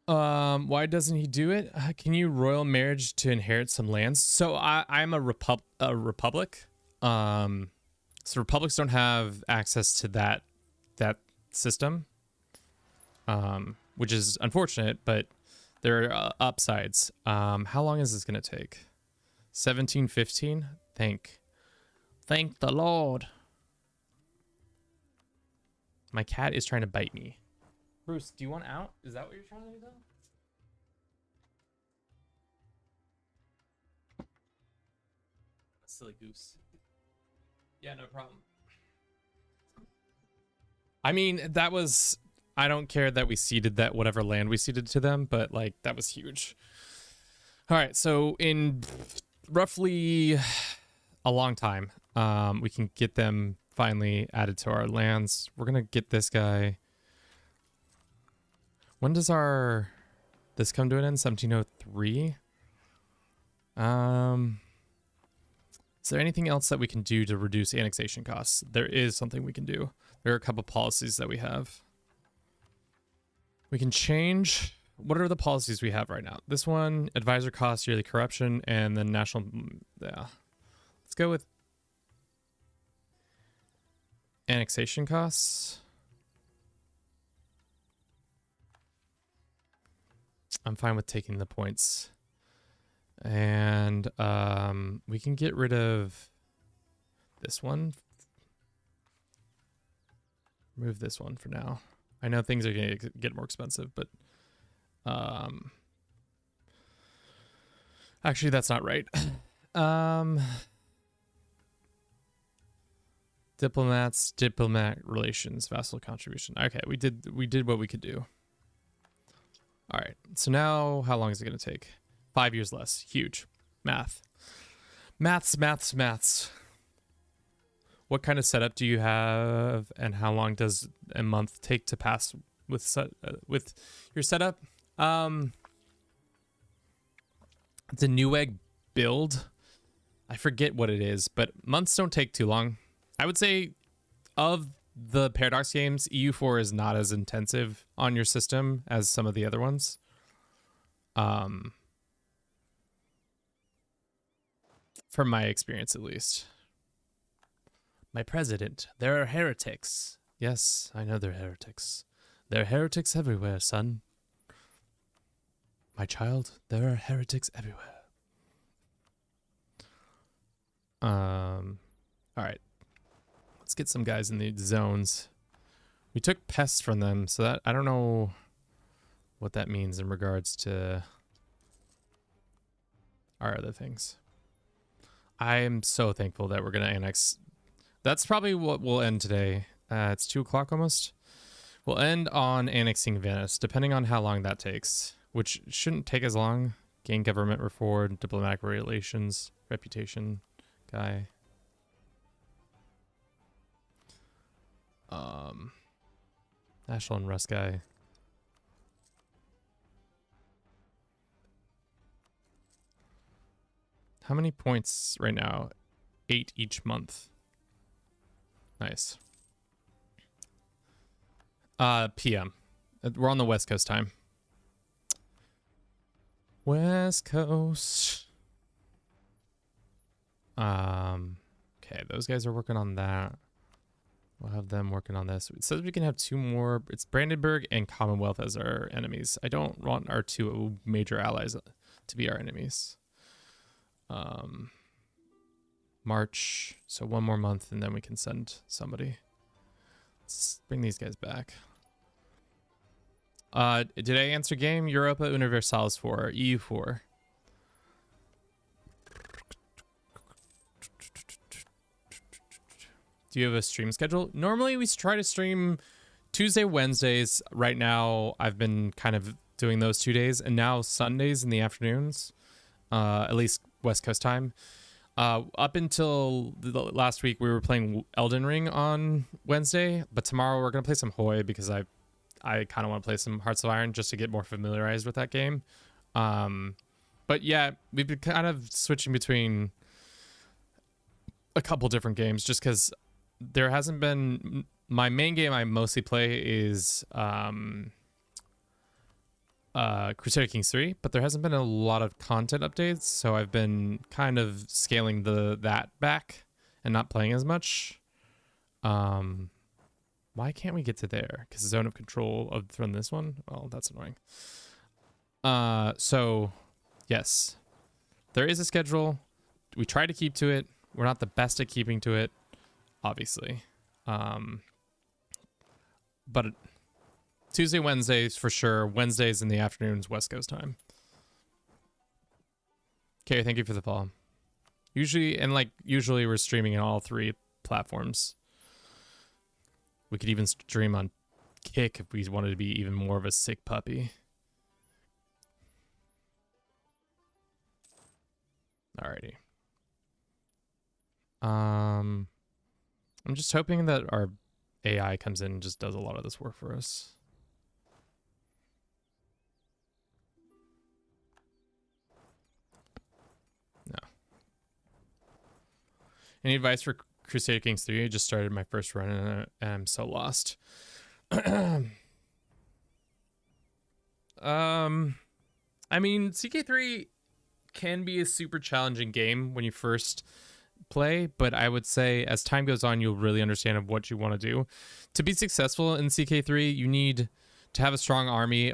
Why doesn't he do it? Can you royal marriage to inherit some lands? So I'm a republic. So republics don't have access to that system, which is unfortunate, but there are upsides. How long is this gonna take? 1715. Thank the Lord. My cat is trying to bite me. Bruce, do you want out? Is that what you're trying to do, though? Silly goose. Yeah, no problem. I mean, that was... I don't care that we ceded that whatever land we ceded to them, but, like, that was huge. All right, so in roughly a long time, we can get them finally added to our lands. We're going to get this guy... When does this come to an end? 1703? Is there anything else that we can do to reduce annexation costs? There is something we can do. There are a couple policies that we have. We can change. What are the policies we have right now? This one, advisor costs, yearly corruption, and then national. Yeah. Let's go with annexation costs. I'm fine with taking the points. And we can get rid of this one. Remove this one for now. I know things are going to get more expensive, but actually that's not right. Diplomat relations, vassal contribution. Okay, we did what we could do. All right. So now how long is it going to take? 5 years less. Huge. Maths. What kind of setup do you have, and how long does a month take to pass with your setup? It's a Newegg build. I forget what it is, but months don't take too long. I would say of the Paradox games, EU4 is not as intensive on your system as some of the other ones. From my experience, at least. My president, there are heretics. Yes, I know they're heretics. There are heretics everywhere, son. My child, there are heretics everywhere. All right. Let's get some guys in the zones. We took pests from them, so that I don't know what that means in regards to our other things. I am so thankful that we're going to annex. That's probably what we'll end today. It's 2 o'clock almost. We'll end on annexing Venice, depending on how long that takes, which shouldn't take as long. Gain government reform, diplomatic relations, reputation guy. National unrest guy. How many points right now? 8 each month. Nice. PM. We're on the West Coast time. West Coast. Okay, those guys are working on that. We'll have them working on this. It says we can have 2 more. It's Brandenburg and Commonwealth as our enemies. I don't want our 2 major allies to be our enemies. March. So 1 more month and then we can send somebody. Let's bring these guys back. Did I answer game? Europa Universalis 4, EU4. Do you have a stream schedule? Normally we try to stream Tuesday, Wednesdays. Right now I've been kind of doing those 2 days, and now Sundays in the afternoons, at least West Coast time. Up until the last week we were playing Elden Ring on Wednesday, but tomorrow we're going to play some Hoi because I kind of want to play some Hearts of Iron just to get more familiarized with that game. But yeah, we've been kind of switching between a couple different games just because there hasn't been. My main game I mostly play is Crusader Kings 3, but there hasn't been a lot of content updates, so I've been kind of scaling that back and not playing as much. Why can't we get to there? Because the zone of control from this one? Well, that's annoying. So, yes. There is a schedule. We try to keep to it. We're not the best at keeping to it, obviously. But Tuesday, Wednesdays for sure. Wednesdays in the afternoons, West Coast time. Okay, thank you for the follow. Usually we're streaming on all 3 platforms. We could even stream on Kick if we wanted to be even more of a sick puppy. Alrighty. I'm just hoping that our AI comes in and just does a lot of this work for us. No. Any advice for Crusader Kings 3? I just started my first run and I'm so lost. I mean, CK3 can be a super challenging game when you first play, but I would say as time goes on, you'll really understand of what you want to do. To be successful in CK3, you need to have a strong army,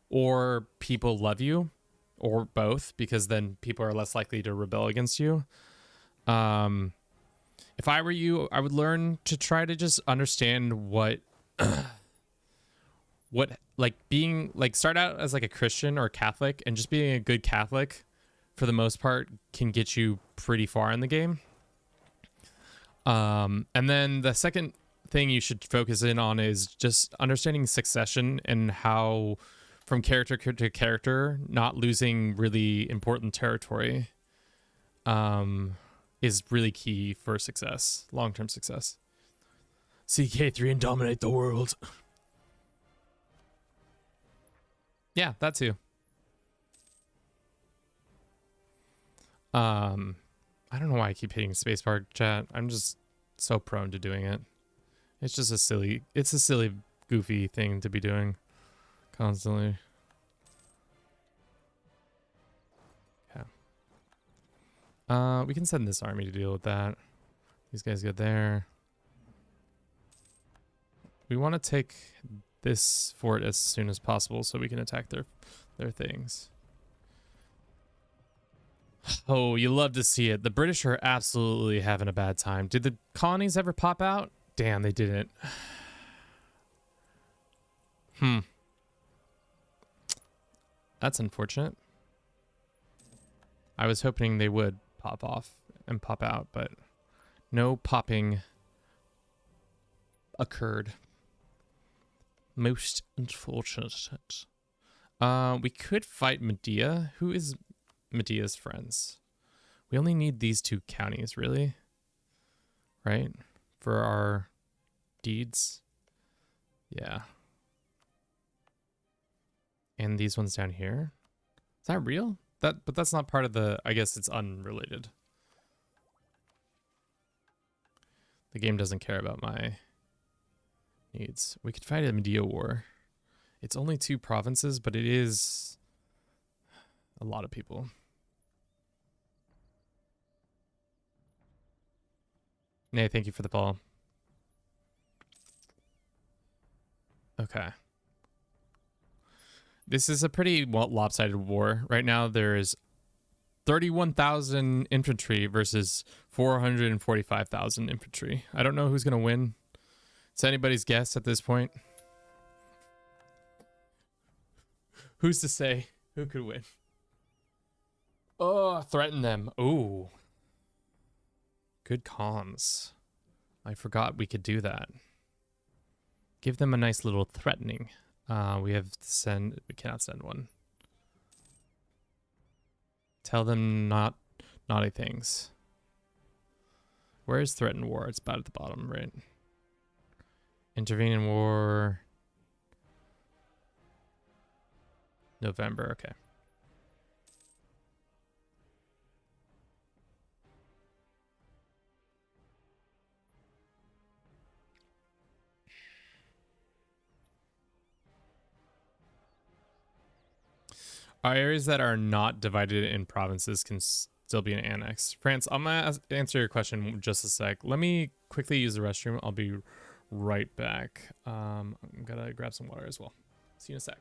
or people love you, or both, because then people are less likely to rebel against you. If I were you, I would learn to try to just understand what like being like start out as like a Christian or a Catholic, and just being a good Catholic for the most part can get you pretty far in the game. And then the second thing you should focus in on is just understanding succession and how from character to character, not losing really important territory is really key for success, long-term success. CK3 and dominate the world. Yeah, that too. I don't know why I keep hitting spacebar, chat. I'm just so prone to doing it. It's just a silly, goofy thing to be doing constantly. Okay. We can send this army to deal with that. These guys go there. We want to take this fort as soon as possible so we can attack their things. Oh, you love to see it. The British are absolutely having a bad time. Did the colonies ever pop out? Damn, they didn't. That's unfortunate. I was hoping they would pop off and pop out, but no popping occurred. Most unfortunate. We could fight Medea. Who is Medea's friends? We only need these two counties, really, right? For our deeds. Yeah. And these ones down here. Is that real? But that's not part of the, I guess it's unrelated. The game doesn't care about my needs. We could fight a Medea war. It's only 2 provinces, but it is a lot of people. Nay, thank you for the follow. Okay. This is a pretty lopsided war. Right now there is 31,000 infantry versus 445,000 infantry. I don't know who's going to win. It's anybody's guess at this point. Who's to say who could win? Oh, threaten them. Ooh. Good comms. I forgot we could do that. Give them a nice little threatening. We have to send, we cannot send one. Tell them not naughty things. Where is threaten war? It's about at the bottom, right? Intervene in war. November, okay. Our areas that are not divided in provinces can still be an annex. France, I'm gonna answer your question in just a sec. Let me quickly use the restroom. I'll be right back. I'm gonna grab some water as well. See you in a sec.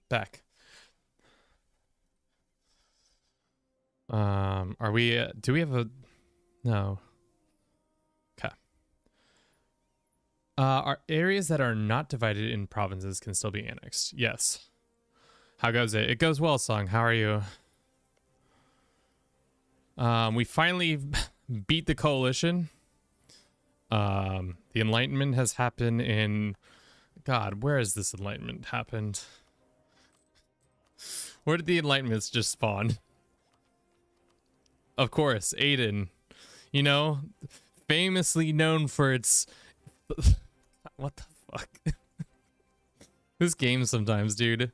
Back. Are we, do we have a, no. Okay. Are areas that are not divided in provinces can still be annexed? Yes. How goes it? It goes well, Song. How are you? We finally beat the coalition. The enlightenment has happened in, God, where has this enlightenment happened? Where did the enlightenments just spawn? Of course, Aiden. You know, famously known for its... What the fuck? This game sometimes, dude.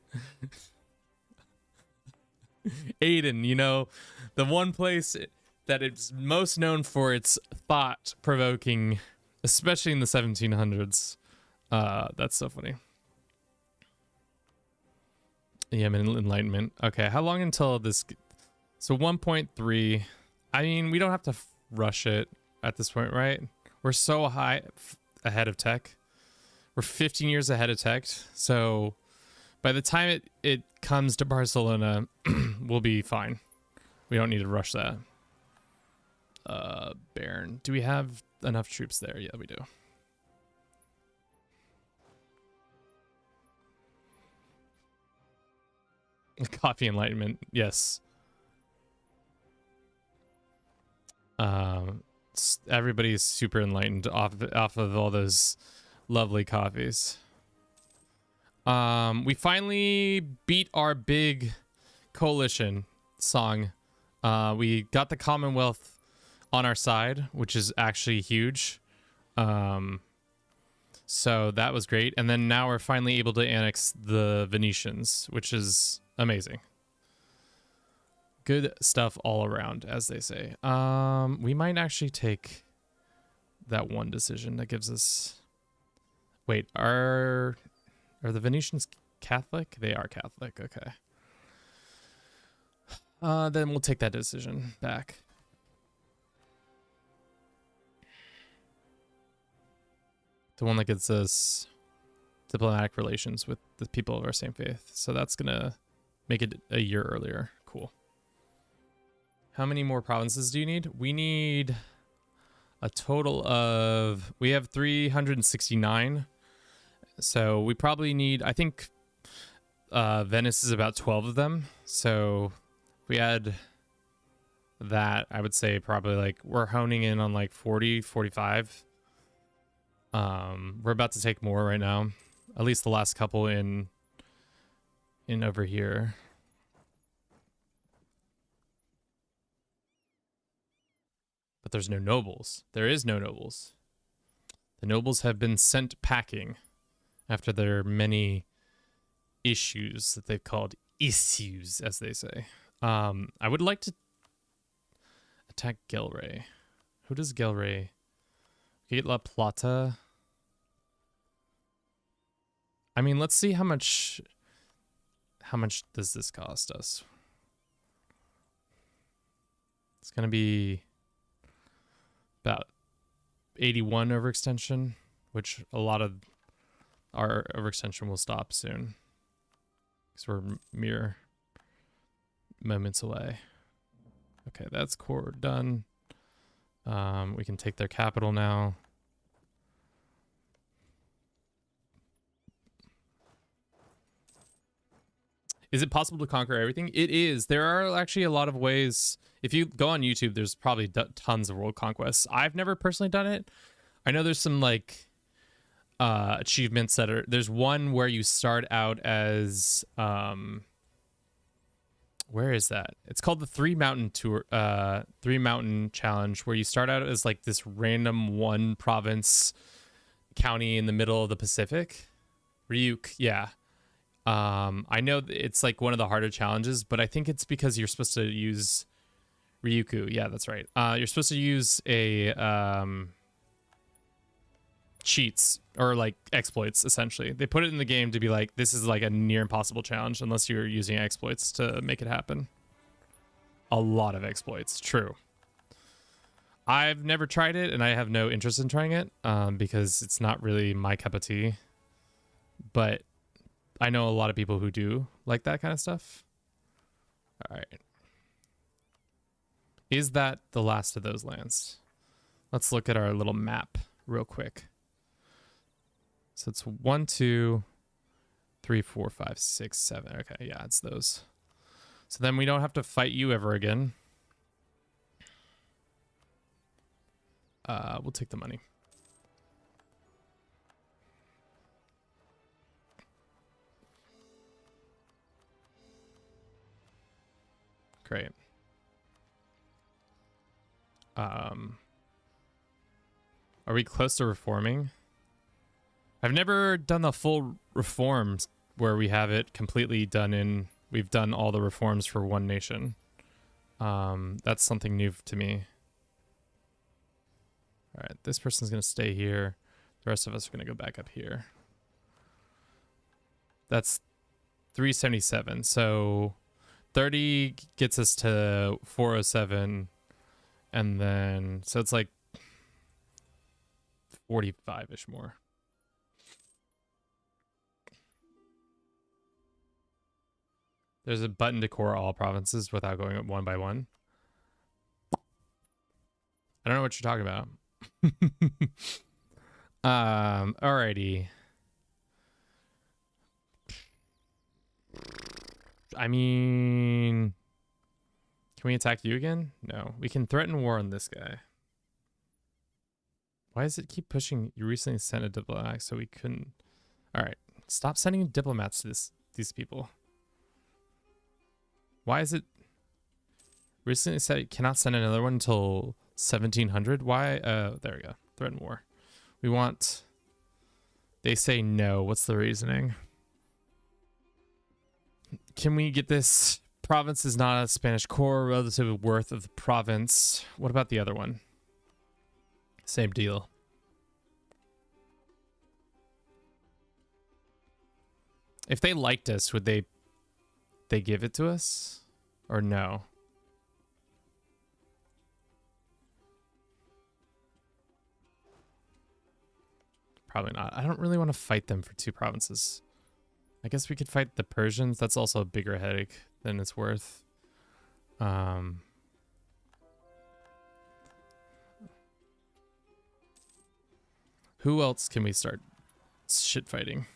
Aiden, you know, the one place that it's most known for its thought-provoking, especially in the 1700s. That's so funny. Yemen Enlightenment. Okay, how long until this... So 1.3. I mean, we don't have to rush it at this point, right? We're so high ahead of tech. We're 15 years ahead of tech. So by the time it comes to Barcelona, we'll be fine. We don't need to rush that. Baron. Do we have enough troops there? Yeah, we do. Coffee Enlightenment. Yes. Everybody's super enlightened off of all those lovely coffees. We finally beat our big coalition, Song. We got the Commonwealth on our side, which is actually huge. So that was great. And then now we're finally able to annex the Venetians, which is amazing. Good stuff all around, as they say. We might actually take that one decision that gives us... Wait, are the Venetians Catholic? They are Catholic, okay. Then we'll take that decision back. The one that gives us diplomatic relations with the people of our same faith. So that's gonna make it a year earlier. Cool. How many more provinces do you need? We need a total of... We have 369. So we probably need... I think Venice is about 12 of them. So if we add that, I would say probably like... We're honing in on like 40, 45. We're about to take more right now. At least the last couple in over here. But there's no nobles. There is no nobles. The nobles have been sent packing after their many issues that they've called issues, as they say. I would like to attack Gelre. Who does Gelre? Get La Plata. I mean, let's see how much does this cost us. It's gonna be about 81 overextension, which a lot of our overextension will stop soon because we're mere moments away. Okay, that's core done. We can take their capital now. Is it possible to conquer everything? It is. There are actually a lot of ways. If you go on YouTube, there's probably tons of world conquests. I've never personally done it. I know there's some like achievements that are... There's one where you start out as... where is that? It's called the Three Mountain Challenge, where you start out as like this random one province county in the middle of the Pacific. Ryuk, yeah. I know it's like one of the harder challenges, but I think it's because you're supposed to use Ryukyu. Yeah, that's right. You're supposed to use a cheats or like exploits, essentially. They put it in the game to be like, this is like a near impossible challenge unless you're using exploits to make it happen. A lot of exploits, true. I've never tried it and I have no interest in trying it because it's not really my cup of tea. But I know a lot of people who do like that kind of stuff. All right. Is that the last of those lands? Let's look at our little map real quick. So it's 1, 2, 3, 4, 5, 6, 7. Okay, yeah, it's those. So then we don't have to fight you ever again. We'll take the money. Great. Are we close to reforming? I've never done the full reforms where we have it completely done in. We've done all the reforms for one nation. That's something new to me. All right, this person's gonna stay here. The rest of us are gonna go back up here. That's 377. So 30 gets us to 407. And then, so it's like 45-ish more. There's a button to core all provinces without going up one by one. I don't know what you're talking about. Alrighty. I mean, can we attack you again? No. We can threaten war on this guy. Why does it keep pushing? You recently sent a diplomat, so we couldn't. Alright. Stop sending diplomats to these people. Why is it recently said you cannot send another one until 1700? Why? There we go. Threaten war. We want. They say no. What's the reasoning? Can we get this? Province is not a Spanish core. Relative worth of the province. What about the other one? Same deal. If they liked us, would they give it to us? Or no? Probably not. I don't really want to fight them for 2 provinces. I guess we could fight the Persians. That's also a bigger headache than it's worth. Who else can we start shit fighting?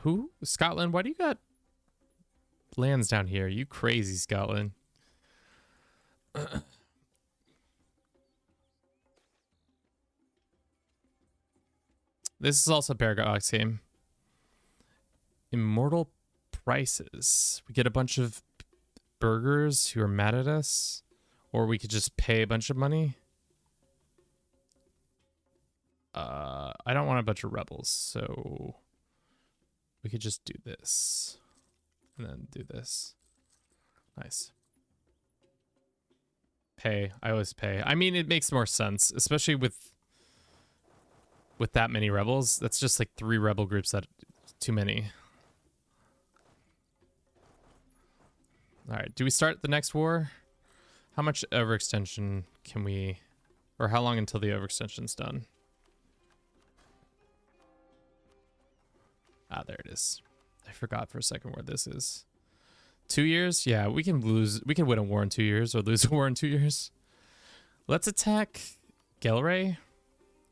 Who? Scotland? Why do you got lands down here? You crazy, Scotland. This is also a Paragox game. Immortal prices. We get a bunch of burgers who are mad at us, or we could just pay a bunch of money. I don't want a bunch of rebels, so we could just do this and then do this. Nice. Pay. I always pay. I mean, it makes more sense, especially with that many rebels. That's just like 3 rebel groups. That too many. All right, do we start the next war? How much overextension can we, or how long until the overextension's done? Ah, there it is. I forgot for a second where this is. 2 years? Yeah, we can win a war in 2 years or lose a war in 2 years. Let's attack Gelre.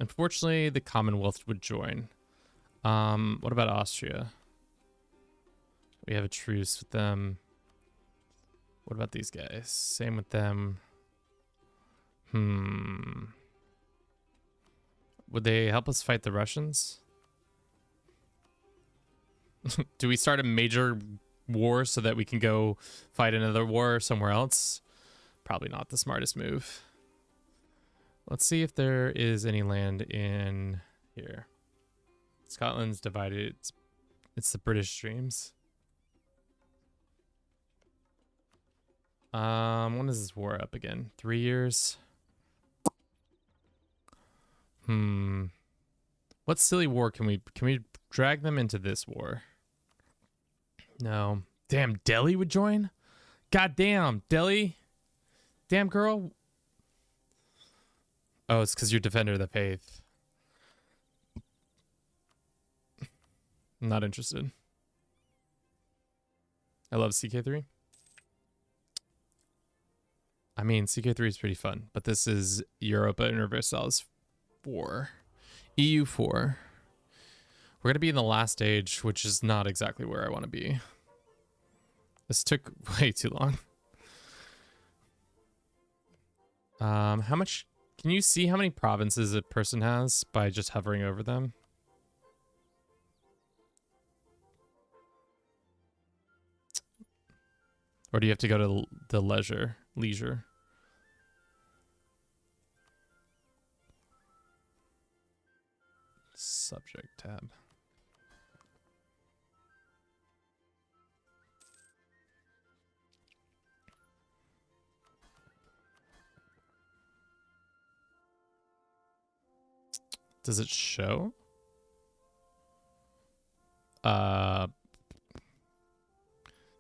Unfortunately, the Commonwealth would join. What about Austria? We have a truce with them. What about these guys? Same with them. Would they help us fight the Russians? Do we start a major war so that we can go fight another war somewhere else? Probably not the smartest move. Let's see if there is any land in here. Scotland's divided. It's the British streams. When is this war up again? 3 years? What silly war can we drag them into this war? No. Damn, Delhi would join? God damn, Delhi. Damn, girl. Oh, it's because you're Defender of the Faith. I'm not interested. I love CK3. I mean, CK3 is pretty fun, but this is Europa Universalis 4. EU 4. We're going to be in the last stage, which is not exactly where I want to be. This took way too long. How much... Can you see how many provinces a person has by just hovering over them? Or do you have to go to the leisure? Subject tab. Does it show?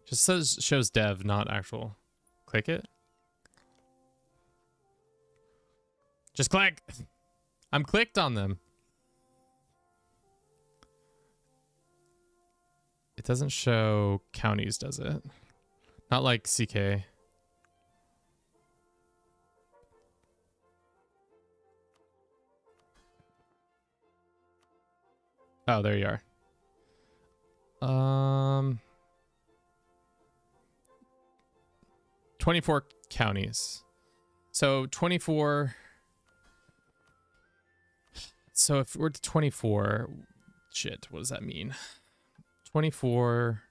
Just says shows dev, not actual. Click it. Just click. I'm clicked on them. It doesn't show counties, does it? Not like CK. Oh, there you are. 24 counties. So 24. So if we're to 24, shit, what does that mean? 24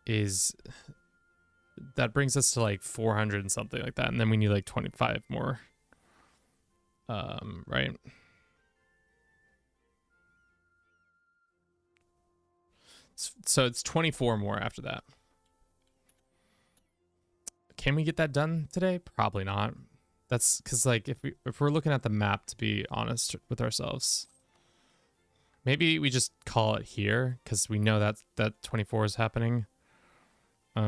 is, that brings us to like 400 and something like that. And then we need like 25 more. Right? So it's 24 more after that. Can we get that done today? Probably not. That's because, like, if we're looking at the map, to be honest with ourselves, maybe we just call it here because we know that 24 is happening. We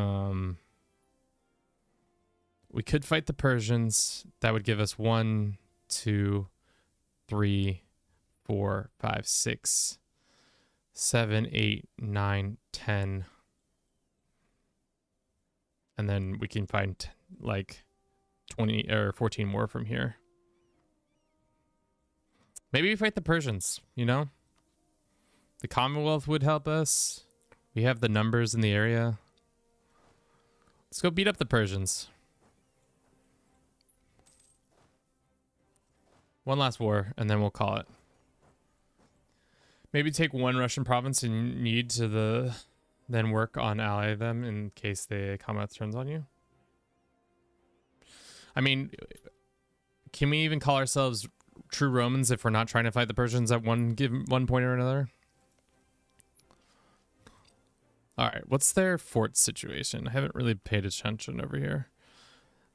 could fight the Persians. That would give us 1, 2, 3, 4, 5, 6, 7, 8, 9, 10. And then we can find like 20 or 14 more from here. Maybe we fight the Persians, you know? The Commonwealth would help us. We have the numbers in the area. Let's go beat up the Persians. One last war, and then we'll call it. Maybe take one Russian province and need to then work on ally them in case the Commonwealth turns on you. I mean, can we even call ourselves true Romans if we're not trying to fight the Persians at one point or another? All right, what's their fort situation? I haven't really paid attention over here.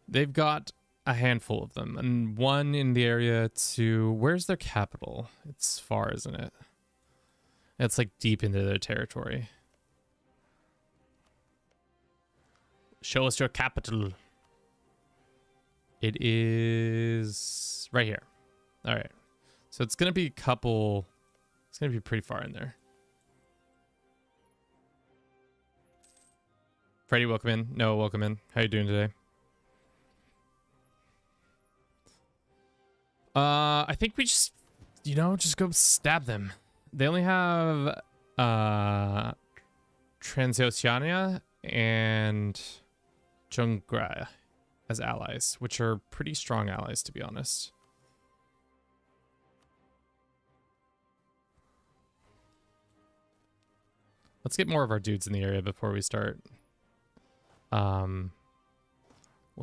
They've got a handful of them, and one in the area to... Where's their capital? It's far, isn't it? It's like deep into their territory. Show us your capital. It is right here. All right. So it's going to be a couple... It's going to be pretty far in there. Freddie, welcome in. Noah, welcome in. How you doing today? I think we just, you know, just go stab them. They only have Transoceania and Jungra as allies, which are pretty strong allies, to be honest. Let's get more of our dudes in the area before we start. We'll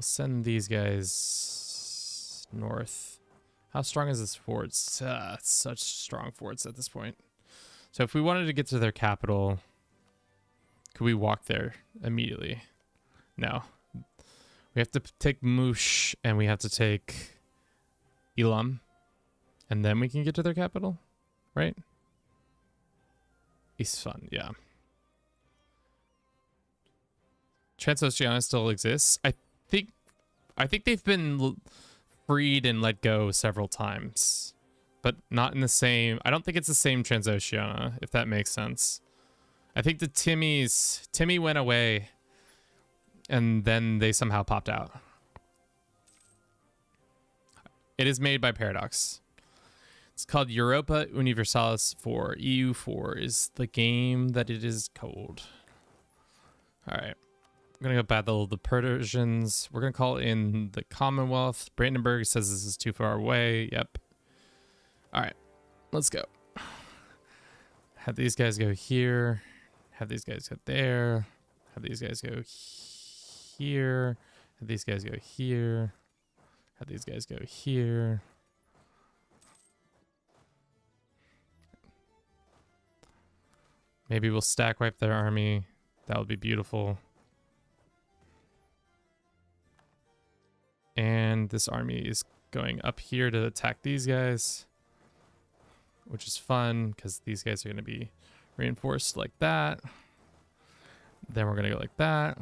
send these guys north. How strong is this fort? It's such strong forts at this point. So if we wanted to get to their capital, could we walk there immediately? No. We have to take Mush and we have to take Elam. And then we can get to their capital, right? Isfahan, yeah. Transoceania still exists. I think they've been freed and let go several times. but not in the same. I don't think it's the same Transoceana, if that makes sense. I think the Timmy went away, and then they somehow popped out. It is made by Paradox. It's called Europa Universalis 4. EU4 is the game that it is called. All right. We're going to go battle the Persians. We're going to call in the Commonwealth. Brandenburg says this is too far away. Yep. All right. Let's go. Have these guys go here. Have these guys go there. Have these guys go here. Have these guys go here. Have these guys go here. Maybe we'll stack wipe their army. That would be beautiful. And this army is going up here to attack these guys, which is fun because these guys are going to be reinforced like that. Then we're going to go like that.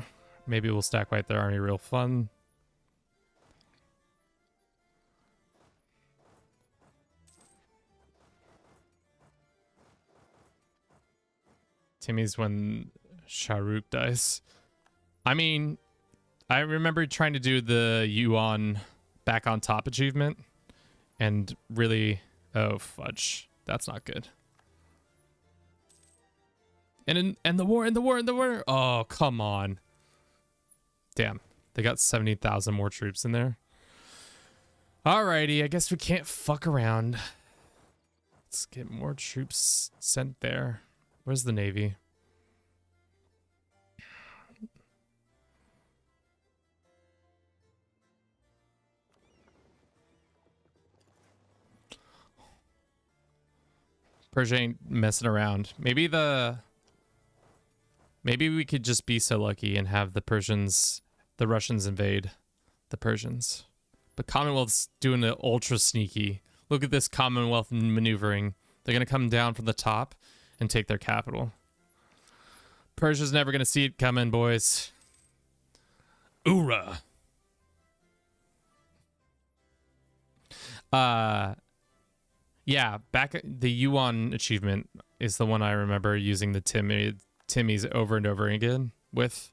Maybe we'll stack wipe their army real fun. Timmy's when Shahrukh dies. I mean, I remember trying to do the Yuan back on top achievement and really, oh fudge, that's not good. And the war. Oh, come on. Damn, they got 70,000 more troops in there. Alrighty, I guess we can't fuck around. Let's get more troops sent there. Where's the Navy? Persia ain't messing around. Maybe we could just be so lucky and have the Russians invade the Persians. But Commonwealth's doing it ultra sneaky. Look at this Commonwealth maneuvering. They're gonna come down from the top and take their capital. Persia's never gonna see it coming, boys. Oorah. Yeah, back the Yuan achievement is the one I remember using the Timmy's over and over again with.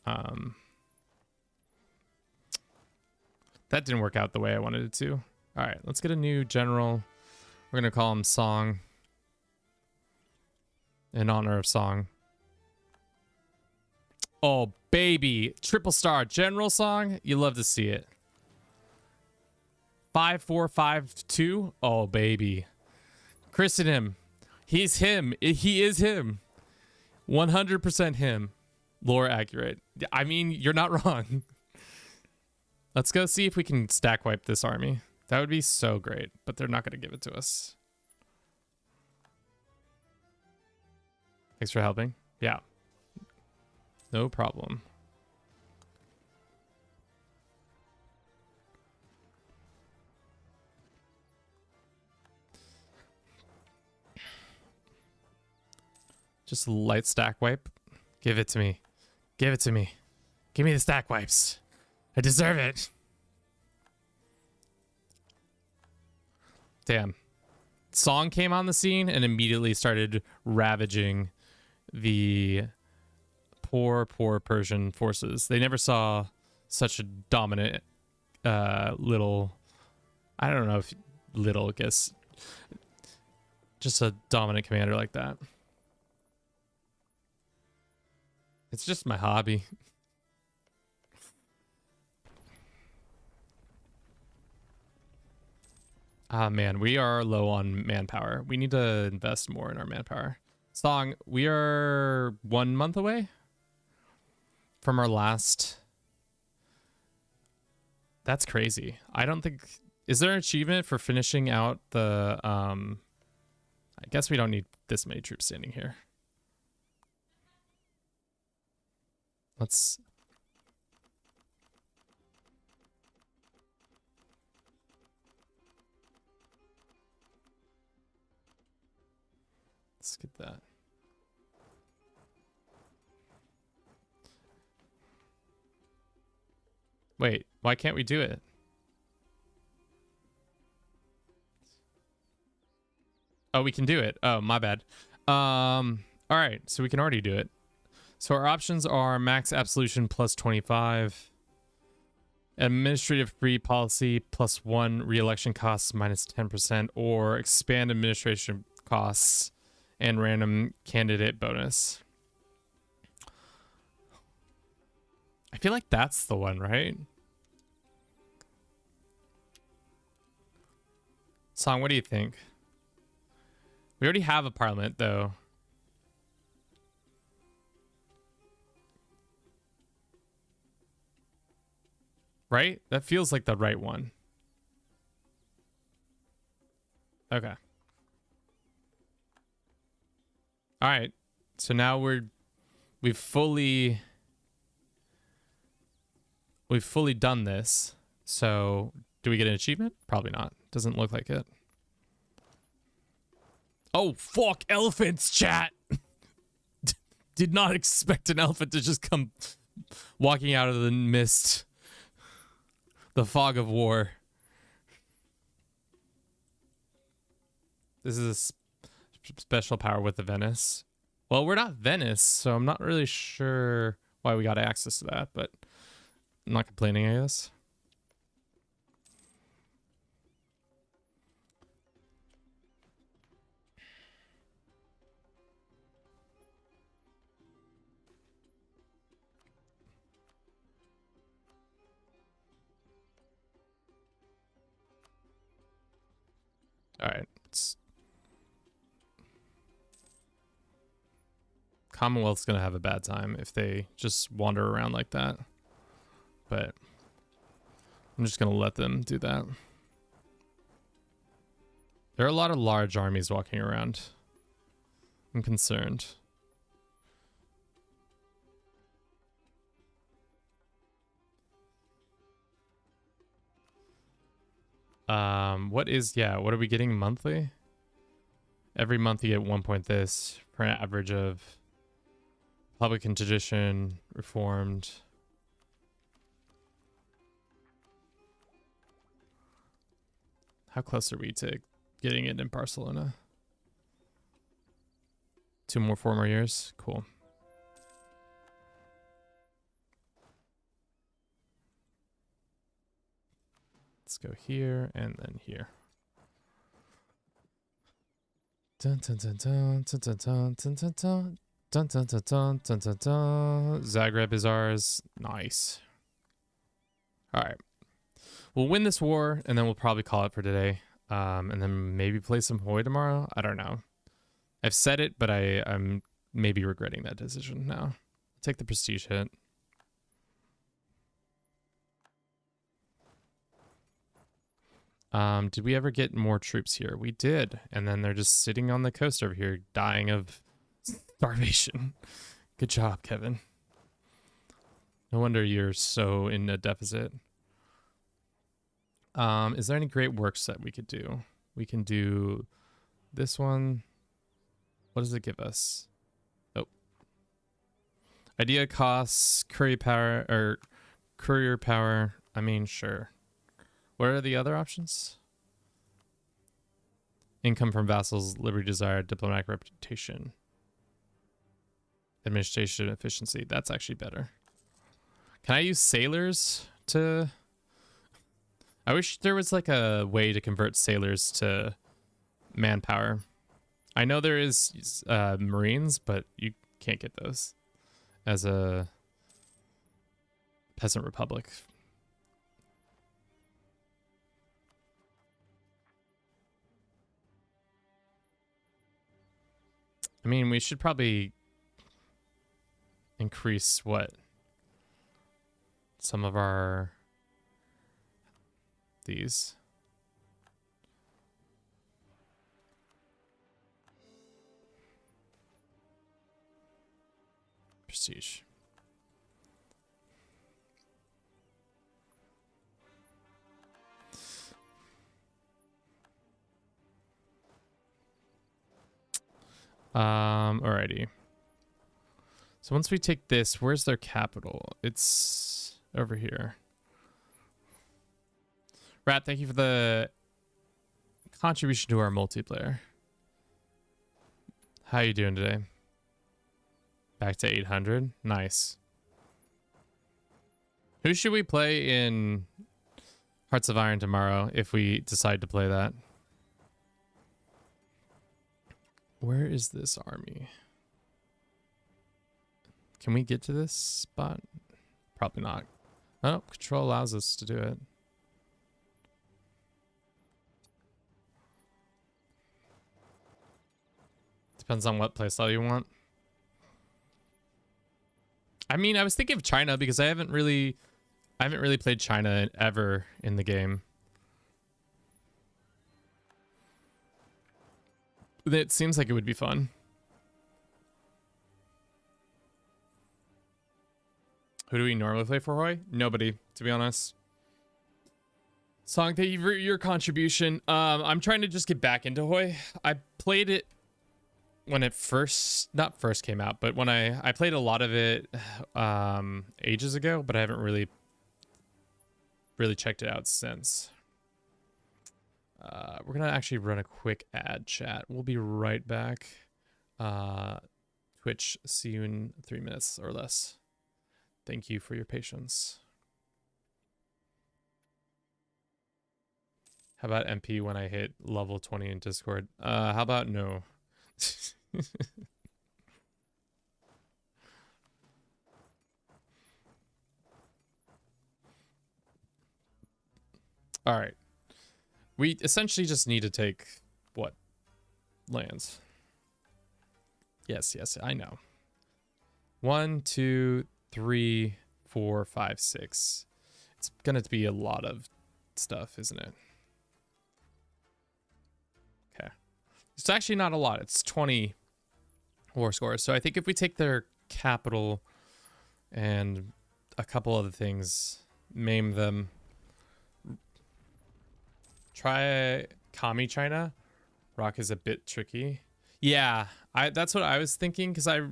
That didn't work out the way I wanted it to. All right, let's get a new general. We're gonna call him Song. In honor of Song. Oh, baby. Triple star General Song. You love to see it. 5452. Oh, baby. Christen him. He's him. He is him. 100% him. Lore accurate. I mean, you're not wrong. Let's go see if we can stack wipe this army. That would be so great, but they're not going to give it to us. Thanks for helping. Yeah. No problem. Just a light stack wipe. Give it to me. Give it to me. Give me the stack wipes. I deserve it. Damn. Song came on the scene and immediately started ravaging the poor Persian forces. They never saw such a dominant little, I don't know if little, I guess, just a dominant commander like that. It's just my hobby. Ah, man, we are low on manpower. We need to invest more in our manpower. Song, we are 1 month away from our last. That's crazy. I don't think. Is there an achievement for finishing out the. I guess we don't need this many troops standing here. Let's get that. Wait, why can't we do it? Oh, we can do it. Oh, my bad. All right, so we can already do it. So our options are max absolution plus 25, administrative free policy plus 1, re-election costs minus 10%, or expand administration costs and random candidate bonus. I feel like that's the one, right? Song, what do you think? We already have a parliament, though. Right? That feels like the right one. Okay. All right. So now we've fully done this. So do we get an achievement? Probably not. Doesn't look like it. Oh, fuck elephants, chat. Did not expect an elephant to just come walking out of the mist. The fog of war. This is a special power with the Venice. Well, we're not Venice, so I'm not really sure why we got access to that, but I'm not complaining, I guess. All right. Commonwealth's gonna have a bad time if they just wander around like that. But I'm just gonna let them do that. There are a lot of large armies walking around. I'm concerned. What are we getting monthly? Every month you get 1 point this for an average of Republican tradition, reformed. How close are we to getting it in Barcelona? 4 more years. Cool. Let's go here and then here. Dun dun dun dun dun dun dun dun dun dun. Dun, dun, dun, dun, dun, dun, dun. Zagreb is ours. Nice. All right. We'll win this war, and then we'll probably call it for today. And then maybe play some Hoi tomorrow. I don't know. I've said it, but I'm maybe regretting that decision now. Take the prestige hit. Did we ever get more troops here? We did. And then they're just sitting on the coast over here, dying of starvation. Good job, Kevin. No wonder you're so in a deficit. Is there any great works that we could do? We can do this one. What does it give us? Oh. Idea costs, courier power. I mean, sure. What are the other options? Income from vassals, liberty desire, diplomatic reputation. Administration efficiency. That's actually better. Can I use sailors to... I wish there was like a way to convert sailors to manpower. I know there is Marines, but you can't get those as a peasant republic. I mean, we should probably increase what? Some of our... these. Prestige. Alrighty. So once we take this, where's their capital? It's over here. Rat, thank you for the contribution to our multiplayer. How you doing today? Back to 800. Nice. Who should we play in Hearts of Iron tomorrow if we decide to play that? Where is this army? Can we get to this spot? Probably not. Oh, control allows us to do it. Depends on what playstyle you want. I mean, I was thinking of China because I haven't really played China ever in the game. It seems like it would be fun. Who do we normally play for, Hoy? Nobody, to be honest. Song, thank you for your contribution. I'm trying to just get back into Hoy. I played it when it not first came out, but when I played a lot of it ages ago, but I haven't really checked it out since. We're gonna actually run a quick ad chat. We'll be right back. Twitch, see you in 3 minutes or less. Thank you for your patience. How about MP when I hit level 20 in Discord? How about no? All right. We essentially just need to take what? Lands. Yes, I know. 1, 2, 3, 4, 5, 6. It's gonna be a lot of stuff, isn't it? Okay. It's actually not a lot. It's 20 war scores. So I think if we take their capital and a couple other things, maim them, try Kami China. Rock is a bit tricky. Yeah, that's what I was thinking, because I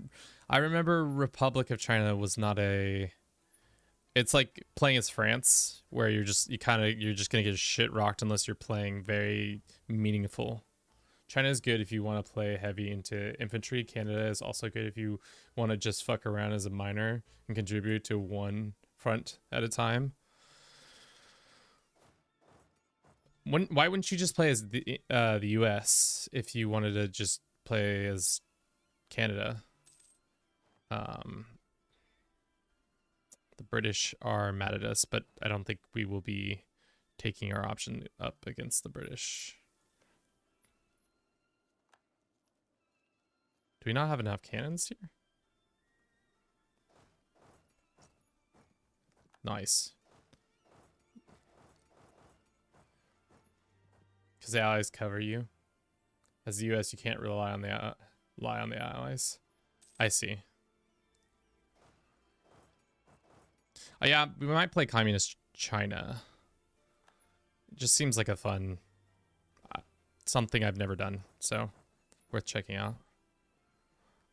remember Republic of China was not a. It's like playing as France, where you're just gonna get shit rocked unless you're playing very meaningful. China is good if you want to play heavy into infantry. Canada is also good if you want to just fuck around as a miner and contribute to one front at a time. Why wouldn't you just play as the US if you wanted to just play as Canada? The British are mad at us, but I don't think we will be taking our option up against the British. Do we not have enough cannons here? Nice. Because the allies cover you. As the US, you can't rely on the allies. I see. Oh yeah, we might play Communist China. It just seems like a fun something I've never done, so worth checking out.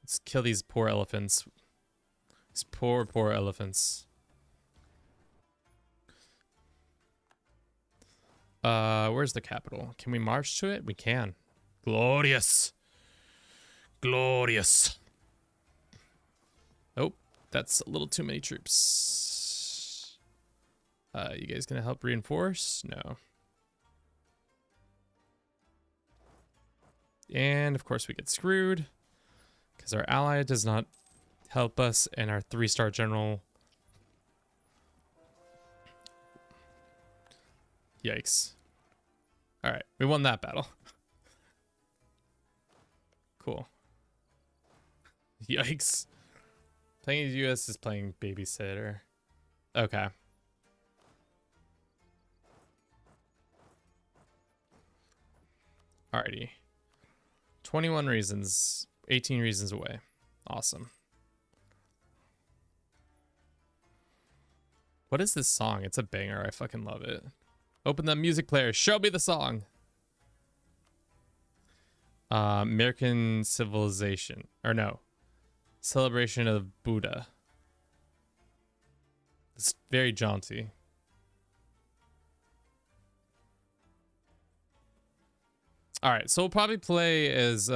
Let's kill these poor elephants. These poor elephants. Where's the capital? Can we march to it? We can. Glorious. Glorious. Oh, that's a little too many troops. You guys gonna help reinforce? No. And of course we get screwed because our ally does not help us, and our 3-star general. Yikes. All right, we won that battle. Cool. Yikes. Playing the US is playing babysitter. Okay. Alrighty. 21 reasons. 18 reasons away. Awesome. What is this song? It's a banger. I fucking love it. Open the music player. Show me the song. American Civilization. Or no. Celebration of Buddha. It's very jaunty. Alright, so we'll probably play as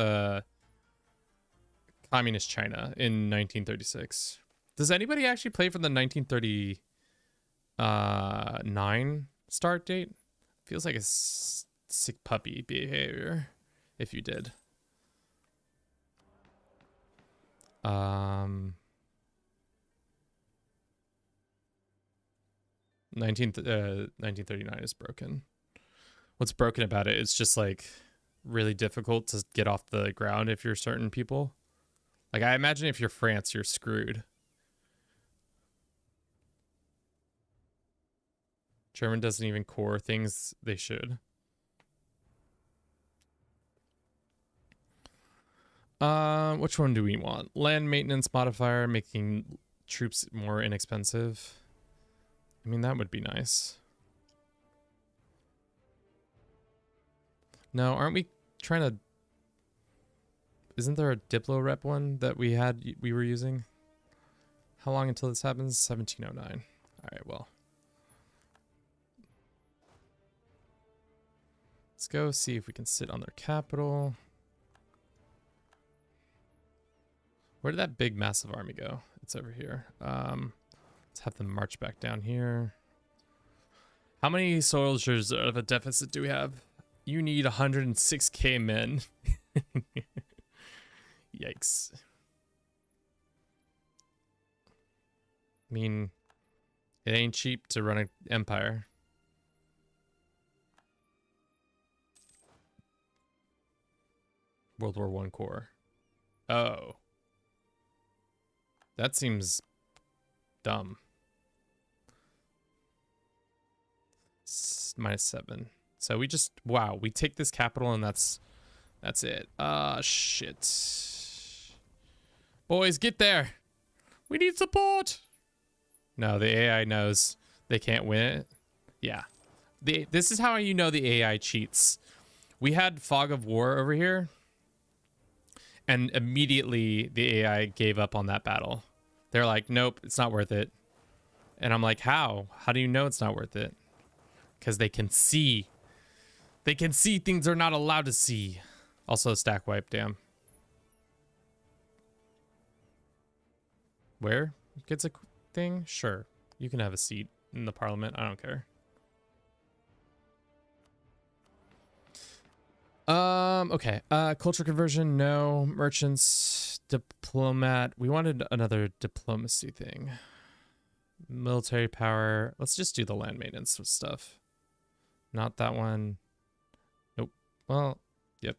communist China in 1936. Does anybody actually play for the 1939 start date? Feels like a sick puppy behavior if you did. 1939 is broken. What's broken about it? It's just like really difficult to get off the ground if you're certain people. Like I imagine if you're France, you're screwed. German doesn't even core things they should. Which one do we want? Land maintenance modifier, making troops more inexpensive. I mean, that would be nice. No, aren't we trying to... Isn't there a Diplo rep one that we were using? How long until this happens? 1709. All right, well. Let's go see if we can sit on their capital. Where did that big massive army go? It's over here. Let's have them march back down here. How many soldiers of a deficit do we have? You need 106k men. Yikes. I mean, it ain't cheap to run an empire. World War I core. Oh. That seems dumb. -7. So we just, wow, we take this capital and that's it. Shit. Boys, get there. We need support. No, the AI knows they can't win it. Yeah. This is how you know the AI cheats. We had Fog of War over here. And immediately the AI gave up on that battle. They're like, nope, it's not worth it. And I'm like, how? How do you know it's not worth it? Because they can see. They can see things they're not allowed to see. Also stack wipe, damn. Where gets a thing? Sure. You can have a seat in the parliament. I don't care. Okay. Culture conversion, no. Merchants, diplomat. We wanted another diplomacy thing. Military power. Let's just do the land maintenance stuff. Not that one. Nope. Well, yep.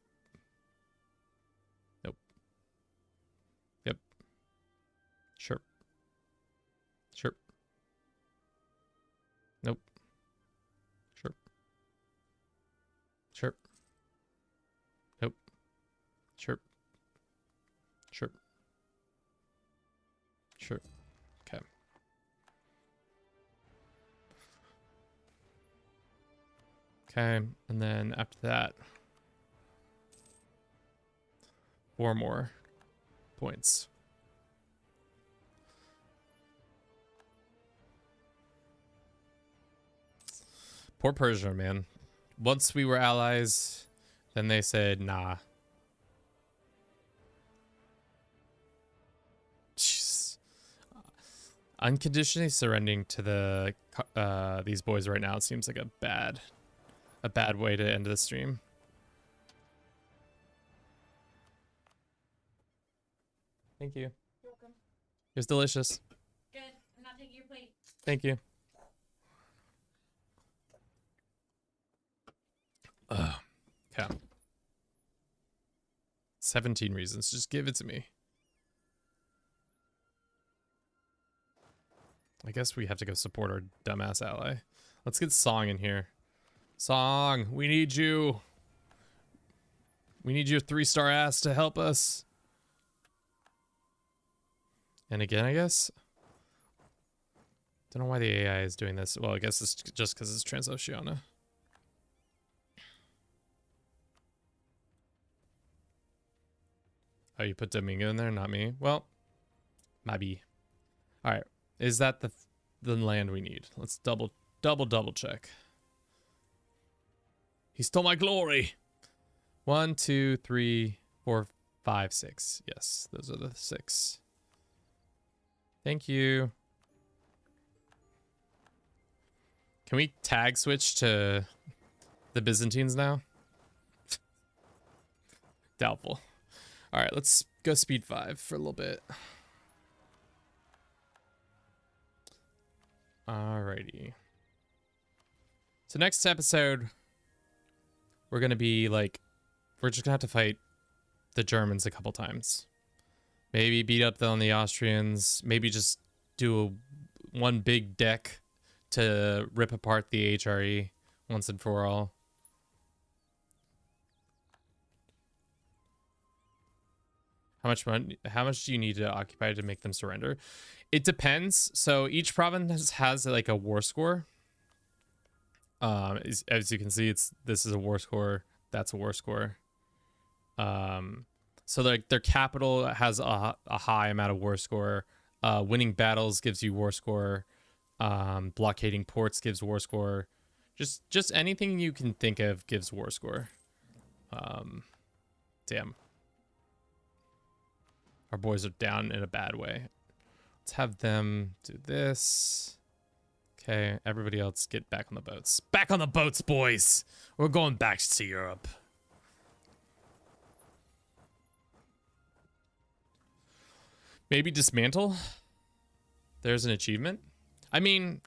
Nope. Yep. Sure. Sure. Nope. Sure. Sure. Nope. Sure. Sure. Sure. Okay. Okay, and then after that, 4 more points. Poor Persia, man. Once we were allies, then they said, nah. Jeez. Unconditionally surrendering to the these boys right now seems like a bad way to end the stream. Thank you. You're welcome. It was delicious. Good. I'm not taking your plate. Thank you. Okay. 17 reasons. Just give it to me. I guess we have to go support our dumbass ally. Let's get Song in here. Song, we need you. We need your 3-star ass to help us. And again, I guess. Don't know why the AI is doing this. Well, I guess it's just because it's Transoceania. Oh, you put Domingo in there, not me. Well, maybe. All right, is that the land we need? Let's double check. He stole my glory. 1, 2, 3, 4, 5, 6. Yes, those are the 6. Thank you. Can we tag switch to the Byzantines now? Doubtful. All right, let's go speed 5 for a little bit. Alrighty. So next episode, we're gonna be like, we're just gonna have to fight the Germans a couple times. Maybe beat up on the Austrians. Maybe just do one big deck to rip apart the HRE once and for all. How much do you need to occupy to make them surrender? It depends. So each province has like a war score. As you can see, this is a war score. That's a war score. So like their capital has a high amount of war score. Winning battles gives you war score. Blockading ports gives war score. Just anything you can think of gives war score. Damn. Our boys are down in a bad way. Let's have them do this. Okay, everybody else get back on the boats. Back on the boats, boys! We're going back to Europe. Maybe dismantle? There's an achievement. I mean,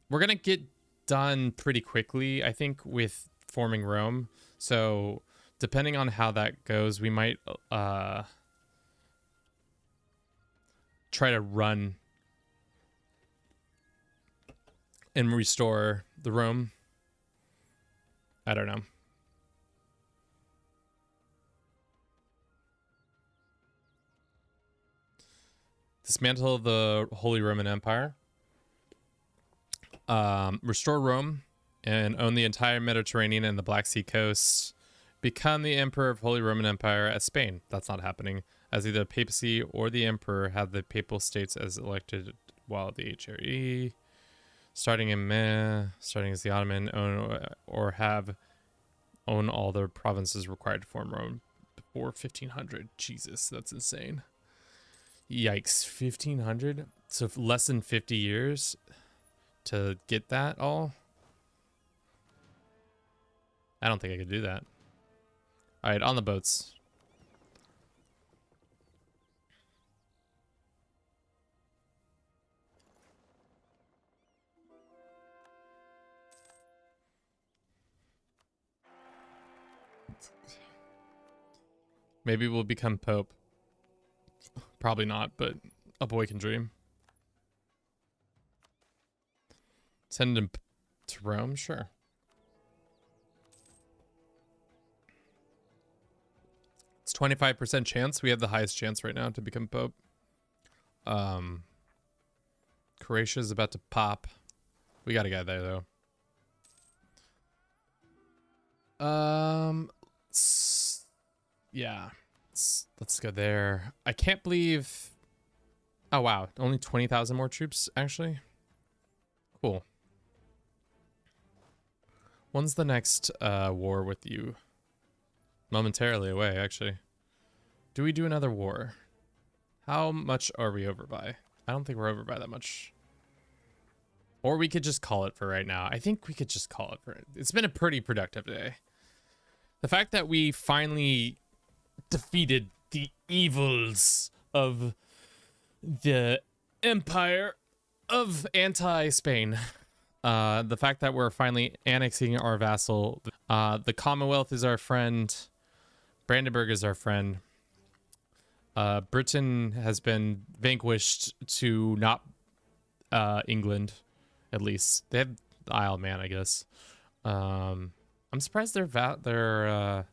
we're gonna get done pretty quickly, I think, with forming Rome. So, depending on how that goes, we might try to run and restore the Rome. I don't know. Dismantle the Holy Roman Empire. Restore Rome and own the entire Mediterranean and the Black Sea coast. Become the Emperor of Holy Roman Empire as Spain. That's not happening, as either the papacy or the emperor have the papal states as elected, while the HRE, starting as the Ottoman, own all the provinces required to form Rome before 1500. Jesus, that's insane. Yikes, 1500? So less than 50 years to get that all? I don't think I could do that. All right, on the boats. Maybe we'll become Pope. Probably not, but a boy can dream. Send him to Rome? Sure. It's 25% chance. We have the highest chance right now to become Pope. Croatia's about to pop. We got a guy there, though. Yeah. Let's go there. I can't believe... Oh, wow. Only 20,000 more troops, actually. Cool. When's the next war with you? Momentarily away, actually. Do we do another war? How much are we over by? I don't think we're over by that much. Or we could just call it for right now. I think we could just call it for it. It's been a pretty productive day. The fact that we finally defeated the evils of the Empire of Anti-Spain. The fact that we're finally annexing our vassal. The Commonwealth is our friend. Brandenburg is our friend. Britain has been vanquished to not England, at least. They have the Isle of Man, I guess. I'm surprised their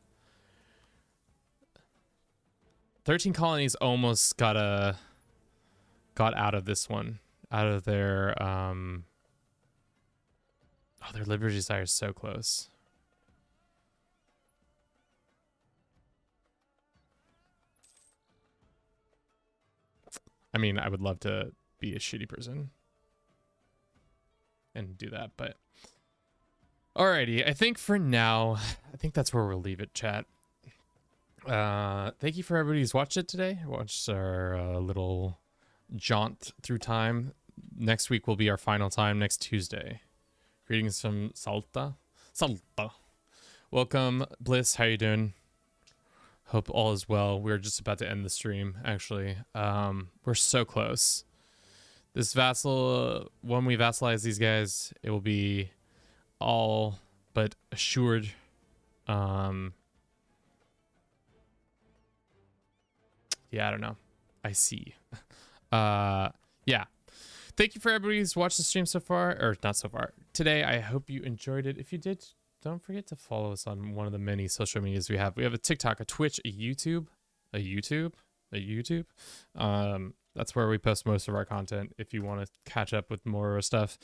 13 colonies almost got out of this one, out of their their Liberty Desire is so close. I mean, I would love to be a shitty person and do that, but alrighty. I think for now, I think that's where we'll leave it, chat. Thank you for everybody who's watched it today. Watched our little jaunt through time. Next week will be our final time next Tuesday. Greetings from Salta. Welcome, Bliss. How you doing? Hope all is well. We're just about to end the stream, actually. We're so close. This vassal, when we vassalize these guys, it will be all but assured. Yeah, I don't know. I see. Yeah. Thank you for everybody who's watched the stream so far, or not so far. Today, I hope you enjoyed it. If you did, don't forget to follow us on one of the many social medias we have. We have a TikTok, a Twitch, a YouTube. That's where we post most of our content if you want to catch up with more stuff.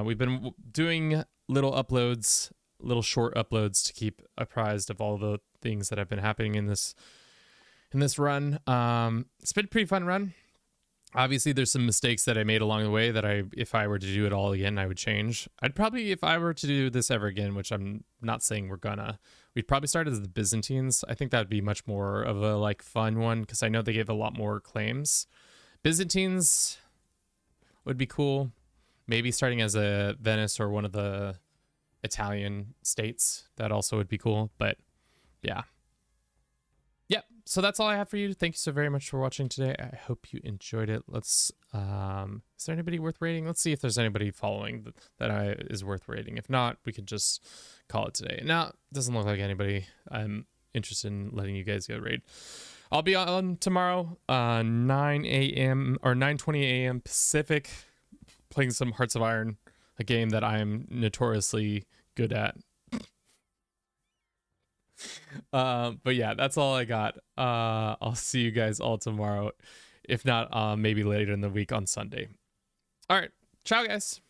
We've been doing little short uploads to keep apprised of all the things that have been happening in this run. It's been a pretty fun run. Obviously, there's some mistakes that I made along the way that if I were to do it all again, I would change. I'd probably, if I were to do this ever again, which I'm not saying we're gonna, we'd probably start as the Byzantines. I think that would be much more of a like fun one because I know they gave a lot more claims. Byzantines would be cool. Maybe starting as a Venice or one of the Italian states. That also would be cool. But yeah. Yep. So that's all I have for you. Thank you so very much for watching today. I hope you enjoyed it. Let's is there anybody worth rating? Let's see if there's anybody following that is worth rating. If not, we could just call it today. Now, doesn't look like anybody. I'm interested in letting you guys get a raid. I'll be on tomorrow, 9 a.m. or 9:20 a.m. Pacific, playing some Hearts of Iron, a game that I'm notoriously good at. But yeah, that's all I got. I'll see you guys all tomorrow. If not, maybe later in the week on Sunday. All right. Ciao, guys.